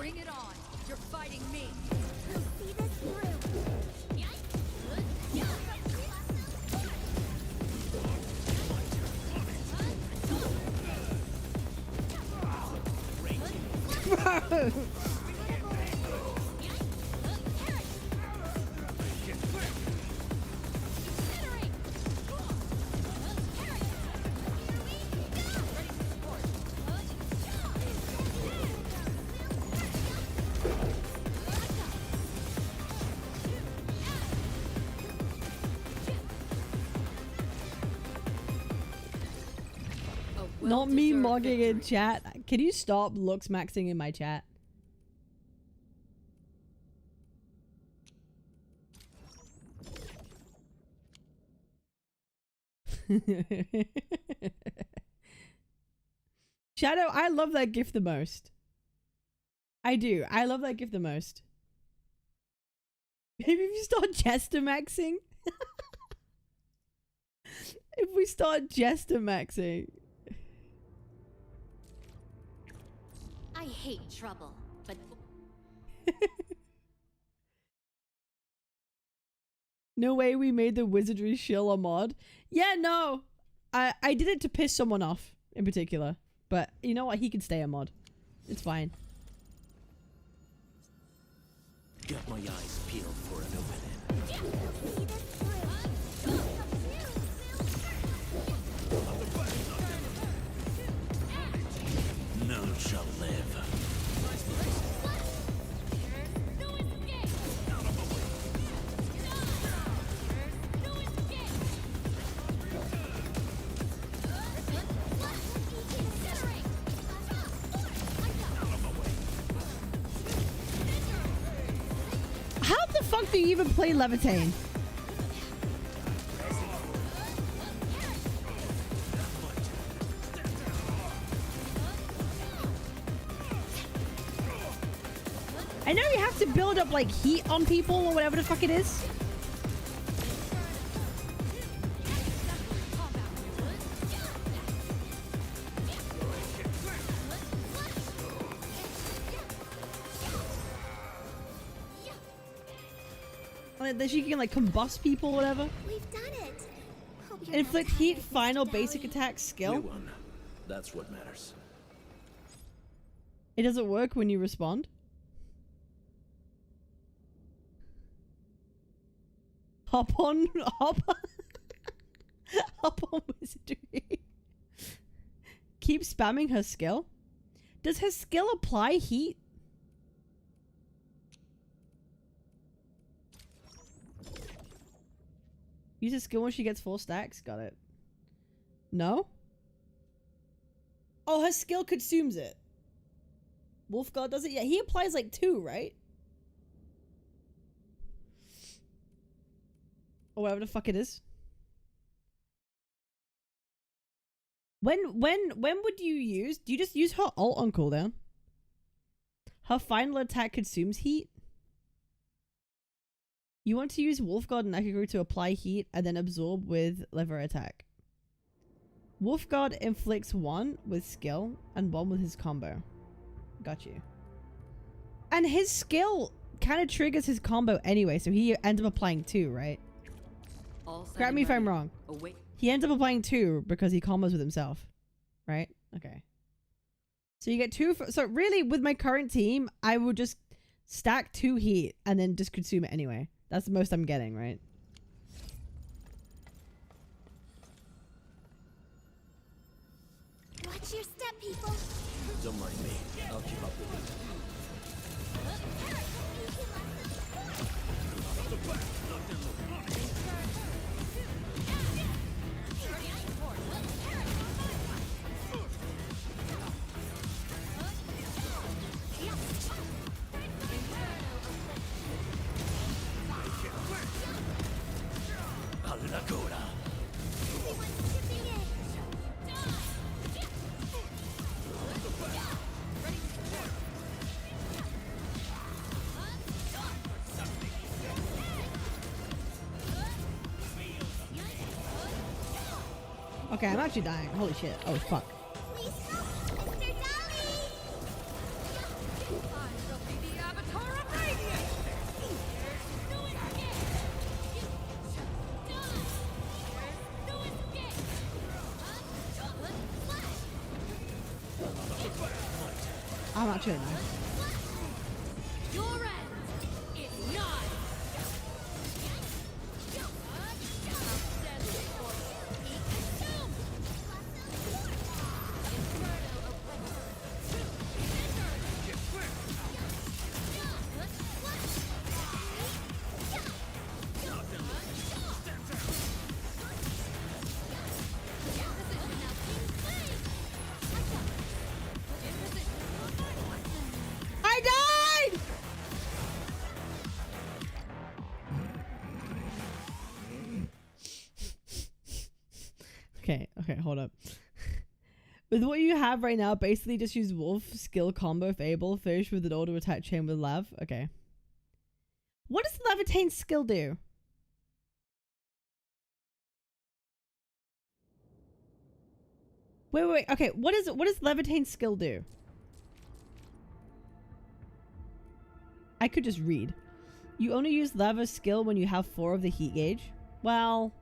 bring it on. You're fighting me. We'll see this through. Bro. Not me mugging in chat. Can you stop looks maxing in my chat? Shadow, I love that gift the most. I do. I love that gift the most. Maybe if you start jester maxing. If we start jester maxing. I hate trouble, but No way we made the wizardry shill a mod. Yeah, no. I did it to piss someone off in particular. But you know what? He can stay a mod. It's fine. Got my eyes peeled for an opening. None shall live. How the fuck do you even play Levitain? I know you have to build up like heat on people or whatever the fuck it is. Like that she can like combust people or whatever. We've done it. Hope you're Inflict not heat tired, final Mr. basic Dowling. attack skill. We won. That's what matters. It doesn't work when you respond. Hop on wizardry. Keep spamming her skill. Does her skill apply heat? Use a skill when she gets 4 stacks. Got it. No? Oh, her skill consumes it. Wolfguard does it? Yeah, he applies like 2, right? Or whatever the fuck it is. When would you use? Do you just use her ult on cooldown? Her final attack consumes heat. You want to use Wolfguard and Akaguru to apply heat and then absorb with lever attack. Wolfguard inflicts 1 with skill and 1 with his combo. Got you. And his skill kind of triggers his combo anyway, so he ends up applying 2, right? Correct me if I'm wrong. He ends up applying 2 because he combos with himself. Right? Okay. So you get 2. So really, with my current team, I will just stack 2 heat and then just consume it anyway. That's the most I'm getting, right? Watch your step, people. Don't mind me. I'll keep up with it. Okay, I'm actually dying. Holy shit. Oh, fuck. I'm actually dying. Your end is nigh. I died! Okay, hold up. With what you have right now, basically just use Wolf, skill combo, Fable, finish with an auto attack chain with Lav. Okay. What does Levitane's skill do? Wait. Okay, what does Levitane's skill do? I could just read. You only use Lava's skill when you have 4 of the heat gauge. Well,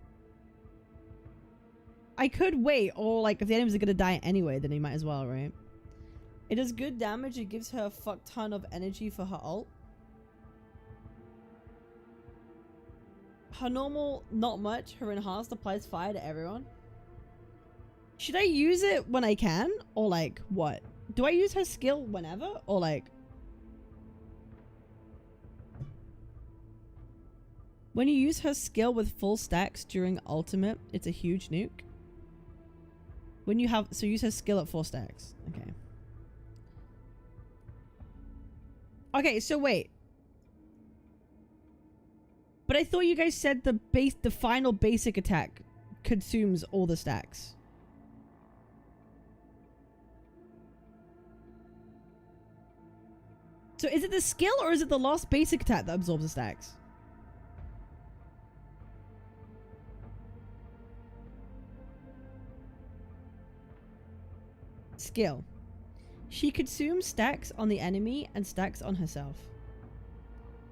I could wait, or like if the enemies are gonna die anyway, then he might as well, right? It does good damage. It gives her a fuck ton of energy for her ult. Her normal, not much. Her enhanced applies fire to everyone. Should I use it when I can? Or like, what? Do I use her skill whenever? Or like... When you use her skill with full stacks during ultimate, it's a huge nuke. When you have... So use her skill at 4 stacks. Okay. Okay, so wait. But I thought you guys said the final basic attack consumes all the stacks. So is it the skill or is it the last basic attack that absorbs the stacks? Skill. She consumes stacks on the enemy and stacks on herself.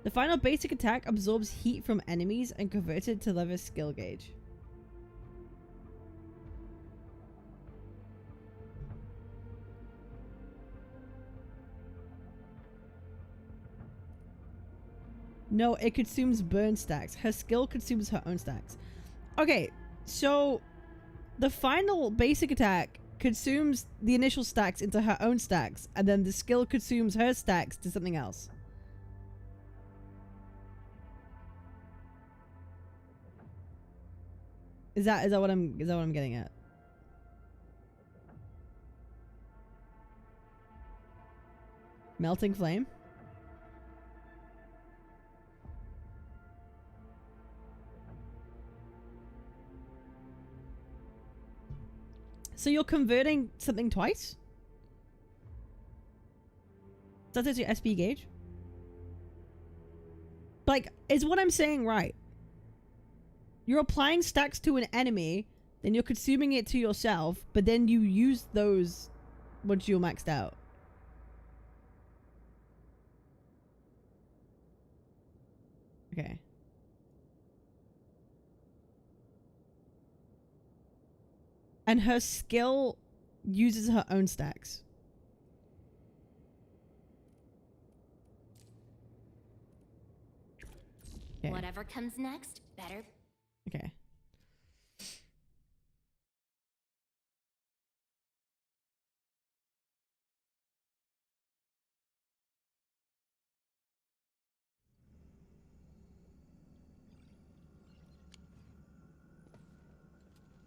The final basic attack absorbs heat from enemies and converts it to Leva's skill gauge. No, it consumes burn stacks. Her skill consumes her own stacks. Okay, so the final basic attack consumes the initial stacks into her own stacks, and then the skill consumes her stacks to something else. Is that what I'm getting at? Melting flame? So you're converting something twice? That's your SP gauge? Like, is what I'm saying right? You're applying stacks to an enemy, then you're consuming it to yourself, but then you use those once you're maxed out. Okay. And her skill uses her own stacks. Okay. Whatever comes next, better. Okay.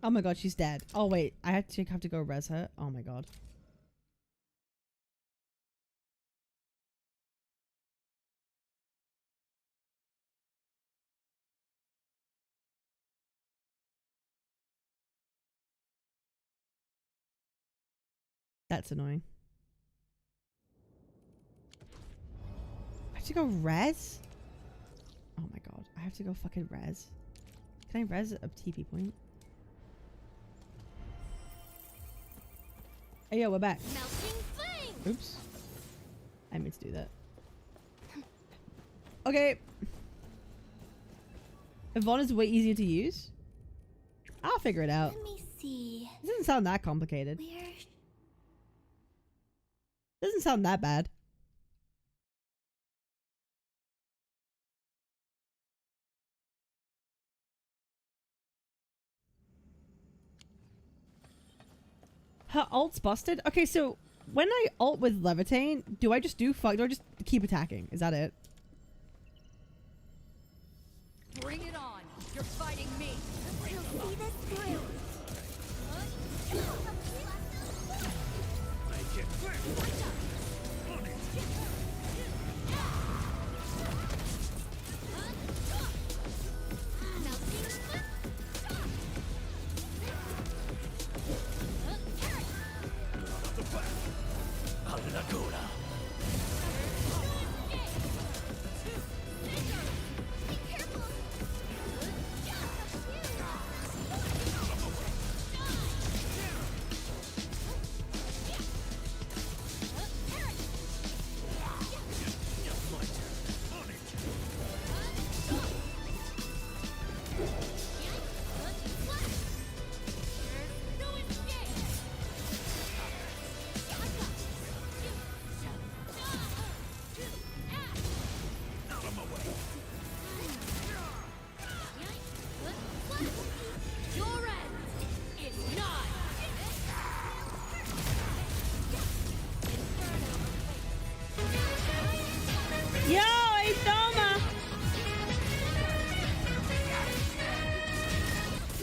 Oh my god, she's dead. Oh wait, I have to go res her. Oh my god. That's annoying. I have to go res? Oh my god, I have to go fucking res. Can I res a TP point? Hey yo, we're back. Oops. I meant to do that. Okay. Yvonne is way easier to use. I'll figure it out. Let me see. It doesn't sound that complicated. Where? Doesn't sound that bad. Her ult's busted? Okay, so when I ult with Levitate, do I just do keep attacking? Is that it? Bring it on. You're fighting me. We'll see this through.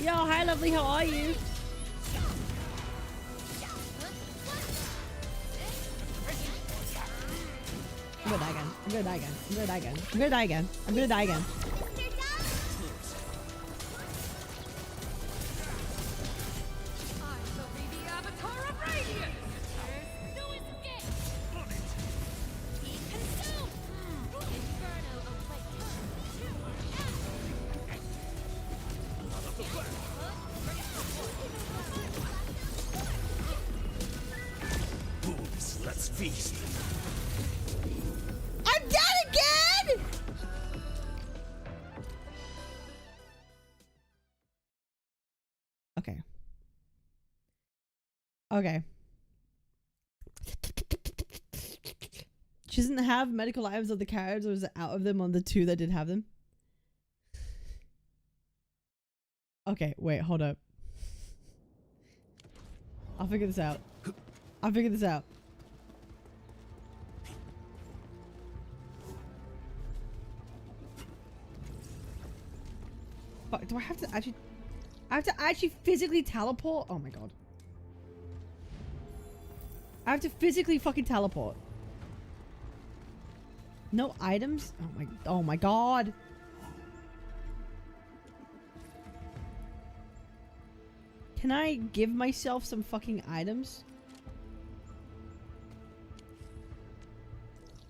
Yo, hi lovely, how are you? I'm gonna die again. I'm gonna die again. I'm gonna die again. I'm gonna die again. I'm gonna die again. Let's feast. I'm dead again! Okay. Okay. She doesn't have medical items of the cards, or is it out of them on the two that did have them? Okay, wait, hold up. I'll figure this out. I'll figure this out. Fuck, do I have to actually... I have to actually physically teleport? Oh my god. I have to physically fucking teleport. No items? Oh my god. Can I give myself some fucking items?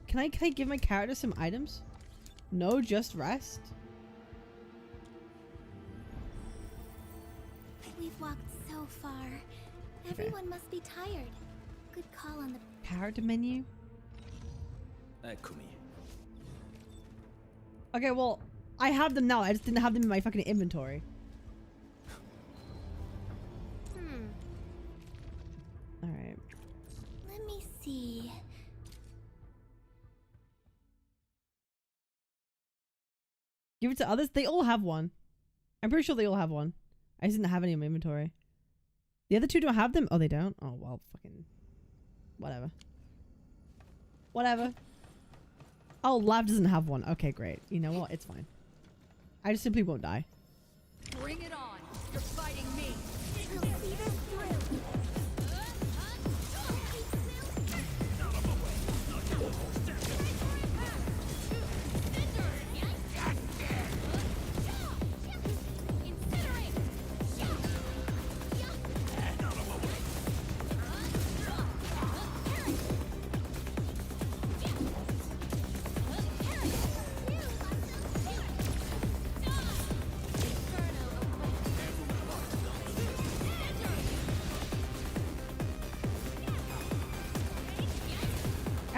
Can I give my character some items? No, just rest? We've walked so far. Everyone must be tired. Good call on the Character menu? Eccomi. Okay, well, I have them now. I just didn't have them in my fucking inventory. Alright. Let me see. Give it to others. They all have one. I'm pretty sure they all have one. I just didn't have any in my inventory. The other two don't have them? Oh, they don't? Oh, well, fucking... Whatever. Whatever. Oh, Lav doesn't have one. Okay, great. You know what? It's fine. I just simply won't die. Bring it on. You're fighting me. We'll see this through.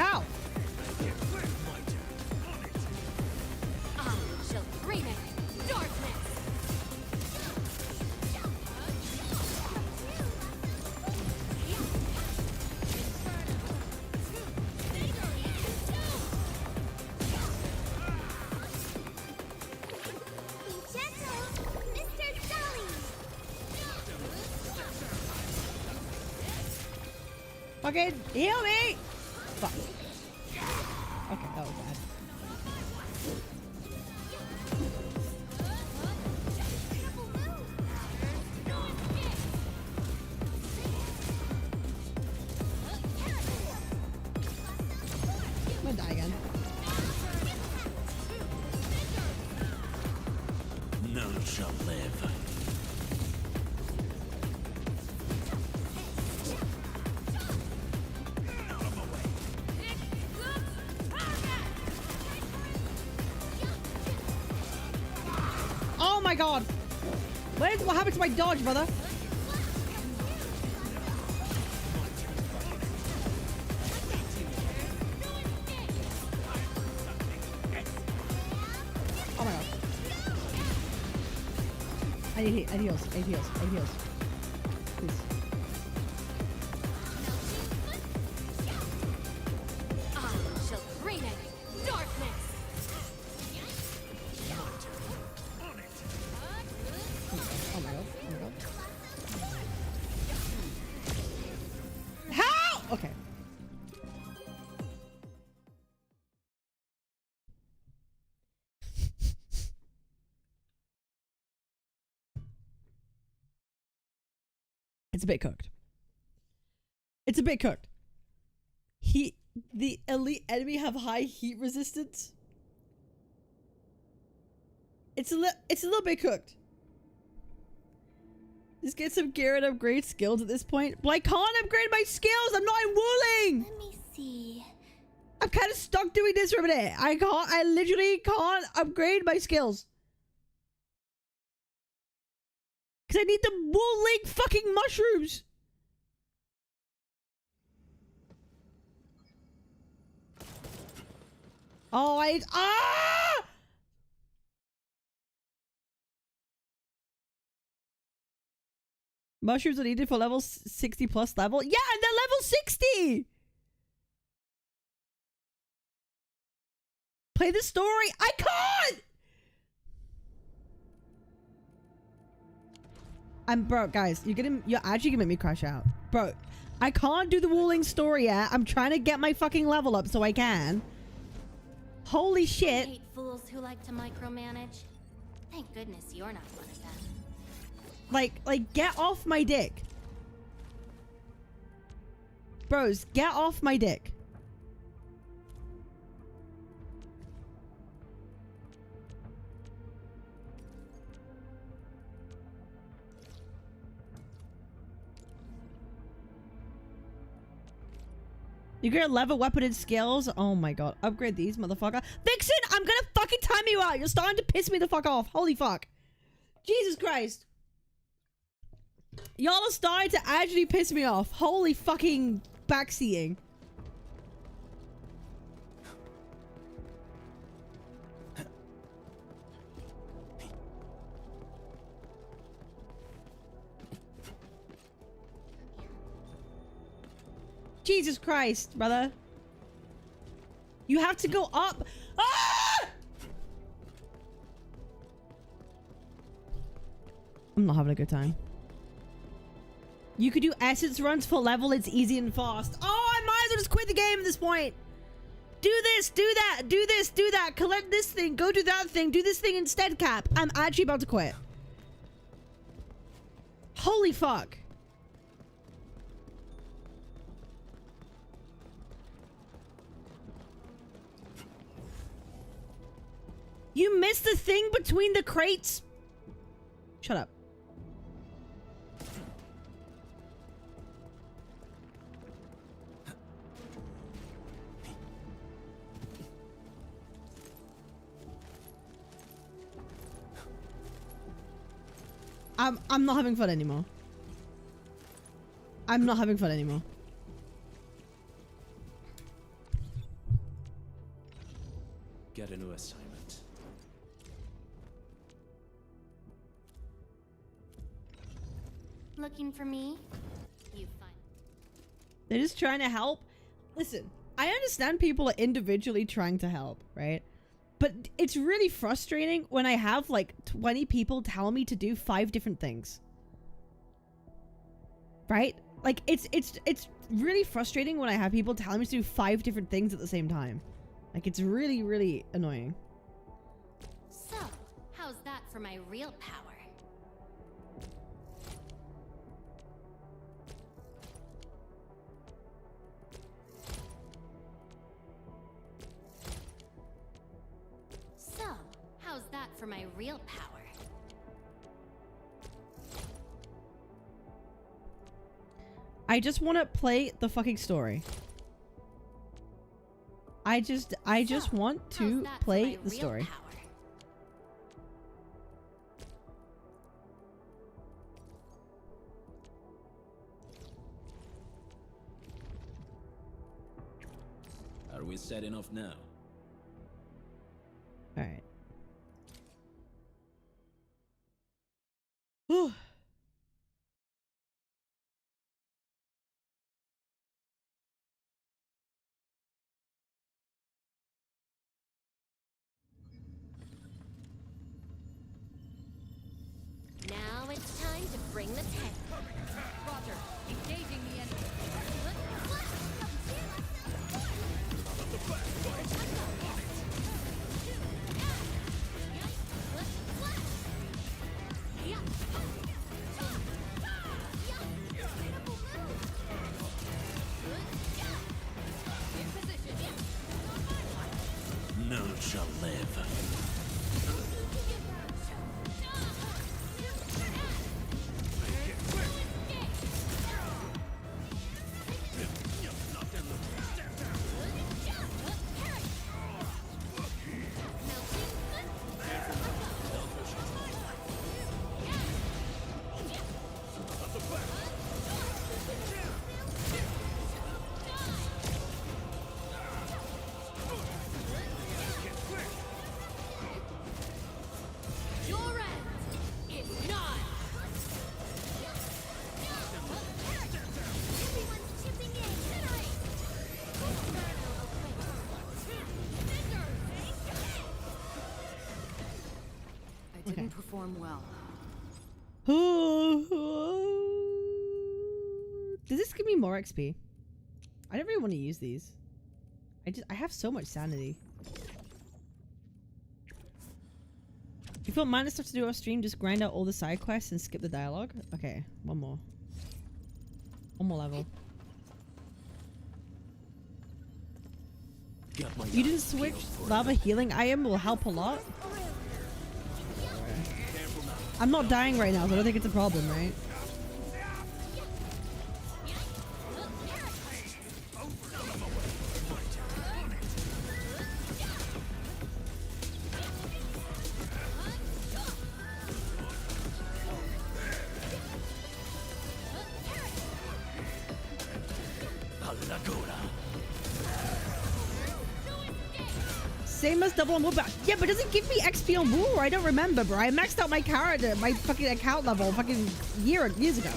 Ow! I shall bring it. Darkness. Be gentle, Mr. Sully. Fucking heal me! Fuck. Okay, that was bad. I'm gonna die again. None shall live. Oh my god! What happened to my dodge, brother? Oh my god. I need heals. I need heals. I need heals. Please. I shall bring it. Darkness. Oh my god. Oh my god. How? Okay. It's a bit cooked. It's a bit cooked. The elite enemy have high heat resistance. It's a little bit cooked. Just get some gear and upgrade skills at this point. But I can't upgrade my skills. I'm not in Wuling. Let me see. I'm kind of stuck doing this for a minute. I literally can't upgrade my skills. Because I need the Wuling fucking mushrooms. Oh, ah! Mushrooms are needed for level 60 plus level. Yeah, and they're level 60! Play the story. I can't! Bro, guys, you're actually gonna make me crash out. Bro, I can't do the Wuling story yet. I'm trying to get my fucking level up so I can. Holy shit. I hate fools who like to micromanage. Thank goodness you're not one of them. Like, get off my dick. Bros, get off my dick. You get a level weapon and skills. Oh my god. Upgrade these, motherfucker. Vixen, I'm gonna fucking time you out. You're starting to piss me the fuck off. Holy fuck. Jesus Christ. Y'all are starting to actually piss me off. Holy fucking backseating. Jesus Christ, brother. You have to go up. Ah! not having a good time. You could do essence runs for level. It's easy and fast. Oh, I might as well just quit the game at this point. Do this, do that, do this, do that. Collect this thing, go do that thing, do this thing instead, Cap. I'm actually about to quit. Holy fuck. You missed the thing between the crates? Shut up. I'm not having fun anymore. I'm not having fun anymore. Get a new assignment. Looking for me? You find. They're just trying to help. Listen, I understand people are individually trying to help, right? But it's really frustrating when I have like 20 people tell me to do 5 different things. Right? Like it's really frustrating when I have people telling me to do 5 different things at the same time. Like it's really, really annoying. So, how's that for my real power? So, how's that for my real power? I just want to play the fucking story. I just want to play the story. Are we setting off now? All right. Whew. Now it's time to bring the tank. Roger, engaging the enemy. None shall live. Didn't perform well. Does this give me more XP? I don't really want to use these. I have so much sanity. If you want minor stuff to do off stream, just grind out all the side quests and skip the dialogue. Okay, one more. One more level. You didn't switch. Lava healing item will help a lot. I'm not dying right now, so I don't think it's a problem, right? Same as double on War, but yeah, but does it give me XP on War? I don't remember, bro. I maxed out my character, my fucking account level, fucking years ago.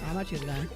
I'm actually gonna die.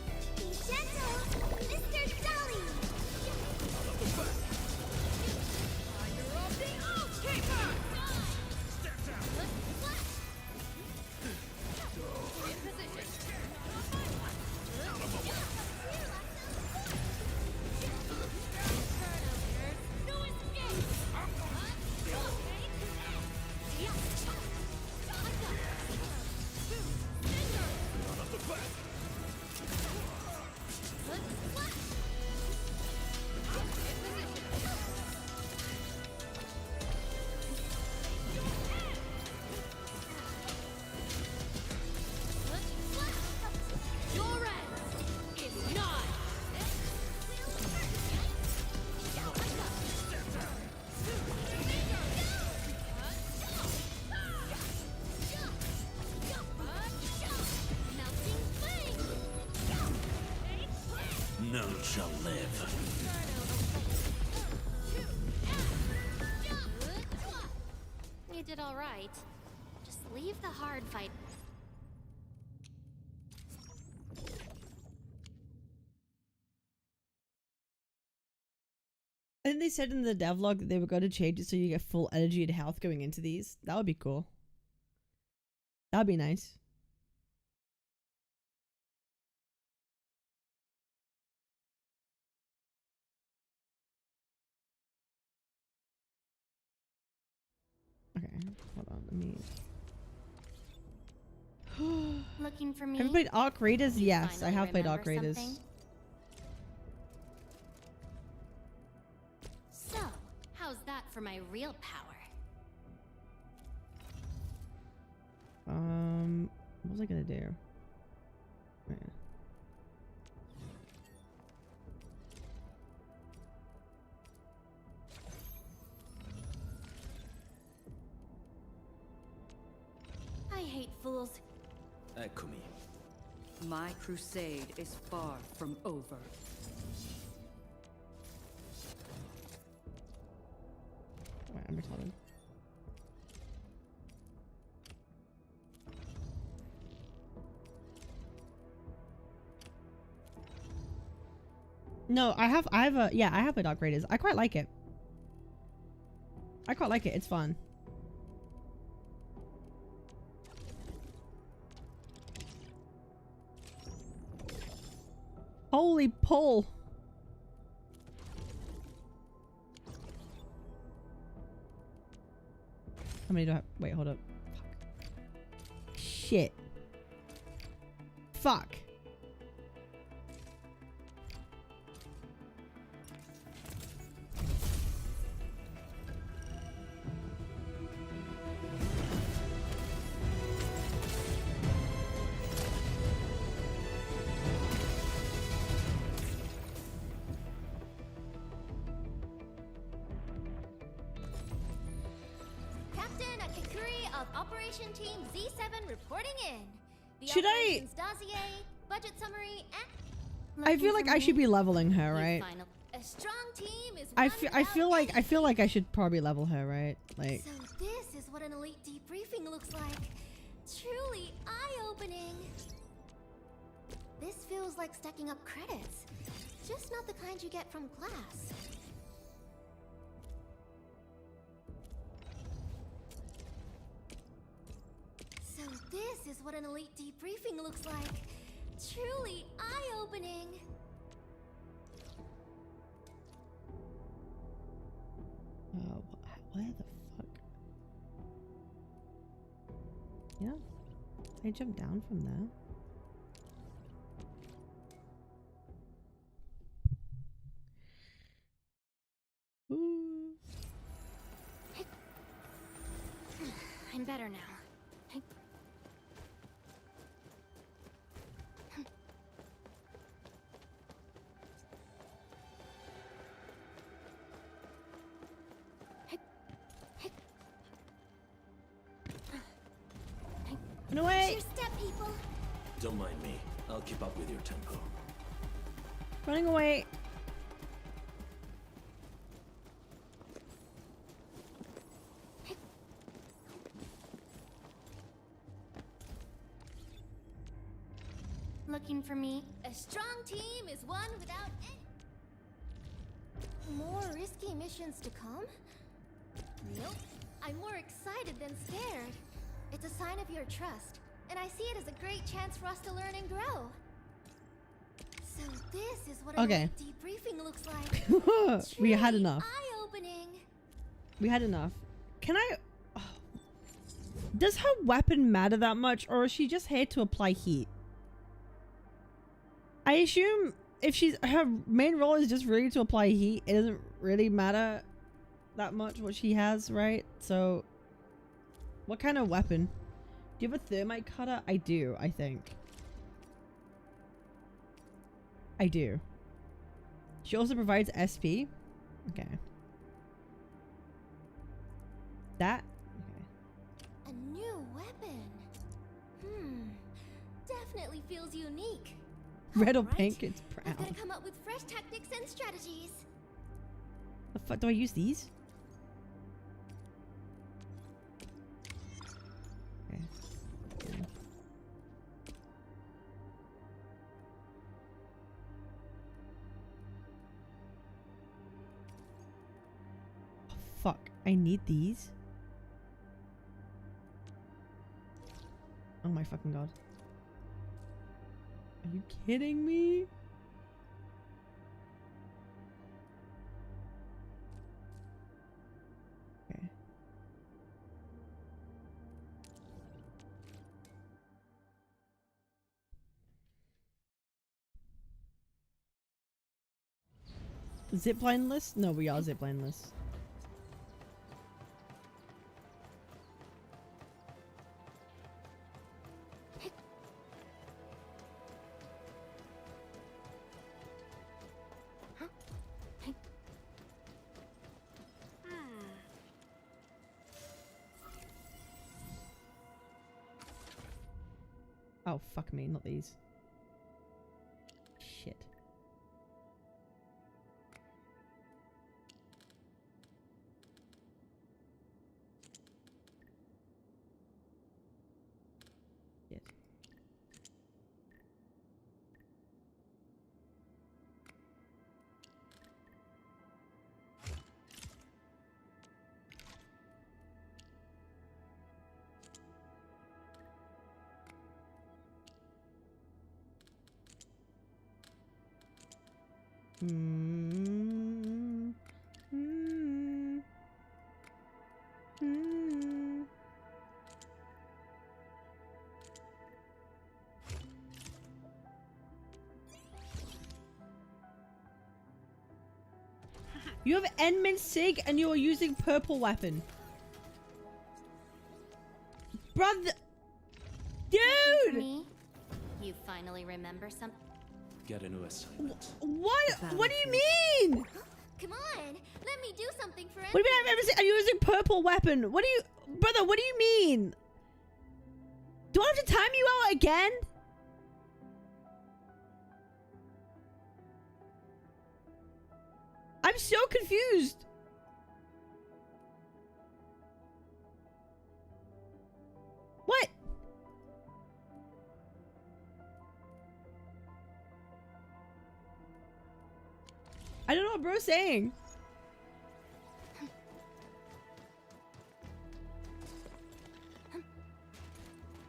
shall live. You did all right. Just leave the hard fight. I think they said in the devlog that they were going to change it so you get full energy and health going into these. That would be cool. That would be nice. Okay, hold on, let me... Looking for me? Have you played Arc Raiders? Yes, I have played Arc Raiders. So, how's that for my real power? What was I gonna do? Yeah. I hate fools. Eccomi. My crusade is far from over. Wait, I'm retarded. No, I have played Dark Raiders. I quite like it. It's fun. Holy pull. How many do I have? Wait, hold up. Fuck. Shit. Fuck. Operation Team Z7 reporting in. The Should I? Dossier, budget summary, and I feel like I should be leveling her, right? A strong team is I feel like I should probably level her, right? Like. So this is what an elite debriefing looks like. Truly eye-opening. This feels like stacking up credits. Just not the kind you get from class. So this is what an elite debriefing looks like. Truly eye-opening. Where the fuck? Yeah, I jumped down from there. Ooh. I'm better now. No way! Your step, people. Don't mind me. I'll keep up with your tempo. Running away. Looking for me? A strong team is one without any... More risky missions to come? Nope. I'm more excited than scared. It's a sign of your trust, and I see it as a great chance for us to learn and grow. So this is what a debriefing looks like. We had enough. Eye-opening. We had enough. Can I... Oh. Does her weapon matter that much, or is she just here to apply heat? I assume if her main role is just really to apply heat, it doesn't really matter that much what she has, right? So, what kind of weapon? Do you have a thermite cutter? I do, I think. I do. She also provides SP. Okay. That? Okay. A new weapon. Definitely feels unique. Red or pink, it's I've brown. got to come up with fresh tactics and strategies. The fuck do I use these? Okay. Oh, fuck, I need these? Oh my fucking god. Are you kidding me? Okay. Zipline-less? No, we are zipline-less. Oh, fuck me, not these. Shit. Shit. Mm. Mm. Mm. You have Enmin Sig and you are using purple weapon. Brother. Dude! Me? You finally remember something? Get a new assignment. What? What do you mean? Come on, let me do something for What do you mean I've ever seen? Are you using purple weapon? What do you... Brother, what do you mean? Do I have to time you out again? I'm so confused. What? I don't know what bro's saying.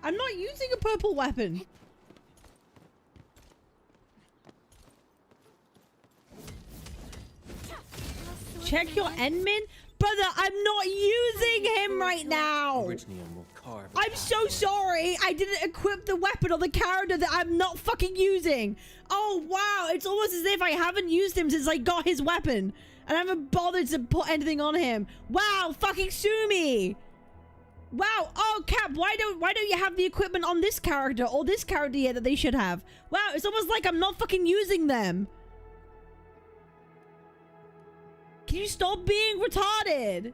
I'm not using a purple weapon. Check your Enmin? Brother, I'm not using him right now. I'm so sorry. I didn't equip the weapon on the character that I'm not fucking using. Oh, wow. It's almost as if I haven't used him since I got his weapon. And I haven't bothered to put anything on him. Wow, fucking sue me. Wow. Oh, Cap, why don't you have the equipment on this character or this character here that they should have? Wow, it's almost like I'm not fucking using them. Can you stop being retarded?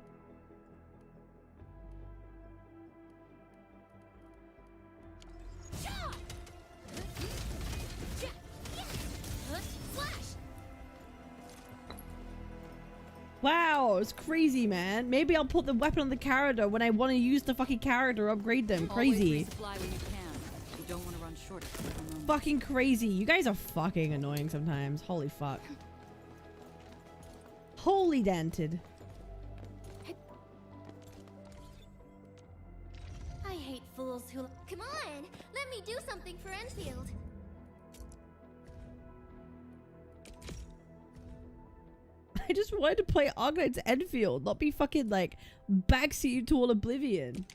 Wow, it's crazy, man. Maybe I'll put the weapon on the character when I want to use the fucking character, upgrade them. Crazy. Resupply when you can. You don't want to run short of them. Fucking crazy. You guys are fucking annoying sometimes. Holy fuck. Holy dented. I hate fools who... Come on, let me do something for Enfield. I just wanted to play Arknight's Enfield, not be fucking like backseat to all oblivion.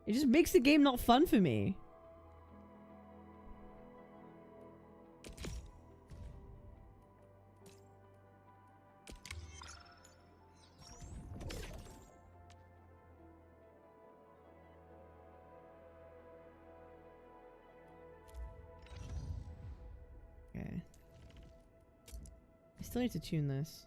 It just makes the game not fun for me. Okay. I still need to tune this.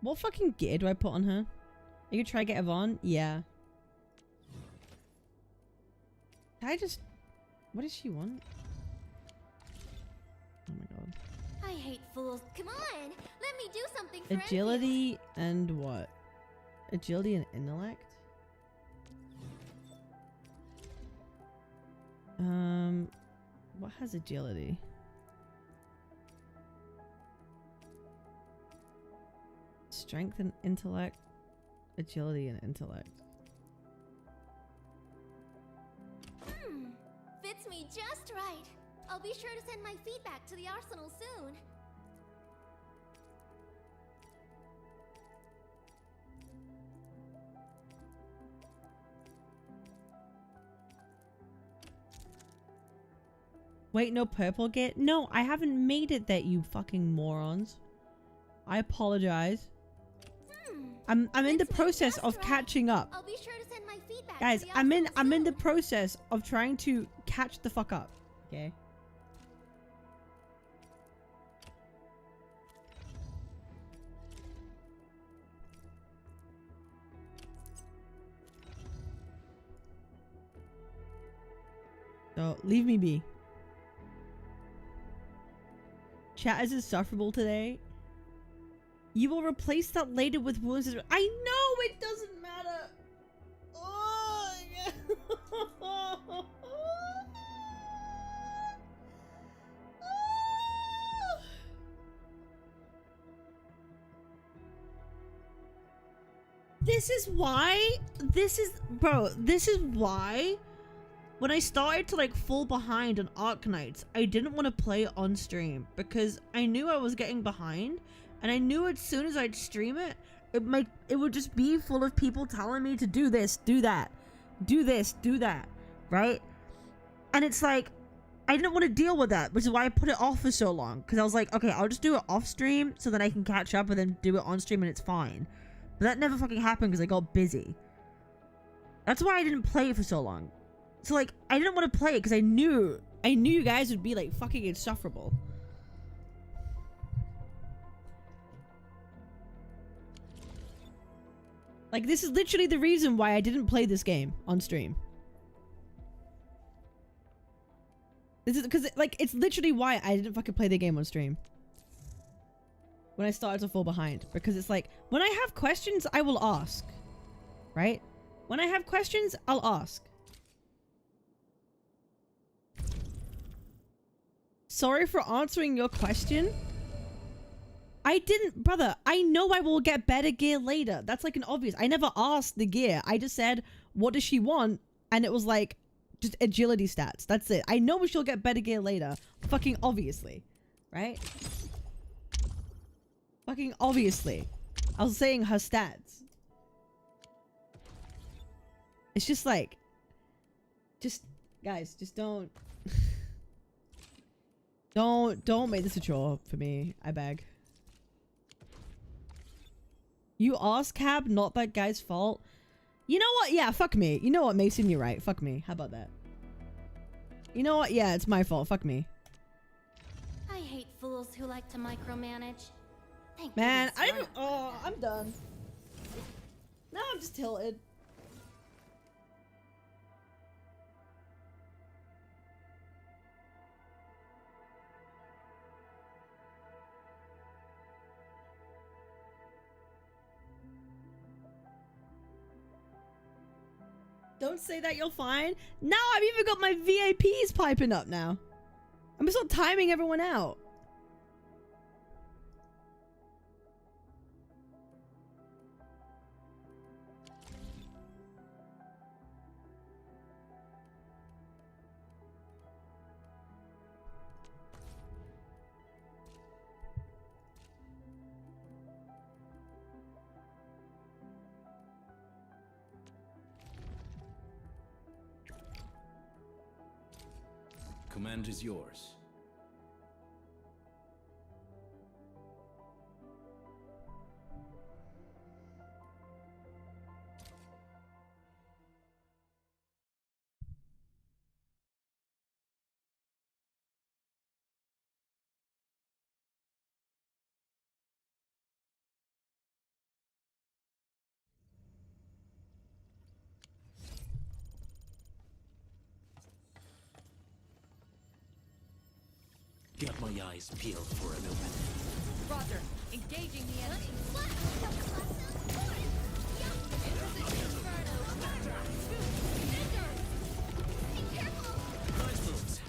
What fucking gear do I put on her? Are you try to get Yvonne? Yeah. Can I just... What does she want? Oh my god. I hate fools. Come on, let me do something for Agility and what? Agility and intellect? What has agility? Strength and intellect. Agility and intellect. Fits me just right. I'll be sure to send my feedback to the arsenal soon. Wait, no purple gear? No, I haven't made it that, you fucking morons. I apologize. I'm in the process of catching up. I'll be sure to send my feedback Guys, to the I'm arsenal in the process of trying to catch the fuck up. Okay? So, leave me be. Chat is insufferable today. You will replace that later with wounds. I know it doesn't matter. Oh, yeah. This is why. This is why. When I started to like fall behind on Arknights, I didn't want to play it on stream because I knew I was getting behind, and I knew as soon as I'd stream it, it would just be full of people telling me to do this, do that, do this, do that, right? And it's like, I didn't want to deal with that, which is why I put it off for so long, because I was like, okay, I'll just do it off stream so then I can catch up and then do it on stream and it's fine. But that never fucking happened because I got busy. That's why I didn't play it for so long. So like, I didn't want to play it because I knew you guys would be like fucking insufferable. Like, this is literally the reason why I didn't play this game on stream. This is because like, it's literally why I didn't fucking play the game on stream. When I started to fall behind, because it's like, when I have questions, I will ask, right? When I have questions, I'll ask. Sorry for answering your question. I didn't, brother. I know I will get better gear later. That's like an obvious. I never asked the gear. I just said, what does she want? And it was like, just agility stats. That's it. I know she'll get better gear later. Fucking obviously. Right? Fucking obviously. I was saying her stats. It's just like, guys, just don't. Don't make this a chore for me. I beg. You asked Cab, not that guy's fault. You know what? Yeah, fuck me. You know what, Mason? You're right. Fuck me. How about that? You know what? Yeah, it's my fault. Fuck me. I hate fools who like to micromanage. Thank Man, goodness you're oh, I'm done. Now I'm just tilted. Don't say that, you're fine. Now I've even got my VIPs piping up now. I'm still timing everyone out. Command is yours. Got my eyes peeled for an opening. Roger. Engaging the enemy. Nice moves.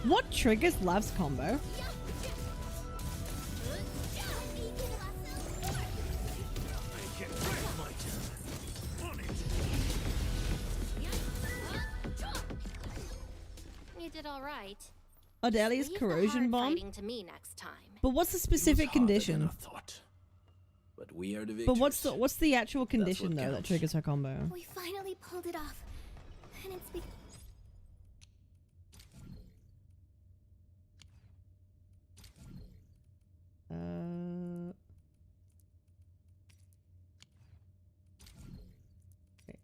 What triggers Lav's combo? You did all right. Adelia's Leave the corrosion hard bomb? fighting to me next time. But what's the specific condition? But we are the But victors. what's the actual condition what though that counts. triggers her combo? We finally pulled it off. And it's Okay.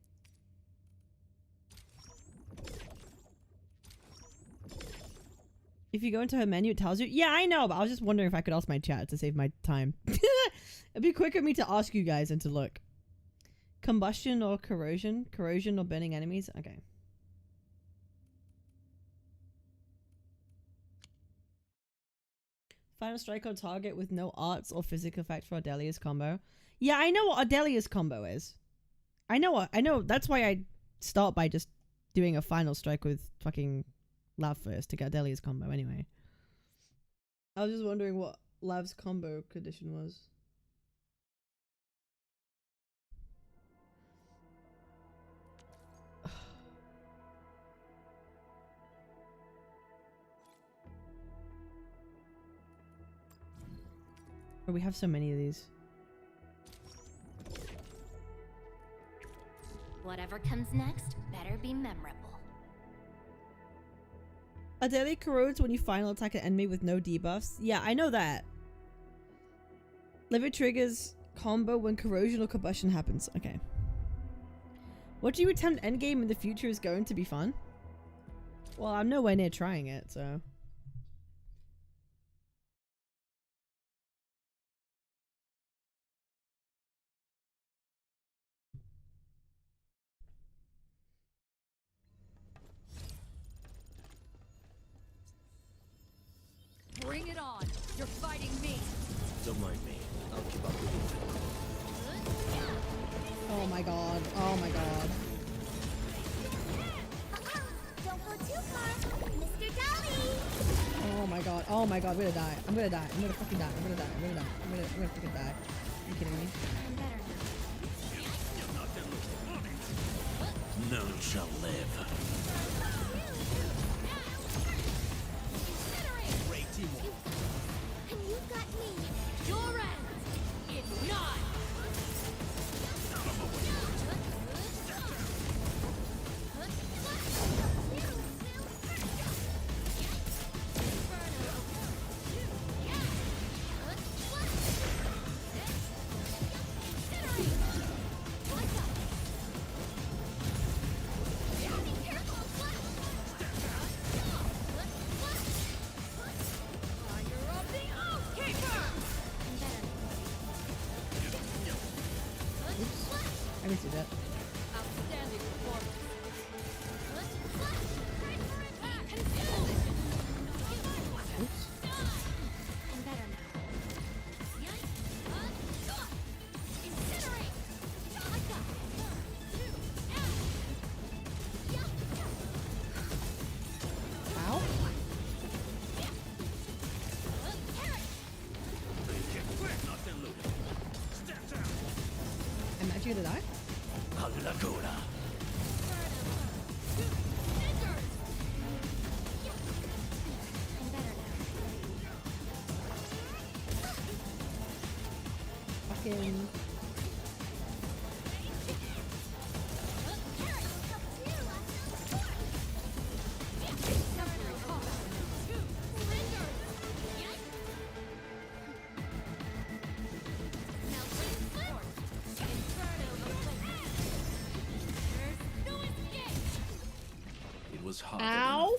If you go into her menu, it tells you. Yeah, I know, but I was just wondering if I could ask my chat to save my time. It'd be quicker for me to ask you guys than to look. Combustion or corrosion? Corrosion or burning enemies? Okay. Final strike on target with no arts or physical effect for Adelia's combo. Yeah, I know what Adelia's combo is. I know. That's why I start by just doing a final strike with fucking Lav first to get Adelia's combo anyway. I was just wondering what Lav's combo condition was. We have so many of these. Whatever comes next better be memorable. Adelia corrodes when you final attack an enemy with no debuffs. Yeah, I know that. Liver triggers combo when corrosion or combustion happens. Okay. What do you attempt endgame in the future is going to be fun? Well, I'm nowhere near trying it, so... Bring it on. You're fighting me. Don't mind me. I'll keep up with you. Oh my god. Oh my god. Don't go too far, Mr. Dolly. Oh my god. Oh my god. I'm gonna die. I'm gonna die. I'm gonna fucking die. I'm gonna die. I'm gonna die. I'm gonna fucking die. Are you kidding me? None shall live. Great teamwork. And you got me. Your end is not. fucking. It was harder Ow!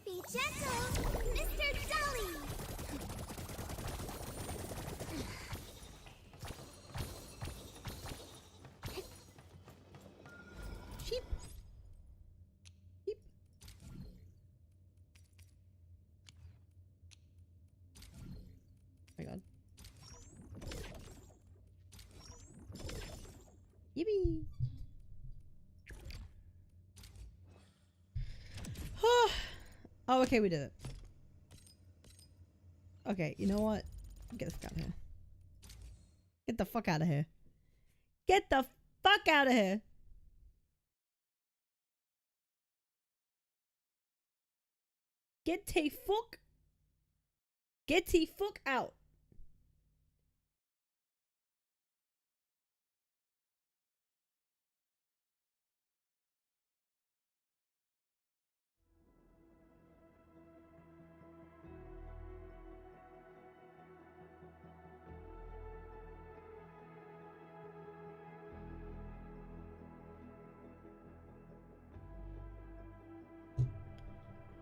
Be gentle, Mr. Dolly! Sheep. Sheep. Oh my god. Yippee! Oh, okay, we did it. Okay, you know what? Get the fuck out of here. Get the fuck out of here. Get the fuck out of here. Get the fuck. Get the fuck out.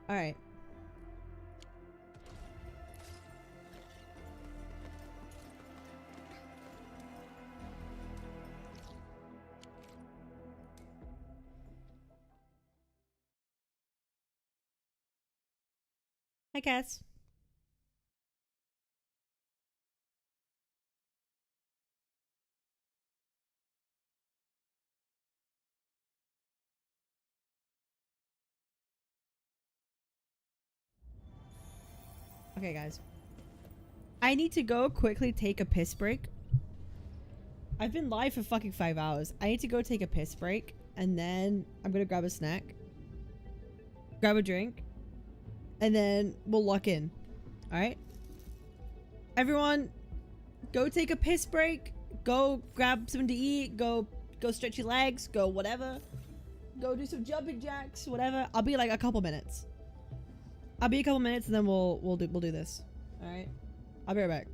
All right. Hi, Cass. Okay, guys. I need to go quickly take a piss break. I've been live for fucking 5 hours. I need to go take a piss break, and then I'm gonna grab a snack, grab a drink, and then we'll lock in. Alright? Everyone, go take a piss break. Go grab something to eat. Go stretch your legs. Go whatever. Go do some jumping jacks. Whatever. I'll be like a couple minutes. I'll be a couple minutes, and then we'll do this. All right. I'll be right back.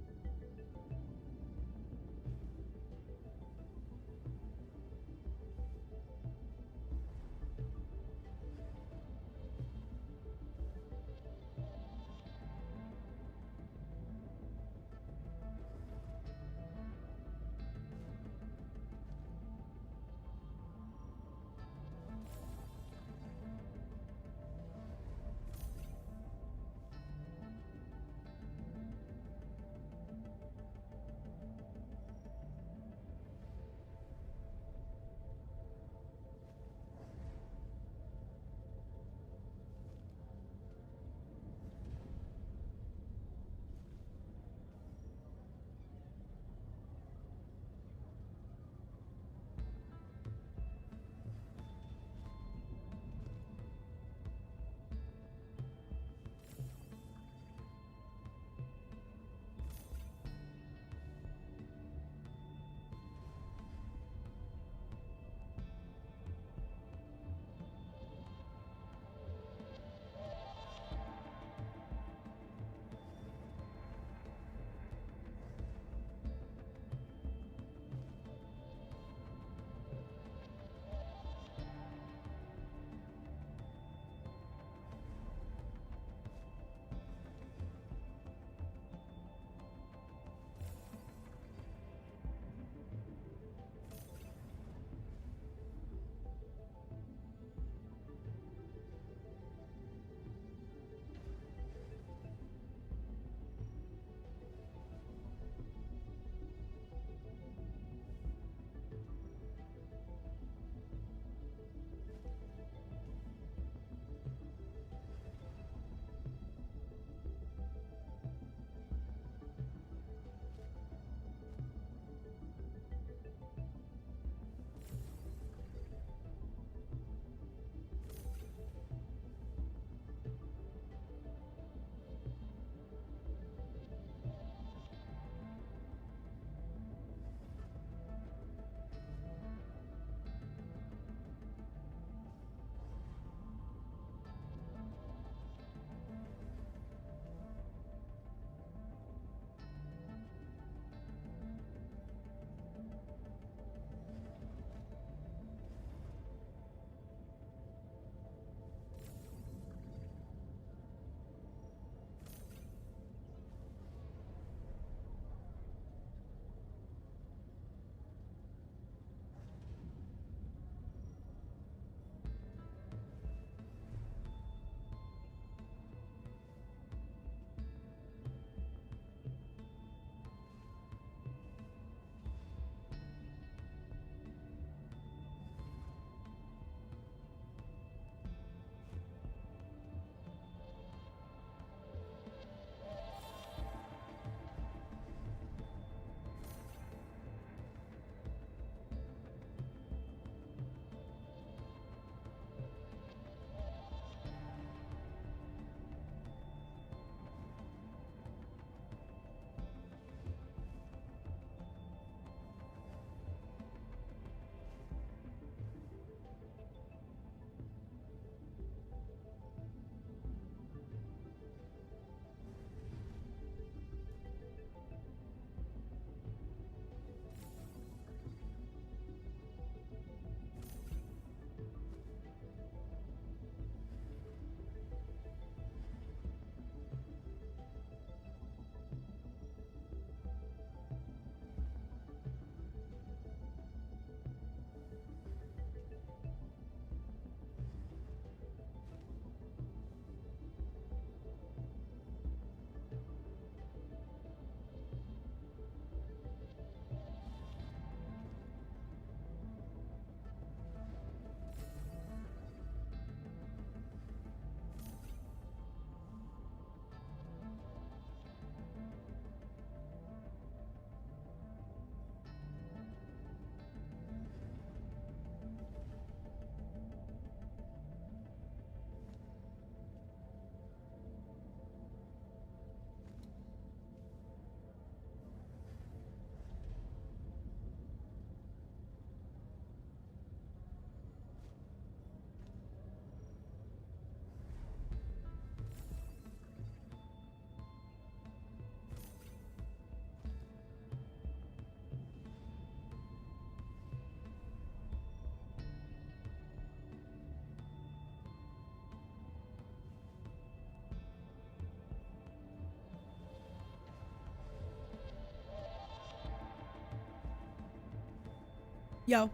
Yo.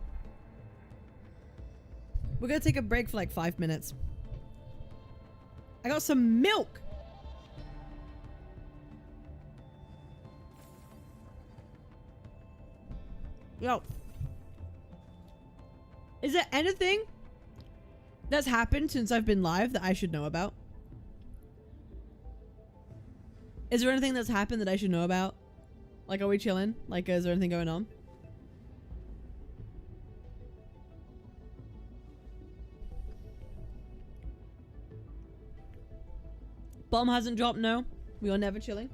We're gonna take a break for like 5 minutes. I got some milk. Yo. Is there anything that's happened since I've been live that I should know about? Is there anything that's happened that I should know about? Like, are we chilling? Like, is there anything going on? Bomb hasn't dropped, no. We are never chilling.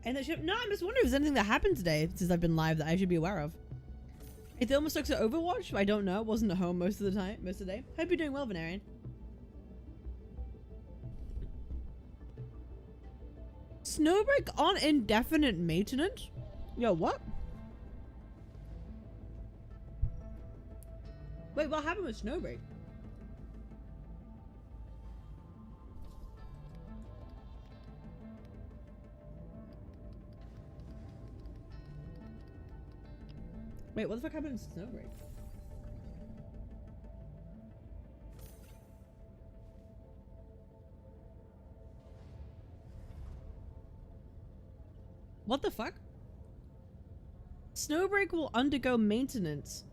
And that should, no, I'm just wondering if there's anything that happened today since I've been live that I should be aware of. If the almost looks at Overwatch, I don't know. Wasn't at home most of the time, most of the day. Hope you're doing well, Venerian. Snowbreak on indefinite maintenance? Yo, what? Wait, what happened with Snowbreak? Wait, what the fuck happened to Snowbreak? What the fuck? Snowbreak will undergo maintenance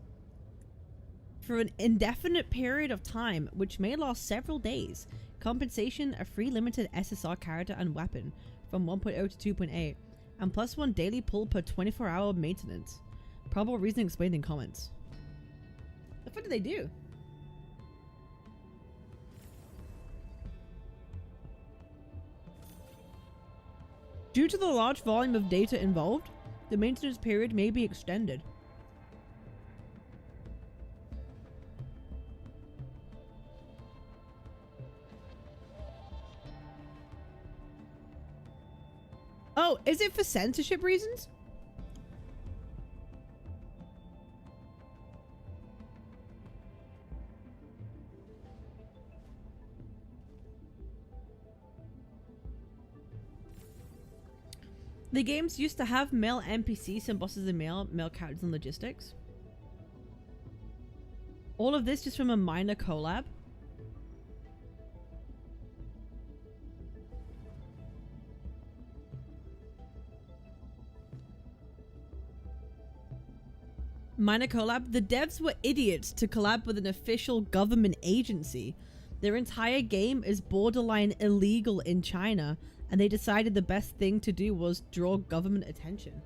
for an indefinite period of time, which may last several days. Compensation, a free limited SSR character and weapon from 1.0 to 2.8, and +1 daily pull per 24-hour maintenance. Probable reason explained in comments. The fuck did they do? Due to the large volume of data involved, the maintenance period may be extended. Oh, is it for censorship reasons? The games used to have male NPCs and bosses and male characters and logistics. All of this just from a minor collab. Minor collab. The devs were idiots to collab with an official government agency. Their entire game is borderline illegal in China, and they decided the best thing to do was draw government attention.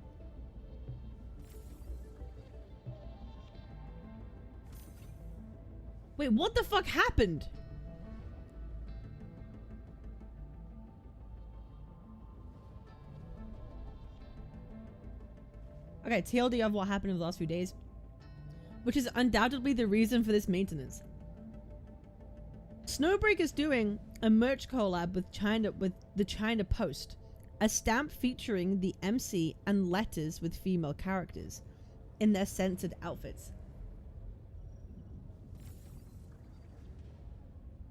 Wait, what the fuck happened? Okay, TLD of what happened in the last few days, which is undoubtedly the reason for this maintenance. Snowbreak is doing a merch collab with the China Post, a stamp featuring the MC and letters with female characters in their censored outfits.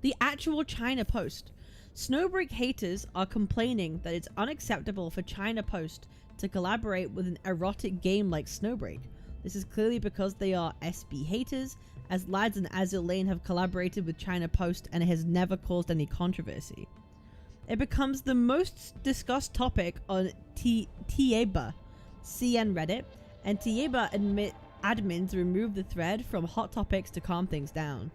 The actual China Post. Snowbreak haters are complaining that it's unacceptable for China Post to collaborate with an erotic game like Snowbreak. This is clearly because they are SB haters, as Lads and Azur Lane have collaborated with China Post and it has never caused any controversy. It becomes the most discussed topic on Tieba CN Reddit, and Tieba admins removed the thread from hot topics to calm things down.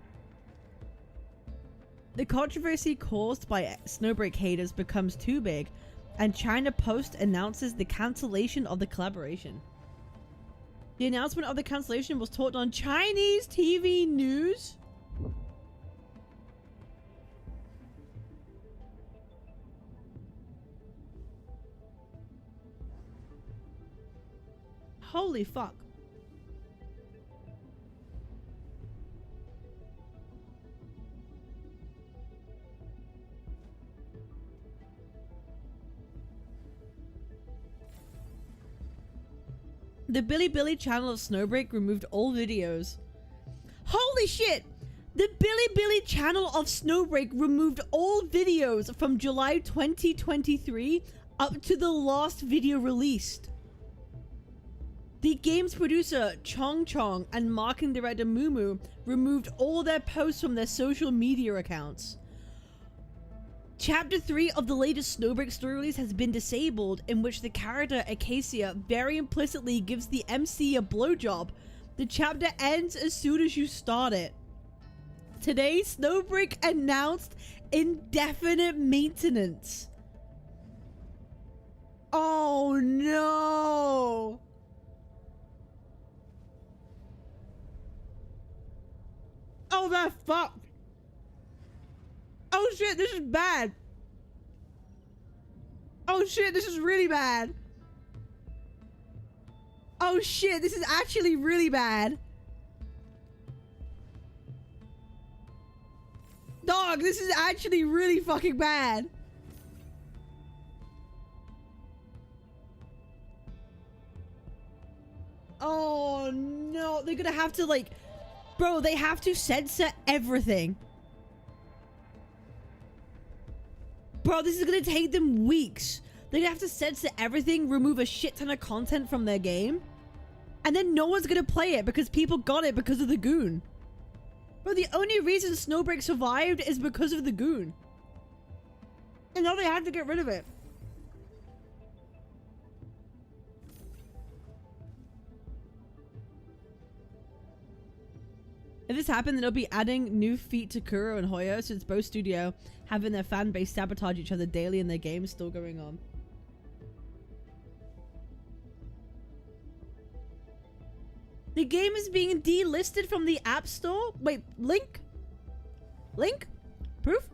The controversy caused by Snowbreak haters becomes too big, and China Post announces the cancellation of the collaboration. The announcement of the cancellation was talked on Chinese TV news. Holy fuck. The Bilibili channel of Snowbreak removed all videos. Holy shit! The Bilibili channel of Snowbreak removed all videos from July 2023 up to the last video released. The game's producer Chong Chong and marketing director Mumu removed all their posts from their social media accounts. Chapter 3 of the latest Snowbreak story release has been disabled, in which the character Acacia very implicitly gives the MC a blowjob. The chapter ends as soon as you start it. Today, Snowbreak announced indefinite maintenance. Oh no! Oh, that fucked. Oh shit, this is bad. Oh shit, this is really bad. Oh shit, this is actually really bad. Dog, this is actually really fucking bad. Oh no, they're gonna have to like... Bro, they have to censor everything. Bro, this is gonna take them weeks. They're gonna have to censor everything, remove a shit ton of content from their game. And then no one's gonna play it because people got it because of the goon. Bro, the only reason Snowbreak survived is because of the goon. And now they have to get rid of it. If this happened, then they'll be adding new feat to Kuro and Hoyo, since both studio having their fan base sabotage each other daily and their game is still going on. The game is being delisted from the App Store? Wait, link? Link? Proof?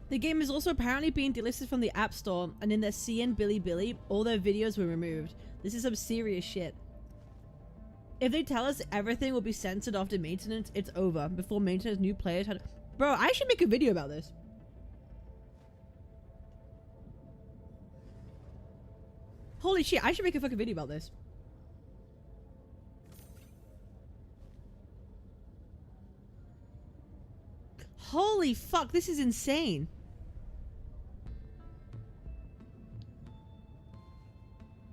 The game is also apparently being delisted from the App Store, and in their CN Bilibili, all their videos were removed. This is some serious shit. If they tell us everything will be censored after maintenance, it's over. Before maintenance, new players had... Bro, I should make a video about this. Holy shit, I should make a fucking video about this. Holy fuck, this is insane.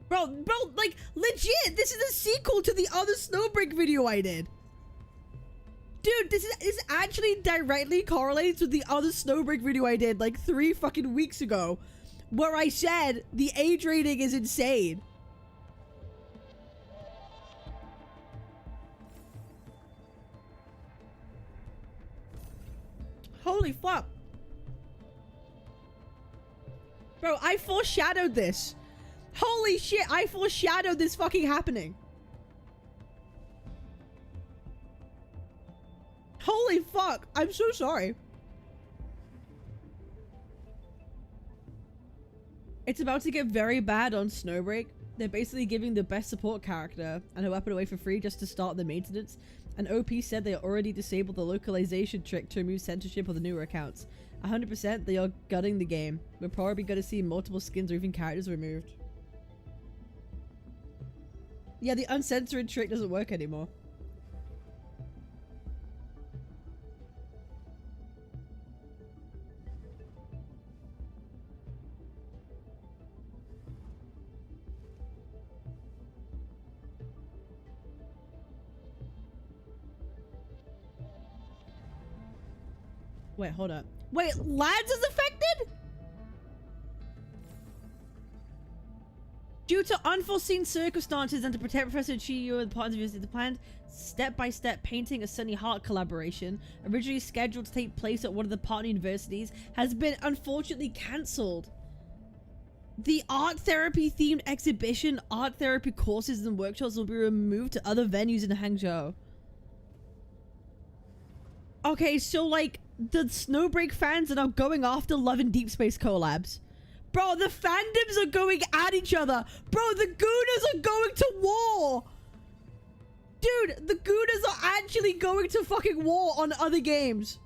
Bro, like, legit, this is a sequel to the other Snowbreak video I did. Dude, this actually directly correlates with the other Snowbreak video I did, like, 3 fucking weeks ago, where I said the age rating is insane. Holy fuck. Bro, I foreshadowed this. Holy shit, I foreshadowed this fucking happening. Holy fuck, I'm so sorry. It's about to get very bad on Snowbreak. They're basically giving the best support character and a weapon away for free just to start the maintenance. And OP said they already disabled the localization trick to remove censorship of the newer accounts. 100% they are gutting the game. We're probably going to see multiple skins or even characters removed. Yeah, the uncensored trick doesn't work anymore. Wait, hold up. Wait, Lads is affected? Due to unforeseen circumstances and to protect Professor Chiyo and the partners of the planned step-by-step Painting a Sunny Heart collaboration, originally scheduled to take place at one of the partner universities, has been unfortunately cancelled. The art therapy themed exhibition, art therapy courses and workshops will be removed to other venues in Hangzhou. Okay, so like, the Snowbreak fans are now going after Love and Deep Space collabs. Bro, the fandoms are going at each other. Bro, the Gooners are going to war. Dude, the Gooners are actually going to fucking war on other games.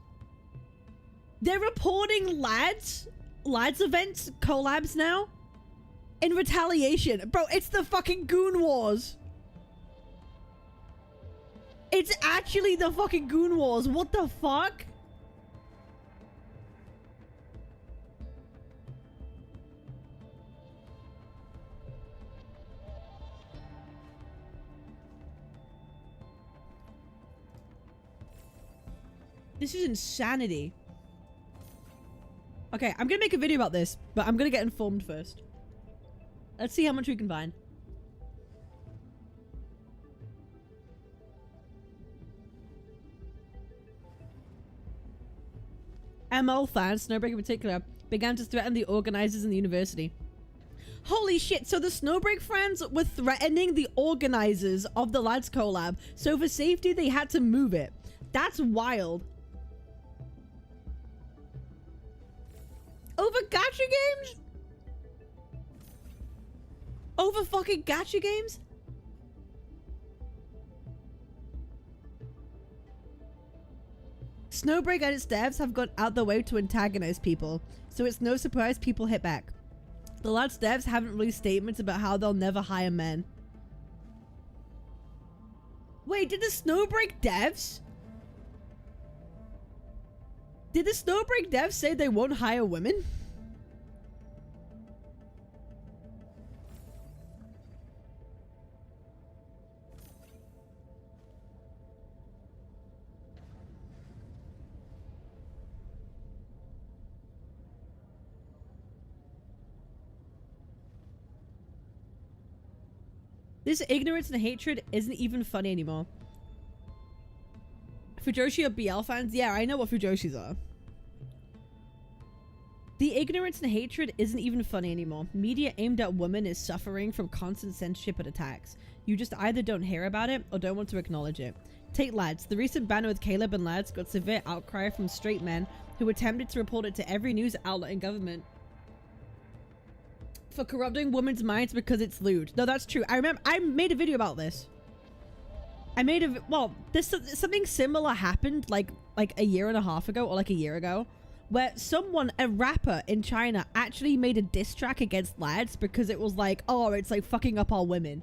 They're reporting Lads lads events collabs now in retaliation. Bro, it's the fucking Goon Wars. It's actually the fucking Goon Wars. What the fuck? This is insanity. Okay, I'm gonna make a video about this, but I'm gonna get informed first. Let's see how much we can find. ML fans, Snowbreak in particular, began to threaten the organizers in the university. Holy shit, so the Snowbreak fans were threatening the organizers of the lads collab, so for safety they had to move it. That's wild. Over gacha games? Over fucking gacha games? Snowbreak and its devs have gone out their way to antagonize people, so it's no surprise people hit back. The lads devs haven't released statements about how they'll never hire men. Wait, did the Snowbreak devs? Did the Snowbreak devs say they won't hire women? This ignorance and hatred isn't even funny anymore. Fujoshi or BL fans? Yeah, I know what Fujoshis are. The ignorance and hatred isn't even funny anymore. Media aimed at women is suffering from constant censorship and attacks. You just either don't hear about it or don't want to acknowledge it. Take lads. The recent banner with Caleb and lads got severe outcry from straight men who attempted to report it to every news outlet and government for corrupting women's minds because it's lewd. No, that's true. I remember I made a video about this. Something similar happened like a year and a half ago or like a year ago, where someone, a rapper in China, actually made a diss track against lads because it was like, oh, it's like fucking up our women.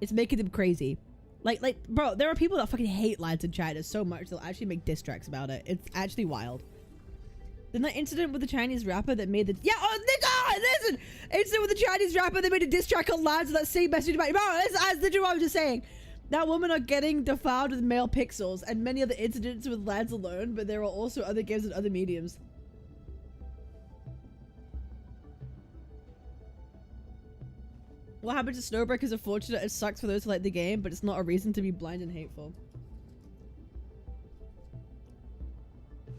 It's making them crazy. Like, bro, there are people that fucking hate lads in China so much they'll actually make diss tracks about it. It's actually wild. Then that incident with the Chinese rapper that made the listen! Incident with the Chinese rapper that made a diss track on lads with that same message about bro, that's literally what I was just saying. That women are getting defiled with male pixels and many other incidents with lads alone, but there are also other games and other mediums. What happened to Snowbreak is unfortunate. It sucks for those who like the game, but it's not a reason to be blind and hateful.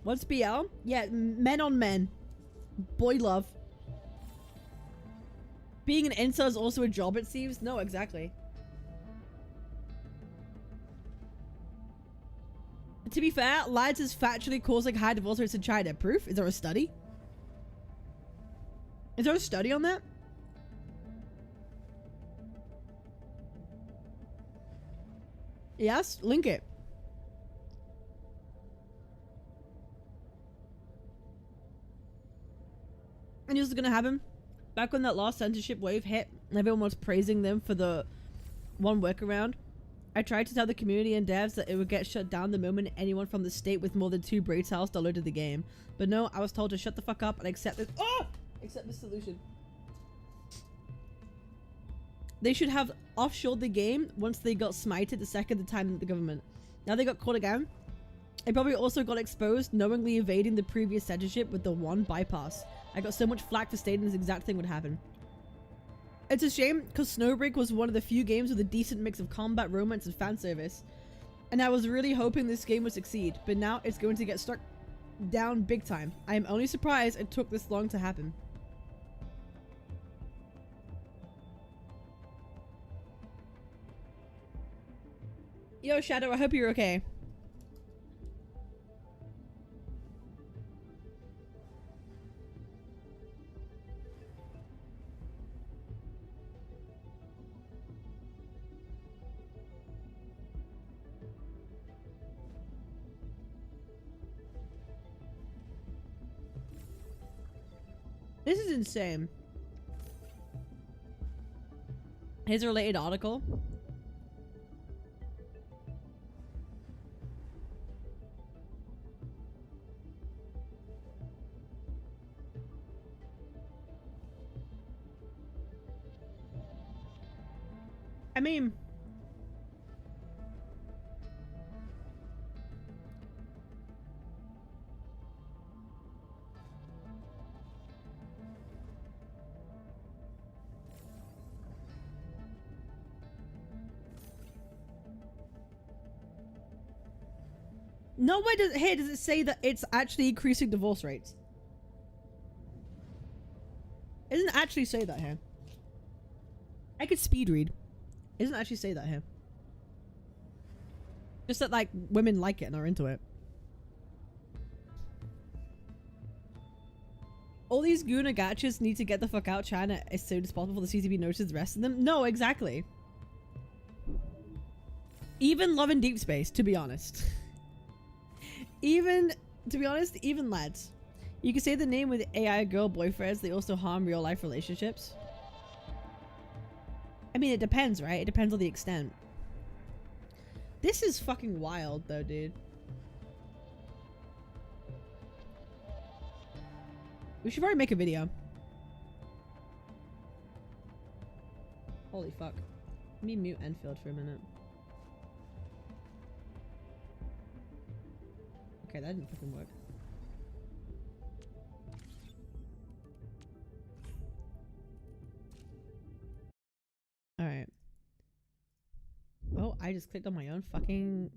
What's BL? Yeah, men on men. Boy love. Being an incel is also a job, it seems. No, exactly. To be fair, lads is factually causing high divorce rates in China. Proof? Is there a study? Is there a study on that? Yes, link it. And here's what's gonna happen. Back when that last censorship wave hit, everyone was praising them for the one workaround. I tried to tell the community and devs that it would get shut down the moment anyone from the state with more than 2 brain cells downloaded the game. But no, I was told to shut the fuck up and accept this. Accept this solution. They should have offshored the game once they got smited the second time in the government. Now they got caught again. They probably also got exposed, knowingly evading the previous censorship with the one bypass. I got so much flack for stating this exact thing would happen. It's a shame, because Snowbreak was one of the few games with a decent mix of combat, romance, and fan service. And I was really hoping this game would succeed, but now it's going to get struck down big time. I am only surprised it took this long to happen. Yo, Shadow, I hope you're okay. This is insane. Here's a related article. I mean, nowhere does it say that it's actually increasing divorce rates. It doesn't actually say that here. I could speed read. It doesn't actually say that here. Just that, like, women like it and are into it. All these Guna gachas need to get the fuck out China as soon as possible for the CCP notices the rest of them. No, exactly. Even Love in Deep Space, to be honest. Even lads. You can say the name with AI girl boyfriends, they also harm real life relationships. I mean, it depends, right? It depends on the extent. This is fucking wild, though, dude. We should probably make a video. Holy fuck. Let me mute Enfield for a minute. Okay, that didn't fucking work. Alright. Oh, I just clicked on my own fucking...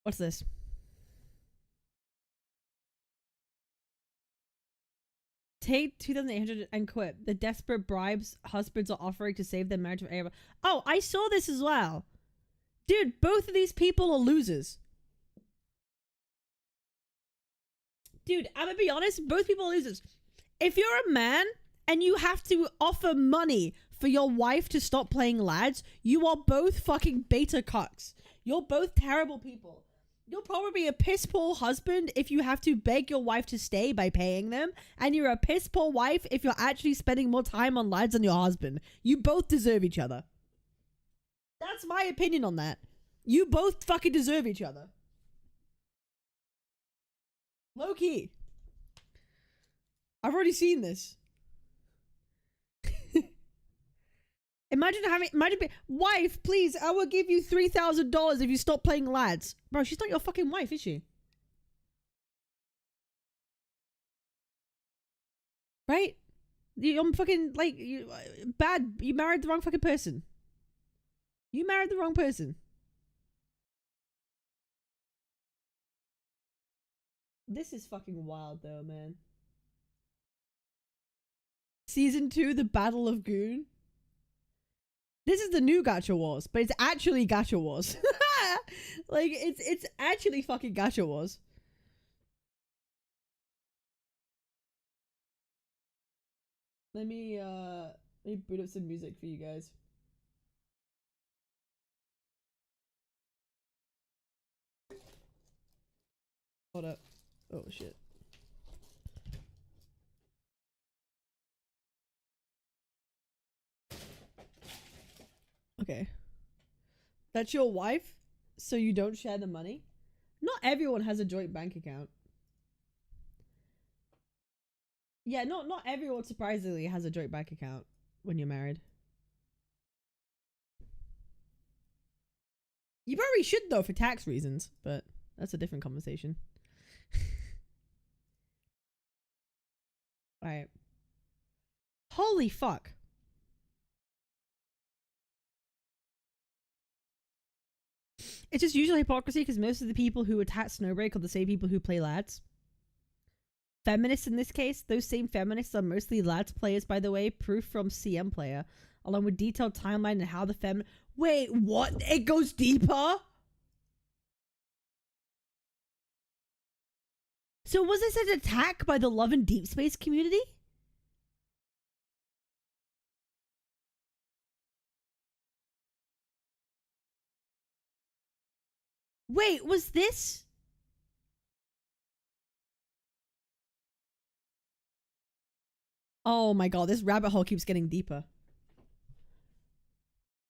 What's this? Take 2,800 and quit. The desperate bribes husbands are offering to save their marriage from error. Oh, I saw this as well. Dude, both of these people are losers. Dude, I'm gonna be honest, both people are losers. If you're a man and you have to offer money for your wife to stop playing lads, you are both fucking beta cucks. You're both terrible people. You're probably a piss poor husband if you have to beg your wife to stay by paying them, and you're a piss poor wife if you're actually spending more time on lads than your husband. You both deserve each other. That's my opinion on that. You both fucking deserve each other. Low key. I've already seen this. Imagine wife, please, I will give you $3,000 if you stop playing lads. Bro, she's not your fucking wife, is she? Right? You're fucking, like, you married the wrong fucking person. You married the wrong person. This is fucking wild, though, man. Season 2, The Battle of Goon. This is the new Gacha Wars, but it's actually Gacha Wars. Like, it's actually fucking Gacha Wars. Let me boot up some music for you guys. Hold up. Oh, shit. Okay. That's your wife, so you don't share the money? Not everyone has a joint bank account. Yeah, not everyone surprisingly has a joint bank account when you're married. You probably should though for tax reasons, but that's a different conversation. Alright. Holy fuck. It's just usually hypocrisy because most of the people who attack Snowbreak are the same people who play lads. Feminists in this case, those same feminists are mostly lads players, by the way, proof from CM Player, along with detailed timeline and how the Wait, what? It goes deeper? So was this an attack by the Love and Deep Space community? Wait, was this? Oh my god, this rabbit hole keeps getting deeper.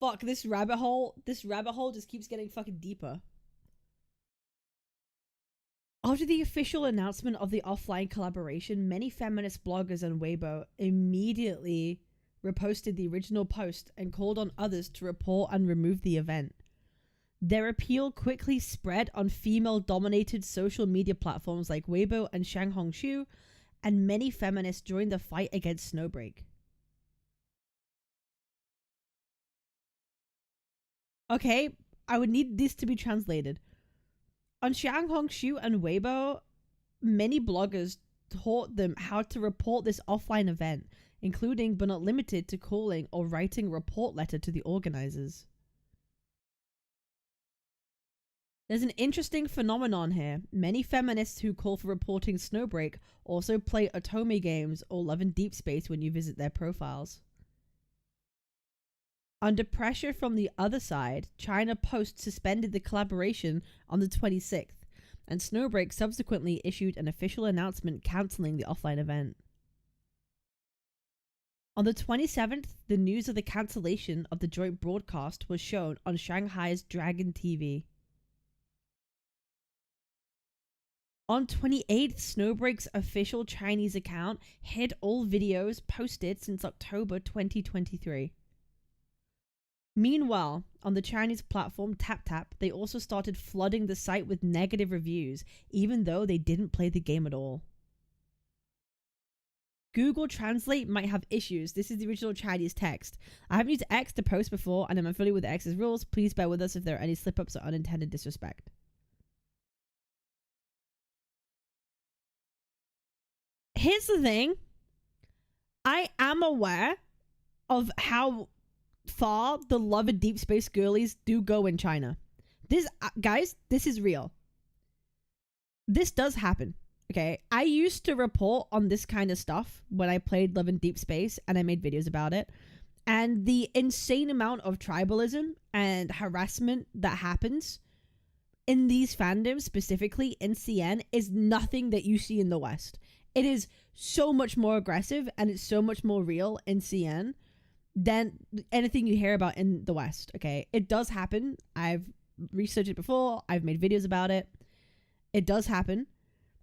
Fuck, this rabbit hole just keeps getting fucking deeper. After the official announcement of the offline collaboration, many feminist bloggers on Weibo immediately reposted the original post and called on others to report and remove the event. Their appeal quickly spread on female-dominated social media platforms like Weibo and Shanghongshu, and many feminists joined the fight against Snowbreak. Okay, I would need this to be translated. On Shanghongshu and Weibo, many bloggers taught them how to report this offline event, including but not limited to calling or writing a report letter to the organizers. There's an interesting phenomenon here. Many feminists who call for reporting Snowbreak also play otome games or love in deep space when you visit their profiles. Under pressure from the other side, China Post suspended the collaboration on the 26th, and Snowbreak subsequently issued an official announcement cancelling the offline event. On the 27th, the news of the cancellation of the joint broadcast was shown on Shanghai's Dragon TV. On 28th, Snowbreak's official Chinese account hid all videos posted since October 2023. Meanwhile, on the Chinese platform TapTap, they also started flooding the site with negative reviews, even though they didn't play the game at all. Google Translate might have issues. This is the original Chinese text. I haven't used X to post before, and I'm unfamiliar with X's rules. Please bear with us if there are any slip-ups or unintended disrespect. Here's the thing. I am aware of how far the love and deep space girlies do go in China. This, guys, this is real. This does happen. Okay, I used to report on this kind of stuff when I played Love and Deep Space and I made videos about it. And the insane amount of tribalism and harassment that happens in these fandoms, specifically in CN, is nothing that you see in the West. It is so much more aggressive and it's so much more real in CN than anything you hear about in the West, okay? It does happen. I've researched it before. I've made videos about it. It does happen.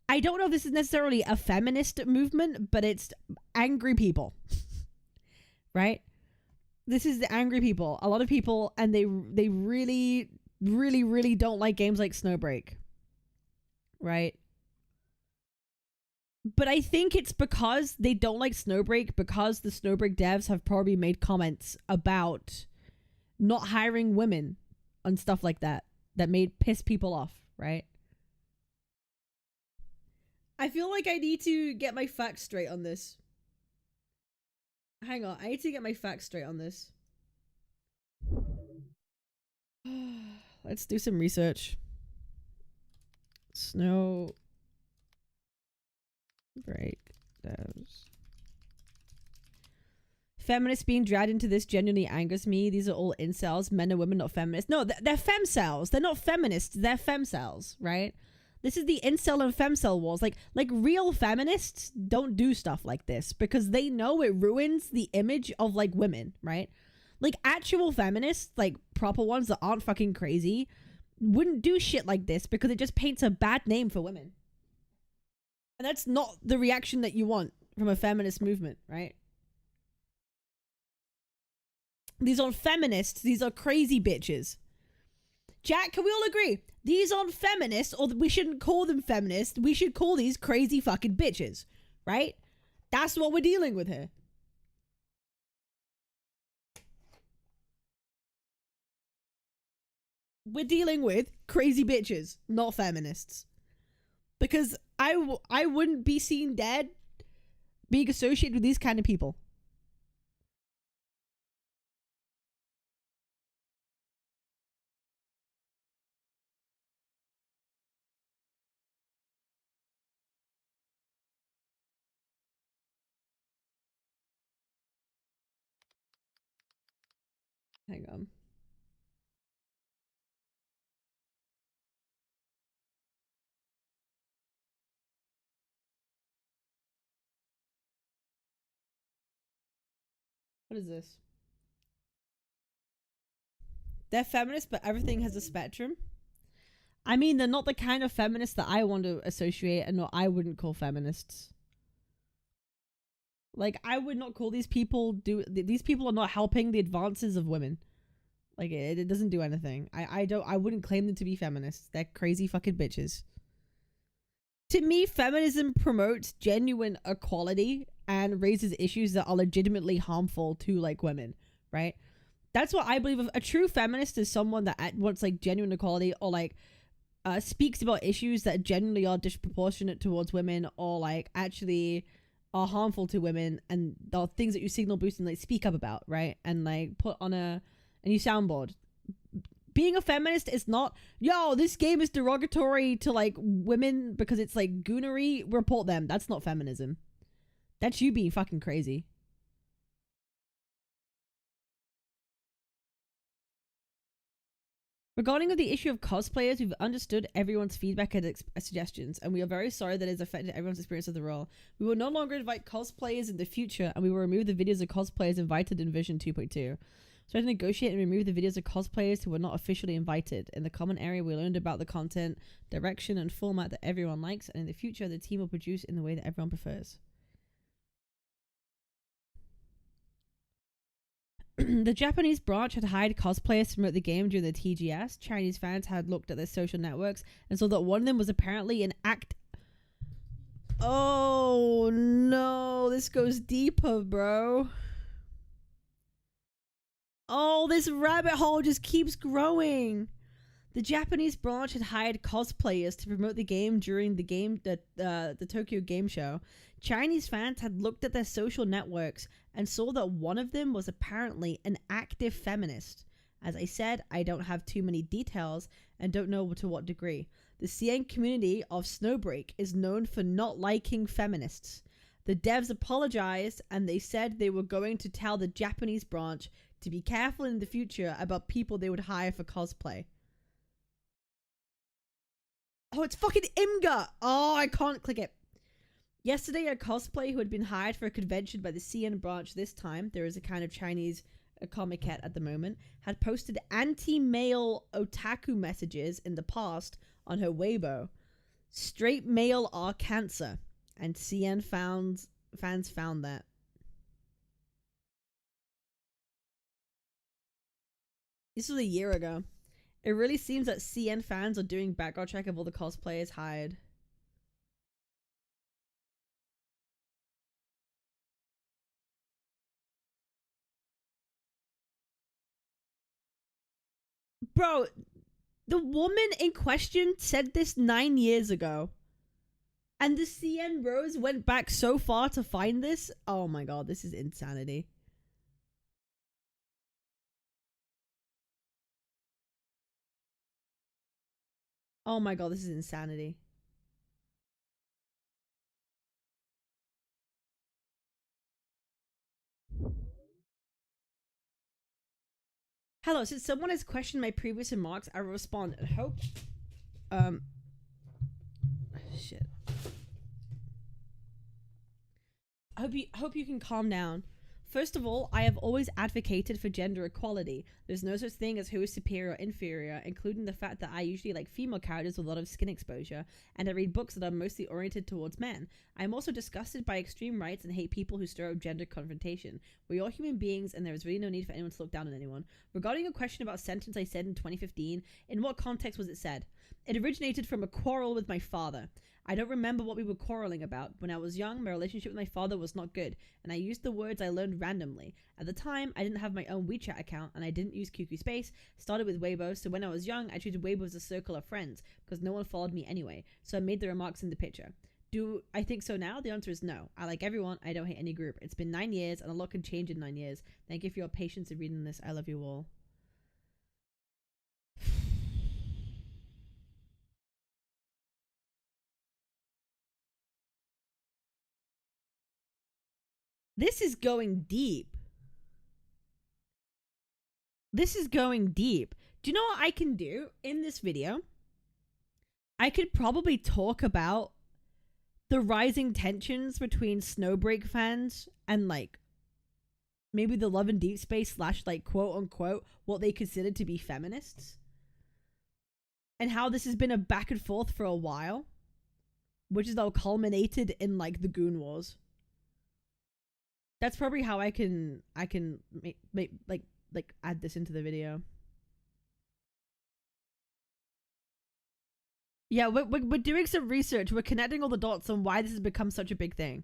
I don't know if this is necessarily a feminist movement, but it's angry people, right? This is the angry people. A lot of people, and they really, really, really don't like games like Snowbreak, right? But I think it's because they don't like Snowbreak, because the Snowbreak devs have probably made comments about not hiring women and stuff like that, that made piss people off, right? I feel like I need to get my facts straight on this. Hang on, I need to get my facts straight on this. Let's do some research. Snowbreak devs. Feminists being dragged into this genuinely angers me. These are all incels, men and women, not feminists. No, they're femcels. They're not feminists. They're femcels, right? This is the incel and femcel wars. Like real feminists don't do stuff like this because they know it ruins the image of like women, right? Like actual feminists, like proper ones that aren't fucking crazy, wouldn't do shit like this because it just paints a bad name for women. And that's not the reaction that you want from a feminist movement, right? These aren't feminists. These are crazy bitches. Jack, can we all agree? These aren't feminists, or we shouldn't call them feminists. We should call these crazy fucking bitches, right? That's what we're dealing with here. We're dealing with crazy bitches, not feminists. Because I wouldn't be seen dead being associated with these kind of people. Hang on. What is this? They're feminists, but everything has a spectrum. I mean, they're not the kind of feminists that I want to associate and what I wouldn't call feminists. Like, I would not call these people these people are not helping the advances of women. Like, it doesn't do anything. I wouldn't claim them to be feminists. They're crazy fucking bitches. To me, feminism promotes genuine equality and raises issues that are legitimately harmful to, like, women, right? That's what I believe. A true feminist is someone that wants, like, genuine equality, or, like, speaks about issues that genuinely are disproportionate towards women, or, like, actually are harmful to women, and are things that you signal boost and, like, speak up about, right? And, like, put on a new soundboard. Being a feminist is not, yo, this game is derogatory to, like, women because it's, like, goonery. Report them. That's not feminism. That's you being fucking crazy. Regarding the issue of cosplayers, we've understood everyone's feedback and suggestions, and we are very sorry that it has affected everyone's experience of the role. We will no longer invite cosplayers in the future, and we will remove the videos of cosplayers invited in version 2.2. So I had to negotiate and remove the videos of cosplayers who were not officially invited. In the comment area, we learned about the content, direction, and format that everyone likes, and in the future, the team will produce in the way that everyone prefers. The Japanese branch had hired cosplayers to promote the game during the TGS. Chinese fans had looked at their social networks and saw that one of them was apparently an act. Oh no, this goes deeper, bro. Oh, this rabbit hole just keeps growing. The Japanese branch had hired cosplayers to promote the game during the Tokyo Game Show. Chinese fans had looked at their social networks and saw that one of them was apparently an active feminist. As I said, I don't have too many details and don't know to what degree. The CN community of Snowbreak is known for not liking feminists. The devs apologized and they said they were going to tell the Japanese branch to be careful in the future about people they would hire for cosplay. Oh, it's fucking Imga! Oh, I can't click it. Yesterday, a cosplayer who had been hired for a convention by the CN branch this time, there is a kind of Chinese comic-cat at the moment, had posted anti-male otaku messages in the past on her Weibo. Straight male are cancer. And CN fans found that. This was a year ago. It really seems that CN fans are doing background check of all the cosplayers hired. Bro, the woman in question said this 9 years ago. And the CN Rose went back so far to find this? Oh my god, this is insanity. Oh my god, this is insanity. Hello, since someone has questioned my previous remarks, I will respond and hope. Shit. I hope you can calm down. First of all, I have always advocated for gender equality. There's no such thing as who is superior or inferior, including the fact that I usually like female characters with a lot of skin exposure, and I read books that are mostly oriented towards men. I am also disgusted by extreme rights and hate people who stir up gender confrontation. We're all human beings, and there is really no need for anyone to look down on anyone. Regarding a question about a sentence I said in 2015, in what context was it said? It originated from a quarrel with my father. I don't remember what we were quarreling about. When I was young, my relationship with my father was not good, and I used the words I learned randomly. At the time, I didn't have my own WeChat account, and I didn't use QQ Space. Started with Weibo, so when I was young, I treated Weibo as a circle of friends, because no one followed me anyway, so I made the remarks in the picture. Do I think so now? The answer is no. I like everyone. I don't hate any group. It's been 9 years, and a lot can change in 9 years. Thank you for your patience in reading this. I love you all. This is going deep. This is going deep. Do you know what I can do in this video? I could probably talk about the rising tensions between Snowbreak fans and, like, maybe the Love and Deep Space slash like quote unquote what they considered to be feminists, and how this has been a back and forth for a while, which is now culminated in like the Goon Wars. That's probably how I can make like add this into the video. Yeah, we're doing some research. We're connecting all the dots on why this has become such a big thing.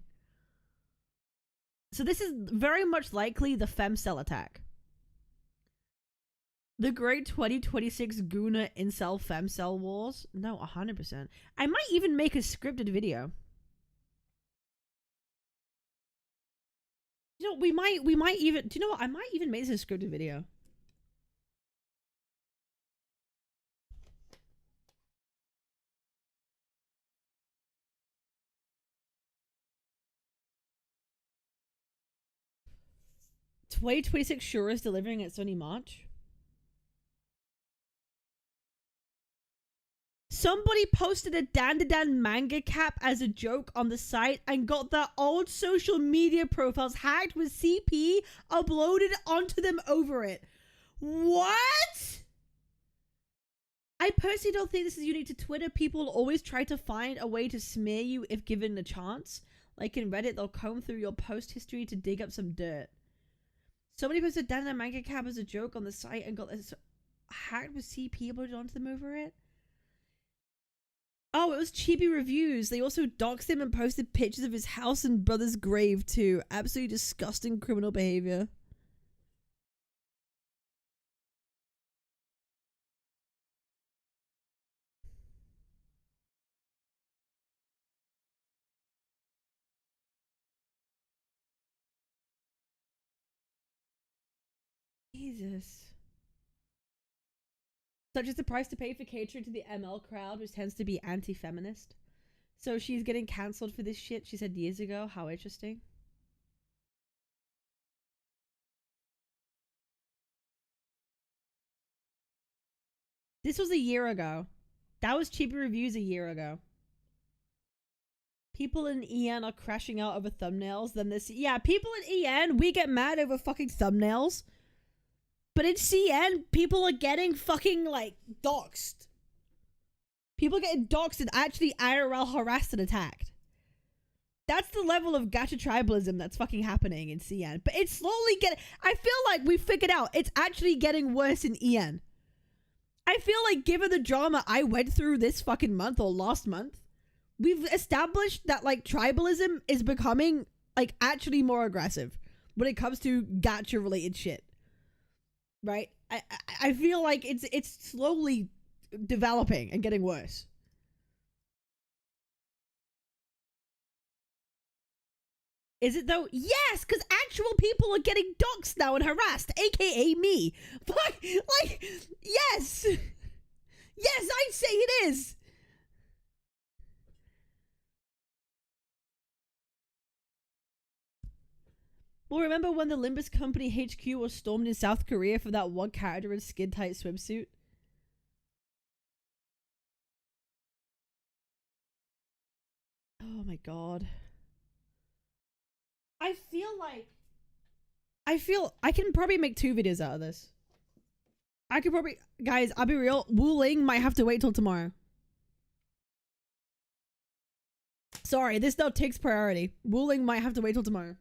So this is very much likely the femcell attack. The great 2026 Gooner incel femcell wars? No, 100%. I might even make a scripted video. You know, we might even, do you know what? I might even make this a scripted video. $2026 sure is delivering at Sony March. Somebody posted a Dandadan manga cap as a joke on the site and got their old social media profiles hacked with CP uploaded onto them over it. What? I personally don't think this is unique to Twitter. People always try to find a way to smear you if given a chance. Like in Reddit, they'll comb through your post history to dig up some dirt. Somebody posted Dandadan manga cap as a joke on the site and got this hacked with CP uploaded onto them over it. Oh, it was cheapy reviews. They also doxed him and posted pictures of his house and brother's grave too. Absolutely disgusting criminal behavior. Jesus. Such is the price to pay for catering to the ML crowd, which tends to be anti-feminist. So she's getting cancelled for this shit she said years ago. How interesting. This was a year ago. That was cheaper reviews a year ago. People in EN are crashing out over thumbnails. Then this, yeah, people in EN, we get mad over fucking thumbnails. But in CN, people are getting fucking, like, doxxed. People are getting doxxed and actually IRL harassed and attacked. That's the level of gacha tribalism that's fucking happening in CN. But it's slowly getting... I feel like we figured out it's actually getting worse in EN. I feel like given the drama I went through this fucking month or last month, we've established that, like, tribalism is becoming, like, actually more aggressive when it comes to gacha-related shit. Right? I feel like it's slowly developing and getting worse. Is it though? Yes, because actual people are getting doxxed now and harassed, aka me. Fuck, like, yes! Yes, I'd say it is! Well, remember when the Limbus Company HQ was stormed in South Korea for that one character in skin-tight swimsuit? Oh my god. I feel I can probably make 2 videos out of this. I could probably... Guys, I'll be real. Wuling might have to wait till tomorrow. Sorry, this now takes priority. Wuling might have to wait till tomorrow.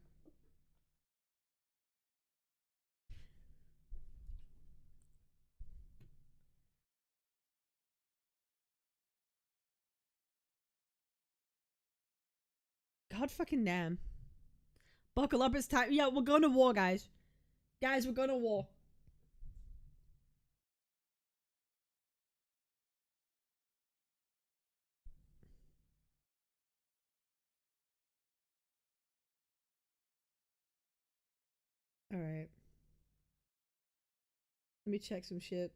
God fucking damn. Buckle up, it's time. Yeah, we're going to war, guys. Guys, we're going to war. Alright. Let me check some shit.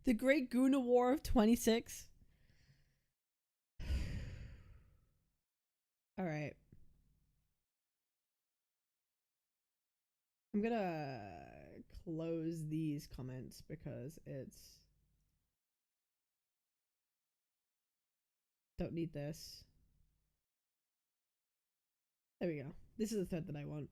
The Great Guna War of 26. Alright. I'm gonna close these comments because it's... Don't need this. There we go. This is the thread that I want.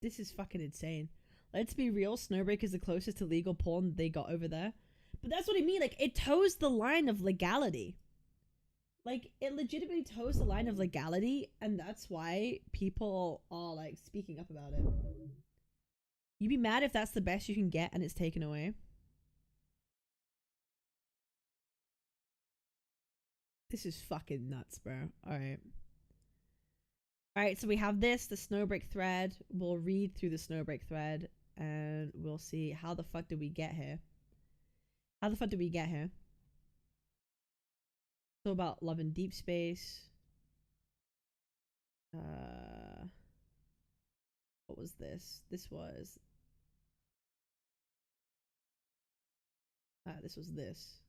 This is fucking insane. Let's be real, Snowbreak is the closest to legal porn they got over there. But that's what I mean, like, it toes the line of legality. Like, it legitimately toes the line of legality, and that's why people are, like, speaking up about it. You'd be mad if that's the best you can get and it's taken away. This is fucking nuts, bro. Alright. Alright, so we have this, the Snowbreak thread. We'll read through the Snowbreak thread, and we'll see how the fuck did we get here. How the fuck did we get here? So about love in deep space. What was this? This was... this was this.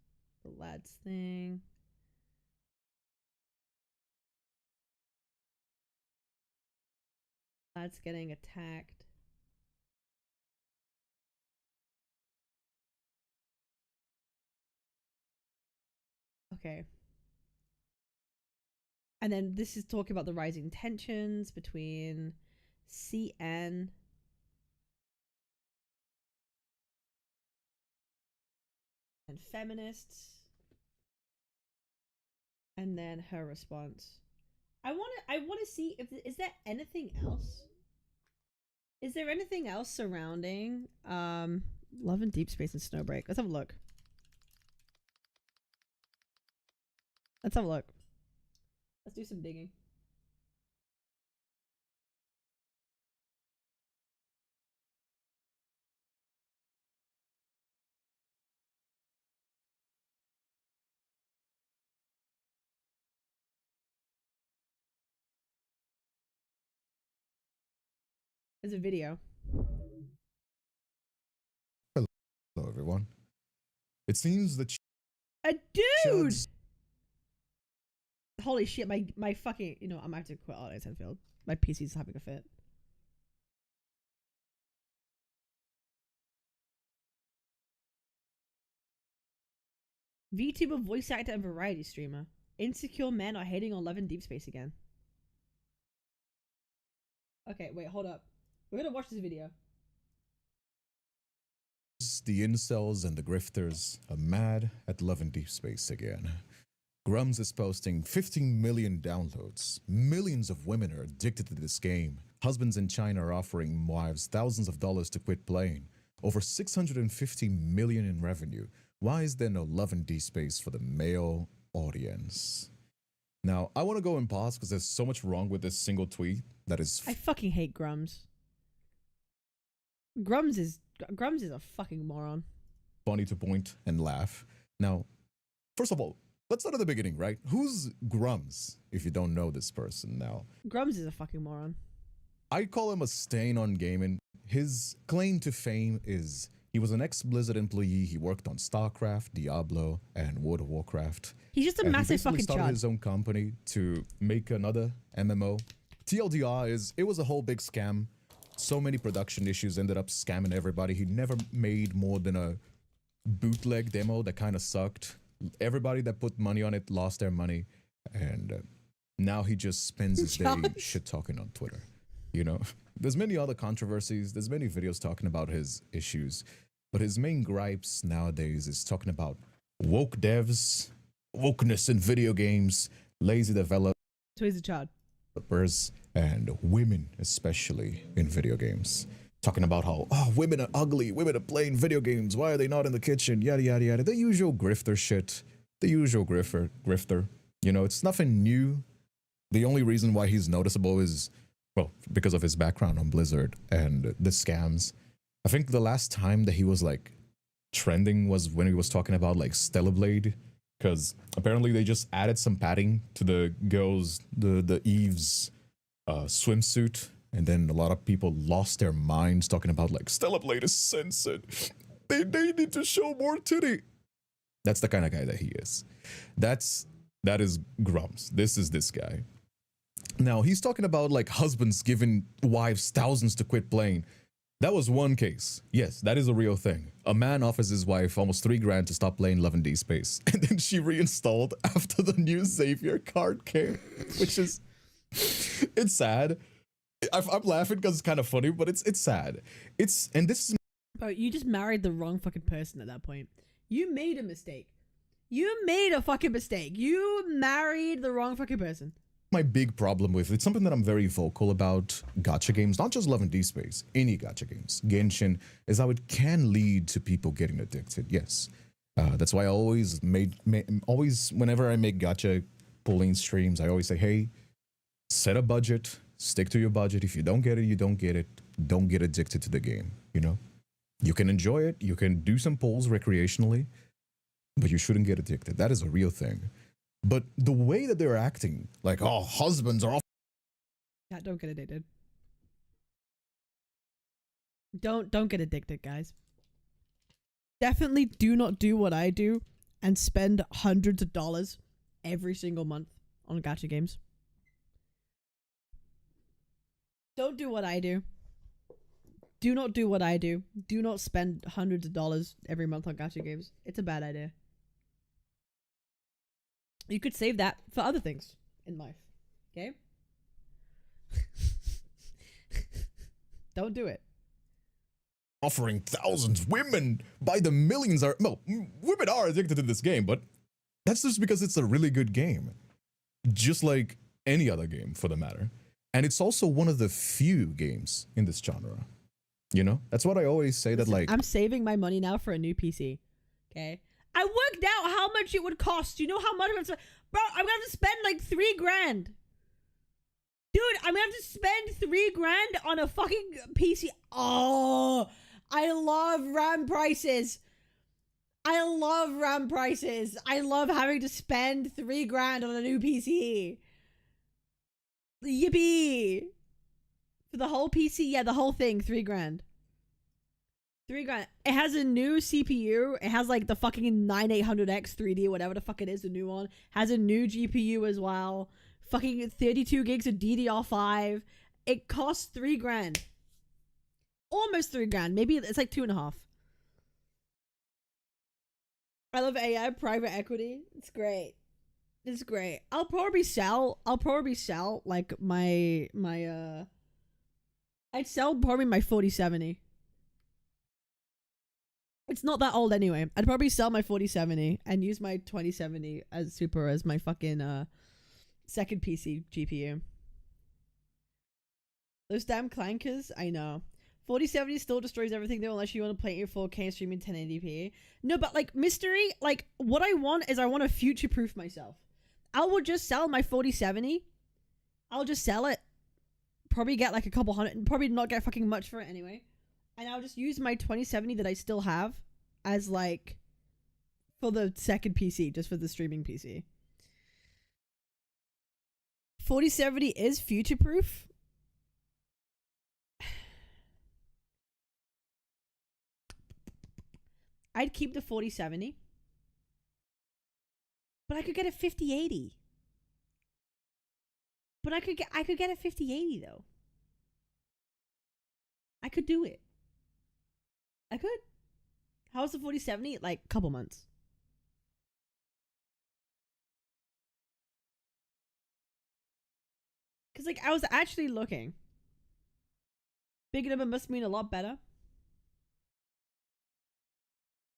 The lads thing. Lads getting attacked. Okay. And then this is talking about the rising tensions between CN and feminists. And then her response. I want to see if is there anything else? Is there anything else surrounding Love in Deep Space and Snowbreak? Let's have a look. Let's have a look. Let's do some digging. There's a video. Hello, everyone. It seems that a dude. Holy shit! My fucking, you know, I'm gonna have to quit Audience Enfield. My PC's having a fit. VTuber, voice actor, and variety streamer. Insecure men are hating on Love in Deep Space again. Okay, wait, hold up. We're gonna watch this video. the incels and the grifters are mad at Love in Deep Space again. Grums is posting 15 million downloads. Millions of women are addicted to this game. Husbands in China are offering wives thousands of dollars to quit playing. Over 650 million in revenue. Why is there no Love in Deep Space for the male audience? Now, I want to go and pause because there's so much wrong with this single tweet that is... I fucking hate Grums. Grums is a fucking moron. Funny to point and laugh. Now, first of all, let's start at the beginning, right? Who's Grums, if you don't know this person now? Grums is a fucking moron. I call him a stain on gaming. His claim to fame is he was an ex-Blizzard employee. He worked on StarCraft, Diablo, and World of Warcraft. He's just a massive fucking chud. He started his own company to make another MMO. TLDR is, it was a whole big scam. So many production issues, ended up scamming everybody. He never made more than a bootleg demo that kind of sucked. Everybody that put money on it lost their money. And now he just spends his day shit-talking on Twitter. You know, there's many other controversies. There's many videos talking about his issues. But his main gripes nowadays is talking about woke devs, wokeness in video games, lazy developers. So he's a child. And women, especially in video games. Talking about how, oh, women are ugly, women are playing video games, why are they not in the kitchen, yada, yada, yada. The usual grifter shit. The usual grifter. You know, it's nothing new. The only reason why he's noticeable is, well, because of his background on Blizzard and the scams. I think the last time that he was, like, trending was when he was talking about, like, Stellar Blade. Because apparently they just added some padding to the girls, the Eve's swimsuit. And then a lot of people lost their minds talking about, like, Stellar Blade is censored. They need to show more titty. That's the kind of guy that he is. That is Grumps. This is this guy. Now, he's talking about like husbands giving wives thousands to quit playing. That was one case. Yes, that is a real thing. A man offers his wife almost $3,000 to stop playing Love and D Space, and then she reinstalled after the new Xavier card came, which is, it's sad. I'm laughing because it's kind of funny, but it's sad. And this is. Bro, you just married the wrong fucking person at that point. You made a mistake. You made a fucking mistake. You married the wrong fucking person. My big problem with it's something that I'm very vocal about gacha games, not just Love and D Space, any gacha games, Genshin, is how it can lead to people getting addicted. Yes, that's why I always always whenever I make gacha pulling streams, I always say, hey, set a budget, stick to your budget. If you don't get it, you don't get it. Don't get addicted to the game. You know, you can enjoy it, you can do some pulls recreationally, but you shouldn't get addicted. That is a real thing. But the way that they're acting, like, oh, husbands are off. Yeah, don't get addicted. Don't get addicted, guys. Definitely do not do what I do and spend hundreds of dollars every single month on gacha games. Don't do what I do. Do not do what I do. Do not spend hundreds of dollars every month on gacha games. It's a bad idea. You could save that for other things in life. Okay? Don't do it. Offering thousands. Women by the millions are... Well, women are addicted to this game, but that's just because it's a really good game. Just like any other game, for the matter. And it's also one of the few games in this genre. You know? That's what I always say. Listen, that like... I'm saving my money now for a new PC. Okay? I worked out how much it would cost. You know how much I'm gonna bro, I'm gonna have to spend like $3,000. Dude, I'm gonna have to spend $3,000 on a fucking PC. Oh, I love RAM prices. I love RAM prices. I love having to spend $3,000 on a new PC. Yippee. For the whole PC, yeah, the whole thing, $3,000. $3,000. It has a new CPU. It has like the fucking 9800X 3D, whatever the fuck it is, the new one. Has a new GPU as well. Fucking 32 gigs of DDR5. It costs $3,000. Almost $3,000. Maybe it's like 2.5. I love AI private equity. It's great. It's great. I'll probably sell like my I'd sell probably my 4070. It's not that old anyway. I'd probably sell my 4070 and use my 2070 as super as my fucking second PC GPU. Those damn clankers, I know. 4070 still destroys everything though unless you want to play it in 4K and stream in 1080p. No, but like mystery, like what I want is I want to future-proof myself. I will just sell my 4070. I'll just sell it. Probably get like a couple hundred, probably not get fucking much for it anyway. And I'll just use my 2070 that I still have as like for the second PC, just for the streaming PC. 4070 is future proof. I'd keep the 4070. But I could get a 5080. But I could get a 5080 though. I could do it. I could. How's the 4070? Like, a couple months. Because, like, I was actually looking. Big number must mean a lot better.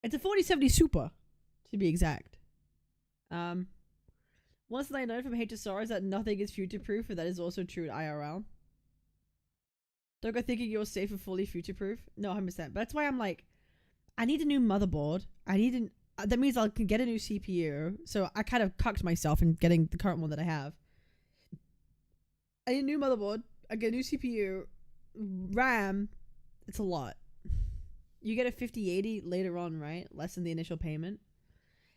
It's a 4070 Super, to be exact. One thing I know from HSR is that nothing is future-proof, and that is also true at IRL. Don't go thinking you're safe and fully future-proof. No, 100%. But that's why I'm like, I need a new motherboard. That means I can get a new CPU. So I kind of cucked myself in getting the current one that I have. I need a new motherboard. I get a new CPU. RAM. It's a lot. You get a 5080 later on, right? Less than the initial payment.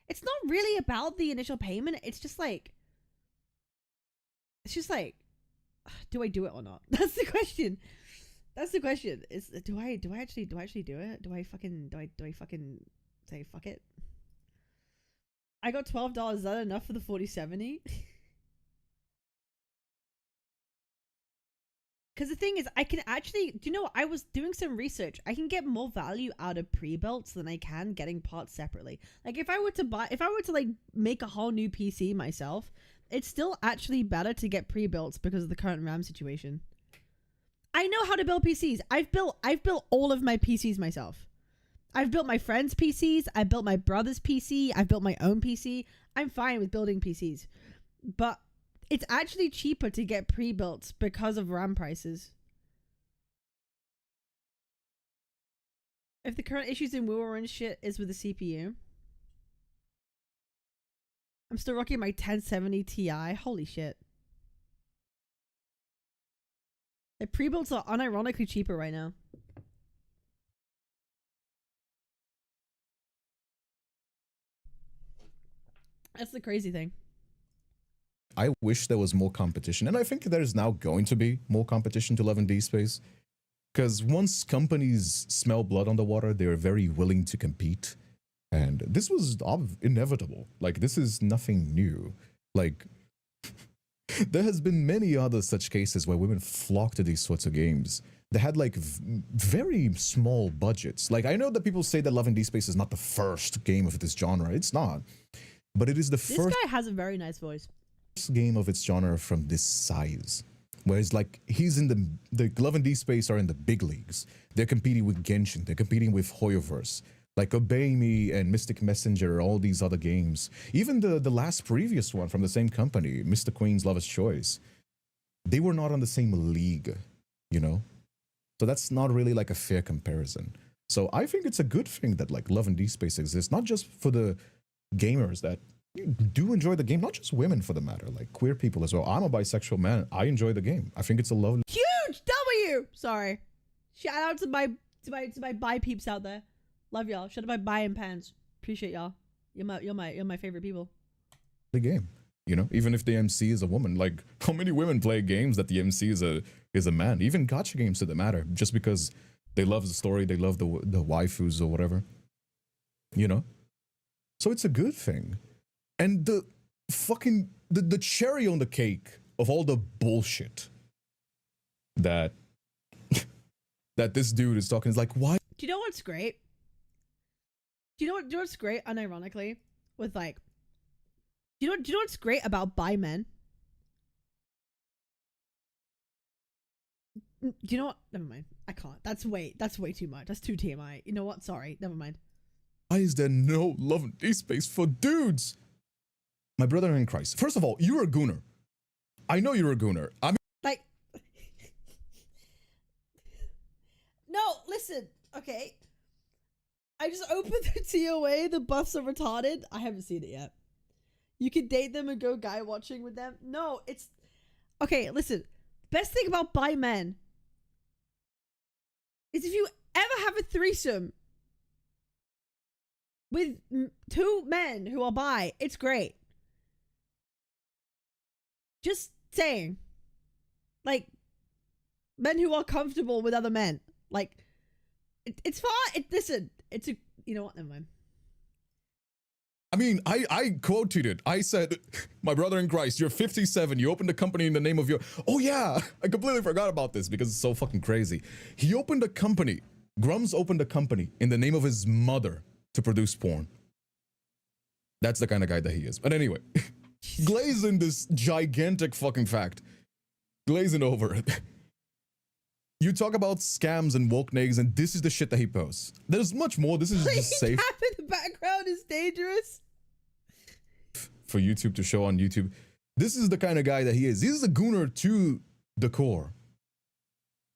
It's not really about the initial payment. It's just like, do I do it or not? That's the question. That's the question. Is do I actually do it? Do I fucking say fuck it? I got $12. Is that enough for the 4070? Because the thing is, I can actually, do you know what? I was doing some research. I can get more value out of pre-builts than I can getting parts separately. Like if I were to like make a whole new PC myself, it's still actually better to get pre-builts because of the current RAM situation. I know how to build PCs. I've built all of my PCs myself. I've built my friends' PCs. I built my brother's PC. I've built my own PC. I'm fine with building PCs. But it's actually cheaper to get pre-built because of RAM prices. If the current issues in Wuling shit is with the CPU. I'm still rocking my 1070 Ti. Holy shit. The pre-builts are unironically cheaper right now. That's the crazy thing. I wish there was more competition, and I think there's now going to be more competition to Love and Deep Space. Because once companies smell blood on the water, they're very willing to compete. And this was inevitable. Like, this is nothing new. Like, there has been many other such cases where women flock to these sorts of games. They had like very small budgets. Like, I know that people say that Love and Deep Space is not the first game of this genre. It's not. But it is the first. This guy has a very nice voice. Game of its genre from this size. Whereas like he's in the Love and Deep Space are in the big leagues. They're competing with Genshin. They're competing with Hoyoverse. Like Obey Me and Mystic Messenger, all these other games. Even the last previous one from the same company, Mr. Queen's Lover's Choice. They were not on the same league, you know? So that's not really like a fair comparison. So I think it's a good thing that like Love and Deep Space exists, not just for the gamers that do enjoy the game, not just women for the matter, like queer people as well. I'm a bisexual man. I enjoy the game. I think it's a lovely. Huge W! Sorry. Shout out to my bi peeps out there. Love y'all. Shout out to my bi and pants. Appreciate y'all. You're my favorite people. The game, you know, even if the MC is a woman, like how many women play games that the MC is a man? Even gacha games to the matter, just because they love the story, they love the waifus or whatever, you know. So it's a good thing. And the fucking the cherry on the cake of all the bullshit that that this dude is talking is like, why? Do you know what's great? Do you know what's great? Unironically, with like, do you know what's great about bi men? Do you know what? Never mind. I can't. That's way too much. That's too TMI. You know what? Sorry. Never mind. Why is there no Love and Deep Space for dudes? My brother in Christ. First of all, you're a gooner. I know you're a gooner. I mean, like, no, listen, okay. I just opened the TOA. The buffs are retarded. I haven't seen it yet. You can date them and go guy watching with them. No, it's okay. Listen, best thing about bi men is if you ever have a threesome with two men who are bi, it's great. Just saying. Like, men who are comfortable with other men. Like, it's fine. Listen, it's a, you know what? Never mind. I mean, I quoted it. I said, my brother in Christ, you're 57. You opened a company in the name of your... Oh, yeah. I completely forgot about this because it's so fucking crazy. He opened a company. Grums opened a company in the name of his mother to produce porn. That's the kind of guy that he is. But anyway, glazing this gigantic fucking fact. Glazing over it. You talk about scams and woke nags, and this is the shit that he posts. There's much more. This is just safe. Tap in the background is dangerous. For YouTube to show on YouTube. This is the kind of guy that he is. He's a gooner to the core.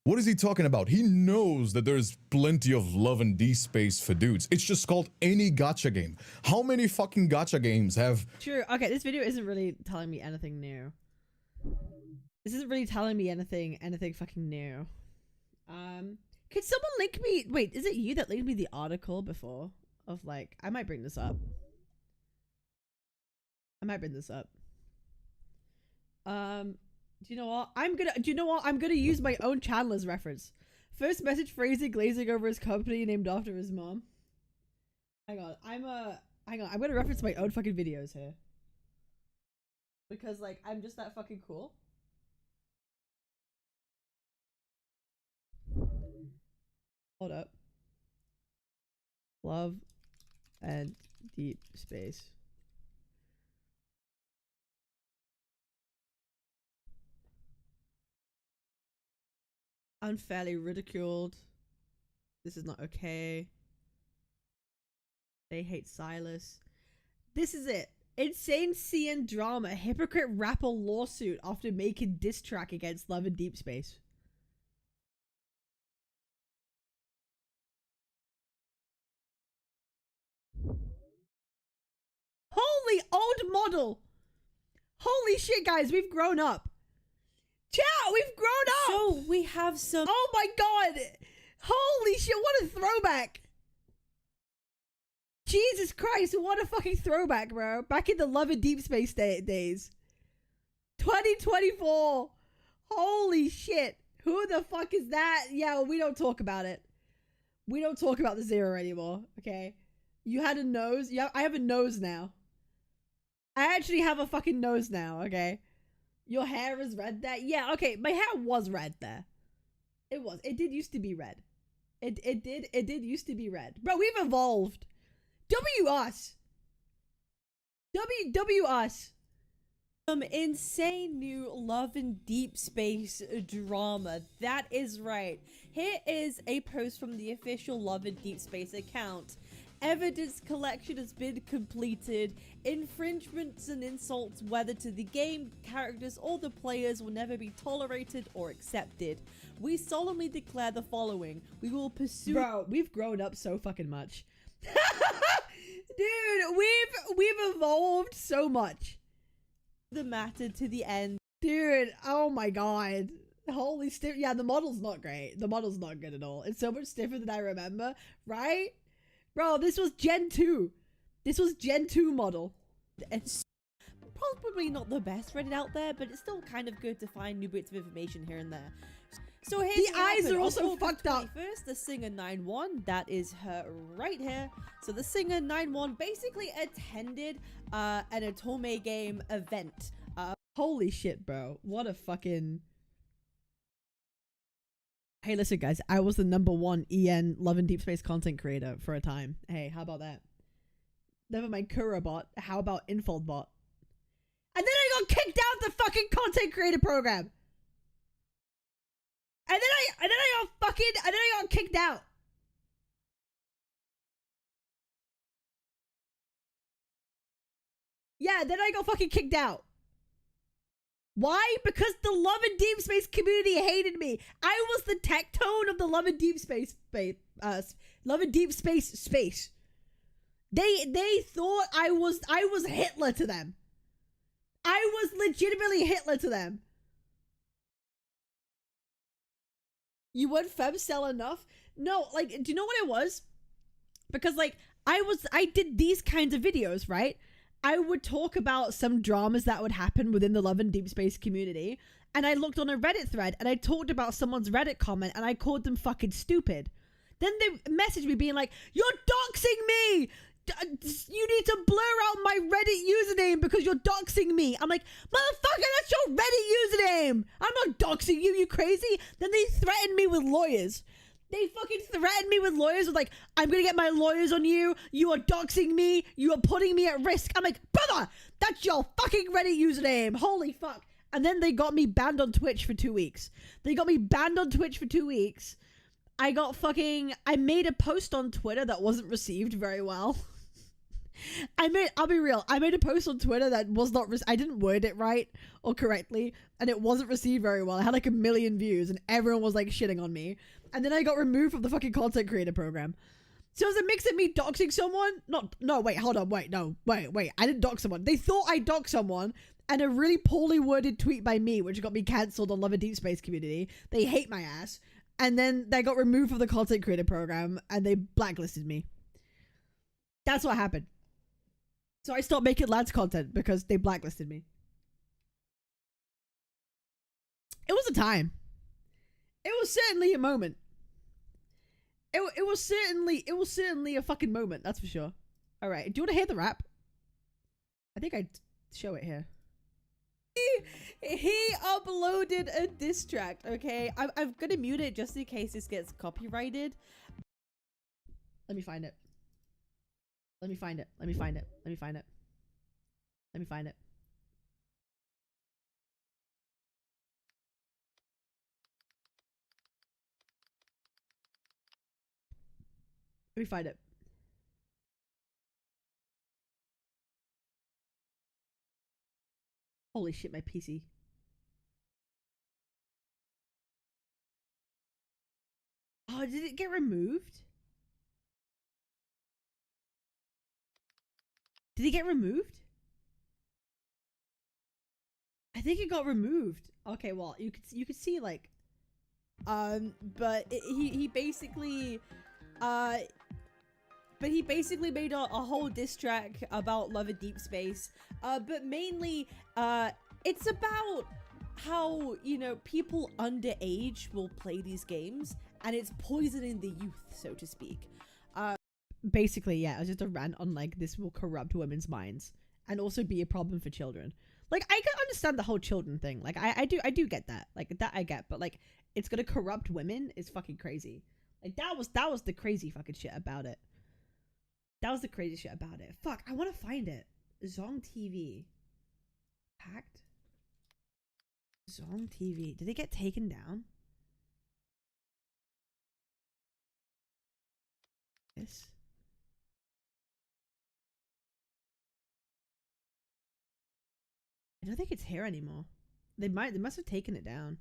What is he talking about? He knows that there's plenty of Love and Deep Space for dudes. It's just called any gacha game. How many fucking gacha games have... True. Okay, this video isn't really telling me anything new. This isn't really telling me anything fucking new. Could someone link me? Wait, is it you that linked me the article before? Of like, I might bring this up. Do you know what? I'm gonna use my own channel as reference. First message phrasing glazing over his company named after his mom. Hang on, Hang on, I'm gonna reference my own fucking videos here. Because, like, I'm just that fucking cool. Hold up. Love and deep space. Unfairly ridiculed. This is not okay. They hate Silas. This is it. Insane CN drama. Hypocrite rapper lawsuit after making diss track against Love and Deep Space. Holy old model. Holy shit, guys. We've grown up. Chat, we've grown up. So we have some. Oh my god. Holy shit, what a throwback. Jesus Christ, what a fucking throwback, bro. Back in the Love and Deep Space days. 2024. Holy shit. Who the fuck is that? Yeah, we don't talk about it. We don't talk about the Zero anymore, okay? You had a nose. Yeah, I have a nose now. I actually have a fucking nose now, okay? Your hair is red there? Yeah, okay, my hair was red there. It was. It did used to be red. It did used to be red. Bro, we've evolved. W us. W us. Some insane new Love and Deep Space drama. That is right. Here is a post from the official Love and Deep Space account. Evidence collection has been completed. Infringements and insults, whether to the game, characters, or the players, will never be tolerated or accepted. We solemnly declare the following. We will pursue— Bro, we've grown up so fucking much. Dude, we've evolved so much. The matter to the end. Dude, oh my god. Holy stiff. Yeah, the model's not great. The model's not good at all. It's so much stiffer than I remember, right? Bro, this was Gen 2. This was Gen 2 model. It's probably not the best Reddit out there, but it's still kind of good to find new bits of information here and there. So here's the eyes are also fucked up. First, the singer 9-1, that is her right here. So the singer 9-1 basically attended an Otome game event. Holy shit, bro. What a fucking... Hey, listen, guys. I was the #1 EN Love and Deep Space content creator for a time. Hey, how about that? Never mind Kurabot. How about Infoldbot? And then I got kicked out the fucking content creator program. And then I got kicked out. Yeah, then I got fucking kicked out. Why? Because the Love and Deep Space community hated me. I was the tech tone of the Love and Deep Space Love and Deep Space space. They thought I was Hitler to them. I was legitimately Hitler to them. You weren't femcel enough? No, like, do you know what it was? Because, like, I did these kinds of videos, right? I would talk about some dramas that would happen within the Love and Deep Space community, and I looked on a Reddit thread, and I talked about someone's Reddit comment, and I called them fucking stupid. Then they messaged me being like, "You're doxing me! You need to blur out my Reddit username because you're doxing me." I'm like, motherfucker, that's your Reddit username. I'm not doxing you, you crazy. Then they threatened me with lawyers. They fucking threatened me with lawyers with like, "I'm gonna get my lawyers on you. You are doxing me. You are putting me at risk." I'm like, brother, that's your fucking Reddit username. Holy fuck. And then they got me banned on Twitch for 2 weeks. I made a post on Twitter that wasn't received very well. I'll be real. I made a post on Twitter that was not, I didn't word it right or correctly, and it wasn't received very well. I had like 1 million views, and everyone was like shitting on me. And then I got removed from the fucking content creator program. So it was a mix of me doxing someone. Wait. I didn't dox someone. They thought I doxed someone, and a really poorly worded tweet by me, which got me cancelled on Love and Deep Space community. They hate my ass. And then they got removed from the content creator program, and they blacklisted me. That's what happened. So I stopped making lads content because they blacklisted me. It was a time. It was certainly a moment. It was certainly a fucking moment, that's for sure. All right. Do you want to hear the rap? I think I'd show it here. He uploaded a diss track, okay? I'm gonna mute it just in case this gets copyrighted. Let me find it. Let me find it. Let me find it. Let me find it. Let me find it. Let me find it. Holy shit, my PC. Oh, did it get removed? Did it get removed? I think it got removed. Okay, well, you could see like but he basically made a whole diss track about Love in Deep Space. But mainly it's about how, you know, people underage will play these games and it's poisoning the youth, so to speak. Basically, yeah, it was just a rant on like this will corrupt women's minds and also be a problem for children. Like, I can understand the whole children thing. Like, I do get that. Like, that I get. But like, it's gonna corrupt women is fucking crazy. Like, that was the crazy fucking shit about it. That was the crazy shit about it. Fuck, I want to find it. Zong TV. Packed? Zong TV. Did it get taken down? This? I don't think it's here anymore. They must have taken it down.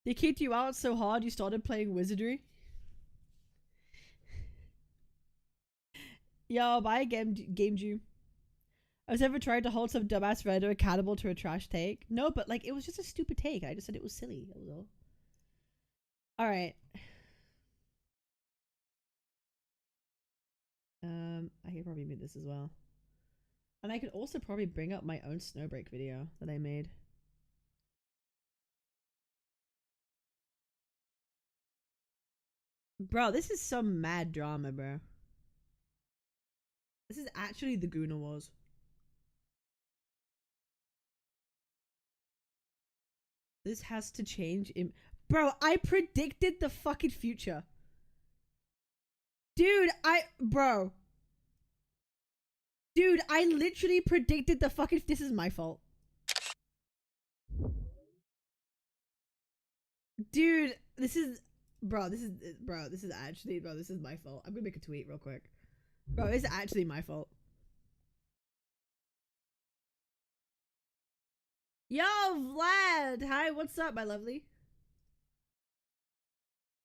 They kicked you out so hard you started playing Wizardry? Yo, bye, Game Jew. I was ever trying to hold some dumbass Redder accountable to a trash take. No, but like, it was just a stupid take. I just said it was silly. That was all. Alright. I could probably mute this as well. And I could also probably bring up my own Snowbreak video that I made. Bro, this is some mad drama, bro. This is actually the Guna Wars. This has to change in— Bro, I predicted the fucking future. Dude, Dude, I literally predicted the fucking— This is my fault. Dude, this is actually— Bro, this is my fault. I'm gonna make a tweet real quick. Bro, it's actually my fault. Yo, Vlad! Hi, what's up, my lovely?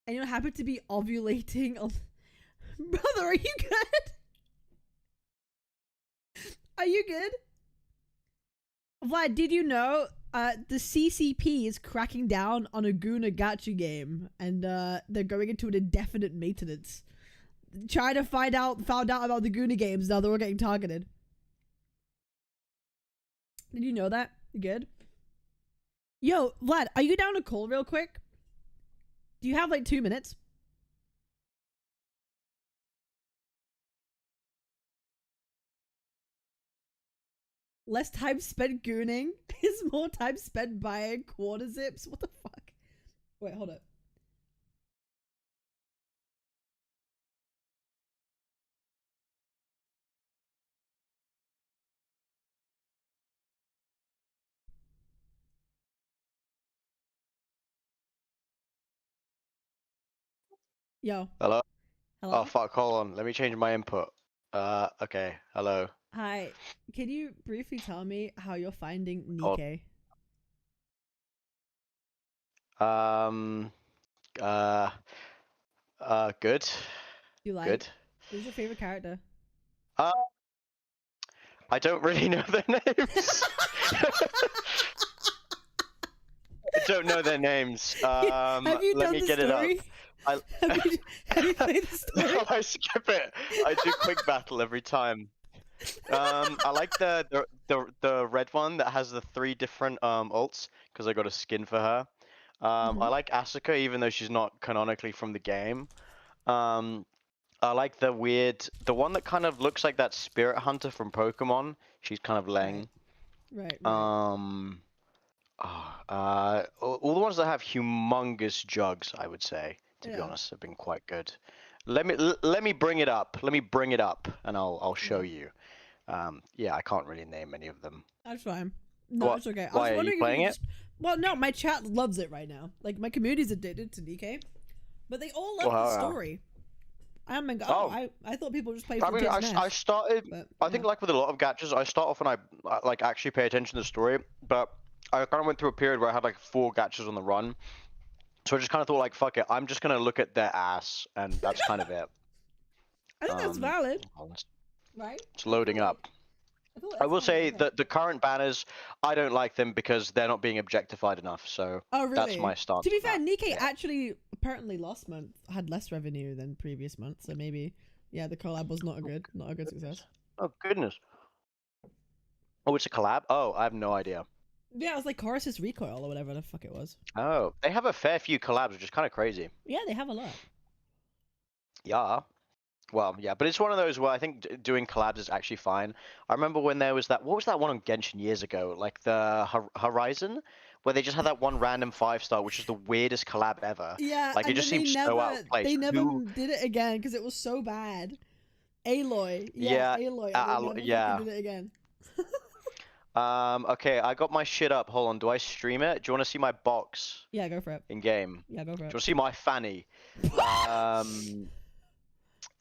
And you happen to be ovulating on— Brother, are you good? Are you good? Vlad, did you know the CCP is cracking down on a Guna Gacha game and they're going into an indefinite maintenance. Trying to found out about the Guna games, now they're all getting targeted. Did you know that? You good? Yo, Vlad, are you down to call real quick? Do you have like 2 minutes? Less time spent gooning is more time spent buying quarter zips. What the fuck? Wait, hold up. Yo. Hello? Hello? Oh fuck, hold on. Let me change my input. Okay. Hello. Hi. Can you briefly tell me how you're finding Oh. Nikkei? Good. You like? Good. Who's your favorite character? I don't really know their names. I don't know their names. Have you let done me the get story? it up. Have you played the story? No, I skip it. I do quick battle every time. I like the red one that has the 3 different ults because I got a skin for her. I like Asuka even though she's not canonically from the game. I like the one that kind of looks like that spirit hunter from Pokemon. She's kind of lame. Right. All the ones that have humongous jugs, I would say, to be honest, have been quite good. Let me bring it up. Let me bring it up, and I'll show you. Yeah, I can't really name any of them. That's fine. No, it's okay. Why are you playing it? Just... Well, no, my chat loves it right now. Like my community's addicted to DK, but they all love the story. I thought people just played. I started. But, I think like with a lot of gachas, I start off when I like actually pay attention to the story, but I kind of went through a period where I had like 4 gachas on the run. So I just kind of thought like, fuck it, I'm just going to look at their ass, and that's kind of it. I think that's valid. Right? It's loading up. I will say that the current banners, I don't like them because they're not being objectified enough, so that's my stance. To be fair, Nikkei actually apparently last month had less revenue than previous months, so maybe, yeah, the collab was not a good success. Oh, goodness. Oh, it's a collab? Oh, I have no idea. Yeah, it was like Chorus's Recoil or whatever the fuck it was. Oh, they have a fair few collabs, which is kind of crazy. Yeah, they have a lot. Yeah. Well, yeah, but it's one of those where I think doing collabs is actually fine. I remember when there was that, what was that one on Genshin years ago? Like the Horizon, where they just had that one random 5-star, which is the weirdest collab ever. Yeah, like it just seems so out of place. They never did it again because it was so bad. Aloy. Yeah, Aloy. Yeah. Did it again. Okay, I got my shit up. Hold on, do I stream it? Do you want to see my box? Yeah, go for it. In game. Yeah, go for it. Do you want to see my fanny?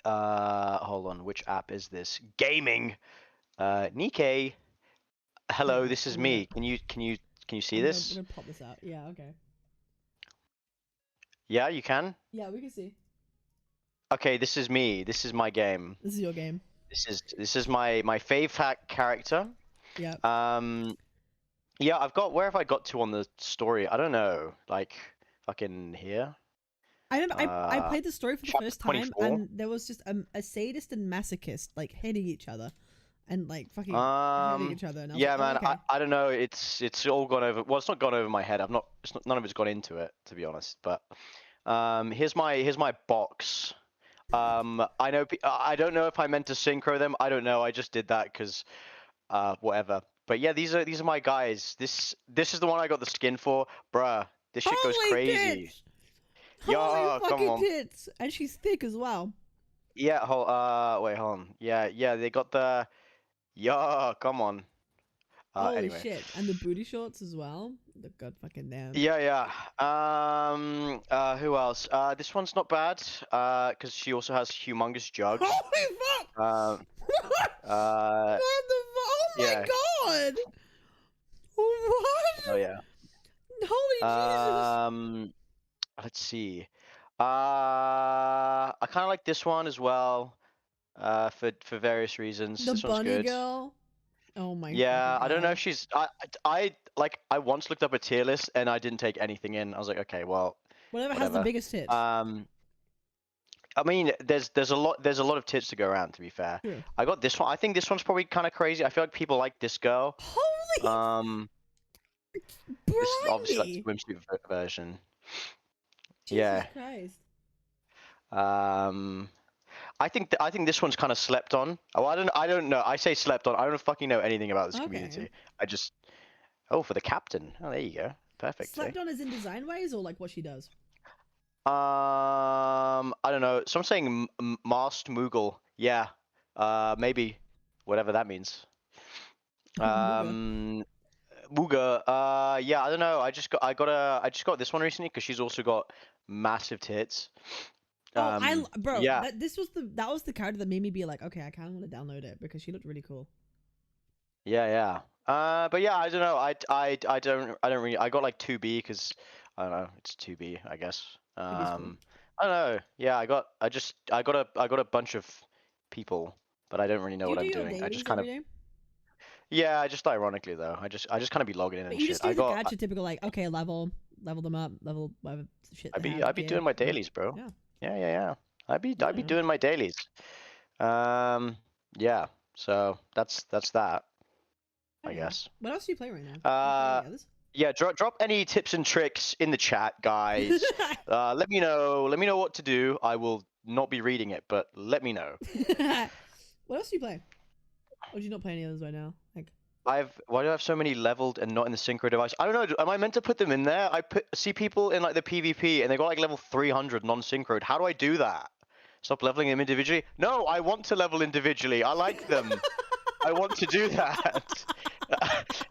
Hold on, which app is this? Gaming. Nikkei. Hello, this is me. Can you see this? I'm gonna pop this out. Yeah, okay. Yeah, you can? Yeah, we can see. Okay, this is me. This is my game. This is your game. This is my fave hack character. Yeah. Yeah, where have I got to on the story? I don't know. Like fucking here. I remember I played the story for the first time, 24. And there was just a sadist and masochist like hitting each other, and like fucking hurting each other. And I was yeah, like, man. okay. I don't know. It's all gone over. Well, it's not gone over my head. None of it's gone into it, to be honest. But here's my box. I know. I don't know if I meant to synchro them. I don't know. I just did that because whatever. But yeah, these are my guys. This is the one I got the skin for, bruh. This shit goes crazy. Tits. Yo, Holy come fucking on. tits. And she's thick as well. Yeah, wait, hold on. Yeah, they got the. Yo, come on. Holy anyway. shit! And the booty shorts as well. The god fucking damn. Yeah. Who else? This one's not bad. Because she also has humongous jugs. Holy fuck! What the fuck? Oh my god! What? Oh yeah. Holy Jesus! Let's see. I kind of like this one as well. For various reasons. The this one's bunny good. girl. Oh my. Yeah, I don't know if she's. I once looked up a tier list and I didn't take anything in. I was like, okay, well. Whatever has the biggest hits. I mean, there's a lot of tits to go around. To be fair, yeah. I got this one. I think this one's probably kind of crazy. I feel like people like this girl. Holy. This is obviously like the swimsuit version. Jesus yeah. Christ. I think this one's kind of slept on. Oh, I don't know. I say slept on. I don't fucking know anything about this community. I just. Oh, for the captain. Oh, there you go. Perfect. Slept on as in design ways or like what she does? I don't know. So I'm saying masked Moogle. Yeah. Maybe. Whatever that means. Mooga. Yeah, I don't know. I just got this one recently because she's also got massive tits. Bro, yeah. That was the character that made me be like, okay, I kind of want to download it because she looked really cool. Yeah. But yeah, I don't know. I don't really. I got like 2B because I don't know. It's 2B, I guess. I don't know. Yeah, I got a bunch of people, but I don't really know what I'm doing. I just kind of. Yeah, just ironically though. I just kind of be logging in and you shit. Just do the gacha typical like, okay, level them up, level whatever shit. I be doing my dailies, bro. Yeah. I be doing my dailies. Yeah. So that's that. I guess. What else do you play right now? Yeah, drop any tips and tricks in the chat, guys. Let me know what to do. I will not be reading it, but let me know. What else do you play? Or do you not play any others right now? Like, Why do I have so many leveled and not in the synchro device? I don't know. Am I meant to put them in there? See people in like the PvP and they got like level 300 non-synchroed. How do I do that? Stop leveling them individually? No, I want to level individually. I like them. I want to do that.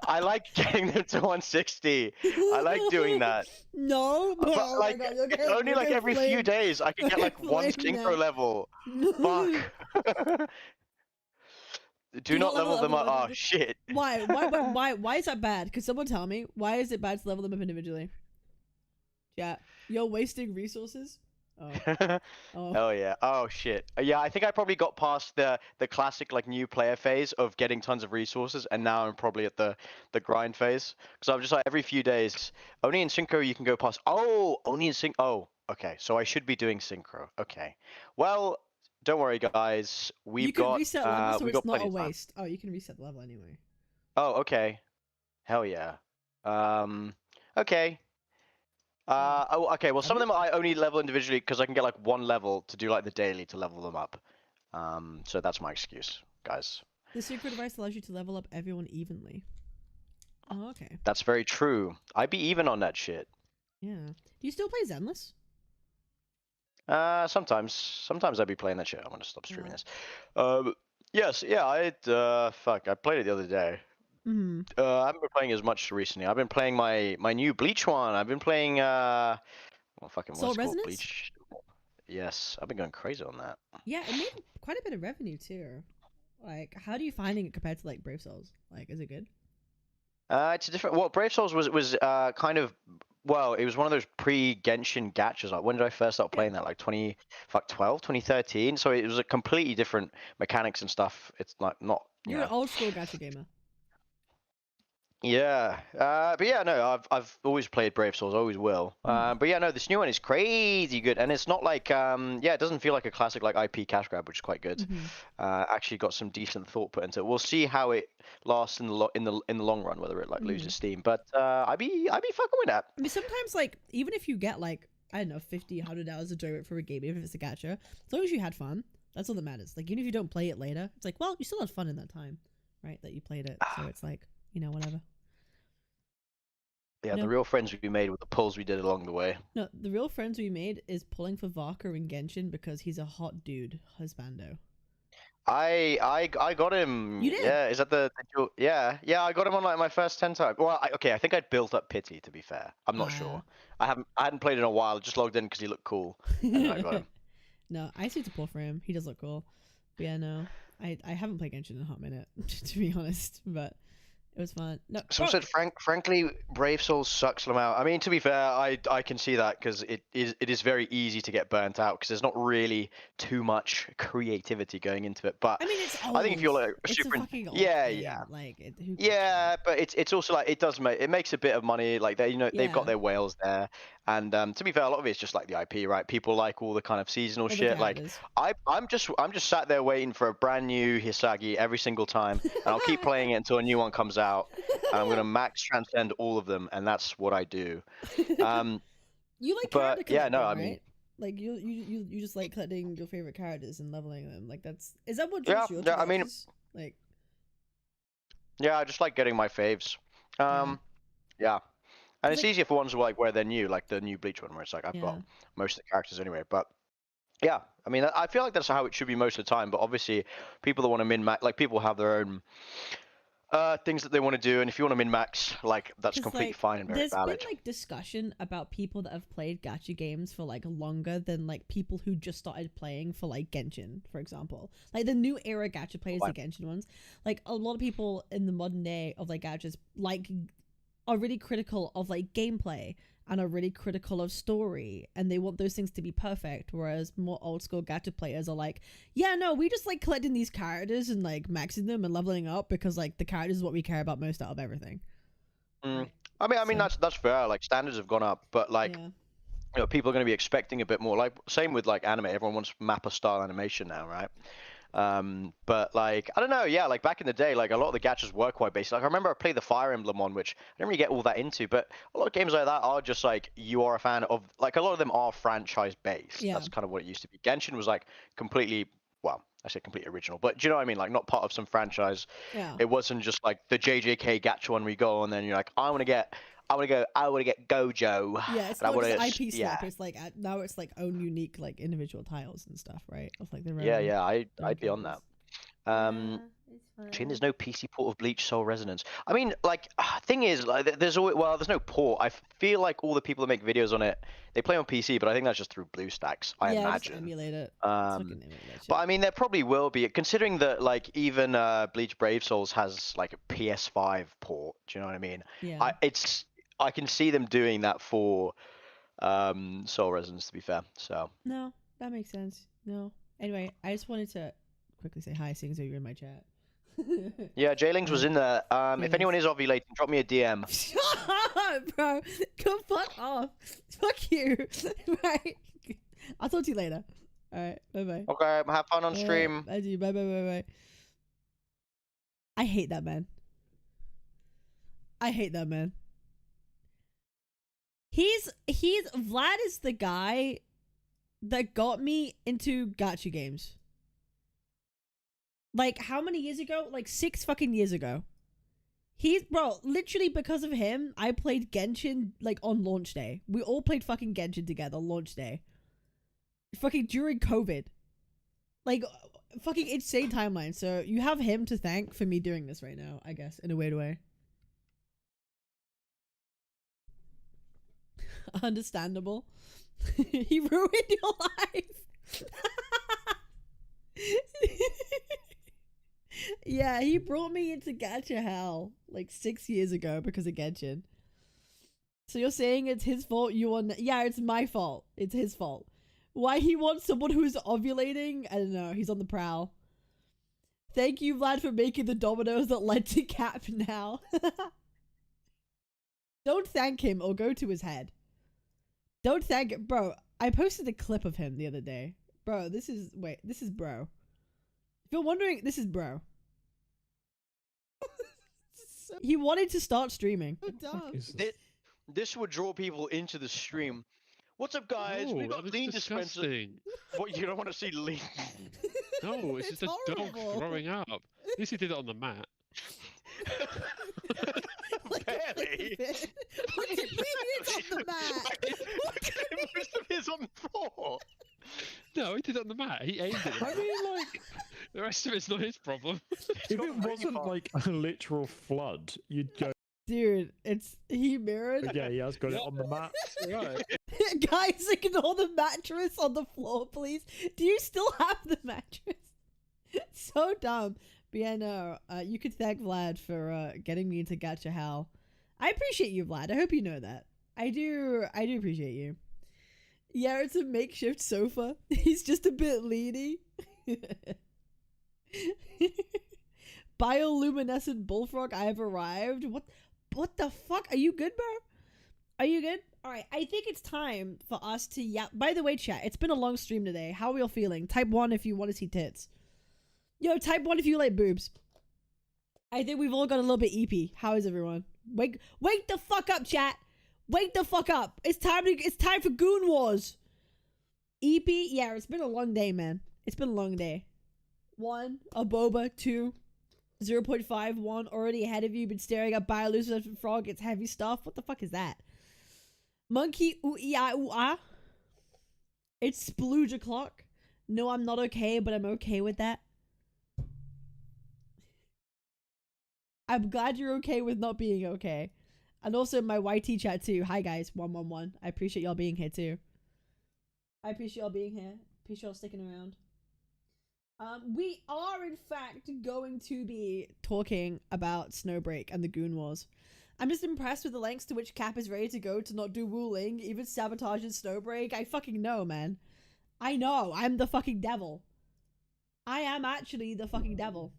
I like getting them to 160. I like doing that. No, but like only like every few days I can get like one synchro level. Fuck. Do not level them up. Oh shit. Why is that bad? Could someone tell me? Why is it bad to level them up individually? Yeah, you're wasting resources. Oh. Oh yeah. Oh shit. Yeah, I think I probably got past the classic like new player phase of getting tons of resources, and now I'm probably at the grind phase. Because I'm just like every few days. Only in synchro you can go past. Oh, only in sync. Oh, okay. So I should be doing synchro. Okay. Well, don't worry, guys. You can reset level, so it's not a waste. Oh, you can reset the level anyway. Oh, okay. Hell yeah. Okay. Oh, okay. Well, some of them I only level individually because I can get like one level to do like the daily to level them up. So that's my excuse, guys. The secret device allows you to level up everyone evenly. Oh, okay. That's very true. I be even on that shit. Yeah. Do you still play Zenless? Sometimes I'd be playing that shit. I'm gonna stop streaming this. Yes, yeah, I played it the other day. I haven't been playing as much recently. I've been playing my new Bleach one. I've been playing what fucking what's it called? Bleach. Yes, I've been going crazy on that. Yeah, it made quite a bit of revenue too. Like, how do you finding it compared to like Brave Souls? Like, is it good? It's a different. Well, Brave Souls was kind of. Well, it was one of those pre-Genshin gachas. Like, when did I first start playing that? Like 2013. So it was a completely different mechanics and stuff. It's like not. You're an old school gacha gamer. Yeah, but yeah, no, I've always played Brave Souls, always will. But yeah, no, this new one is crazy good, and it's not like yeah, it doesn't feel like a classic like IP cash grab, which is quite good. Actually got some decent thought put into it. We'll see how it lasts in the long run, whether it like loses steam. But I be fucking with that. I mean, sometimes like even if you get like I don't know 50, 100 hours enjoyment for a game, even if it's a gacha, as long as you had fun, that's all that matters. Like even if you don't play it later, it's like well, you still had fun in that time, right? That you played it, so it's like whatever. Yeah, the real friends we made were the pulls we did along the way. No, the real friends we made is pulling for Varka in Genshin because he's a hot dude, husbando. I got him. You did? Yeah, is that the yeah, I got him on like my first 10 times. Well, I think I'd built up pity, to be fair. I'm not sure. I hadn't played in a while. Just logged in because he looked cool. And then I got him. No, I see to pull for him. He does look cool. But yeah, no, I haven't played Genshin in a hot minute, to be honest. But it was fun. No, someone said, frankly, Brave Souls sucks them out. I mean, to be fair, I can see that because it is very easy to get burnt out because there's not really too much creativity going into it. But I mean, it's old. I think if you're like it's super, a fucking old yeah, thing. yeah, like but it's also like it makes a bit of money. Like they've got their whales there, and to be fair, a lot of it's just like the IP, right? People like all the kind of seasonal shit. Like I'm just sat there waiting for a brand new Hisagi every single time, and I'll keep playing it until a new one comes out. And I'm gonna max transcend all of them, and that's what I do. You like but yeah, no, right? I mean, like you just like collecting your favorite characters and leveling them. Like is that what yeah, your I mean, like yeah, I just like getting my faves. Yeah, and it's easier for ones like where they're new, like the new Bleach one, where it's like I've got most of the characters anyway. But yeah, I mean, I feel like that's how it should be most of the time. But obviously, people that want to min-max, like people have their own things that they want to do, and if you want to min-max, like that's completely fine and very valid. There's been like discussion about people that have played gacha games for like longer than like people who just started playing for like Genshin, for example. Like the new era gacha players, the Genshin ones. Like a lot of people in the modern day of like gachas like are really critical of like gameplay and are really critical of story, and they want those things to be perfect, whereas more old school gacha players are like, yeah, no, we just like collecting these characters and like maxing them and leveling up because like the characters is what we care about most out of everything. I mean that's fair. Like standards have gone up, but like people are going to be expecting a bit more. Like same with like anime, everyone wants Mappa style animation now, right? But like, I don't know, yeah, like back in the day, like a lot of the gachas were quite basic. Like I remember I played the Fire Emblem one, which I didn't really get all that into, but a lot of games like that are just like, you are a fan of, like a lot of them are franchise based. Yeah. That's kind of what it used to be. Genshin was like completely, well, I say completely original, but do you know what I mean? Like not part of some franchise. Yeah. It wasn't just like the JJK gacha one where you go and then you're like, I want to get Gojo. Yeah, it's and not I just wanna, IP yeah. swap. It's like now it's like own unique like individual titles and stuff, right? Of like their Yeah, own yeah, I'd own be on that. characters. Shame there's no PC port of Bleach Soul Resonance. I mean, like, thing is, like, there's always, well, there's no port. I feel like all the people that make videos on it, they play on PC, but I think that's just through BlueStacks. I Yeah, just imagine. emulate it. Fucking emulate that shit. But I mean, there probably will be, considering that, like, even Bleach Brave Souls has like a PS5 port. Do you know what I mean? Yeah. I can see them doing that for Soul Resonance. To be fair, so. No, that makes sense. No. Anyway, I just wanted to quickly say hi, seeing as though you're in my chat. Yeah, J-Lings was in there. If anyone is ovulating, drop me a DM. Shut up, bro. Go fuck off. Fuck you. Right. I'll talk to you later. Alright, bye-bye. Okay, have fun on stream. Bye, bye, bye, bye. I hate that man. I hate that man. He's Vlad is the guy that got me into gacha games. Like, how many years ago? Like 6 fucking years ago. Bro, literally because of him, I played Genshin, like, on launch day. We all played fucking Genshin together, launch day. Fucking during COVID. Like, fucking insane timeline. So, you have him to thank for me doing this right now, I guess, in a weird way. Understandable. He ruined your life. Yeah, he brought me into gacha hell like 6 years ago because of Genshin. So you're saying it's his fault? Yeah, it's my fault. It's his fault. Why he wants someone who's ovulating? I don't know. He's on the prowl. Thank you, Vlad, for making the dominoes that led to Cap now. Don't thank him or go to his head. Don't thank him. Bro, I posted a clip of him the other day. Bro, this is bro. If you're wondering, this is bro. He wanted to start streaming. This would draw people into the stream. What's up, guys? No, We've got lean dispenser. What, you don't want to see lean? No, it's just a dog throwing up. At least he did it on the mat. Barely. What do you mean it's on the mat? Most of it's on the floor. No, he did it on the mat. He aimed it. I mean, like, the rest of it's not his problem. if it wasn't like a literal flood, you'd go. Dude, he mirrored. Yeah, he has got it on the mat. Right. Guys, ignore the mattress on the floor, please. Do you still have the mattress? So dumb. But yeah, no, you could thank Vlad for getting me into gacha hell. I appreciate you, Vlad. I hope you know that. I do appreciate you. Yeah, it's a makeshift sofa. He's just a bit leany. Bioluminescent bullfrog, I have arrived. What the fuck? Are you good, bro? Are you good? Alright, I think it's time for us to By the way, chat, it's been a long stream today. How are we all feeling? Type 1 if you want to see tits. Yo, type 1 if you like boobs. I think we've all got a little bit EP. How is everyone? Wake the fuck up, chat. Wake the fuck up. It's time for Goon Wars. EP, yeah, it's been a long day, man. It's been a long day. 1, a boba. 2, 0.5, 1, already ahead of you. Been staring at bioluminescent frog. It's heavy stuff. What the fuck is that? Monkey, ooh-ee-ah, ooh-ah. It's splooge o'clock. No, I'm not okay, but I'm okay with that. I'm glad you're okay with not being okay. And also my YT chat too. Hi guys, 111. I appreciate y'all being here too. I appreciate y'all being here. Appreciate y'all sticking around. We are in fact going to be talking about Snowbreak and the Goon Wars. I'm just impressed with the lengths to which Cap is ready to go to not do Wuling, even sabotages Snowbreak. I fucking know, man. I know. I'm the fucking devil. I am actually the fucking devil.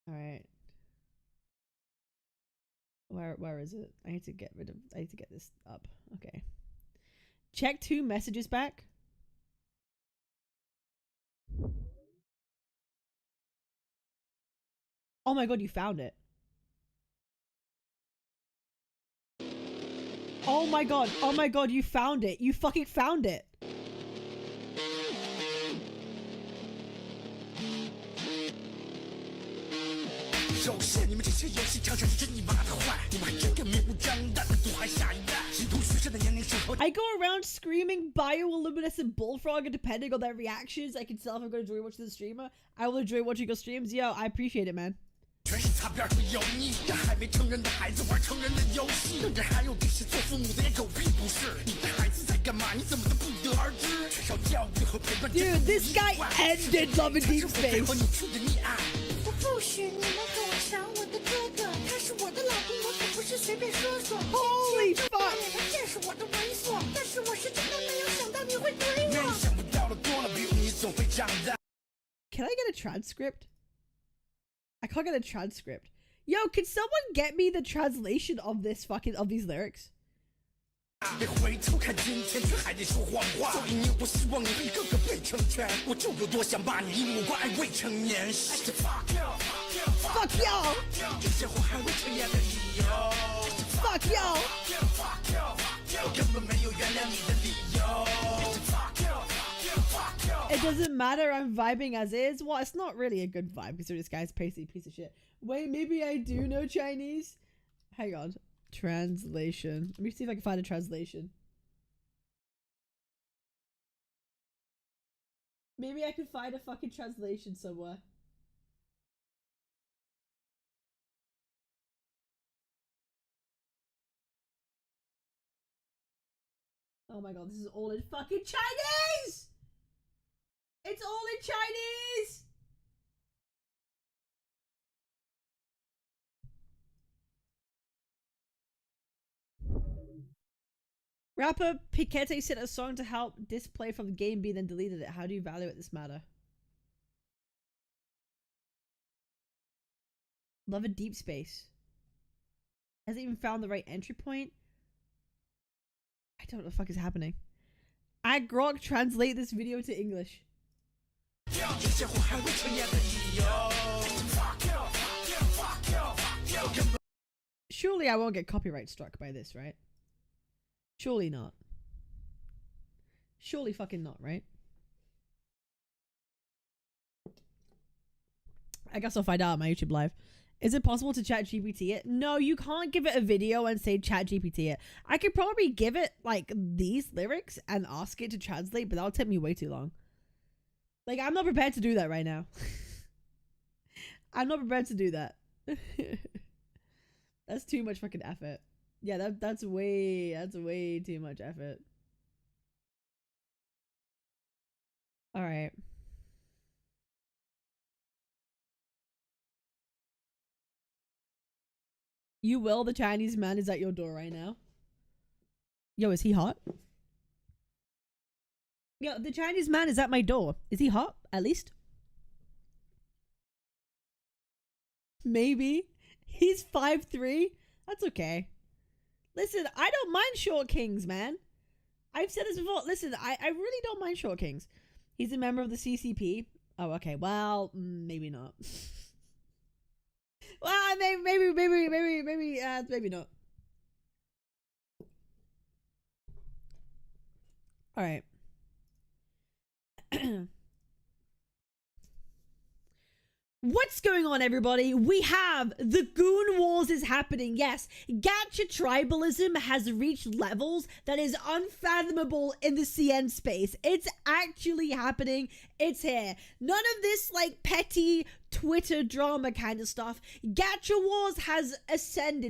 Alright. Where is it? I need to get this up. Okay. Check 2 messages back. Oh my god, you found it. Oh my god, you found it. You fucking found it. I go around screaming bioluminescent bullfrog, and depending on their reactions, I can tell if I'm going to enjoy watching the streamer. I will enjoy watching your streams. Yo, I appreciate it, man. Dude, this guy ended Love and Deep Space. Holy fuck! Can I get a transcript? I can't get a transcript. Yo, can someone get me the translation of this fucking of these lyrics? Fuck y'all! Fuck y'all! It doesn't matter, I'm vibing as is. Well, it's not really a good vibe because this guy's pasty piece of shit. Wait, maybe I do know Chinese? Hang on. Translation. Let me see if I can find a translation. Maybe I can find a fucking translation somewhere. Oh my god, this is all in fucking Chinese! It's all in Chinese! Rapper Piquete sent a song to help display from the game B, then deleted it. How do you evaluate this matter? Love a deep space. Hasn't even found the right entry point. I don't know what the fuck is happening. Grok, translate this video to English. Surely I won't get copyright struck by this, right? Surely not. Surely fucking not, right? I guess I'll find out on my YouTube live. Is it possible to chat GPT it? No, you can't give it a video and say chat GPT it. I could probably give it like these lyrics and ask it to translate, but that'll take me way too long. Like, I'm not prepared to do that right now. I'm not prepared to do that. That's too much fucking effort. Yeah, that's way too much effort. All right. You will, the Chinese man is at your door right now. Yo, is he hot? Yo, the Chinese man is at my door. Is he hot, at least? Maybe. He's 5'3". That's okay. Listen, I don't mind short kings, man. I've said this before. Listen, I really don't mind short kings. He's a member of the CCP. Oh, okay. Well, maybe not. Well, maybe not. All right. What's going on, everybody? We have the Goon Wars is happening. Yes, Gacha tribalism has reached levels that is unfathomable in the CN space. It's actually happening. It's here. None of this like petty Twitter drama kind of stuff. Gacha Wars has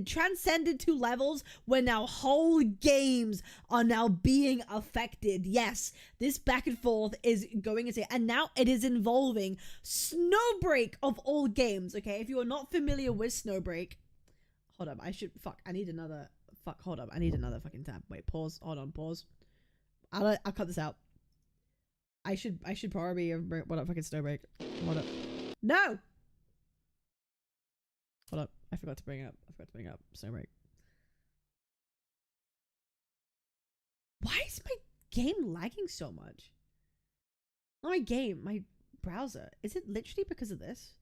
transcended to levels where now whole games are now being affected. Yes, this back and forth is going insane, and now it is involving Snowbreak of all games. Okay, if you are not familiar with Snowbreak, hold up, I need another fucking tab. Wait, pause, hold on, pause. I'll cut this out. I should probably what up, fucking Snowbreak. Hold up. No! Hold up. I forgot to bring up Snowbreak. Why is my game lagging so much? Not my game, my browser. Is it literally because of this?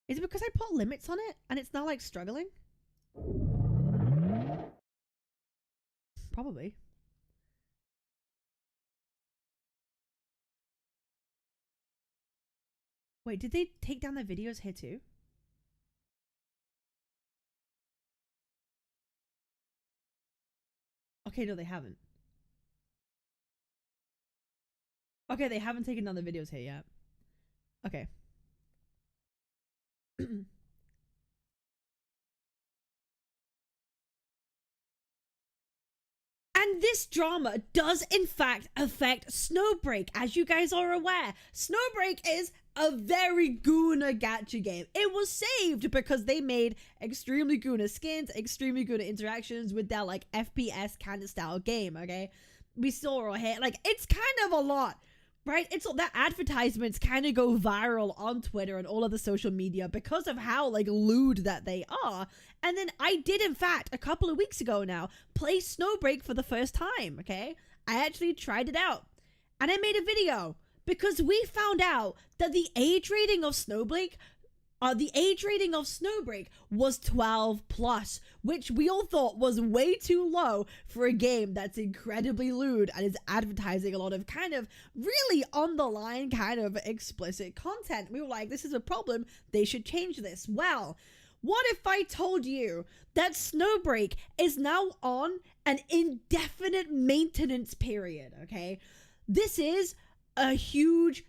Is it because I put limits on it and it's now like struggling? Probably. Wait, did they take down their videos here too? Okay, no, they haven't. Okay, they haven't taken down the videos here yet. Okay. And this drama does in fact affect Snowbreak, as you guys are aware. Snowbreak is a very Guna gacha game. It was saved because they made extremely Guna skins, extremely Guna interactions with their like FPS kind of style game, okay? We saw right here, like it's kind of a lot, right? It's that advertisements kind of go viral on Twitter and all of the social media because of how like lewd that they are. And then I did in fact a couple of weeks ago now play Snowbreak for the first time, okay? I actually tried it out and I made a video because we found out that the age rating of Snowbreak was 12 plus, which we all thought was way too low for a game that's incredibly lewd and is advertising a lot of kind of really on the line kind of explicit content. We were like, this is a problem. They should change this. Well, what if I told you that Snowbreak is now on an indefinite maintenance period, okay? This is a huge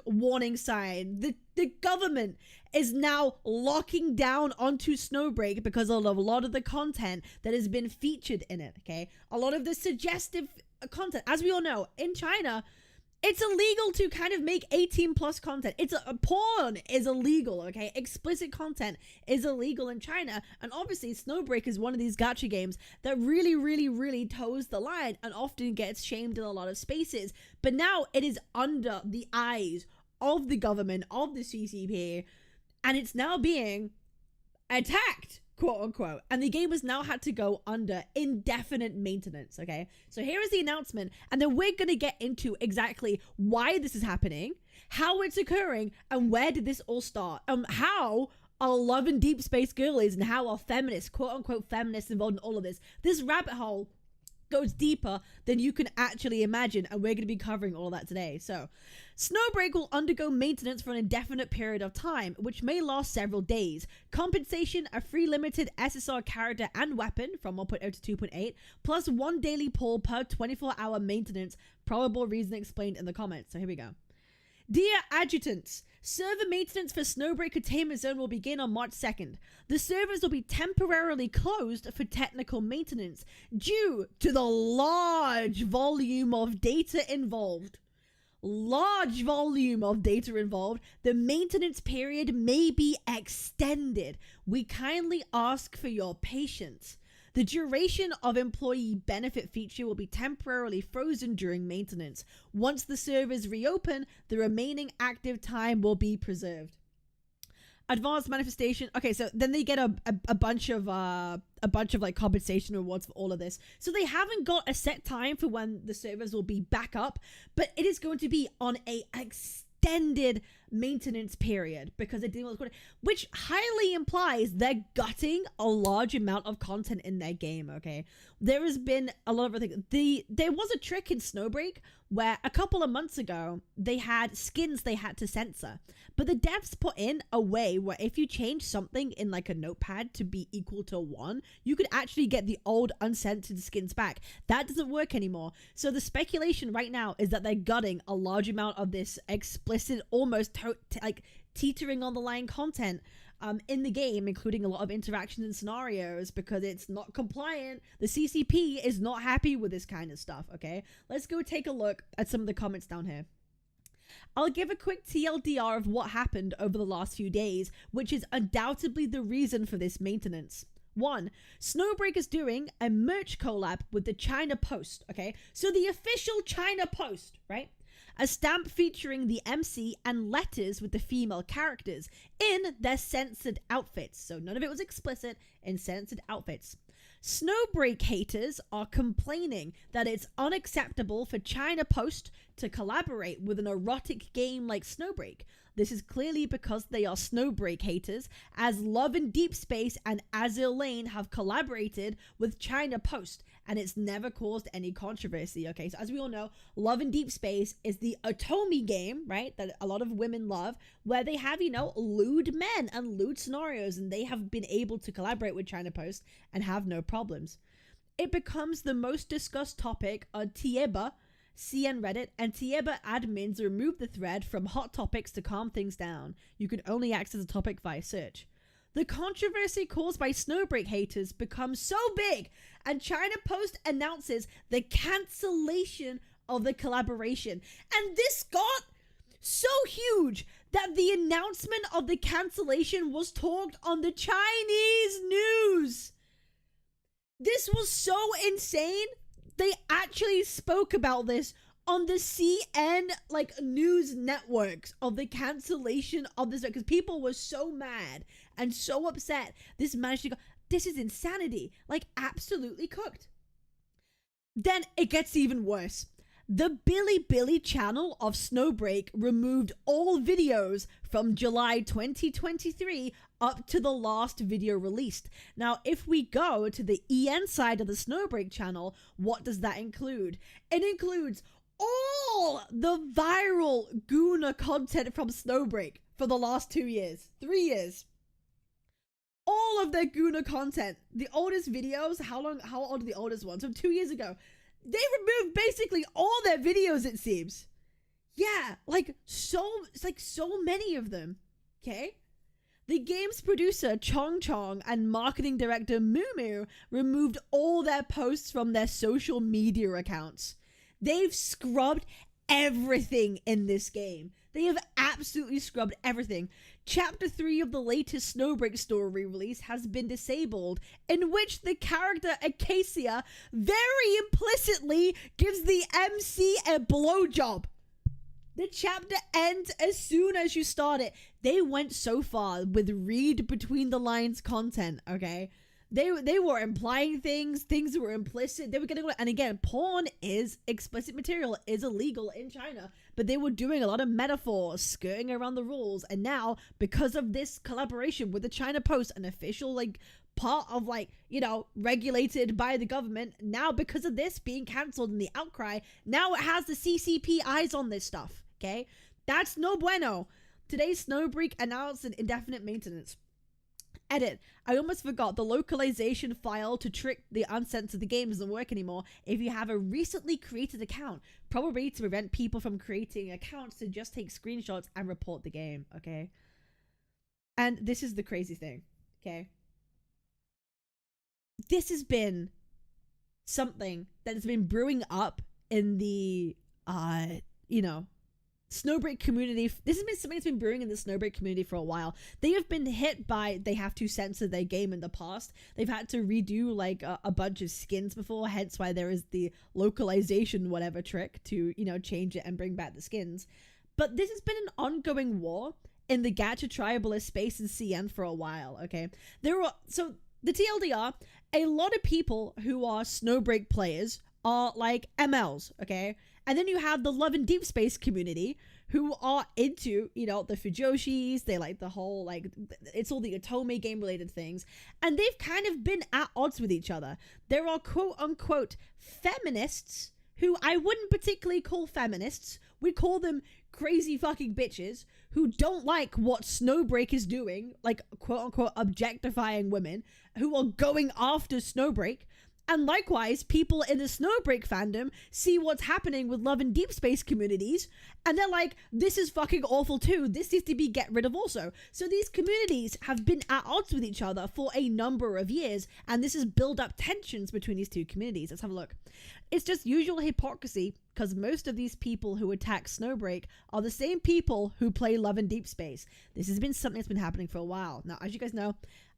warning sign. The government is now locking down onto Snowbreak because of a lot of the content that has been featured in it, okay? A lot of the suggestive content. As we all know, in China, it's illegal to kind of make 18 plus content. Porn is illegal, okay? Explicit content is illegal in China. And obviously Snowbreak is one of these gacha games that really toes the line and often gets shamed in a lot of spaces. But now it is under the eyes of the government, of the CCP, and it's now being attacked, quote unquote, and the game has now had to go under indefinite maintenance, okay? So here is the announcement, and then we're gonna get into exactly why this is happening, how it's occurring, and where did this all start, how our love and deep space girl is, and how our feminists, quote unquote feminists, involved in all of this. This rabbit hole goes deeper than you can actually imagine, and we're going to be covering all of that today. So Snowbreak will undergo maintenance for an indefinite period of time, which may last several days. Compensation: a free limited SSR character and weapon from 1.0 to 2.8, plus 1 daily pull per 24-hour maintenance. Probable reason explained in the comments. So here we go. Dear Adjutants, server maintenance for Snowbreak Containment Zone will begin on March 2nd. The servers will be temporarily closed for technical maintenance due to the large volume of data involved. The maintenance period may be extended. We kindly ask for your patience. The duration of employee benefit feature will be temporarily frozen during maintenance. Once the servers reopen, the remaining active time will be preserved. Advanced manifestation. Okay, so then they get a bunch of like compensation rewards for all of this. So they haven't got a set time for when the servers will be back up, but it is going to be on a extended maintenance period because they're dealing with, which highly implies they're gutting a large amount of content in their game. Okay, there has been a lot of other things. There was a trick in Snowbreak where a couple of months ago they had skins they had to censor, but the devs put in a way where if you change something in like a notepad to be equal to 1, you could actually get the old uncensored skins back. That doesn't work anymore. So the speculation right now is that they're gutting a large amount of this explicit, almost like teetering on the line content in the game, including a lot of interactions and scenarios, because it's not compliant. The CCP is not happy with this kind of stuff, okay? Let's go take a look at some of the comments down here. I'll give a quick TLDR of what happened over the last few days, which is undoubtedly the reason for this maintenance. 1. Snowbreak is doing a merch collab with the China Post, okay? So the official China Post, right? A stamp featuring the MC and letters with the female characters in their censored outfits. So none of it was explicit, in censored outfits. Snowbreak haters are complaining that it's unacceptable for China Post to collaborate with an erotic game like Snowbreak. This is clearly because they are Snowbreak haters, as Love in Deep Space and Azur Lane have collaborated with China Post, and it's never caused any controversy. Okay, so as we all know, Love in Deep Space is the Otome game, right, that a lot of women love, where they have, you know, lewd men and lewd scenarios, and they have been able to collaborate with China Post and have no problems. It becomes the most discussed topic on Tieba, CN Reddit, and Tieba admins removed the thread from hot topics to calm things down. You could only access the topic via search. The controversy caused by Snowbreak haters becomes so big, and China Post announces the cancellation of the collaboration. And this got so huge that the announcement of the cancellation was talked on the Chinese news. This was so insane. They actually spoke about this on the CN news networks of the cancellation of this, because people were so mad and so upset. This managed to go, this is insanity, like absolutely cooked. Then it gets even worse. The Bilibili channel of Snowbreak removed all videos from July 2023 up to the last video released. Now, if we go to the EN side of the Snowbreak channel, what does that include? It includes all the viral Guna content from Snowbreak for the last 2 years, 3 years. All of their Guna content. The oldest videos, how old are the oldest ones? From 2 years ago. They removed basically all their videos, it seems. Yeah, so many of them. Okay? The game's producer, Chong Chong, and marketing director, Mumu, removed all their posts from their social media accounts. They've scrubbed everything in this game. They have absolutely scrubbed everything. Chapter 3 of the latest Snowbreak story release has been disabled, in which the character Acacia very implicitly gives the MC a blowjob. The chapter ends as soon as you start it. They went so far with read between the lines content, okay? They were implying things were implicit. They were getting, and again, porn is explicit material, is illegal in China, but they were doing a lot of metaphors, skirting around the rules, and now, because of this collaboration with the China Post, an official, part of, regulated by the government, now because of this being cancelled and the outcry, now it has the CCP eyes on this stuff, okay? That's no bueno. Today, Snowbreak announced an indefinite maintenance. Edit. I almost forgot, the localization file to trick the uncensored the game doesn't work anymore if you have a recently created account, probably to prevent people from creating accounts to just take screenshots and report the game, okay? And this is the crazy thing, okay? This has been something that has been brewing up in the, Snowbreak community. This has been something that's been brewing in the Snowbreak community for a while. They have been hit by, they have to censor their game in the past. They've had to redo a bunch of skins before, hence why there is the localization whatever trick to, change it and bring back the skins. But this has been an ongoing war in the Gacha tribalist space in CN for a while, okay? So the TLDR, a lot of people who are Snowbreak players are MLs, okay? And then you have the Love and Deep Space community who are into, the Fujoshis. They like the whole, it's all the Otome game related things. And they've kind of been at odds with each other. There are quote unquote feminists who I wouldn't particularly call feminists. We call them crazy fucking bitches who don't like what Snowbreak is doing, quote unquote objectifying women, who are going after Snowbreak. And likewise, people in the Snowbreak fandom see what's happening with Love and Deep Space communities, and they're like, this is fucking awful too. This needs to be get rid of also. So these communities have been at odds with each other for a number of years, and this has built up tensions between these two communities. Let's have a look. It's just usual hypocrisy, because most of these people who attack Snowbreak are the same people who play Love and Deep Space. This has been something that's been happening for a while. Now, as you guys know,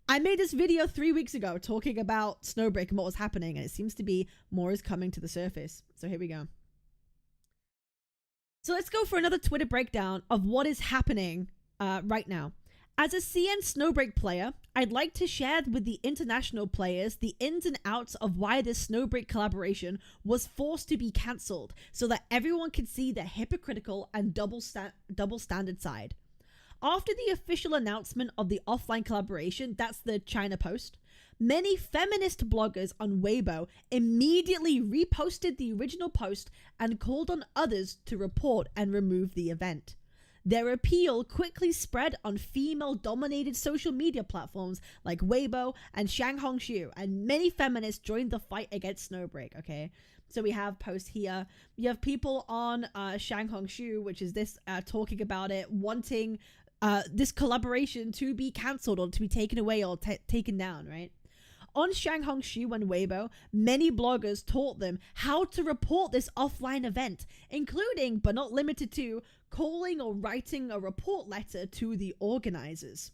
I made this video 3 weeks ago talking about Snowbreak and what was happening, and it seems to be more is coming to the surface. So here we go. So let's go for another Twitter breakdown of what is happening right now. As a CN Snowbreak player, I'd like to share with the international players the ins and outs of why this Snowbreak collaboration was forced to be cancelled, so that everyone could see the hypocritical and double standard side. After the official announcement of the offline collaboration, that's the China post, many feminist bloggers on Weibo immediately reposted the original post and called on others to report and remove the event. Their appeal quickly spread on female-dominated social media platforms like Weibo and Shanghongshu, and many feminists joined the fight against Snowbreak, okay? So we have posts here. You have people on Shanghongshu, which is this, talking about it, wanting this collaboration to be cancelled or to be taken away or taken down, right? On Shanghongshu and Weibo, many bloggers taught them how to report this offline event, including, but not limited to, calling or writing a report letter to the organizers.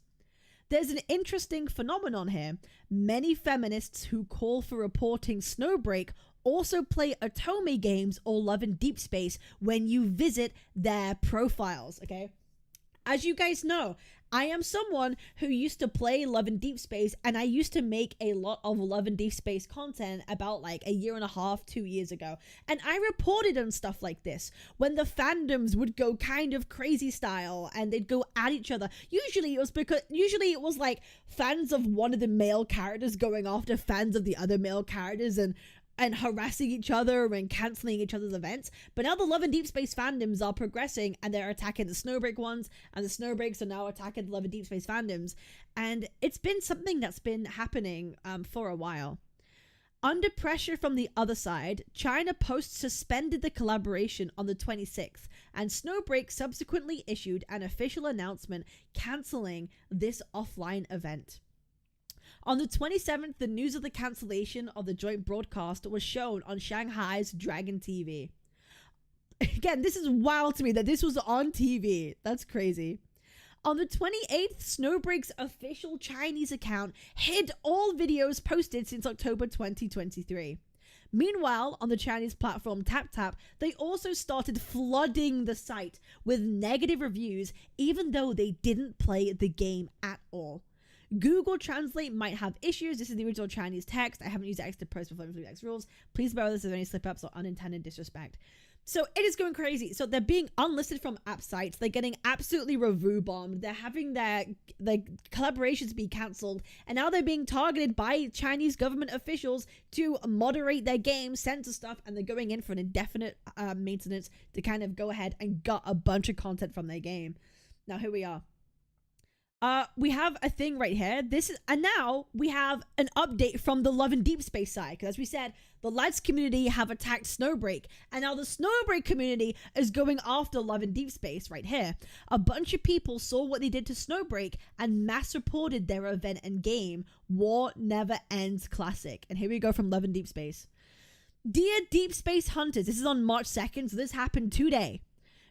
There's an interesting phenomenon here. Many feminists who call for reporting Snowbreak also play Otome games or Love in Deep Space when you visit their profiles, okay? As you guys know, I am someone who used to play Love in Deep Space, and I used to make a lot of Love in Deep Space content about like a year and a half, 2 years ago. And I reported on stuff like this when the fandoms would go kind of crazy style and they'd go at each other. Usually it was like fans of one of the male characters going after fans of the other male characters and harassing each other and cancelling each other's events. But now the Love and Deep Space fandoms are progressing and they're attacking the Snowbreak ones, and the Snowbreaks are now attacking the Love and Deep Space fandoms. And it's been something that's been happening for a while. Under pressure from the other side, China Post suspended the collaboration on the 26th, and Snowbreak subsequently issued an official announcement cancelling this offline event. On the 27th, the news of the cancellation of the joint broadcast was shown on Shanghai's Dragon TV. Again, this is wild to me that this was on TV. That's crazy. On the 28th, Snowbreak's official Chinese account hid all videos posted since October 2023. Meanwhile, on the Chinese platform TapTap, they also started flooding the site with negative reviews, even though they didn't play the game at all. Google Translate might have issues. This is the original Chinese text. I haven't used X to post before X rules. Please bear with us if there are any slip-ups or unintended disrespect. So it is going crazy. So they're being unlisted from app sites. They're getting absolutely review bombed. They're having their collaborations be cancelled. And now they're being targeted by Chinese government officials to moderate their game, censor stuff, and they're going in for an indefinite maintenance to kind of go ahead and gut a bunch of content from their game. Now here we are. We have a thing right here. And now we have an update from the Love and Deep Space side, because as we said, the lads community have attacked Snowbreak, and now the Snowbreak community is going after Love and Deep Space right here. A bunch of people saw what they did to Snowbreak and mass reported their event and game, War Never Ends Classic. And here we go from Love and Deep Space. Dear Deep Space Hunters, this is on March 2nd, so this happened today.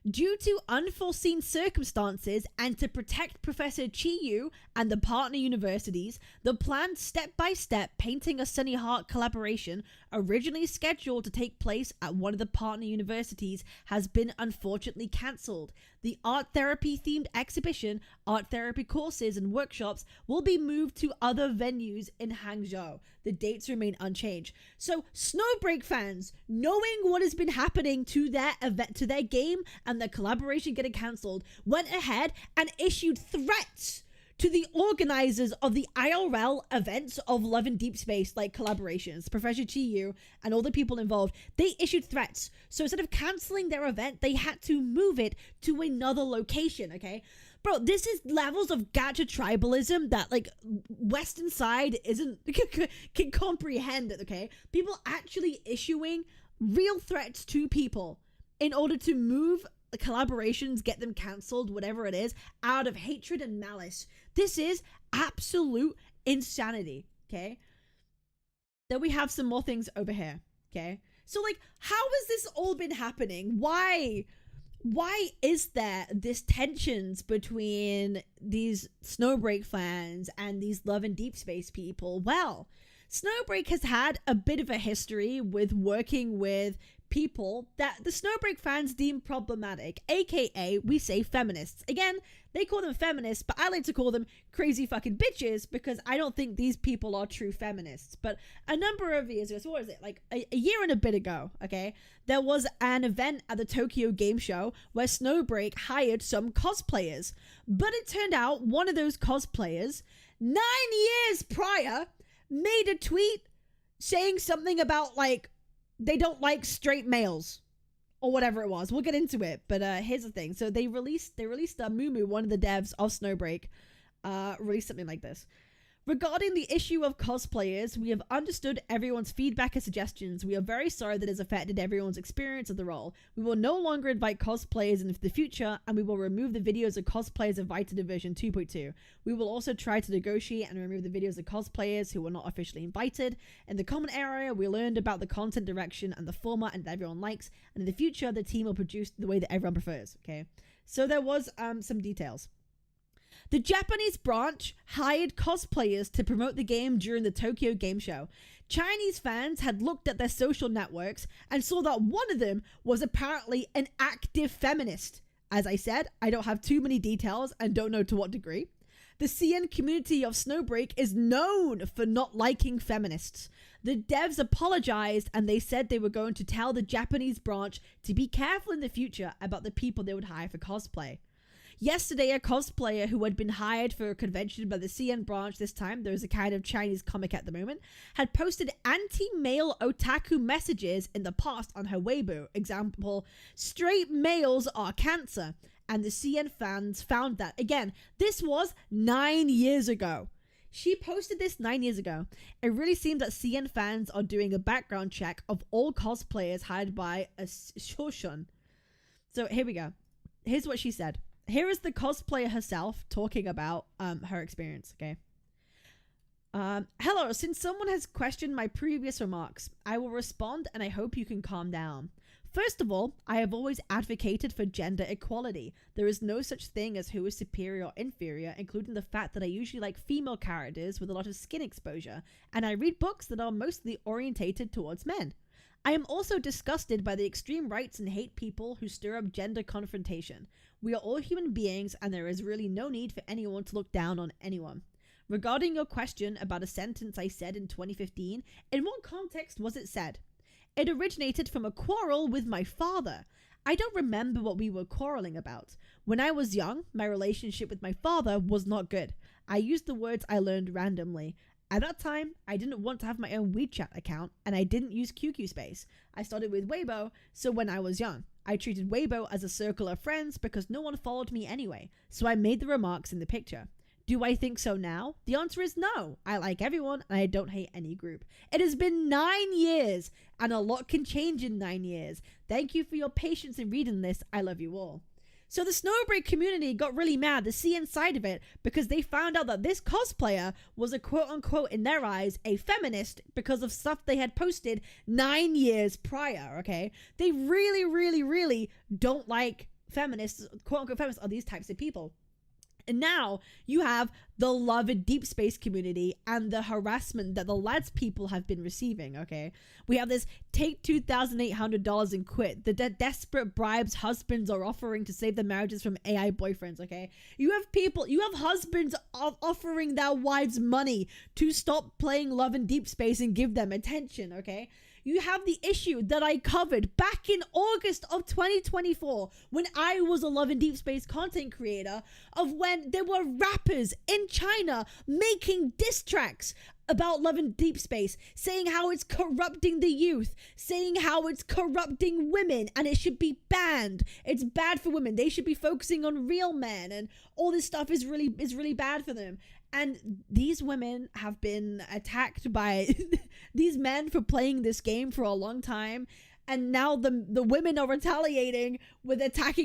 Due to unforeseen circumstances and to protect Professor Chi-Yu and the partner universities, the planned step-by-step Painting a Sunny Heart collaboration, originally scheduled to take place at one of the partner universities, has been unfortunately cancelled. The art therapy-themed exhibition, art therapy courses, and workshops will be moved to other venues in Hangzhou. The dates remain unchanged. So, Snowbreak fans, knowing what has been happening to their event, to their game, and their collaboration getting cancelled, went ahead and issued threats to the organizers of the IRL events of Love and Deep Space, like collaborations, Professor Chi-Yu and all the people involved. They issued threats. So instead of canceling their event, they had to move it to another location, okay? Bro, this is levels of gacha tribalism that, like, Western side can comprehend it, okay? People actually issuing real threats to people in order to move the collaborations, get them cancelled, whatever it is, out of hatred and malice. This is absolute insanity, okay? Then we have some more things over here, okay? So, like, how has this all been happening? Why is there this tensions between these Snowbreak fans and these Love and Deep Space people? Well, Snowbreak has had a bit of a history with working with people that the Snowbreak fans deem problematic, aka we say feminists. Again, they call them feminists, but I like to call them crazy fucking bitches because I don't think these people are true feminists. But a number of years ago, so what is it, like a year and a bit ago, okay, there was an event at the Tokyo Game Show where Snowbreak hired some cosplayers. But it turned out one of those cosplayers, 9 years prior, made a tweet saying something about, like, they don't like straight males. Or whatever it was. We'll get into it. But here's the thing. So they released Mumu, one of the devs of Snowbreak, released something like this. Regarding the issue of cosplayers, we have understood everyone's feedback and suggestions. We are very sorry that it has affected everyone's experience of the role. We will no longer invite cosplayers in the future, and we will remove the videos of cosplayers invited in version 2.2. We will also try to negotiate and remove the videos of cosplayers who were not officially invited. In the comment area, we learned about the content direction and the format and that everyone likes, and in the future, the team will produce the way that everyone prefers. Okay, so there was some details. The Japanese branch hired cosplayers to promote the game during the Tokyo Game Show. Chinese fans had looked at their social networks and saw that one of them was apparently an active feminist. As I said, I don't have too many details and don't know to what degree. The CN community of Snowbreak is known for not liking feminists. The devs apologized and they said they were going to tell the Japanese branch to be careful in the future about the people they would hire for cosplay. Yesterday, a cosplayer who had been hired for a convention by the CN branch, this time there's a kind of Chinese comic at the moment, had posted anti-male otaku messages in the past on her Weibo. Example, straight males are cancer. And the CN fans found that. Again, this was 9 years ago. She posted this 9 years ago. It really seems that CN fans are doing a background check of all cosplayers hired by a Shoshun. So here we go. Here's what she said. Here is the cosplayer herself talking about her experience, okay? Hello, since someone has questioned my previous remarks, I will respond and I hope you can calm down. First of all, I have always advocated for gender equality. There is no such thing as who is superior or inferior, including the fact that I usually like female characters with a lot of skin exposure, and I read books that are mostly orientated towards men. I am also disgusted by the extreme rights and hate people who stir up gender confrontation. We are all human beings and there is really no need for anyone to look down on anyone. Regarding your question about a sentence I said in 2015, in what context was it said? It originated from a quarrel with my father. I don't remember what we were quarreling about. When I was young, my relationship with my father was not good. I used the words I learned randomly. At that time, I didn't want to have my own WeChat account, and I didn't use QQ Space. I started with Weibo, so when I was young, I treated Weibo as a circle of friends because no one followed me anyway, so I made the remarks in the picture. Do I think so now? The answer is no. I like everyone, and I don't hate any group. It has been 9 years, and a lot can change in 9 years. Thank you for your patience in reading this. I love you all. So the Snowbreak community got really mad, the CN side of it, because they found out that this cosplayer was a quote-unquote, in their eyes, a feminist because of stuff they had posted 9 years prior, okay? They really, really, really don't like feminists, quote-unquote feminists, are these types of people. And now you have the love and deep space community and the harassment that the lads people have been receiving, okay? We have this take $2,800 and quit. The desperate bribes husbands are offering to save their marriages from AI boyfriends, okay? You have husbands offering their wives money to stop playing love and deep space and give them attention, okay? You have the issue that I covered back in August of 2024 when I was a Love and Deep Space content creator of when there were rappers in China making diss tracks about Love and Deep Space, saying how it's corrupting the youth, saying how it's corrupting women and it should be banned. It's bad for women. They should be focusing on real men and all this stuff is really bad for them. And these women have been attacked by these men for playing this game for a long time. And now the women are retaliating with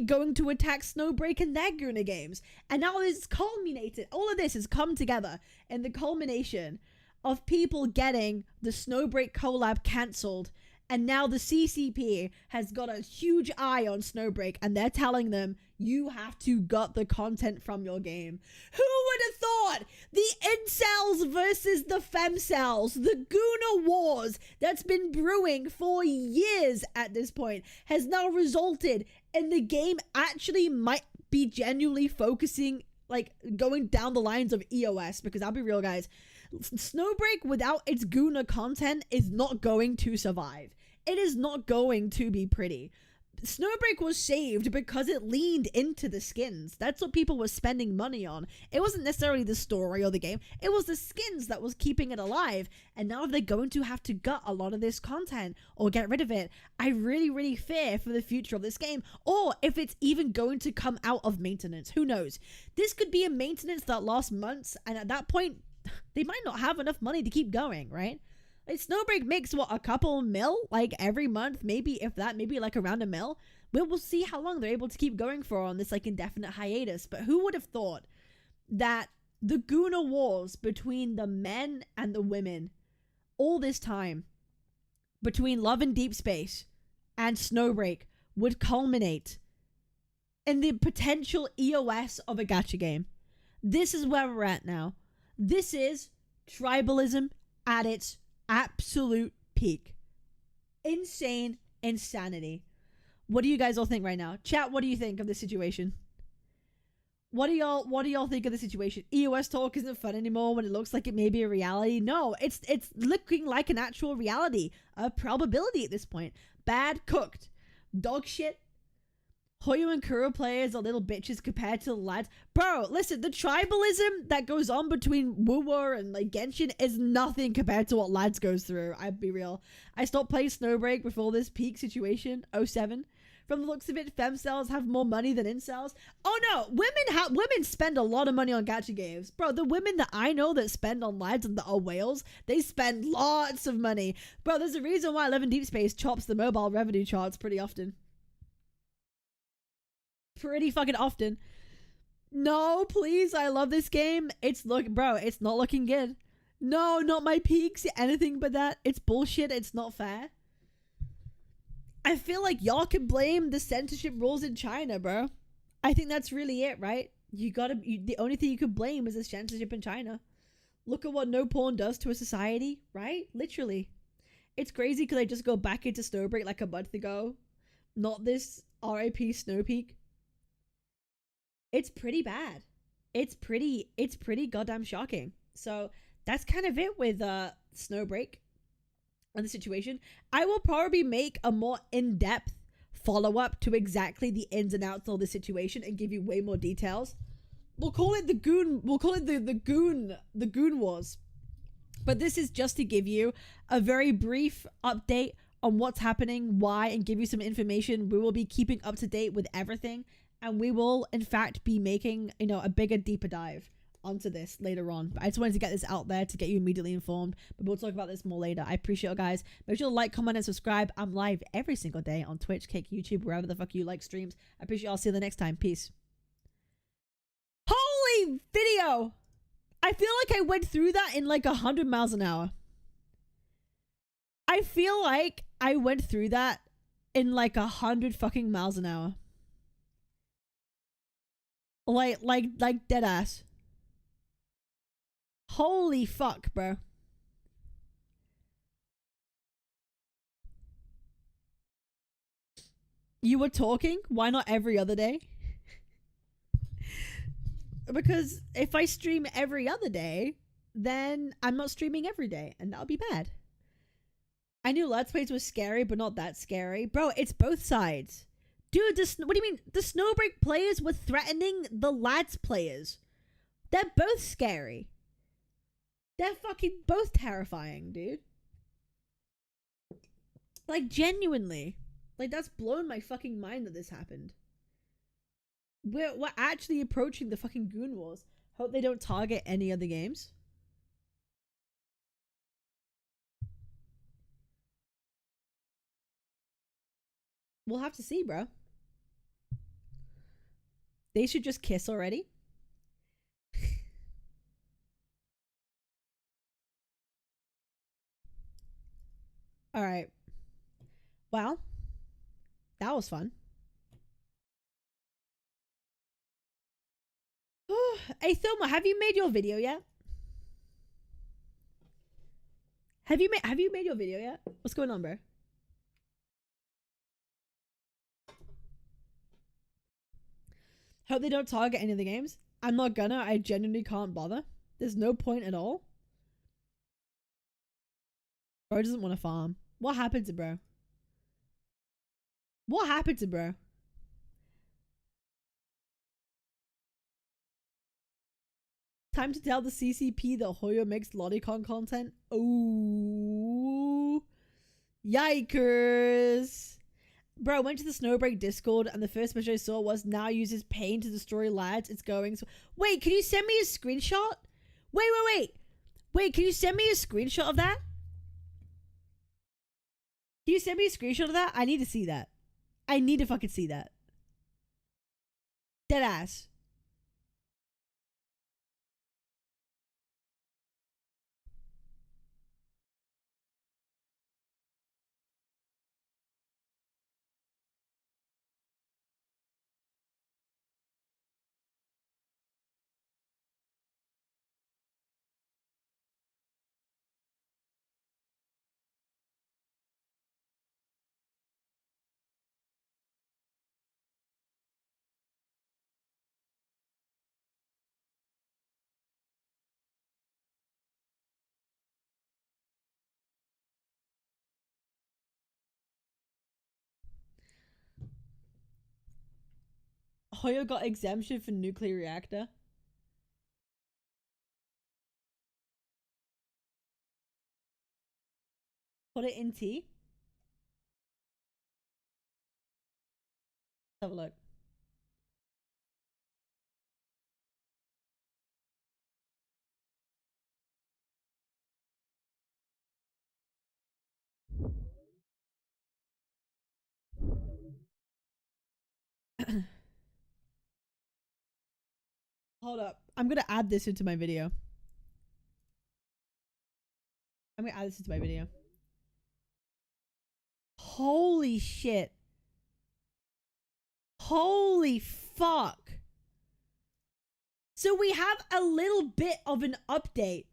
going to attack Snowbreak and their Guna games. And now this culminated, all of this has come together in the culmination of people getting the Snowbreak collab cancelled. And now the CCP has got a huge eye on Snowbreak and they're telling them, you have to gut the content from your game. Who would have thought the incels versus the femcels, the Gooner wars that's been brewing for years at this point, has now resulted in the game actually might be genuinely focusing, like, going down the lines of EOS. Because I'll be real, guys, Snowbreak without its Gooner content is not going to survive. It is not going to be pretty. Snowbreak was saved because it leaned into the skins. That's what people were spending money on. It wasn't necessarily the story or the game. It was the skins that was keeping it alive. And now they're going to have to gut a lot of this content or get rid of it. I really, really fear for the future of this game, or if it's even going to come out of maintenance. Who knows? This could be a maintenance that lasts months, and at that point, they might not have enough money to keep going, right? Like, Snowbreak makes, what, a couple mil, like, every month, maybe, if that, maybe, like, around a mil. We'll see how long they're able to keep going for on this, like, indefinite hiatus. But who would have thought that the Gooner wars between the men and the women, all this time, between Love and Deep Space and Snowbreak, would culminate in the potential EOS of a gacha game? This is where we're at now. This is tribalism at its absolute peak. Insane insanity. What do you guys all think right now? Chat, what do you think of this situation? What do y'all think of the situation? EOS talk isn't fun anymore when it looks like it may be a reality. No, it's looking like an actual reality, a probability at this point. Bad cooked. Dog shit. Hoyo and Kuro players are little bitches compared to the lads. Bro, listen, the tribalism that goes on between Wuwa and, like, Genshin is nothing compared to what lads goes through. I'd be real. I stopped playing Snowbreak before this peak situation, 07. From the looks of it, femcels have more money than incels. Oh no, women spend a lot of money on gacha games. Bro, the women that I know that spend on lads and that are whales, they spend lots of money. Bro, there's a reason why 11 Deep Space chops the mobile revenue charts pretty often. Pretty fucking often. No, please, I love this game. It's it's not looking good. No, not my peaks, anything but that. It's bullshit, it's not fair. I feel like y'all can blame the censorship rules in China, bro. I think that's really it, right? The only thing you could blame is the censorship in China. Look at what no porn does to a society, right? Literally. It's crazy because I just go back into Snowbreak like a month ago. Not this RIP Snowpeak. It's pretty bad. It's pretty goddamn shocking. So that's kind of it with Snowbreak and the situation. I will probably make a more in-depth follow-up to exactly the ins and outs of the situation and give you way more details. We'll call it the goon wars. But this is just to give you a very brief update on what's happening, why, and give you some information. We will be keeping up to date with everything. And we will, in fact, be making, a bigger, deeper dive onto this later on. But I just wanted to get this out there to get you immediately informed. But we'll talk about this more later. I appreciate it, guys. Make sure to like, comment, and subscribe. I'm live every single day on Twitch, Kick, YouTube, wherever the fuck you like streams. I appreciate y'all. See you the next time. Peace. Holy video! I feel like I went through that in like 100 miles an hour. I feel like I went through that in like 100 fucking miles an hour. Like dead ass. Holy fuck, bro. You were talking? Why not every other day? Because if I stream every other day, then I'm not streaming every day, and that would be bad. I knew Let's Plays was scary, but not that scary. Bro, it's both sides. Dude, what do you mean? The Snowbreak players were threatening the lads players. They're both scary. They're fucking both terrifying, dude. Like, genuinely. Like, that's blown my fucking mind that this happened. We're actually approaching the fucking Goon Wars. Hope they don't target any other games. We'll have to see, bro. They should just kiss already. All right. Well, that was fun. Hey Thelma, have you made your video yet? Have you made your video yet? What's going on, bro? Hope they don't target any of the games. I'm not gonna. I genuinely can't bother. There's no point at all. Bro doesn't want to farm. What happened to bro? What happened to bro? Time to tell the CCP that Hoyo makes lolicon content. Oh, yikers. Bro, I went to the Snowbreak Discord and the first message I saw was now uses pain to destroy lads. It's going so. Wait, can you send me a screenshot? Wait, can you send me a screenshot of that? Can you send me a screenshot of that? I need to see that. I need to fucking see that. Deadass. Hoyo got exemption for nuclear reactor. Put it in tea. Have a look. Hold up. I'm gonna add this into my video. I'm gonna add this into my video. Holy shit. Holy fuck. So we have a little bit of an update.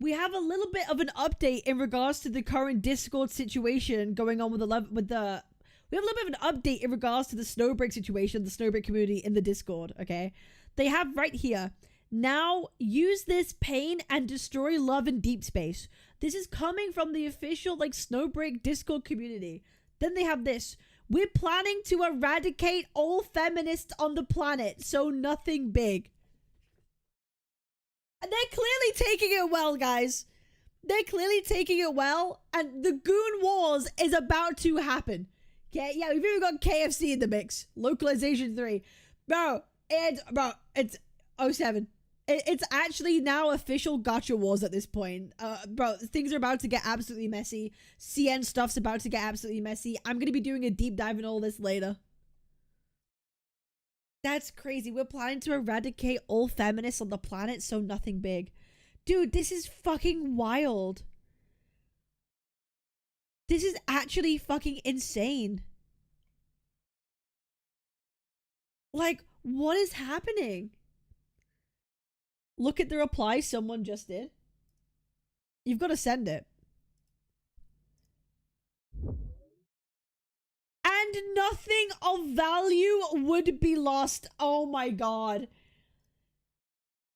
We have a little bit of an update in regards to the current Discord situation going on with the we have a little bit of an update in regards to the Snowbreak situation, the Snowbreak community in the Discord, okay? They have right here, now use this pain and destroy love in deep space. This is coming from the official like Snowbreak Discord community. Then they have this, we're planning to eradicate all feminists on the planet, so nothing big. And they're clearly taking it well, guys. They're clearly taking it well, and the Goon Wars is about to happen. Okay, yeah, we've even got KFC in the mix. Localization 3. Bro, it's 07. It's actually now official Gacha Wars at this point. Bro, things are about to get absolutely messy. CN stuff's about to get absolutely messy. I'm going to be doing a deep dive in all this later. That's crazy. We're planning to eradicate all feminists on the planet, so nothing big. Dude, this is fucking wild. This is actually fucking insane. Like, what is happening? Look at the reply someone just did. You've got to send it. And nothing of value would be lost. Oh my god.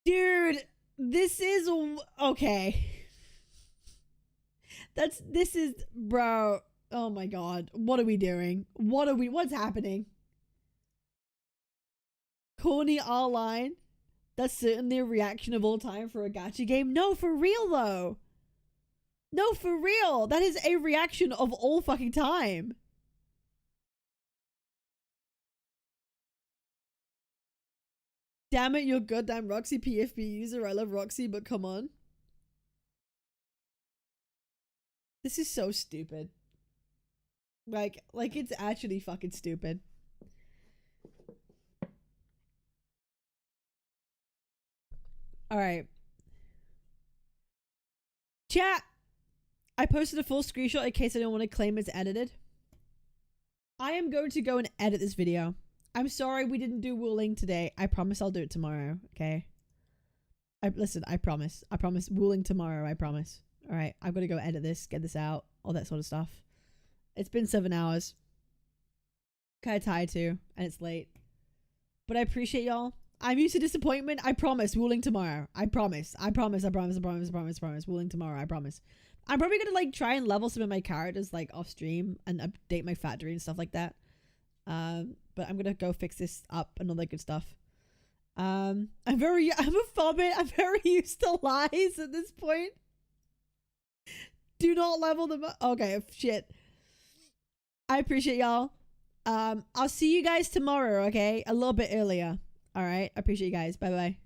Dude, this is... Okay. This is... Bro. Oh my god. What are we doing? What's happening? Corny R-line. That's certainly a reaction of all time for a gacha game. No, for real though. No, for real. That is a reaction of all fucking time. Damn it, you're goddamn Roxy PFP user. I love Roxy, but come on. This is so stupid. Like it's actually fucking stupid. Alright. Chat! I posted a full screenshot in case I don't want to claim it's edited. I am going to go and edit this video. I'm sorry we didn't do Wuling today. I promise I'll do it tomorrow, okay? Listen, I promise. I promise Wuling tomorrow, I promise. Alright, I've got to go edit this, get this out, all that sort of stuff. It's been 7 hours. Kinda tired too, and it's late. But I appreciate y'all. I'm used to disappointment. I promise Wuling tomorrow. I promise. I promise. I promise. I promise. I promise. I promise. Wuling tomorrow. I promise. I'm probably gonna like try and level some of my characters like off stream and update my factory and stuff like that. But I'm gonna go fix this up and all that good stuff. I'm a vomit. I'm very used to lies at this point. Do not level them up. Okay, shit. I appreciate y'all. I'll see you guys tomorrow, okay? A little bit earlier. All right. I appreciate you guys. Bye-bye.